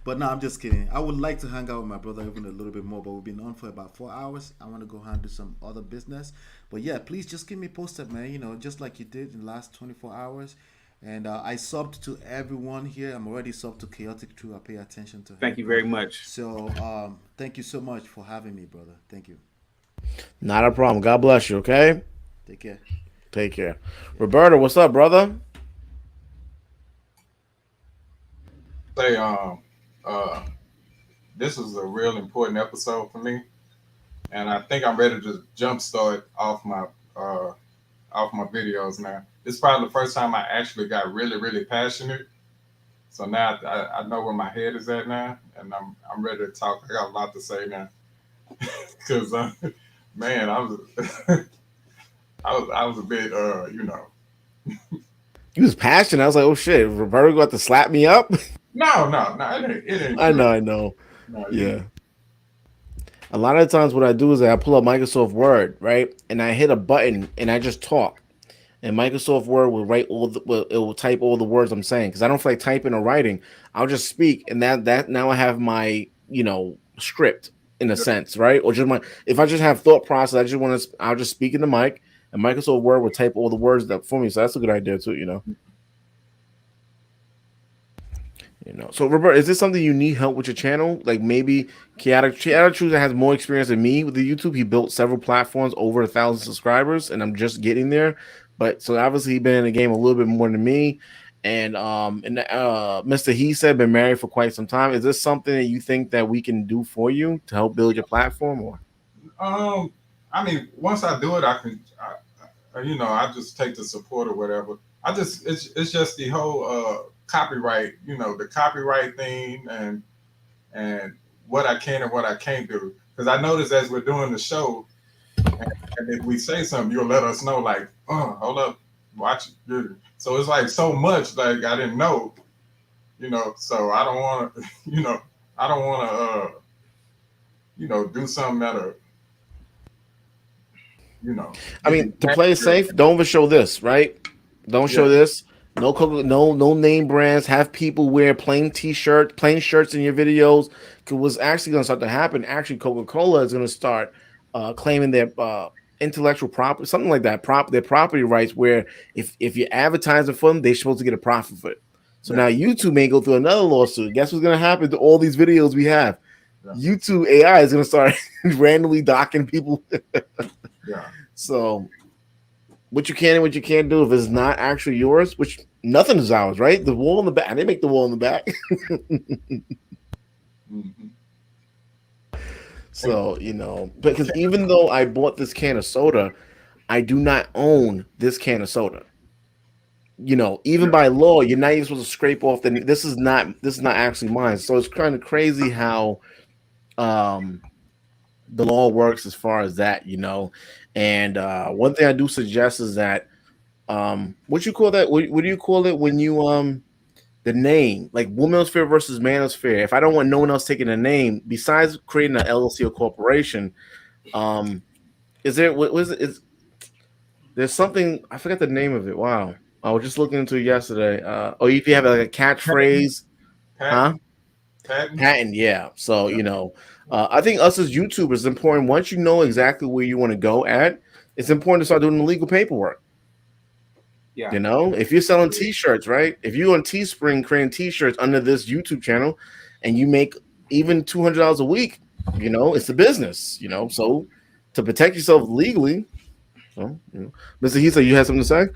but no, I'm just kidding. I would like to hang out with my brother even a little bit more, but we've been on for about 4 hours. I want to go handle some other business. But yeah, please just keep me posted, man. You know, just like you did in the last 24 hours. And I subbed to everyone here. I'm already subbed to Chaotic Truth. I pay attention to him. Thank you very much. So thank you so much for having me, brother. Thank you. Not a problem. God bless you, okay? Take care. Take care. Roberto, what's up, brother? Say, this is a real important episode for me. And I think I'm ready to just jumpstart off my videos now. This is probably the first time I actually got really, really passionate. So now I know where my head is at now, and I'm ready to talk. I got a lot to say now, because man, I was a bit you know. You was passionate. I was like, oh shit, Roberto going to slap me up? No, it ain't. I know. No, yeah. A lot of times what I do is I pull up Microsoft Word, right? And I hit a button and I just talk. And Microsoft Word will it will type all the words I'm saying because I don't feel like typing or writing. I'll just speak, and that now I have my script in a sense, right? Or just if I just have thought process, I'll just speak in the mic, and Microsoft Word will type all the words up for me. So that's a good idea too, You know, so Robert, is this something you need help with your channel? Like maybe Chaotic Truth has more experience than me with the YouTube. He built several platforms, over 1,000 subscribers, and I'm just getting there. But so obviously he's been in the game a little bit more than me. And Mr. He said been married for quite some time. Is this something that you think that we can do for you to help build your platform? Or I mean, once I do it, I can, you know, I just take the support or whatever. It's just the whole copyright, you know, the copyright thing and what I can and what I can't do. Because I noticed as we're doing the show, and if we say something, you'll let us know, like, oh, hold up, watch it. So it's like so much, like I didn't know, you know. So I don't want to, you know, I don't want to, you know, do something that, you know. I mean, to play it safe, don't even show this, right? Don't show this. No name brands. Have people wear plain shirts in your videos. Because what's actually going to start to happen? Actually, Coca-Cola is going to start claiming their intellectual property, something like that, their property rights. Where if you're advertising for them, they're supposed to get a profit for it. So now YouTube may go through another lawsuit. Guess what's going to happen to all these videos we have? YouTube AI is going to start randomly docking people. So what you can and what you can't do if it's not actually yours, which nothing is ours, right? The wall in the back, they make the wall in the back. So, you know, because even though I bought this can of soda, I do not own this can of soda. You know, even by law, you're not even supposed to scrape off this is not actually mine. So it's kind of crazy how the law works as far as that, you know. And one thing I do suggest is that what you call that? What do you call it when you the name, like Womansphere versus Manosphere? If I don't want no one else taking a name besides creating an LLC or corporation, is there what was it? There's something I forgot the name of it. Wow, I was just looking into it yesterday. Or if you have like a catchphrase, patent, yeah. So you know, I think us as YouTubers, it's important once you know exactly where you want to go at, it's important to start doing the legal paperwork. Yeah. You know, if you're selling T-shirts, right? If you're on Teespring creating T-shirts under this YouTube channel, and you make even $200 a week, you know, it's a business. You know, so to protect yourself legally, well, you know. Mr. He said you had something to say.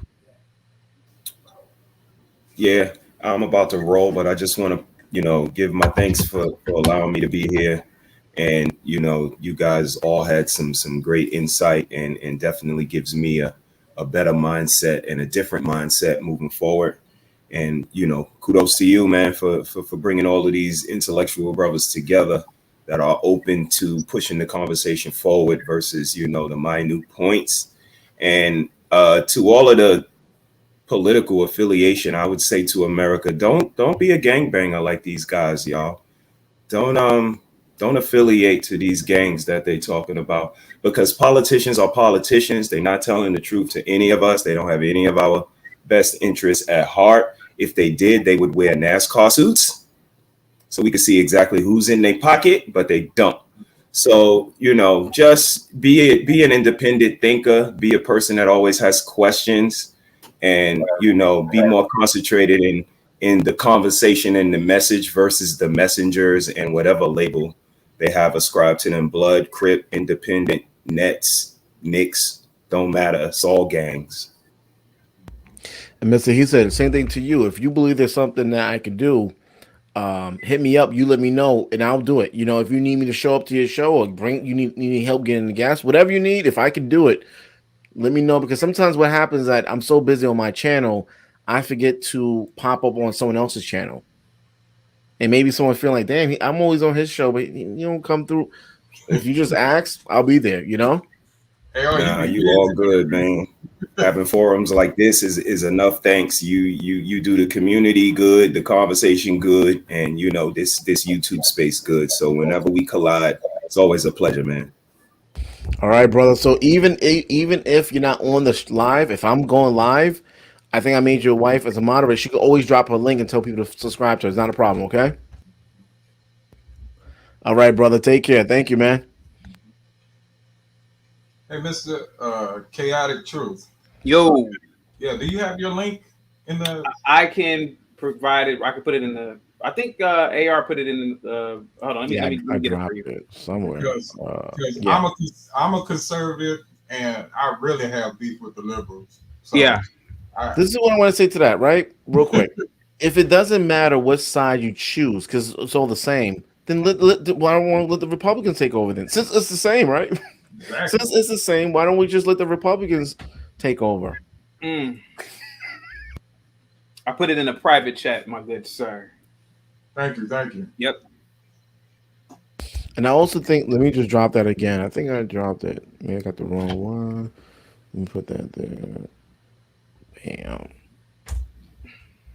Yeah, I'm about to roll, but I just want to, you know, give my thanks for allowing me to be here. And, you know, you guys all had some great insight and definitely gives me a better mindset and a different mindset moving forward. And, you know, kudos to you, man, for bringing all of these intellectual brothers together that are open to pushing the conversation forward versus, you know, the minute points. And to all of the political affiliation, I would say to America, don't be a gangbanger like these guys, y'all. Don't affiliate to these gangs that they talking about, because politicians are politicians. They're not telling the truth to any of us. They don't have any of our best interests at heart. If they did, they would wear NASCAR suits so we could see exactly who's in their pocket, but they don't. So, you know, just be an independent thinker, be a person that always has questions, and, you know, be more concentrated in the conversation and the message versus the messengers and whatever label they have ascribed to them. Blood, Crip, Independent, Nets, Knicks, don't matter. It's all gangs. And Mr. He said the same thing to you. If you believe there's something that I could do, hit me up. You let me know, and I'll do it. You know, if you need me to show up to your show or you need help getting the gas, whatever you need, if I can do it, let me know. Because sometimes what happens is that I'm so busy on my channel, I forget to pop up on someone else's channel. And maybe someone feeling like, damn, I'm always on his show, but you don't come through. If you just ask, I'll be there, you know? Nah, you all good, man. Having forums like this is enough. Thanks. You do the community good, the conversation good, and you know this YouTube space good. So whenever we collide, it's always a pleasure, man. All right, brother. So even if you're not on the live, if I'm going live, I think I made your wife as a moderator. She could always drop her link and tell people to subscribe to her. It's not a problem, okay? All right, brother. Take care. Thank you, man. Hey, Mr. Chaotic Truth. Yo. Yeah, do you have your link in the? I can provide it. I can put it in the I think AR put it in. Hold on, Yeah, let me I get it for dropped you. it somewhere. Because Yeah. I'm a conservative, and I really have beef with the liberals. So Yeah. This is what I want to say to that, right? Real quick. If it doesn't matter what side you choose, because it's all the same, then why don't we let the Republicans take over then? Since it's the same, right? Exactly. Since it's the same, why don't we just let the Republicans take over? I put it in a private chat, my good sir. Thank you. Thank you. Yep. And I also think, let me just drop that again. I think I dropped it. Maybe I got the wrong one. Let me put that there. Bam.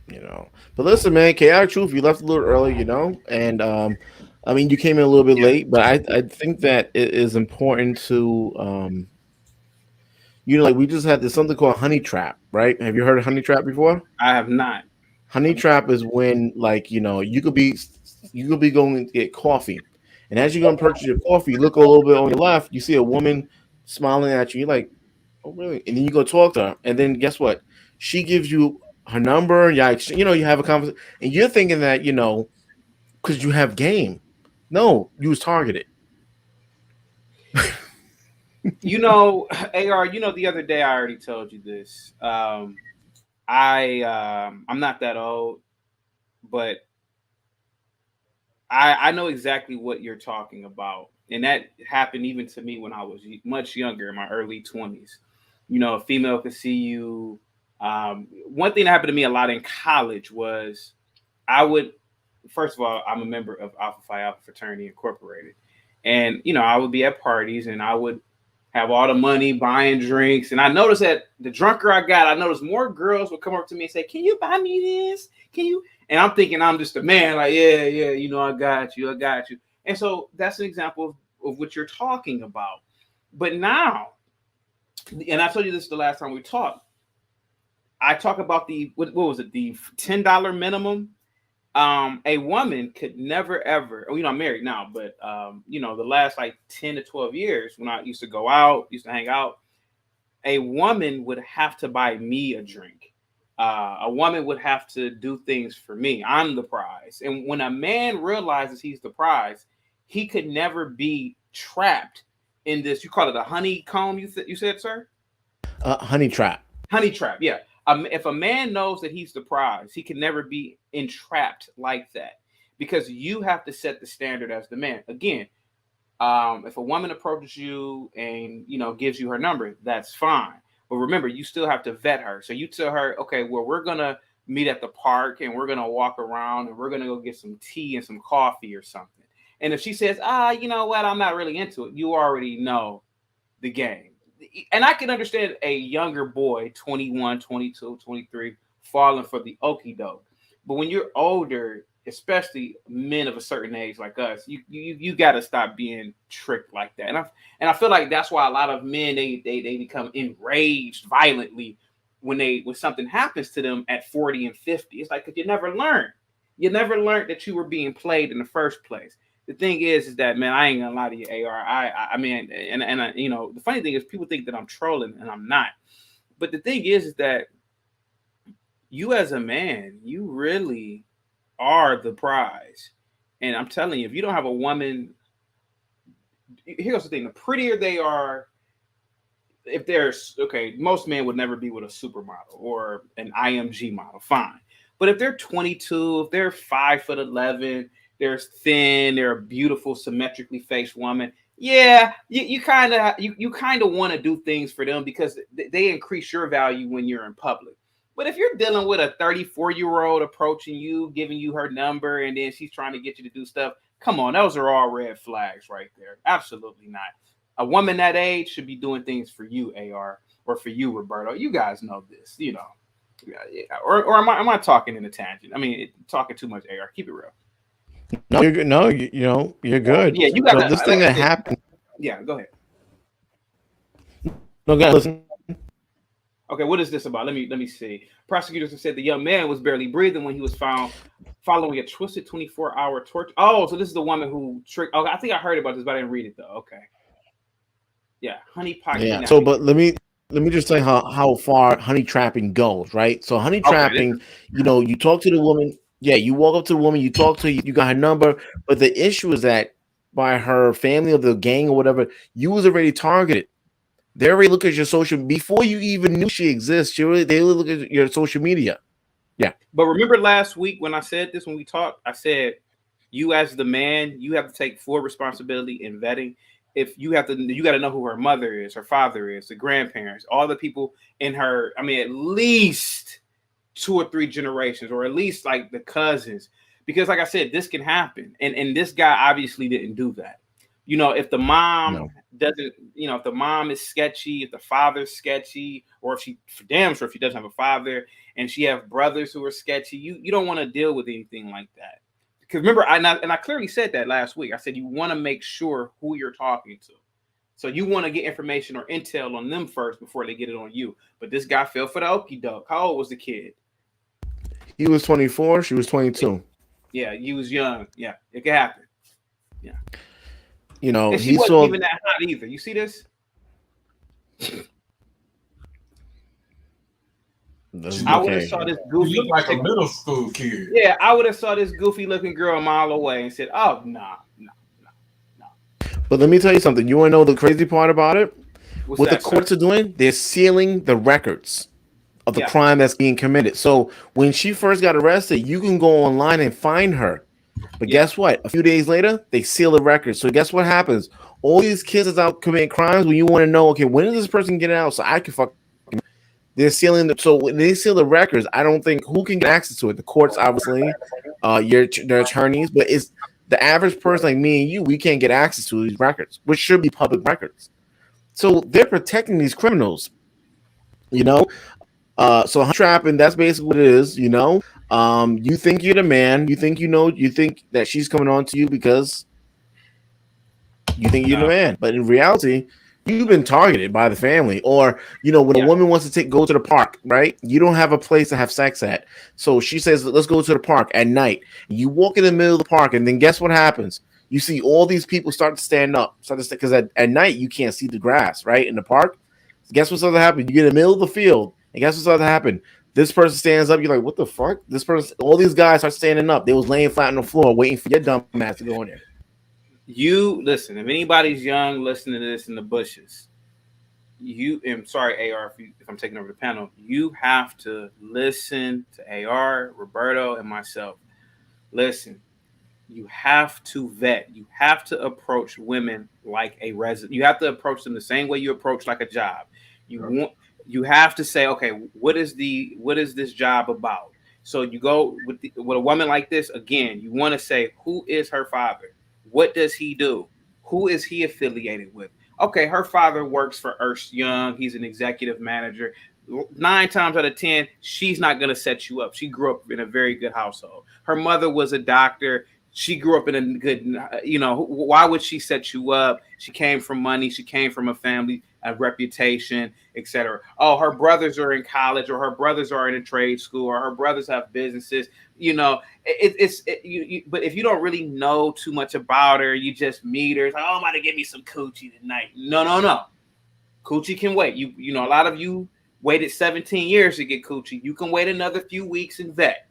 You know, but listen, man, KI Truth, you left a little early, you know, and I mean, you came in a little bit late, but I think that it is important to, you know, like we just had this something called honey trap, right? Have you heard of honey trap before? I have not. Honey trap is when, like, you know, you could be going to get coffee, and as you're going to purchase your coffee, you look a little bit on your left, you see a woman smiling at you. You're like, oh, really? And then you go talk to her, and then guess what? She gives you her number. Yeah, you know, you have a conversation, and you're thinking that, you know, because you have game. No, you was targeted. You know, AR. You know, the other day I already told you this. I'm not that old, but I know exactly what you're talking about, and that happened even to me when I was much younger, in my early 20s. You know, a female could see you. One thing that happened to me a lot in college was I would, first of all, I'm a member of Alpha Phi Alpha Fraternity Incorporated, and you know, I would be at parties and I would have all the money buying drinks, and I noticed that the drunker I got, I noticed more girls would come up to me and say, "Can you buy me this? Can you?" And I'm thinking I'm just a man, like, yeah, you know, I got you. And so that's an example of what you're talking about. But now, and I told you this the last time we talked, I talk about the what was it, the $10 minimum. A woman could never ever, you know, I'm married now, but you know, the last like 10 to 12 years when I used to go out, used to hang out, a woman would have to buy me a drink. A woman would have to do things for me. I'm the prize. And when a man realizes he's the prize, he could never be trapped in this. You call it a honeycomb, you said, sir? Honey trap. Honey trap, yeah. If a man knows that he's the prize, he can never be entrapped like that, because you have to set the standard as the man. Again, if a woman approaches you and, you know, gives you her number, that's fine. But remember, you still have to vet her. So you tell her, okay, well, we're going to meet at the park and we're going to walk around and we're going to go get some tea and some coffee or something. And if she says, you know what, I'm not really into it, you already know the game. And I can understand a younger boy, 21, 22, 23, falling for the okie doke. But when you're older, especially men of a certain age like us, you got to stop being tricked like that. And I feel like that's why a lot of men they become enraged violently when something happens to them at 40 and 50. It's like, 'cause you never learned that you were being played in the first place. The thing is that, man, I ain't gonna lie to you, AR. I mean, and you know, the funny thing is people think that I'm trolling, and I'm not. But the thing is that you as a man, you really are the prize. And I'm telling you, if you don't have a woman, here's the thing: the prettier they are, if there's most men would never be with a supermodel or an IMG model, fine. But if they're 22, if they're 5'11", they're thin, they're a beautiful, symmetrically faced woman. Yeah, you kind of want to do things for them because they increase your value when you're in public. But if you're dealing with a 34-year-old approaching you, giving you her number, and then she's trying to get you to do stuff, come on, those are all red flags right there. Absolutely not. A woman that age should be doing things for you, AR, or for you, Roberto. You guys know this, you know. Yeah. Or am I talking in a tangent? I mean, talking too much, AR. Keep it real. No, you're good. No, you know, you're good. Yeah, you got so this thing that happened. Yeah, go ahead. No, guys, listen. Okay, what is this about? Let me see. Prosecutors have said the young man was barely breathing when he was found following a twisted 24-hour torture. Oh, so this is the woman who tricked. Oh, I think I heard about this, but I didn't read it though. Okay. Yeah, honeypot. Yeah. So, but let me just say how far honey trapping goes, right? So honey trapping, you know, you talk to the woman. Yeah, you walk up to the woman, you talk to her, you got her number, but the issue is that by her family or the gang or whatever, you was already targeted. They already look at your social before you even knew she exists. They look at your social media. Yeah. But remember last week when I said this, when we talked, I said, you as the man, you have to take full responsibility in vetting. If you have to, you got to know who her mother is, her father is, the grandparents, all the people in her. I mean, at least 2 or 3 generations, or at least like the cousins, because like I said, this can happen. And this guy obviously didn't do that. You know, if the mom doesn't, you know, if the mom is sketchy, if the father's sketchy, or if she, for damn sure, if she doesn't have a father and she have brothers who are sketchy, you don't want to deal with anything like that. Because remember, I clearly said that last week. I said you want to make sure who you're talking to. So you want to get information or intel on them first before they get it on you. But this guy fell for the okie doke. How old was the kid? He was 24. She was 22. Yeah, he was young. Yeah, it could happen. Yeah. You know, And she he wasn't saw even that hot either. You see this? I would have saw this goofy. You look like a middle school kid. Yeah, I would have saw this goofy looking girl a mile away and said, "Oh, nah." But let me tell you something. You want to know the crazy part about it? What's what that, the courts sir? are doing? They're sealing the records of the Yeah. crime that's being committed. So when she first got arrested, you can go online and find her. But guess what? A few days later, they seal the records. So guess what happens? All these kids is out committing crimes. When you want to know, okay, when is this person getting out? So I can fuck. They're sealing the. So when they seal the records, I don't think who can get access to it. The courts, obviously, their attorneys, but it's the average person like me and you. We can't get access to these records, which should be public records. So they're protecting these criminals. You know, so trapping. That's basically what it is. You know, you think you're the man. You think you think that she's coming on to you because you think you're the man, but in reality, you've been targeted by the family. Or when a woman wants to go to the park, right? You don't have a place to have sex at, so she says, "Let's go to the park at night." You walk in the middle of the park, and then guess what happens? You see all these people start to stand up, because at night you can't see the grass, right, in the park. Guess what's going to happen? You get in the middle of the field, and guess what's going to happen? This person stands up. You're like, "What the fuck?" This person, all these guys start standing up. They was laying flat on the floor, waiting for your dumb ass to go in there. You listen. If anybody's young, listening to this in the bushes, I'm sorry, AR, if I'm taking over the panel. You have to listen to AR, Roberto, and myself. Listen. You have to vet. You have to approach women like a resident. You have to approach them the same way you approach like a job. You have to say, okay, what is this job about? So you go with a woman like this. Again, you want to say, who is her father? What does he do? Who is he affiliated with? Okay, her father works for Ernst Young. He's an executive manager. 9 times out of 10, she's not going to set you up. She grew up in a very good household. Her mother was a doctor. She grew up in a good, why would she set you up? She came from money. She came from a family, a reputation, etc. Oh, her brothers are in college, or her brothers are in a trade school, or her brothers have businesses. But if you don't really know too much about her, you just meet her. It's like, oh, I'm about to get me some coochie tonight. No. Coochie can wait. A lot of you waited 17 years to get coochie. You can wait another few weeks and vet.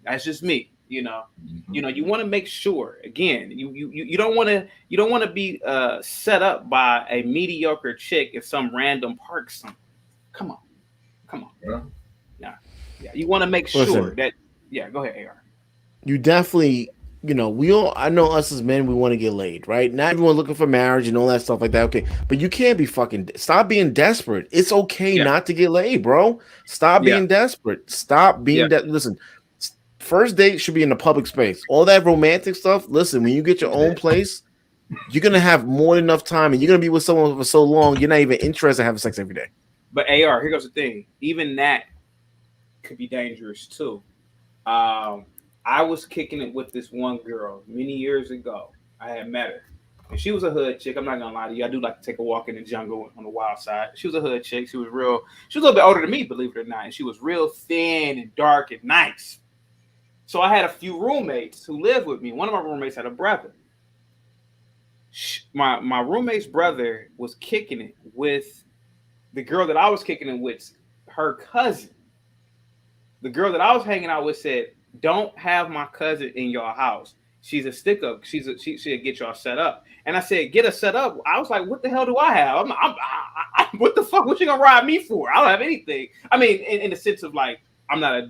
That's just me. You want to make sure. Again, you don't want to be set up by a mediocre chick in some random park somewhere. Come on. Yeah. You want to make sure that. Yeah, go ahead, AR. You definitely, I know us as men, we want to get laid, right? Not everyone looking for marriage and all that stuff like that. Okay, but you can't be stop being desperate. It's okay not to get laid, bro. Stop being desperate. Stop being listen. First date should be in a public space. All that romantic stuff. Listen, when you get your own place, you're gonna have more than enough time, and you're gonna be with someone for so long, you're not even interested in having sex every day. But AR, here goes the thing. Even that could be dangerous too. I was kicking it with this one girl many years ago. I had met her, and she was a hood chick. I'm not gonna lie to you. I do like to take a walk in the jungle on the wild side. She was a hood chick. She was a little bit older than me, believe it or not, and she was real thin and dark and nice. So I had a few roommates who lived with me. One of my roommates had a brother. My roommate's brother was kicking it with the girl that I was kicking it with, her cousin. The girl that I was hanging out with said, don't have my cousin in your house. She's a stick up. She'll get y'all set up. And I said, get us set up. I was like, what the hell do I have? What the fuck? What you gonna ride me for? I don't have anything. I mean, in the sense of like, I'm not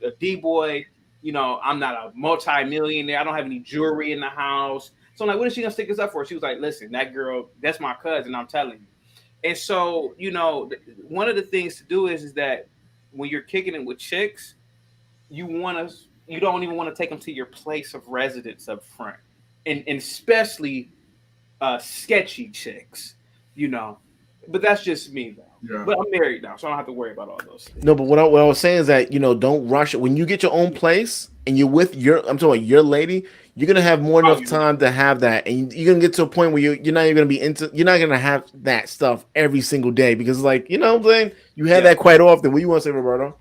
a D-boy. You know, I'm not a multi-millionaire. I don't have any jewelry in the house. So I'm like, what is she gonna stick us up for? She was like, listen, that girl, that's my cousin. I'm telling you. And so, you know, one of the things to do is that when you're kicking it with chicks, you don't even want to take them to your place of residence up front, and especially sketchy chicks, you know. But that's just me though. Yeah. But I'm married now, so I don't have to worry about all those things. No, but what I was saying is that, you know, don't rush it. When you get your own place and you're with I'm talking about your lady, you're gonna have more enough time to have that, and you're gonna get to a point where you're not even gonna be you're not gonna have that stuff every single day, because like, you know what I'm saying, you have that quite often. What do you want to say, Roberto?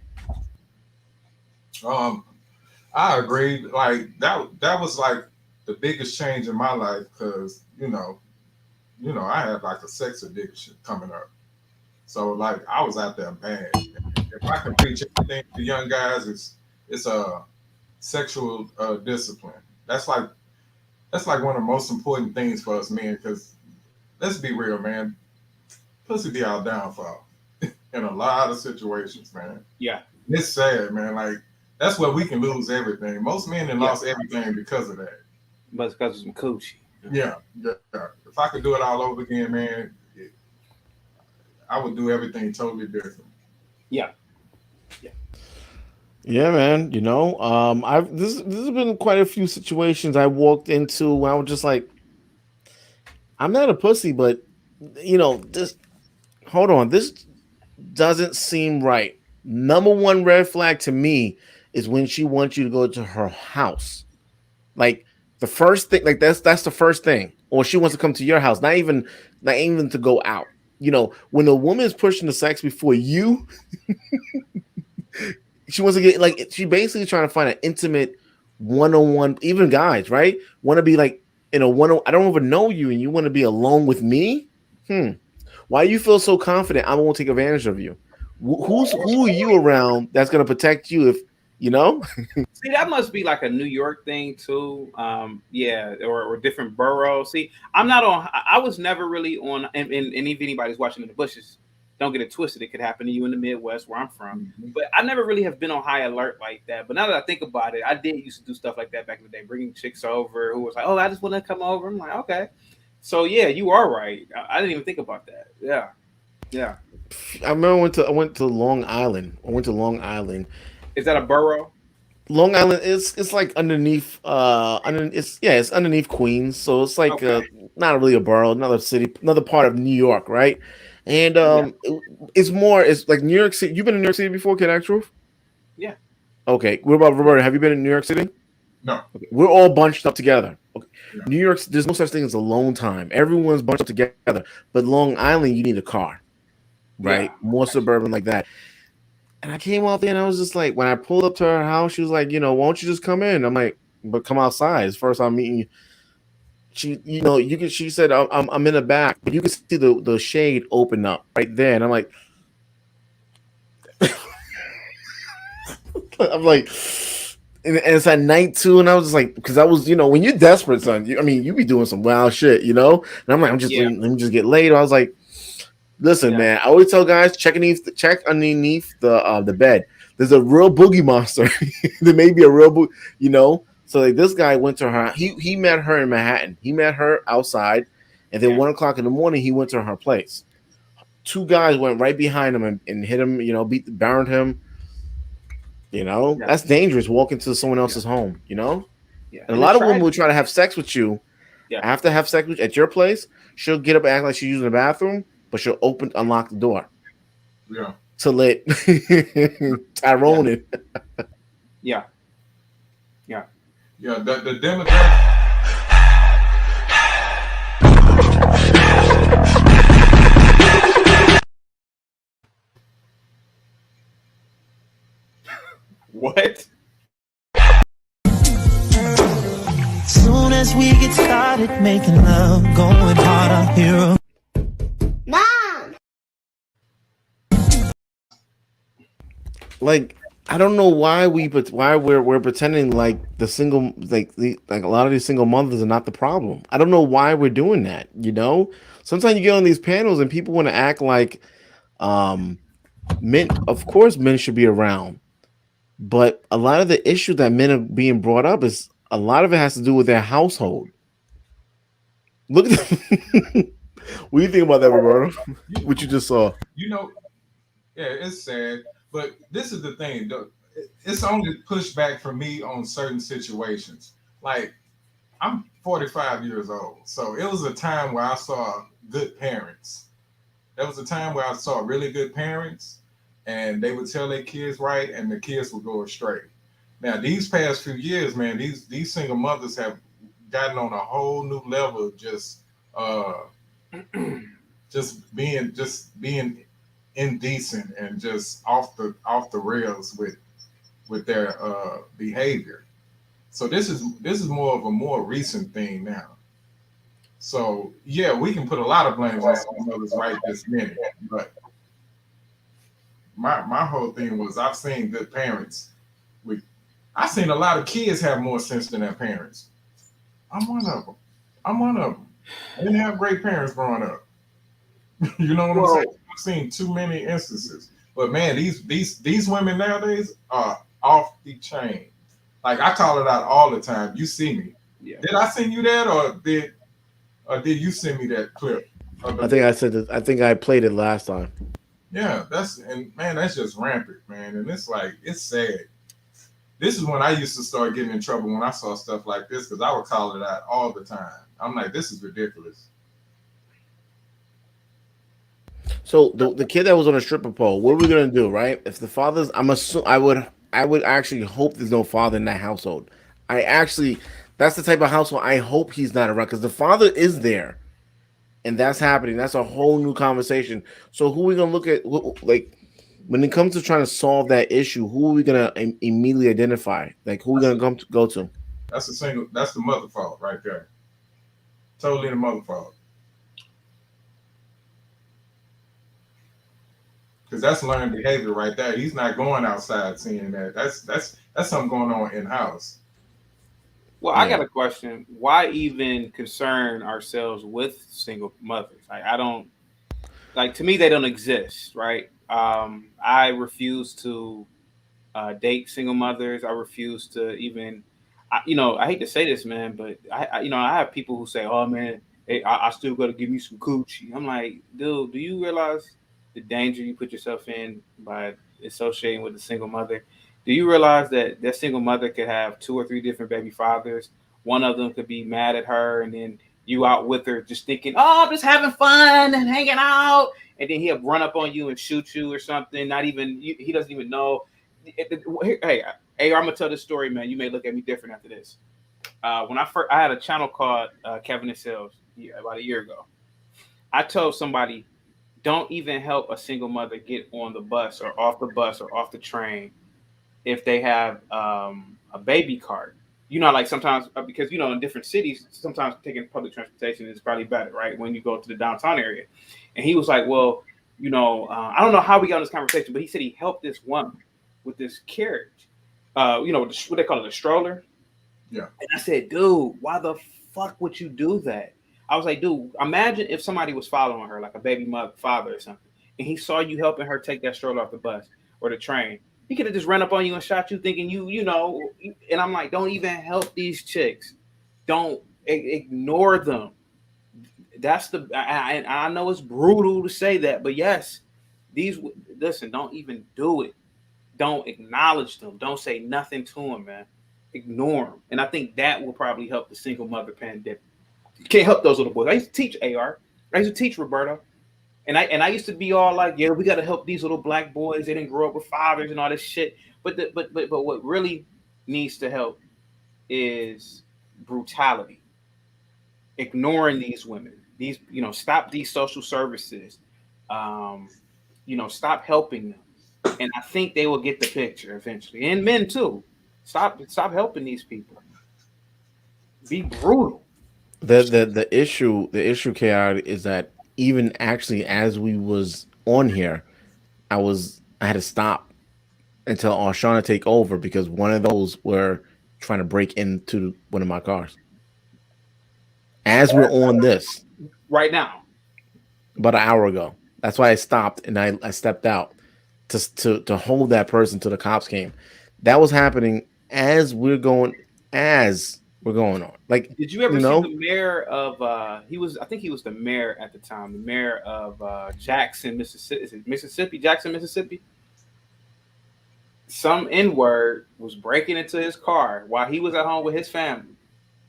I agree. Like that was like the biggest change in my life, because you know, I had like a sex addiction coming up. So like I was out there bad. If I can preach anything to young guys, it's a sexual discipline. That's like one of the most important things for us men, because let's be real, man. Pussy be our downfall in a lot of situations, man. Yeah. It's sad, man. Like that's where we can lose everything. Most men have lost everything because of that. But it's because of some coochie. Yeah. If I could do it all over again, man, I would do everything totally different. Yeah. Yeah, man. You know, this has been quite a few situations I walked into where I was just like, I'm not a pussy, but you know, this doesn't seem right. Number one red flag to me is when she wants you to go to her house. Like the first thing, like that's the first thing. Or she wants to come to your house, not even to go out. You know, when a woman is pushing the sex before you, she wants to get like, she basically trying to find an intimate one-on-one, even guys, right? Want to be like in a I don't even know you and you want to be alone with me? Why do you feel so confident I won't take advantage of you? Who are you around that's going to protect you if, you know? See, that must be like a New York thing too. Yeah, or different boroughs. See, I was never really on, and if anybody's watching In the Bushes, don't get it twisted. It could happen to you in the Midwest where I'm from. But I never really have been on high alert like that. But now that I think about it, I did used to do stuff like that back in the day, bringing chicks over who was like, oh, I just want to come over. I'm like, okay. So yeah, you are right. I didn't even think about that. Yeah. I remember I went to Long Island. Is that a borough? Long Island it's like underneath it's underneath Queens, so it's like not really a borough, another city, another part of New York, right? And it's like New York City. You've been in New York City before, Kid Act Truth? Yeah. Okay. What about Roberto? Have you been in New York City? No. Okay. We're all bunched up together. Okay. Yeah. New York, there's no such thing as alone time. Everyone's bunched up together. But Long Island, you need a car, right? Yeah. More suburban like that. And I came out there and I was just like, when I pulled up to her house, she was like, you know, why don't you just come in? I'm like, but come outside. It's first time meeting you. She said, I'm in the back, but you can see the shade open up right there. And I'm like, and it's at night too. And I was just like, because I was, you know, when you're desperate, son, you be doing some wild shit, you know? And I'm like, let me just get laid. I was like, listen, man, I always tell guys, check underneath the bed. There's a real boogie monster. There may be a real you know? So like this guy went to her. He met her in Manhattan. He met her outside, and then 1 o'clock in the morning he went to her place. 2 guys went right behind him and hit him. You know, bound him. You know, that's dangerous. Walking to someone else's home. You know, and a lot of women will try to have sex with you. After have sex with you at your place, she'll get up and act like she's using the bathroom, but she'll unlock the door. Yeah. To let Tyrone in. Yeah, the demographic. What? Soon as we get started making love, going hard on hero. Mom! Like, I don't know why we're pretending like the single like a lot of these single mothers are not the problem. I don't know why we're doing that. Sometimes you get on these panels and people want to act like um men. Of course, men should be around, but a lot of the issues that men are being brought up is a lot of it has to do with their household. Look at what do you think about that, Roberto? What you just saw? You know, yeah, it's sad, but this is the thing. It's only pushback for me on certain situations. Like I'm 45 years old, so it was a time where I saw good parents. There was a time where I saw really good parents, and they would tell their kids right, and the kids would go astray. Now, these past few years, man, these single mothers have gotten on a whole new level of uh, just being indecent and just off the rails with their behavior. So this is more of a more recent thing now. So yeah, we can put a lot of blame on some mothers right this minute, but my whole thing was I've seen good parents. With I've seen a lot of kids have more sense than their parents. I'm one of them. I'm one of them. I didn't have great parents growing up. You know what I'm saying? I've seen too many instances. But man, these women nowadays are off the chain. Like I call it out all the time. You see me. Yeah. Did I send you that, or did you send me that clip? I think I said that. I think I played it last time. Yeah, that's just rampant, man. And it's like it's sad. This is when I used to start getting in trouble when I saw stuff like this because I would call it out all the time. I'm like, this is ridiculous. So the kid that was on a stripper pole, what are we gonna do, right? If the father's, I would actually hope there's no father in that household. That's the type of household I hope he's not around because the father is there, and that's happening. That's a whole new conversation. So who are we gonna look at? Like when it comes to trying to solve that issue, who are we gonna immediately identify? Like who are we gonna go to? That's the mother fault right there. Totally the mother fault. Because that's learned behavior right there. He's not going outside seeing that. That's something going on in house. Well, I got a question. Why even concern ourselves with single mothers? I don't like. To me, they don't exist, right? I refuse to date single mothers. I refuse to even. I hate to say this, man, but I have people who say, "Oh, man, hey, I still got to give me some coochie." I'm like, dude, do you realize the danger you put yourself in by associating with a single mother? Do you realize that single mother could have 2 or 3 different baby fathers? One of them could be mad at her, and then you out with her just thinking, "Oh, I'm just having fun and hanging out," and then he'll run up on you and shoot you or something. Not even he doesn't even know. Hey, I'm gonna tell this story, man. You may look at me different after this. When I had a channel called Kevin and Sales about a year ago. I told somebody, don't even help a single mother get on the bus or off the train if they have a baby cart. Like sometimes because in different cities, sometimes taking public transportation is probably better, right? When you go to the downtown area. And he was like, well, I don't know how we got on this conversation, but he said he helped this woman with this carriage. What they call it, a stroller. Yeah. And I said, dude, why the fuck would you do that? I was like, dude, imagine if somebody was following her, like a baby father or something, and he saw you helping her take that stroller off the bus or the train. He could have just run up on you and shot you thinking and I'm like, don't even help these chicks. Don't ignore them. That's I know it's brutal to say that, but yes, listen, don't even do it. Don't acknowledge them. Don't say nothing to them, man. Ignore them. And I think that will probably help the single mother pandemic. You can't help those little boys. I used to teach AR. I used to teach Roberto. And I used to be all like, yeah, we got to help these little black boys. They didn't grow up with fathers and all this shit. But what really needs to help is brutality. Ignoring these women. Stop these social services. Stop helping them. And I think they will get the picture eventually. And men too. Stop helping these people. Be brutal. The issue, KR, is that even actually as we was on here, I had to stop until Arshana take over because one of those were trying to break into one of my cars. As we're on this right now, about an hour ago. That's why I stopped and I stepped out to hold that person till the cops came. That was happening as we're going on. Like, did you ever see the mayor of I think he was the mayor at the time, the mayor of Jackson, Mississippi. Is it Mississippi? Jackson, Mississippi? Some N-word was breaking into his car while he was at home with his family.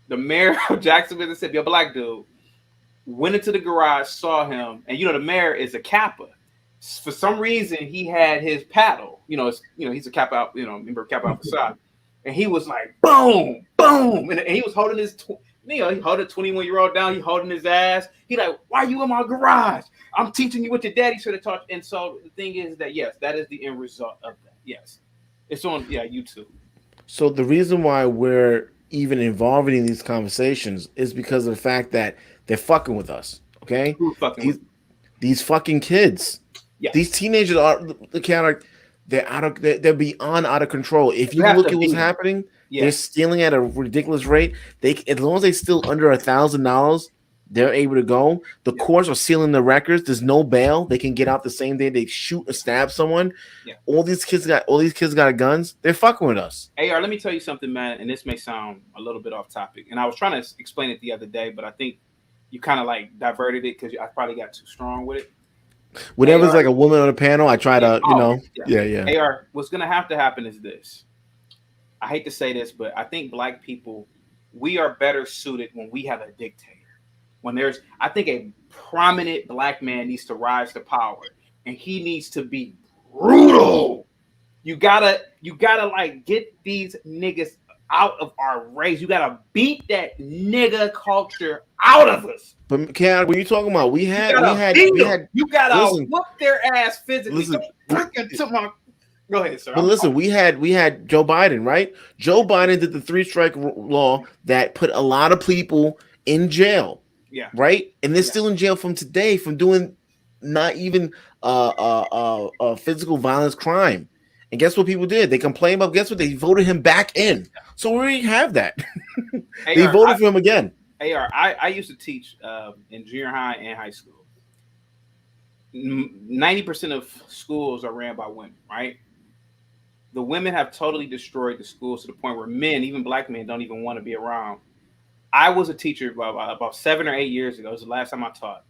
The mayor of Jackson, Mississippi, a black dude, went into the garage, saw him, and the mayor is a Kappa. For some reason, he had his paddle. He's a Kappa out, member of Kappa Alpha Psi. And he was like, boom, boom. And he was holding his, he holding a 21-year-old down. He holding his ass. He like, why are you in my garage? I'm teaching you what your daddy should have taught. And so the thing is that, yes, that is the end result of that. Yes. It's on, YouTube. So the reason why we're even involving in these conversations is because of the fact that they're fucking with us. Okay? These fucking kids. Yes. These teenagers they're beyond out of control. If you look at what's happening, they're stealing at a ridiculous rate. As long as they still under $1,000, they're able to go. The courts are sealing the records. There's no bail. They can get out the same day they shoot or stab someone. Yeah. All these kids got guns. They're fucking with us. AR, let me tell you something, man, and this may sound a little bit off topic. And I was trying to explain it the other day, but I think you kind of like diverted it because I probably got too strong with it. Whenever it's like a woman on a panel, I try to, AR, what's going to happen is this. I hate to say this, but I think black people, we are better suited when we have a dictator. I think a prominent black man needs to rise to power, and he needs to be brutal. You gotta like get these niggas out of our race. You gotta beat that nigga culture out of us. But Ken, when you talking about we had you gotta whoop their ass physically. Go ahead, sir. But listen, we had Joe Biden, right? Joe Biden did the 3-strike law that put a lot of people in jail. Yeah. Right? And they're still in jail from today from doing not even physical violence crime. And guess what people did? They complained about, guess what? They voted him back in. So we already have that. They voted for him again. AR, I used to teach in junior high and high school. 90% of schools are ran by women, right? The women have totally destroyed the schools to the point where men, even black men, don't even want to be around. I was a teacher about 7 or 8 years ago. It was the last time I taught.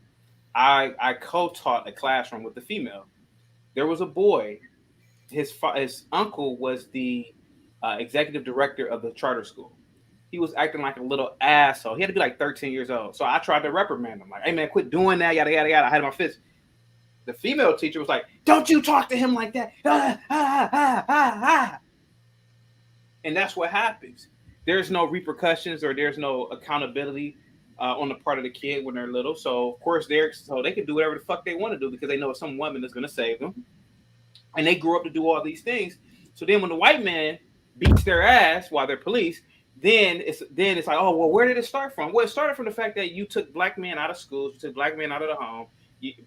I co-taught a classroom with a female. There was a boy. His uncle was the executive director of the charter school. He was acting like a little asshole. He had to be like 13 years old. So I tried to reprimand him. Like, hey, man, quit doing that, yada, yada, yada. I had my fist. The female teacher was like, don't you talk to him like that. And that's what happens. There's no repercussions or there's no accountability on the part of the kid when they're little. So, of course, they can do whatever the fuck they want to do because they know some woman is going to save them. And they grew up to do all these things. So then when the white man beats their ass while they're police, then it's like, oh, well, where did it start from? Well, it started from the fact that you took black men out of schools, you took black men out of the home.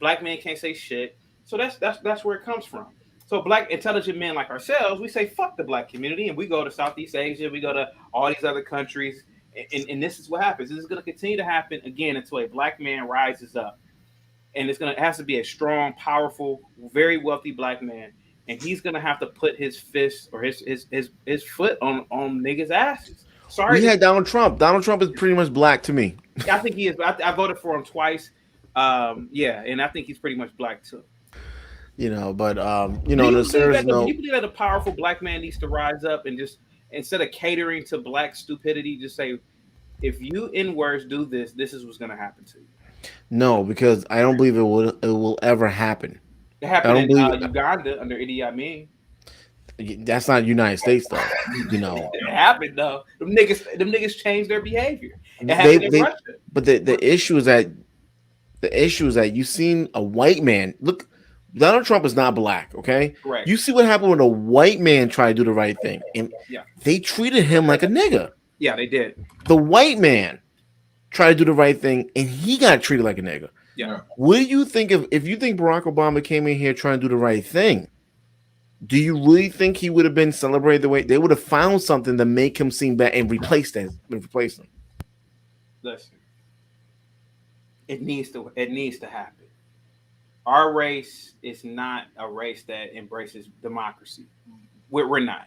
Black men can't say shit. So that's where it comes from. So black intelligent men like ourselves, we say fuck the black community and we go to Southeast Asia, we go to all these other countries, and this is what happens. This is going to continue to happen again until a black man rises up. And it has to be a strong, powerful, very wealthy black man. And he's going to have to put his fist or his foot on niggas' asses. Sorry. We had Donald Trump. Donald Trump is pretty much black to me. I think he is. I voted for him twice. And I think he's pretty much black too. Do you believe that a powerful black man needs to rise up and just instead of catering to black stupidity, just say, if you N-words do this, this is what's going to happen to you. No, because I don't believe it will ever happen. It happened in Uganda under Idi Amin. That's not United States though. It happened though. Them niggas changed their behavior. It happened in Russia. But the issue is that you've seen a white man look. Donald Trump is not black, okay? Correct. You see what happened when a white man tried to do the right thing, and they treated him like a nigga. Yeah, they did. The white man tried to do the right thing, and he got treated like a nigga. Yeah. What do you think if you think Barack Obama came in here trying to do the right thing? do you really think he would have been celebrated the way they would have found something to make him seem bad and replace him? Listen, it needs to happen. Our race is not a race that embraces democracy. We're not.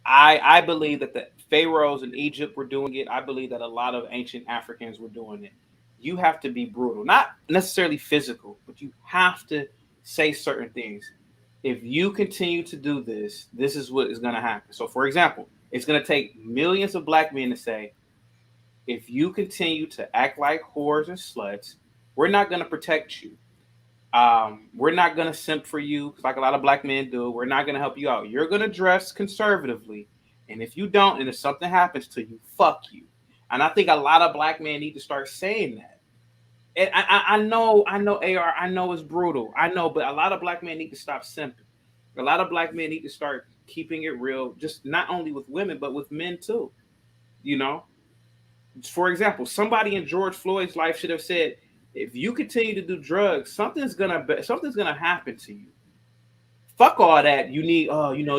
I believe that the pharaohs in Egypt were doing it. I believe that a lot of ancient Africans were doing it. You have to be brutal, not necessarily physical, but you have to say certain things. If you continue to do this, this is what is going to happen. So, for example, it's going to take millions of black men to say, if you continue to act like whores and sluts, we're not going to protect you. We're not going to simp for you like a lot of black men do. We're not going to help you out. You're going to dress conservatively. And if you don't, and if something happens to you, fuck you. And I think a lot of black men need to start saying that. And I know, AR, I know it's brutal. I know, but a lot of black men need to stop simping. A lot of black men need to start keeping it real, just not only with women, but with men too. You know? For example, somebody in George Floyd's life should have said, if you continue to do drugs, something's gonna happen to you. Fuck all that. You need,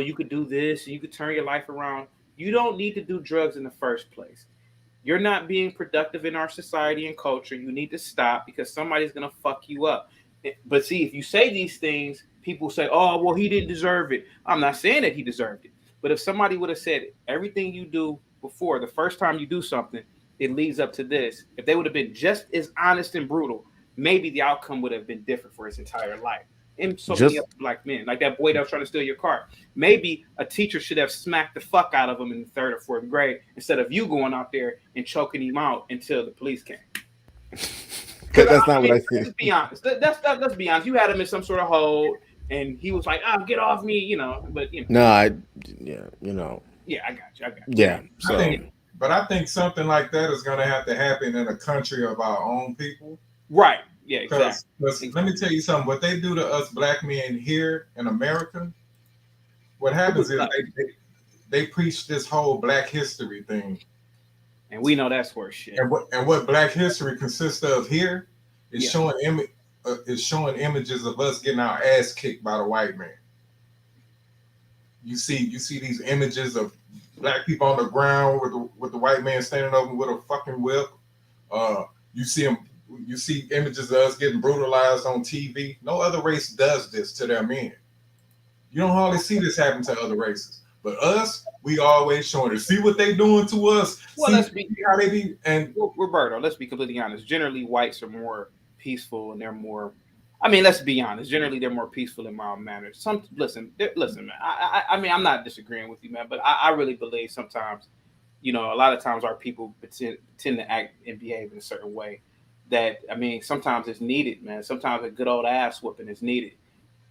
you could do this and you could turn your life around. You don't need to do drugs in the first place. You're not being productive in our society and culture. You need to stop because somebody's gonna fuck you up. But see, if you say these things, people say, oh, well, he didn't deserve it. I'm not saying that he deserved it. But if somebody would have said everything you do before, the first time you do something, it leads up to this. If they would have been just as honest and brutal, maybe the outcome would have been different for his entire life. And so many other black men, like that boy that was trying to steal your car. Maybe a teacher should have smacked the fuck out of him in the 3rd or 4th grade instead of you going out there and choking him out until the police came. That's not what I said. Let's be honest. Let's be honest. You had him in some sort of hold, and he was like, "Oh, get off me," But No, I got you. Yeah. So. I think something like that is going to have to happen in a country of our own people. Right. Yeah, exactly. Let me tell you something. What they do to us black men here in America, what happens is they preach this whole Black history thing. And we know that's worse shit. And what Black history consists of here is showing images of us getting our ass kicked by the white man. You see these images of black people on the ground with the white man standing over with a fucking whip. You see images of us getting brutalized on TV. No other race does this to their men. You don't hardly see this happen to other races. But us, we always showing it. See what they doing to us. Well, let's be how they be. And Roberto, let's be completely honest. Generally, whites are more peaceful and they're more. I mean, let's be honest. Generally, they're more peaceful and mild mannered. Listen, man. I mean, I'm not disagreeing with you, man. But I really believe sometimes, a lot of times our people tend to act and behave in a certain way. That sometimes it's needed, man. Sometimes a good old ass whooping is needed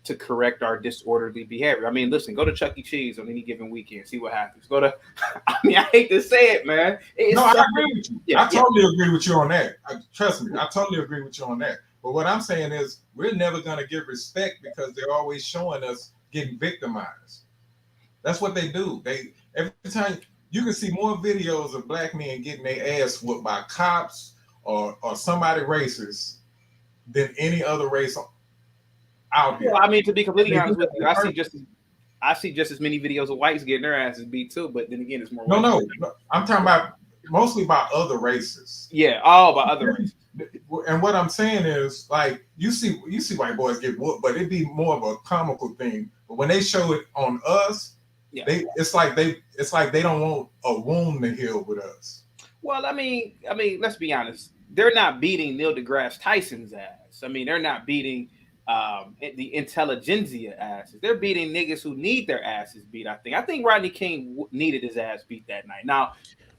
to correct our disorderly behavior. Listen, go to Chuck E. Cheese on any given weekend, see what happens. I hate to say it, man. I agree with you. I totally agree with you on that. Trust me, I totally agree with you on that. But what I'm saying is we're never going to give respect because they're always showing us getting victimized. That's what they do. Every time you can see more videos of black men getting their ass whooped by cops or somebody racist than any other race out here. Well, to be completely honest with you, I see just as many videos of whites getting their asses beat too. But then again, it's more. No. I'm talking about mostly by other races. Yeah, all by other races. And what I'm saying is, like, you see white boys get whooped, but it'd be more of a comical thing. But when they show it on us, it's like they don't want a wound to heal with us. Well, let's be honest. They're not beating Neil deGrasse Tyson's ass. They're not beating the intelligentsia asses. They're beating niggas who need their asses beat. I think Rodney King needed his ass beat that night. Now,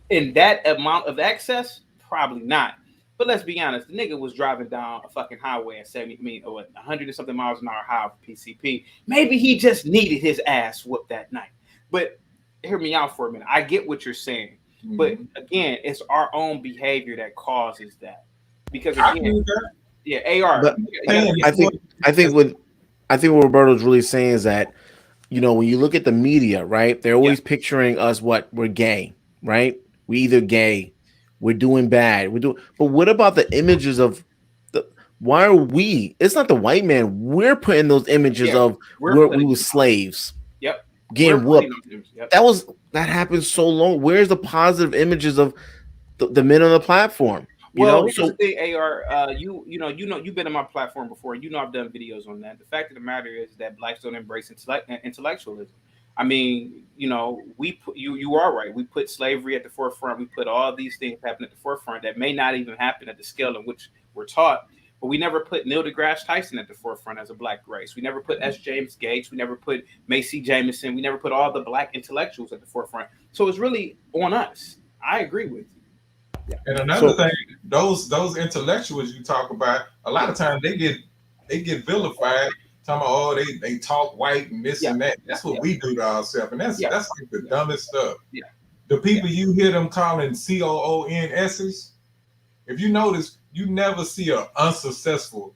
in that amount of excess, probably not. But let's be honest, the nigga was driving down a fucking highway at 100 and something miles an hour high for PCP. Maybe he just needed his ass whooped that night. But hear me out for a minute. I get what you're saying. Mm-hmm. But again, it's our own behavior that causes that. Because again, AR. But I think what Roberto's really saying is that, when you look at the media, right, they're always picturing us we're gay, right? We either gay, we're doing bad, but what about the images of Why are we? It's not the white man. We're putting those images of where we were slaves. Yep. Getting whooped. That happened so long. Where's the positive images of the men on the platform? Here's the thing, AR. You've been on my platform before. You know I've done videos on that. The fact of the matter is that blacks don't embrace intellectualism. I mean, we put you are right. We put slavery at the forefront. We put all these things happen at the forefront that may not even happen at the scale in which we're taught. But we never put Neil deGrasse Tyson at the forefront as a black race. We never put S. James Gates. We never put Macy Jameson. We never put all the black intellectuals at the forefront. So it's really on us. I agree with you. Yeah. And another thing, those intellectuals you talk about, a lot of times they get vilified. Talking about, they talk white and this and that. That's what we do to ourselves, and that's like the dumbest stuff. Yeah. The people you hear them calling COONSs, if you notice, you never see an unsuccessful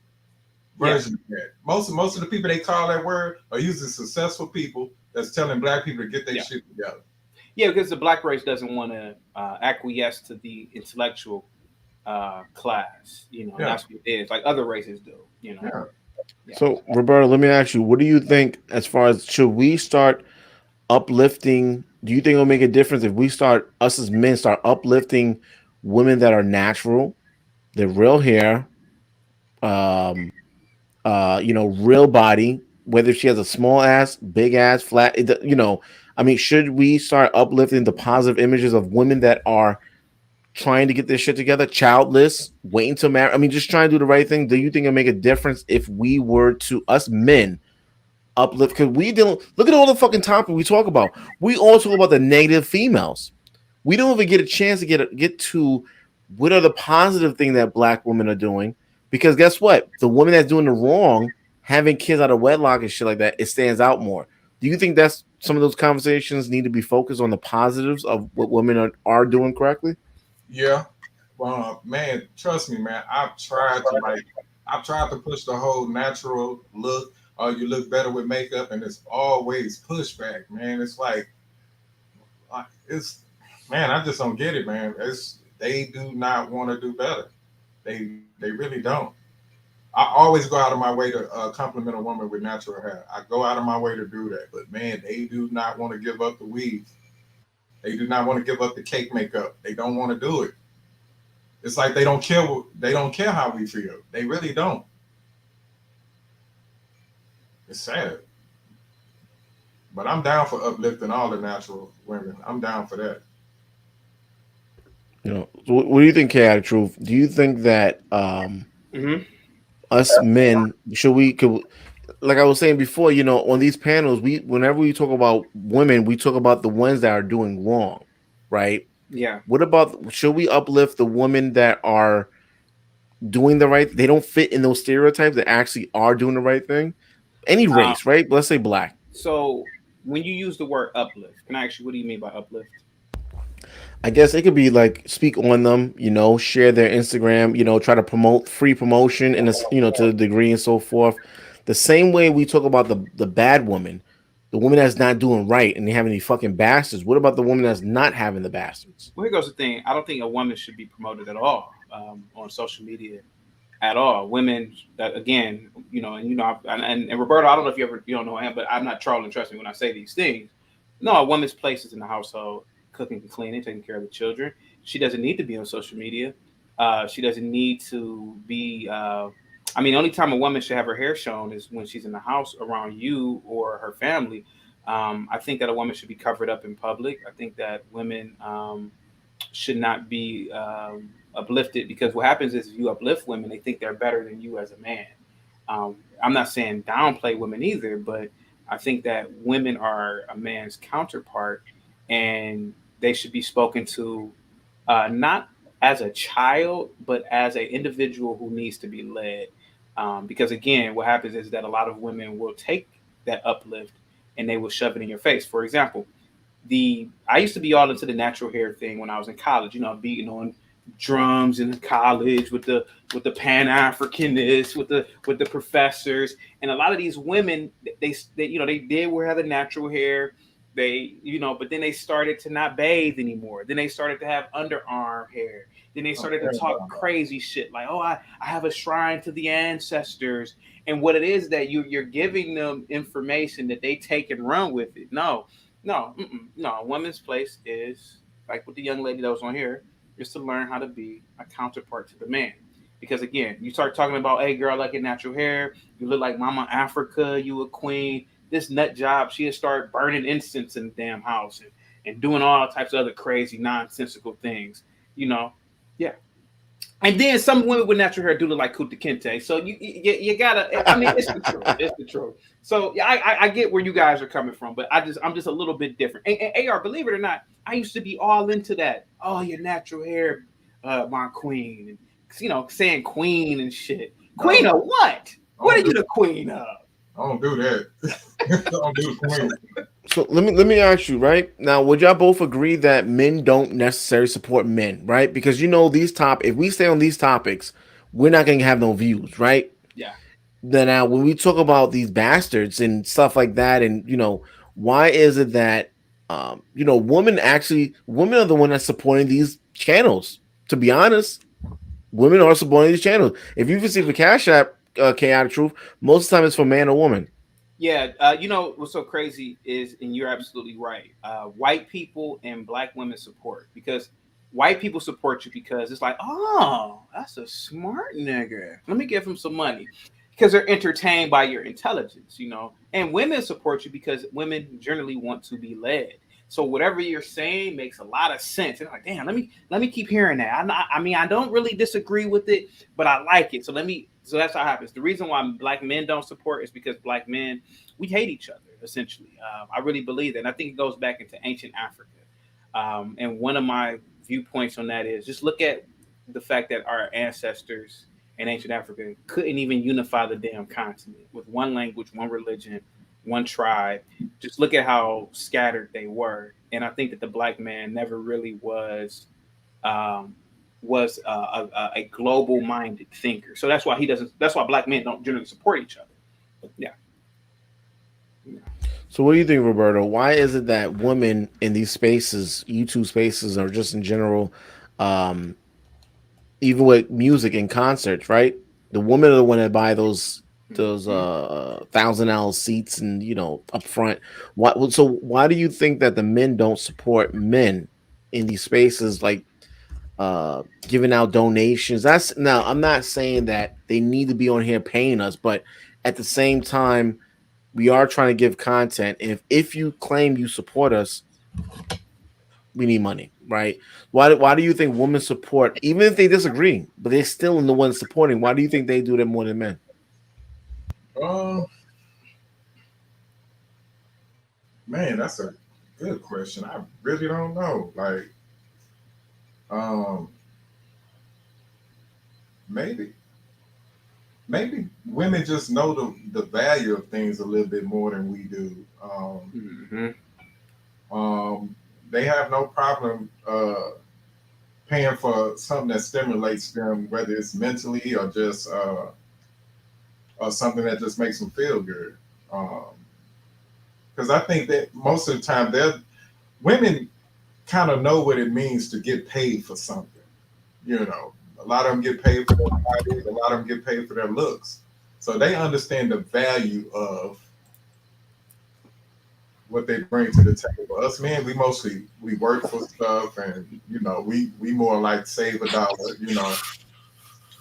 version of that. Most of the people they call that word are usually successful people that's telling black people to get their shit together. Yeah, because the black race doesn't want to acquiesce to the intellectual class. That's what it is. Like other races do. Yeah. So, Roberto, let me ask you: what do you think as far as should we start uplifting? Do you think it'll make a difference if we us as men start uplifting women that are natural, their real hair, real body, whether she has a small ass, big ass, flat, I mean, should we start uplifting the positive images of women that are trying to get this shit together, childless, waiting to marry? I mean, just trying to do the right thing. Do you think it'll make a difference if we were to, us men, uplift? Because we don't look at all the fucking topics we talk about. We all talk about the negative females. We don't even get a chance to get to what are the positive things that black women are doing. Because guess what? The woman that's doing the wrong, having kids out of wedlock and shit like that, it stands out more. Do you think that's some of those conversations need to be focused on the positives of what women are doing correctly? Yeah. Man, trust me, man. I've tried to push the whole natural look, or you look better with makeup, and it's always pushback, man. It's like, I just don't get it, man. They do not want to do better. They really don't. I always go out of my way to compliment a woman with natural hair. I go out of my way to do that. But man, they do not want to give up the weave. They do not want to give up the cake makeup. They don't want to do it. It's like they don't care. They don't care how we feel. They really don't. It's sad. But I'm down for uplifting all the natural women. I'm down for that. So what do you think, Chaotic Truth? Do you think that us men like I was saying before, on these panels, whenever we talk about women, we talk about the ones that are doing wrong, right? Yeah. What about, should we uplift the women that are doing the right? They don't fit in those stereotypes that actually are doing the right thing. Any race, right? Let's say black. So when you use the word uplift, can I ask you, what do you mean by uplift? I guess it could be like speak on them, share their Instagram, try to promote free promotion and to the degree and so forth. The same way we talk about the bad woman, the woman that's not doing right and they have any fucking bastards. What about the woman that's not having the bastards? Well, here goes the thing. I don't think a woman should be promoted at all on social media at all. Women, again, and Roberto, I don't know if you don't know him, but I'm not trolling, trust me when I say these things. No, a woman's place is in the household. Cooking and cleaning, taking care of the children. She doesn't need to be on social media. She doesn't need to be. The only time a woman should have her hair shown is when she's in the house around you or her family. I think that a woman should be covered up in public. I think that women should not be uplifted, because what happens is if you uplift women, they think they're better than you as a man. I'm not saying downplay women either, but I think that women are a man's counterpart, and they should be spoken to not as a child, but as an individual who needs to be led. Because again, what happens is that a lot of women will take that uplift and they will shove it in your face. For example, I used to be all into the natural hair thing when I was in college, beating on drums in college with the Pan-Africanists, with the professors. And a lot of these women, they did have the natural hair. They, but then they started to not bathe anymore. Then they started to have underarm hair. Then they started to talk crazy shit like, "Oh, I have a shrine to the ancestors." And what it is that you're giving them information that they take and run with it. No. A woman's place is like with the young lady that was on here, is to learn how to be a counterpart to the man. Because again, you start talking about, "Hey, girl, I like your natural hair. You look like Mama Africa. You a queen." This nut job, she'd start burning incense in the damn house and doing all types of other crazy, nonsensical things, Yeah. And then some women with natural hair do look like Kuta Kinte. So you gotta, I mean, it's the truth. It's the truth. So yeah, I get where you guys are coming from, but I'm just a little bit different. And AR, believe it or not, I used to be all into that. "Oh, your natural hair, my queen," and saying queen and shit. Queen of what? What are you the queen of? I don't do that. I don't do the queen. So let me ask you, right? Now, would y'all both agree that men don't necessarily support men, right? Because if we stay on these topics, we're not going to have no views, right? Yeah. Then now when we talk about these bastards and stuff like that, and why is it that women are the one that's supporting these channels? To be honest, women are supporting these channels. If you receive a Cash App, Chaotic Truth, most of the time it's for man or woman. Yeah, what's so crazy is, and you're absolutely right. White people and black women support, because white people support you because it's like, "Oh, that's a smart nigga. Let me give him some money," because they're entertained by your intelligence, And women support you because women generally want to be led. So whatever you're saying makes a lot of sense. And like, damn, let me keep hearing that. I don't really disagree with it, but I like it. So that's how it happens. The reason why black men don't support is because black men, we hate each other, essentially. I really believe that. And I think it goes back into ancient Africa. And one of my viewpoints on that is just look at the fact that our ancestors in ancient Africa couldn't even unify the damn continent with one language, one religion, one tribe. Just look at how scattered they were. And I think that the black man never really was a global minded thinker. So that's why black men don't generally support each other. Yeah. So what do you think, Roberto? Why is it that women in these spaces, YouTube spaces, or just in general, even with music and concerts, right? The women are the one that buy those $1,000 seats and up front. Why do you think that the men don't support men in these spaces, like giving out donations? Now I'm not saying that they need to be on here paying us, but at the same time, we are trying to give content. And if you claim you support us, we need money, right? Why do you think women support, even if they disagree, but they're still in the ones supporting? Why do you think they do that more than men? Man, that's a good question. I really don't know. Like, maybe women just know the value of things a little bit more than we do. They have no problem paying for something that stimulates them, whether it's mentally or just or something that just makes them feel good. Because I think that most of the time, women kind of know what it means to get paid for something. A lot of them get paid for their bodies, a lot of them get paid for their looks. So they understand the value of what they bring to the table. Us men, we work for stuff, and we more like save a dollar,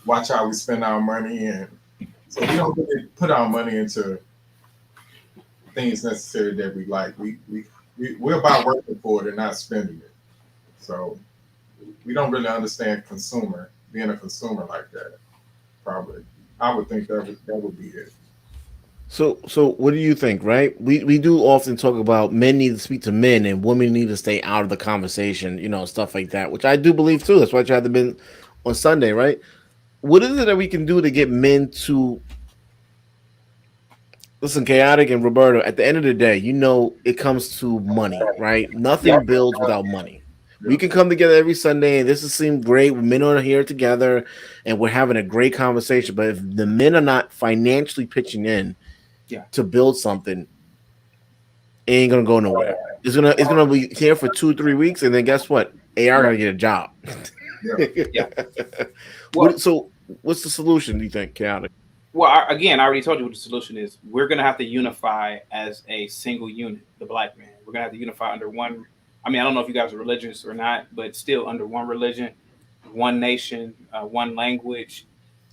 watch how we spend our money, and so we don't really put our money into things necessary that we like. We're about working for it and not spending it. So we don't really understand being a consumer like that. Probably, I would think that would be it. So what do you think, right? We do often talk about men need to speak to men and women need to stay out of the conversation, stuff like that, which I do believe too. That's why I tried to be on Sunday, right? What is it that we can do to get men to listen? Chaotic and Roberto, at the end of the day, it comes to money, right? Nothing builds without money. We can come together every Sunday and this will seem great. Men are here together and we're having a great conversation. But if the men are not financially pitching in to build something, it ain't gonna go nowhere. It's gonna be here for 2-3 weeks, and then guess what? AR gotta get a job. Yeah. Well, So what's the solution? Do you think, Chaotic? Well, again, I already told you what the solution is. We're going to have to unify as a single unit, the black man. We're going to have to unify under one. I mean, I don't know if you guys are religious or not, but still under one religion, one nation, one language,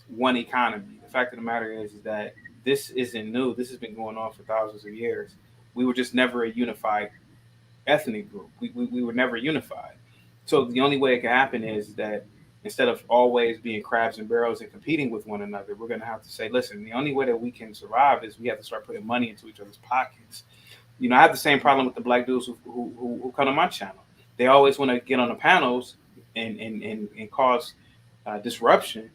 one economy. The fact of the matter is that this isn't new. This has been going on for thousands of years. We were just never a unified ethnic group. We were never unified. So the only way it can happen is that instead of always being crabs and barrels and competing with one another, we're going to have to say, listen, the only way that we can survive is we have to start putting money into each other's pockets. You know, I have the same problem with the black dudes who come to my channel. They always want to get on the panels and cause disruption,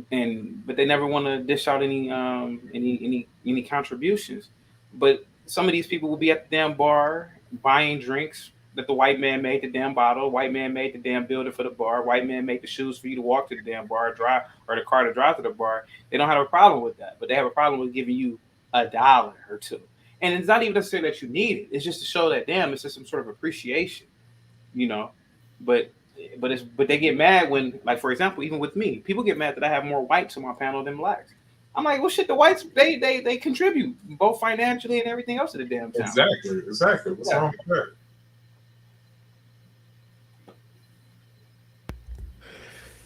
but they never want to dish out any contributions. But some of these people will be at the damn bar buying drinks that the white man made the damn bottle, white man made the damn building for the bar, white man made the shoes for you to walk to the damn bar, drive, or the car to drive to the bar. They don't have a problem with that, but they have a problem with giving you $1 or $2. And it's not even necessarily that you need it. It's just to show that, damn, it's just some sort of appreciation, you know. But they get mad when, like, for example, even with me, people get mad that I have more whites on my panel than blacks. I'm like, well, shit, the whites, they contribute both financially and everything else to the damn town. Exactly. What's wrong with that?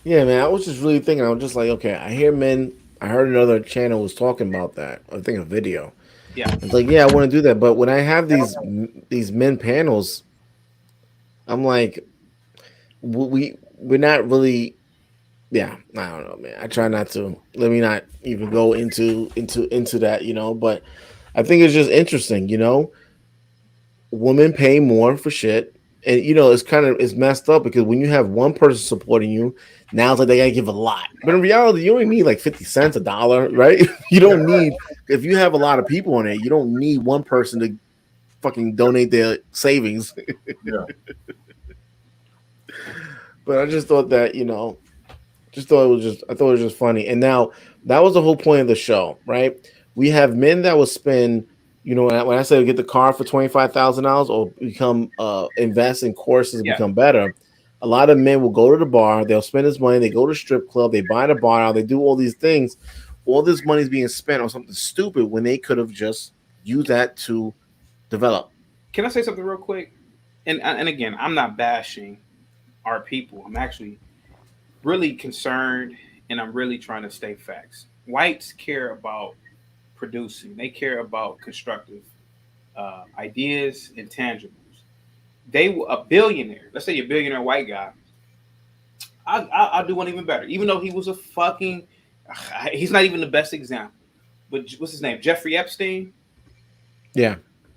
Yeah, man. I was just really thinking. I was just like, okay, I hear men. I heard another channel was talking about that. I think a video. Yeah. It's like, yeah, I want to do that, but when I have these men panels, I'm like, we're not really. Yeah, I don't know, man. I try not to. Let me not even go into that, you know. But I think it's just interesting, you know. Women pay more for shit, and you know it's messed up because when you have one person supporting you, now it's like they gotta give a lot. But in reality, you only need like 50 cents, $1, right? You don't need, if you have a lot of people on it, you don't need one person to fucking donate their savings. Yeah. But I just thought that, you know. I thought it was just funny. And now that was the whole point of the show, right? We have men that will spend, you know, when I say get the car for $25,000 or become invest in courses to become better. A lot of men will go to the bar, they'll spend this money, they go to strip club, they buy the bar out, they do all these things. All this money is being spent on something stupid when they could have just used that to develop. Can I say something real quick? And again, I'm not bashing our people. I'm actually really concerned, and I'm really trying to state facts. Whites care about producing. They care about constructive ideas and tangibles. A billionaire, let's say a billionaire white guy, I'll do one even better. Even though he was a fucking, he's not even the best example. But what's his name? Jeffrey Epstein? Yeah.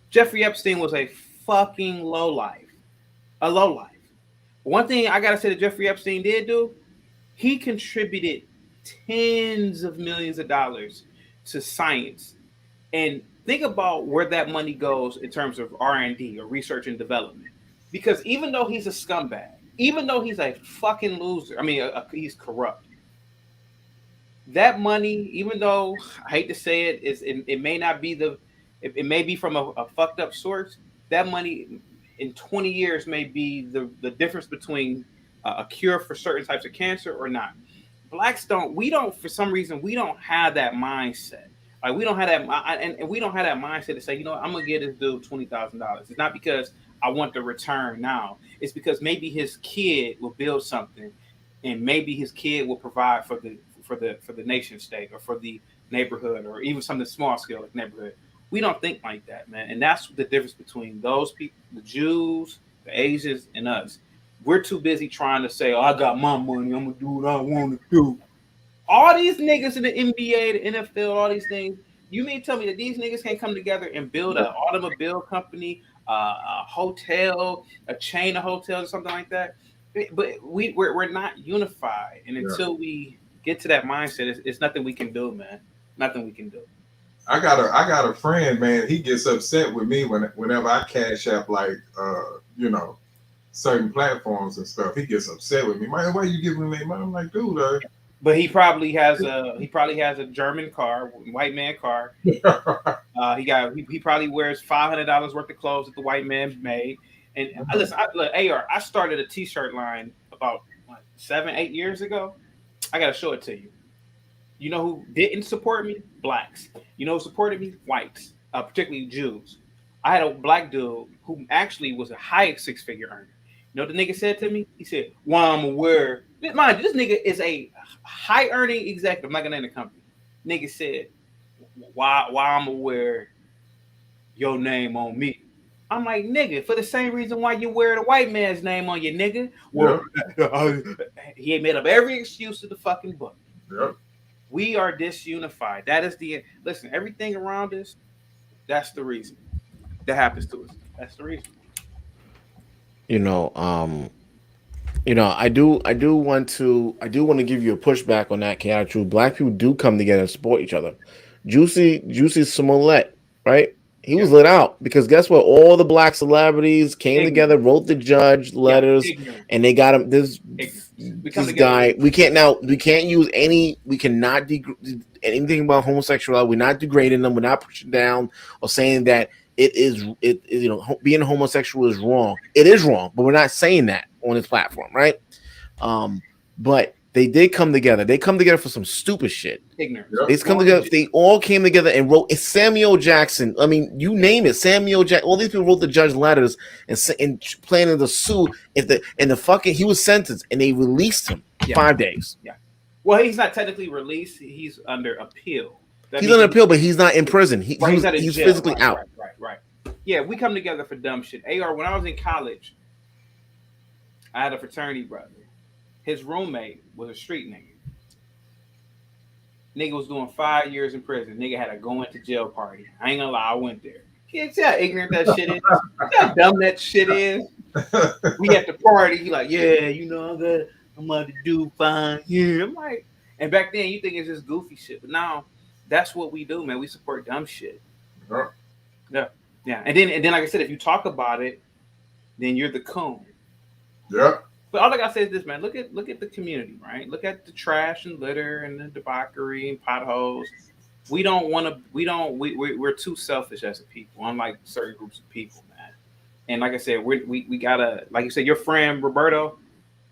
Jeffrey Epstein was a fucking lowlife. A lowlife. One thing I got to say that Jeffrey Epstein did do, he contributed tens of millions of dollars to science. And think about where that money goes in terms of R&D or research and development. Because even though he's a scumbag, even though he's a fucking loser, I mean, he's corrupt. That money, even though I hate to say it, it may not be it may be from a fucked up source. That money in 20 years may be the difference between a cure for certain types of cancer or not. Blacks for some reason, we don't have that mindset. Like we don't have that, and we don't have that mindset to say, you know what, I'm gonna give this dude $20,000. It's not because I want the return now. It's because maybe his kid will build something, and maybe his kid will provide for the nation state or for the neighborhood or even something small scale like neighborhood. We don't think like that, man, and that's the difference between those people, the Jews, the Asians, and us. We're too busy trying to say, oh, I got my money, I'm gonna do what I want to do. All these niggas in the NBA, the NFL, all these things, you mean tell me that these niggas can't come together and build an automobile company, a hotel, a chain of hotels or something like that? But we're not unified. And until we get to that mindset, it's nothing we can do, man. Nothing we can do. I got a friend, man. He gets upset with me whenever I cash up like you know, certain platforms and stuff. He gets upset with me. Man, why you giving me money? I'm like, dude, But he probably has a German car, white man car. He probably wears $500 worth of clothes that the white man made. And listen, AR, I started a t-shirt line about 7-8 years ago. I gotta show it to you. You know who didn't support me? Blacks. You know who supported me? Whites, particularly Jews. I had a black dude who actually was a high six-figure earner. You know what the nigga said to me? He said, "Why I'm aware." Mind you, this nigga is a high-earning executive. I'm not gonna name the company. Nigga said, "Why I'm aware your name on me." I'm like, nigga, for the same reason why you wear the white man's name on your nigga. Well, he made up every excuse to the fucking book. Yep. We are disunified. That is listen, everything around us, that's the reason that happens to us. That's the reason. I do want to give you a pushback on that, Chaotic Truth. Black people do come together and support each other. Juicy Smollett, right? He was lit out because guess what? All the black celebrities came together, wrote the judge letters, and they got him. This guy. We can't use any. We cannot anything about homosexuality. We're not degrading them. We're not pushing down or saying that being homosexual is wrong. It is wrong, but we're not saying that on this platform, right? But they did come together. They come together for some stupid shit. Ignorant. They come together. They all came together and wrote. It's Samuel Jackson. I mean, you name it. Samuel Jackson. All these people wrote the judge letters and planning to sue. He was sentenced and they released him 5 days. Yeah. Well, he's not technically released. He's under appeal. He's under appeal, but he's not in prison. He's physically out. Right. Yeah, we come together for dumb shit. AR, when I was in college, I had a fraternity brother. His roommate was a street nigga. Nigga was doing 5 years in prison. Nigga had a going to jail party. I ain't gonna lie, I went there. Can't see how ignorant that shit is. See how dumb that shit is. We at the party. He like, yeah, I'm about to do fine. Yeah, I'm like, and back then you think it's just goofy shit, but now that's what we do, man. We support dumb shit. Yeah. And then like I said, if you talk about it, then you're the coon. Yeah. But all I gotta say is this, man. Look at the community, right? Look at the trash and litter and the debauchery and potholes. We're too selfish as a people, unlike certain groups of people, man. And like I said, we gotta, like you said, your friend Roberto.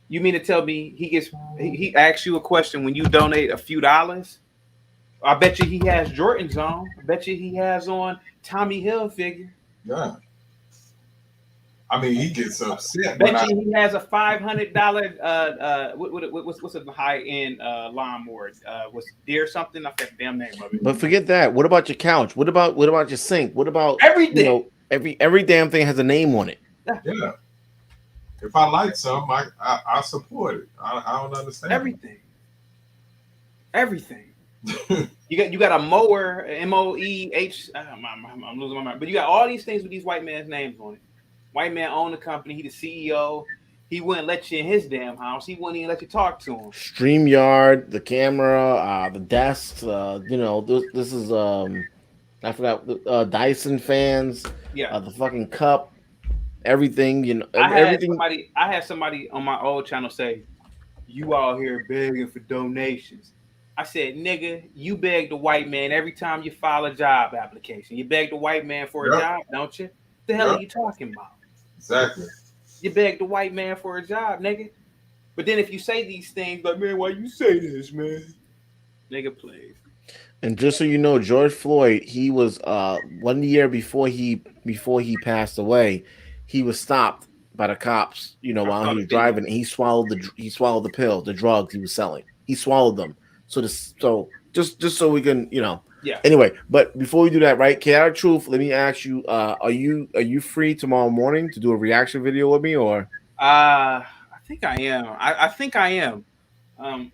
You mean to tell me he asks you a question when you donate a few dollars? I bet you he has Jordans on. I bet you he has on Tommy Hilfiger. Yeah. I mean, he gets upset. Bet you he has a $500. What's a high end lawnmower? Was Deere something? I forgot the damn name of it. But forget that. What about your couch? What about your sink? What about everything? Every damn thing has a name on it. Yeah. If I like something, I support it. I don't understand everything. You got a mower, MOEH. I'm losing my mind. But you got all these things with these white man's names on it. White man owned the company. He the CEO. He wouldn't let you in his damn house. He wouldn't even let you talk to him. StreamYard, the camera, the desks. This is I forgot Dyson fans. Yeah. The fucking cup. Everything. I had somebody on my old channel say, "You out here begging for donations." I said, nigga, you beg the white man every time you file a job application. You beg the white man for a job, don't you? What the hell are you talking about? Exactly. You beg the white man for a job, nigga. But then if you say these things, like, man, why you say this, man? Nigga, please. And just so you know, George Floyd, he was 1 year before he passed away, he was stopped by the cops, while he was driving. And he swallowed the pill, the drugs he was selling. He swallowed them. So just so we can, Yeah. Anyway, but before we do that, right? Chaotic Truth, let me ask you, are you free tomorrow morning to do a reaction video with me, or? I think I am. I think I am. I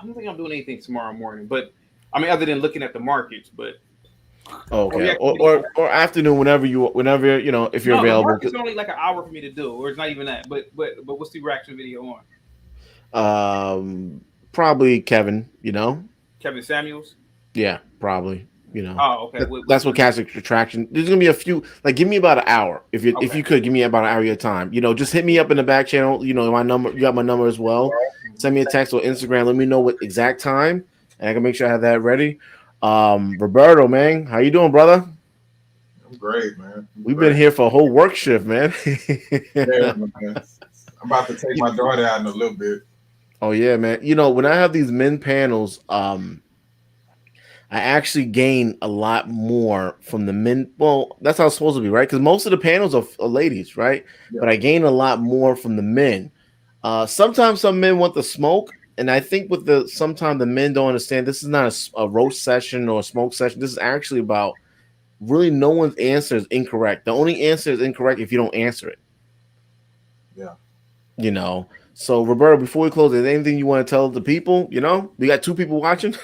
don't think I'm doing anything tomorrow morning, but I mean, other than looking at the markets, but. Okay. Or afternoon, whenever if you're available. It's only like an hour for me to do, or it's not even that. But what's the reaction video on? Probably Kevin. Kevin Samuels. Yeah, probably. You know, Oh, okay. that's what catches attraction. There's gonna be a few. Like, give me about an hour if you Okay. could give me about an hour of your time. You know, just hit me up in the back channel. You know, my number. You got my number as well. Send me a text or Instagram. Let me know what exact time, and I can make sure I have that ready. Roberto, man, how you doing, brother? I'm great, man. We've been here for a whole work shift, man. Yeah, man. I'm about to take my daughter out in a little bit. Oh yeah, man. You know, when I have these men panels, I actually gain a lot more from the men. Well, that's how it's supposed to be, right? Because most of the panels are ladies, right? Yeah. But I gain a lot more from the men. Sometimes some men want the smoke, and I think sometimes the men don't understand this is not a roast session or a smoke session. This is actually about really no one's answer is incorrect. The only answer is incorrect if you don't answer it. Yeah. You know. So, Roberto, before we close, is there anything you want to tell the people? You know, we got 2 people watching.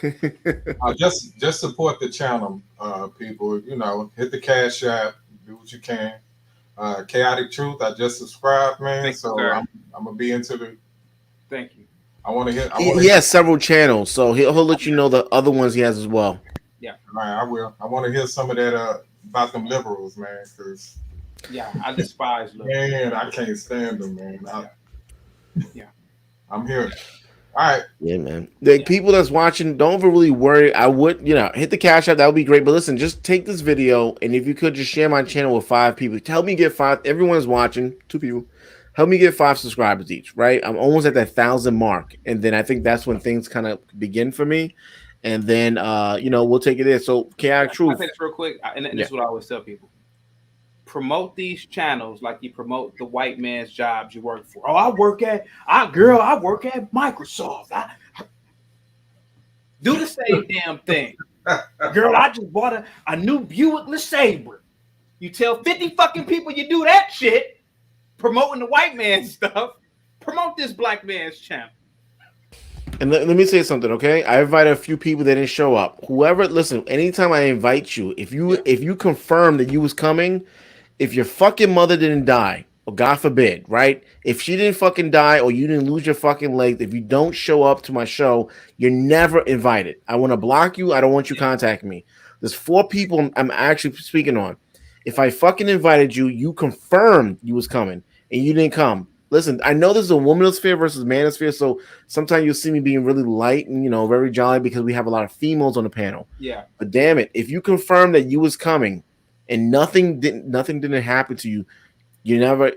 Just support the channel, people. You know, hit the Cash App, do what you can. Chaotic Truth, I just subscribed, man. So I'm gonna be into the. Thank you. I want to hit. He has several channels, so he'll let you know the other ones he has as well. Yeah. All right, I will. I want to hear some of that about them liberals, man. Because yeah, I despise liberals. Man, I can't stand them, man. Yeah. I'm here. All right. Yeah, man. The people that's watching, don't really worry. I would, hit the Cash App. That would be great. But listen, just take this video, and if you could just share my channel with 5 people. Help me get 5. Everyone's watching. 2 people. Help me get 5 subscribers each, right? I'm almost at that 1,000 mark. And then I think that's when things kind of begin for me. And then, we'll take it there. So, Chaotic Truth. I'll say this real quick, and this is what I always tell people. Promote these channels like you promote the white man's jobs you work for. Oh, I work at Microsoft. Do the same damn thing. Girl, I just bought a new Buick LeSabre. You tell 50 fucking people you do that shit, promoting the white man's stuff. Promote this black man's channel. And let me say something, okay? I invited a few people that didn't show up. Whoever, listen, anytime I invite you, if you confirm that you was coming, if your fucking mother didn't die, or God forbid, right? If she didn't fucking die or you didn't lose your fucking legs, if you don't show up to my show, you're never invited. I want to block you. I don't want you contacting me. There's 4 people I'm actually speaking on. If I fucking invited you, you confirmed you was coming and you didn't come. Listen, I know this is a womanosphere versus manosphere, so sometimes you'll see me being really light and, very jolly because we have a lot of females on the panel. Yeah. But damn it, if you confirm that you was coming and nothing didn't happen to you,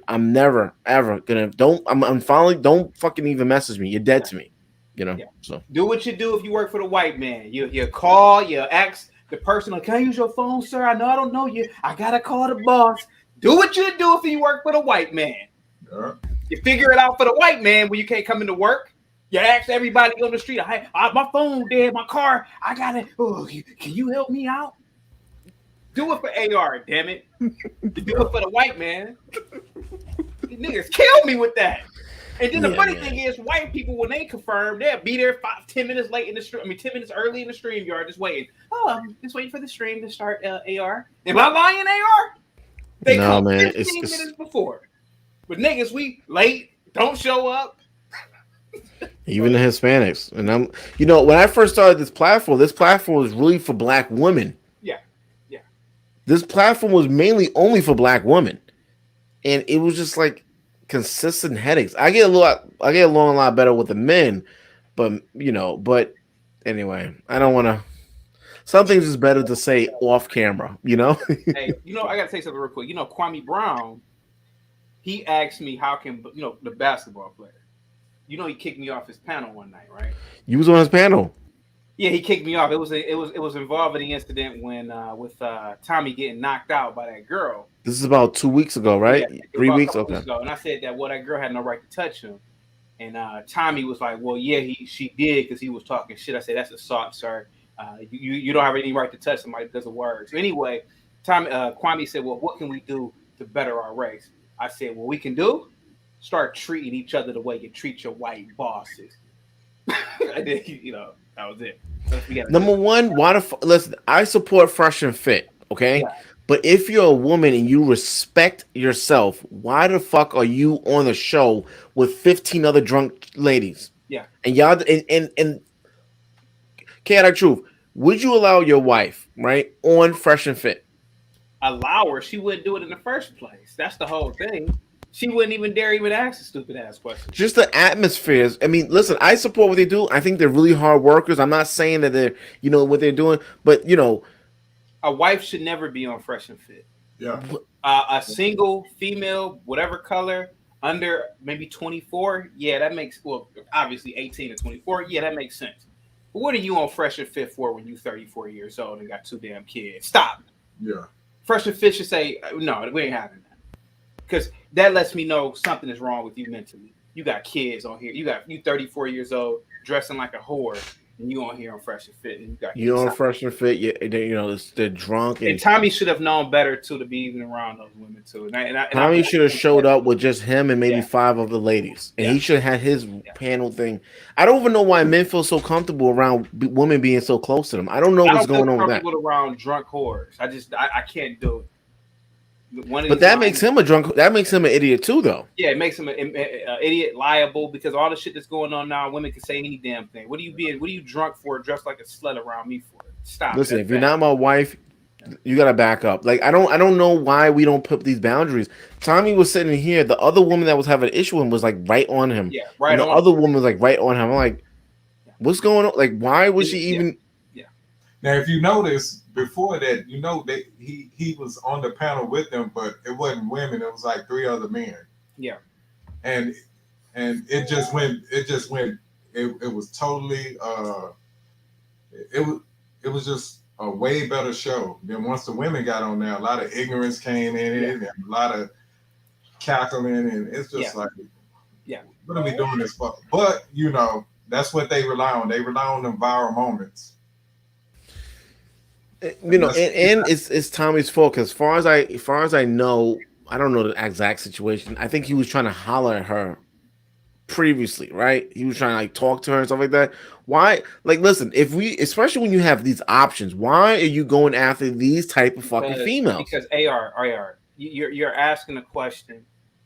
I'm never ever gonna. I'm finally. Don't fucking even message me. You're dead to me. So do what you do if you work for the white man. You call, you ask the person, like, can I use your phone, sir? I know I don't know you. I gotta call the boss. Do what you do if you work for the white man. Yeah. You figure it out for the white man when you can't come into work. You ask everybody on the street, my phone dead, my car, I got it. Oh, can you help me out? Do it for AR, damn it. Do it for the white man. These niggas kill me with that. And then the funny thing is, white people, when they confirm, they'll be there 10 minutes late in the stream. 10 minutes early in the stream yard, just waiting. Oh, I'm just waiting for the stream to start. AR. Am I lying, AR? They come 15 minutes before. But niggas, we late, don't show up. Even the Hispanics. And when I first started this platform was really for black women. Yeah. This platform was mainly only for black women. And it was just like consistent headaches. I get along a lot better with the men, but anyway, I don't want to. Some things is better to say off camera, Hey, I gotta say something real quick. Kwame Brown, he asked me how can the basketball player. He kicked me off his panel one night, right? You was on his panel. Yeah, he kicked me off. It was involving the incident when with Tommy getting knocked out by that girl. This is about 2 weeks ago, right? Yeah, 3 weeks, okay. Weeks ago. And I said that that girl had no right to touch him. And Tommy was like, "Well, yeah, she did because he was talking shit." I said, "That's assault, sir. You don't have any right to touch somebody because of words." So anyway, Kwame said, "Well, what can we do to better our race?" I said, "What we can do? Start treating each other the way you treat your white bosses." And then, that was it. Number one, listen, I support fresh and fit, okay? Yeah. But if you're a woman and you respect yourself, why the fuck are you on the show with 15 other drunk ladies? Yeah. And y'all and Chaotic Truth, Would you allow your wife, right, on Fresh and Fit? Allow her, she wouldn't do it in the first place. That's the whole thing. She wouldn't even dare even ask a stupid ass question. Just the atmospheres. I mean, listen, I support what they do. I think they're really hard workers. I'm not saying that they're, what they're doing, but a wife should never be on Fresh and Fit. Yeah. A single female, whatever color, under maybe 24, yeah, that makes, well, obviously 18 to 24, yeah, that makes sense. But what are you on Fresh and Fit for when you're 34 years old and got 2 damn kids? Stop. Yeah. Fresh and Fit should say, no, we ain't having that. Because that lets me know something is wrong with you mentally. You got kids on here. You 34 years old, dressing like a whore, and you on here on Fresh and Fit, and you got on Fresh and Fit. They're drunk. And Tommy should have known better too to be even around those women too. Tommy should have showed up with just him and maybe 5 of the ladies, and he should have had his panel thing. I don't even know why men feel so comfortable around women being so close to them. I don't know what's going on with that. Around drunk whores, I can't do it. But that makes him a drunk. That makes him an idiot too, though. Yeah, it makes him an idiot, liable, because all the shit that's going on now, women can say any damn thing. What are you drunk for? Dressed like a slut around me for? Stop. Listen, if you're not my wife, you gotta back up. Like I don't know why we don't put these boundaries. Tommy was sitting here. The other woman that was having an issue with him was like right on him. Yeah, right. And the other woman was like right on him. I'm like, what's going on? Like, why was she even? Yeah. Now, if you notice before that, that he was on the panel with them, but it wasn't women. It was like 3 other men. Yeah. And it just went. It was totally. It was just a way better show. Then once the women got on there, a lot of ignorance came in it, and a lot of cackling, and it's just like, what are we doing this for? But that's what they rely on. They rely on them viral moments. And it's Tommy's fault, because as far as I know, I don't know the exact situation. I think he was trying to holler at her previously, right? He was trying to like talk to her and stuff like that. Why? Like, listen, especially when you have these options, why are you going after these type of fucking females? Because AR, you're asking a question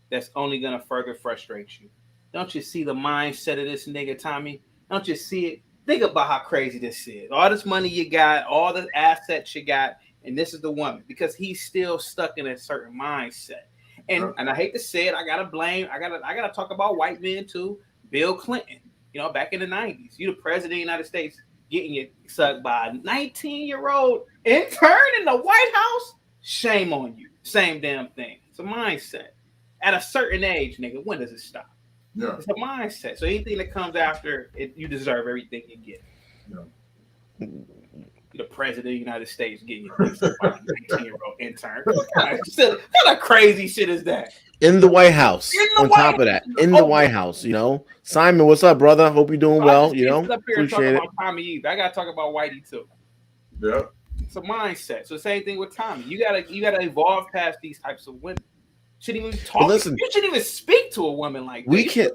that's only gonna further frustrate you. Don't you see the mindset of this nigga, Tommy? Don't you see it? Think about how crazy this is. All this money you got, all the assets you got, and this is the woman, because he's still stuck in a certain mindset. And I hate to say it, I gotta talk about white men too. Bill Clinton, back in the 90s, you the president of the United States, getting you sucked by a 19-year-old intern in the White House. Shame on you. Same damn thing. It's a mindset. At a certain age, nigga, when does it stop? Yeah. It's a mindset. So anything that comes after it, you deserve everything you get. Yeah. The president of the United States getting you a 19-year-old intern. What kind of crazy shit is that? In the White House. Top of that, in the White House, Simon, what's up, brother? Hope you're doing well. Appreciate it. Tommy Eve. I gotta talk about Whitey too. Yeah. It's a mindset. So same thing with Tommy. You gotta evolve past these types of women. Shouldn't even talk. Listen, you shouldn't even speak to a woman like that. We can't.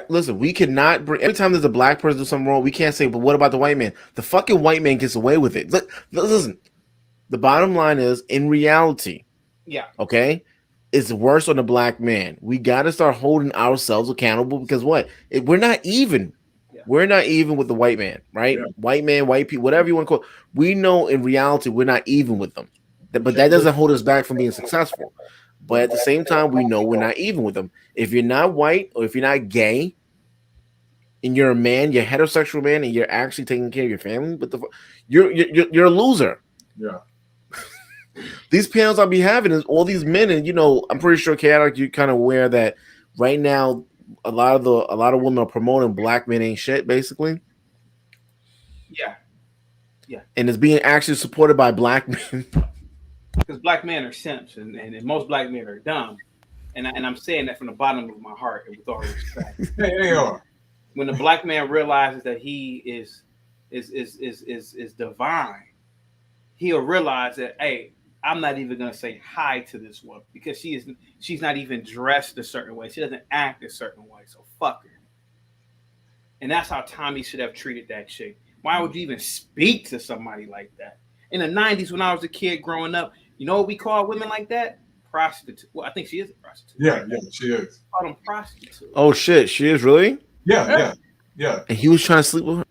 Listen. We cannot bring. Every time there's a black person do something wrong, we can't say, "But what about the white man?" The fucking white man gets away with it. Listen. The bottom line is, in reality, okay, it's worse on the black man. We got to start holding ourselves accountable, because we're not even. Yeah. We're not even with the white man, right? Yeah. White man, white people, whatever you want to call it. We know in reality we're not even with them, but that doesn't hold us back from being successful. But at the same time, we know we're not even with them. If you're not white, or if you're not gay, and you're a man, you're a heterosexual man, and you're actually taking care of your family, but you're a loser. Yeah. These panels I'll be having is all these men, and I'm pretty sure, Chaotic, you're kind of aware that right now a lot of women are promoting black men ain't shit, basically. Yeah. Yeah. And it's being actually supported by black men. Because black men are simps, and most black men are dumb, and I'm saying that from the bottom of my heart and with all respect. They are. When the black man realizes that he is divine, he'll realize that, hey, I'm not even gonna say hi to this woman because she's not even dressed a certain way. She doesn't act a certain way, so fuck her. And that's how Tommy should have treated that chick. Why would you even speak to somebody like that? In the 90s, when I was a kid growing up, you know what we call women like that? Prostitute. Well, I think she is a prostitute. Yeah, yeah, she is. We call them prostitutes. Oh shit, she is really? Yeah. And he was trying to sleep with her.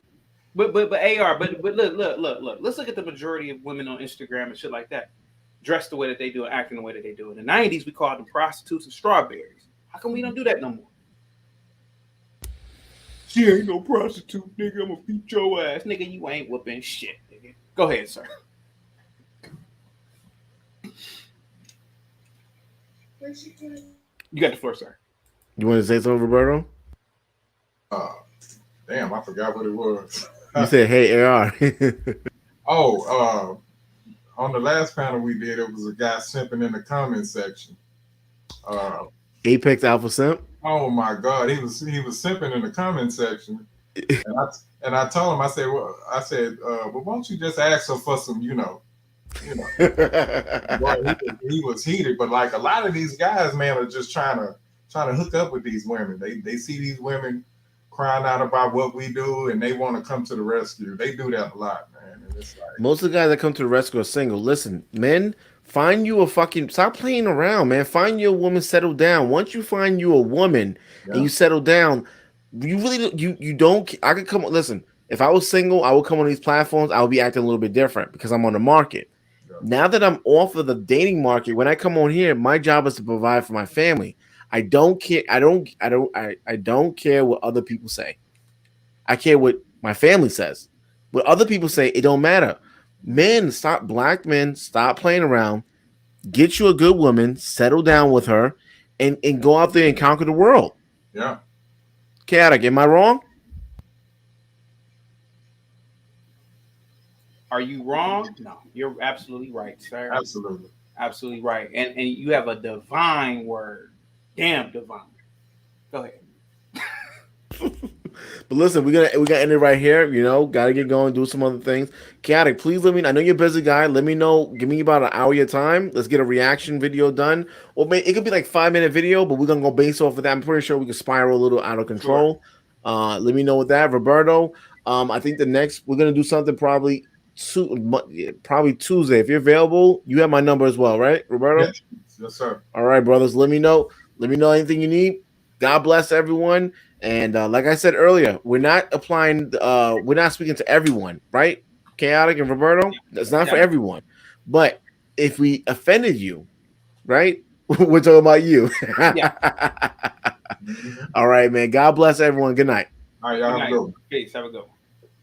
But AR, but look. Let's look at the majority of women on Instagram and shit like that, dressed the way that they do and acting the way that they do. In the 90s, we called them prostitutes and strawberries. How come we don't do that no more? She ain't no prostitute, nigga. I'm gonna beat your ass, nigga. You ain't whooping shit, nigga. Go ahead, sir. You got the floor, sir. You want to say something, Roberto? Damn, I forgot what it was. You said, "Hey, AR." On the last panel we did, it was a guy simping in the comment section. Apex Alpha Simp. Oh my God, he was simping in the comment section, and I told him, I said, well, why don't you just ask her for some, Boy, he was heated, but like a lot of these guys, man, are just trying to hook up with these women. They see these women crying out about what we do, and they want to come to the rescue. They do that a lot, man. And it's like, most of the guys that come to the rescue are single. Listen, men, find you a fucking, stop playing around, man. Find you a woman, settle down. Once you find you a woman and you settle down, you really you don't. I could come. Listen, if I was single, I would come on these platforms. I would be acting a little bit different because I'm on the market. Now that I'm off of the dating market, when I come on here, my job is to provide for my family. I don't care. I don't care what other people say. I care what my family says. What other people say, it don't matter. Black men, stop playing around. Get you a good woman, settle down with her, and go out there and conquer the world. Yeah. Chaotic, am I wrong? Are you wrong? No, you're absolutely right, sir. Absolutely right. And you have a divine word. Damn divine. Go ahead. But listen, we gotta end it right here. Gotta get going, do some other things. Chaotic, please let me. I know you're a busy guy. Let me know. Give me about an hour of your time. Let's get a reaction video done. Or it could be like 5-minute video, but we're gonna go based off of that. I'm pretty sure we can spiral a little out of control. Sure. Let me know with that, Roberto. I think the next we're gonna do something probably Tuesday. If you're available, you have my number as well, right, Roberto? Yes, sir. All right, brothers. Let me know. Let me know anything you need. God bless everyone. And like I said earlier, we're not applying. We're not speaking to everyone, right? Chaotic and Roberto. That's not for everyone. But if we offended you, right? We're talking about you. All right, man. God bless everyone. Good night. All right, y'all have a good one. Peace. Have a good one.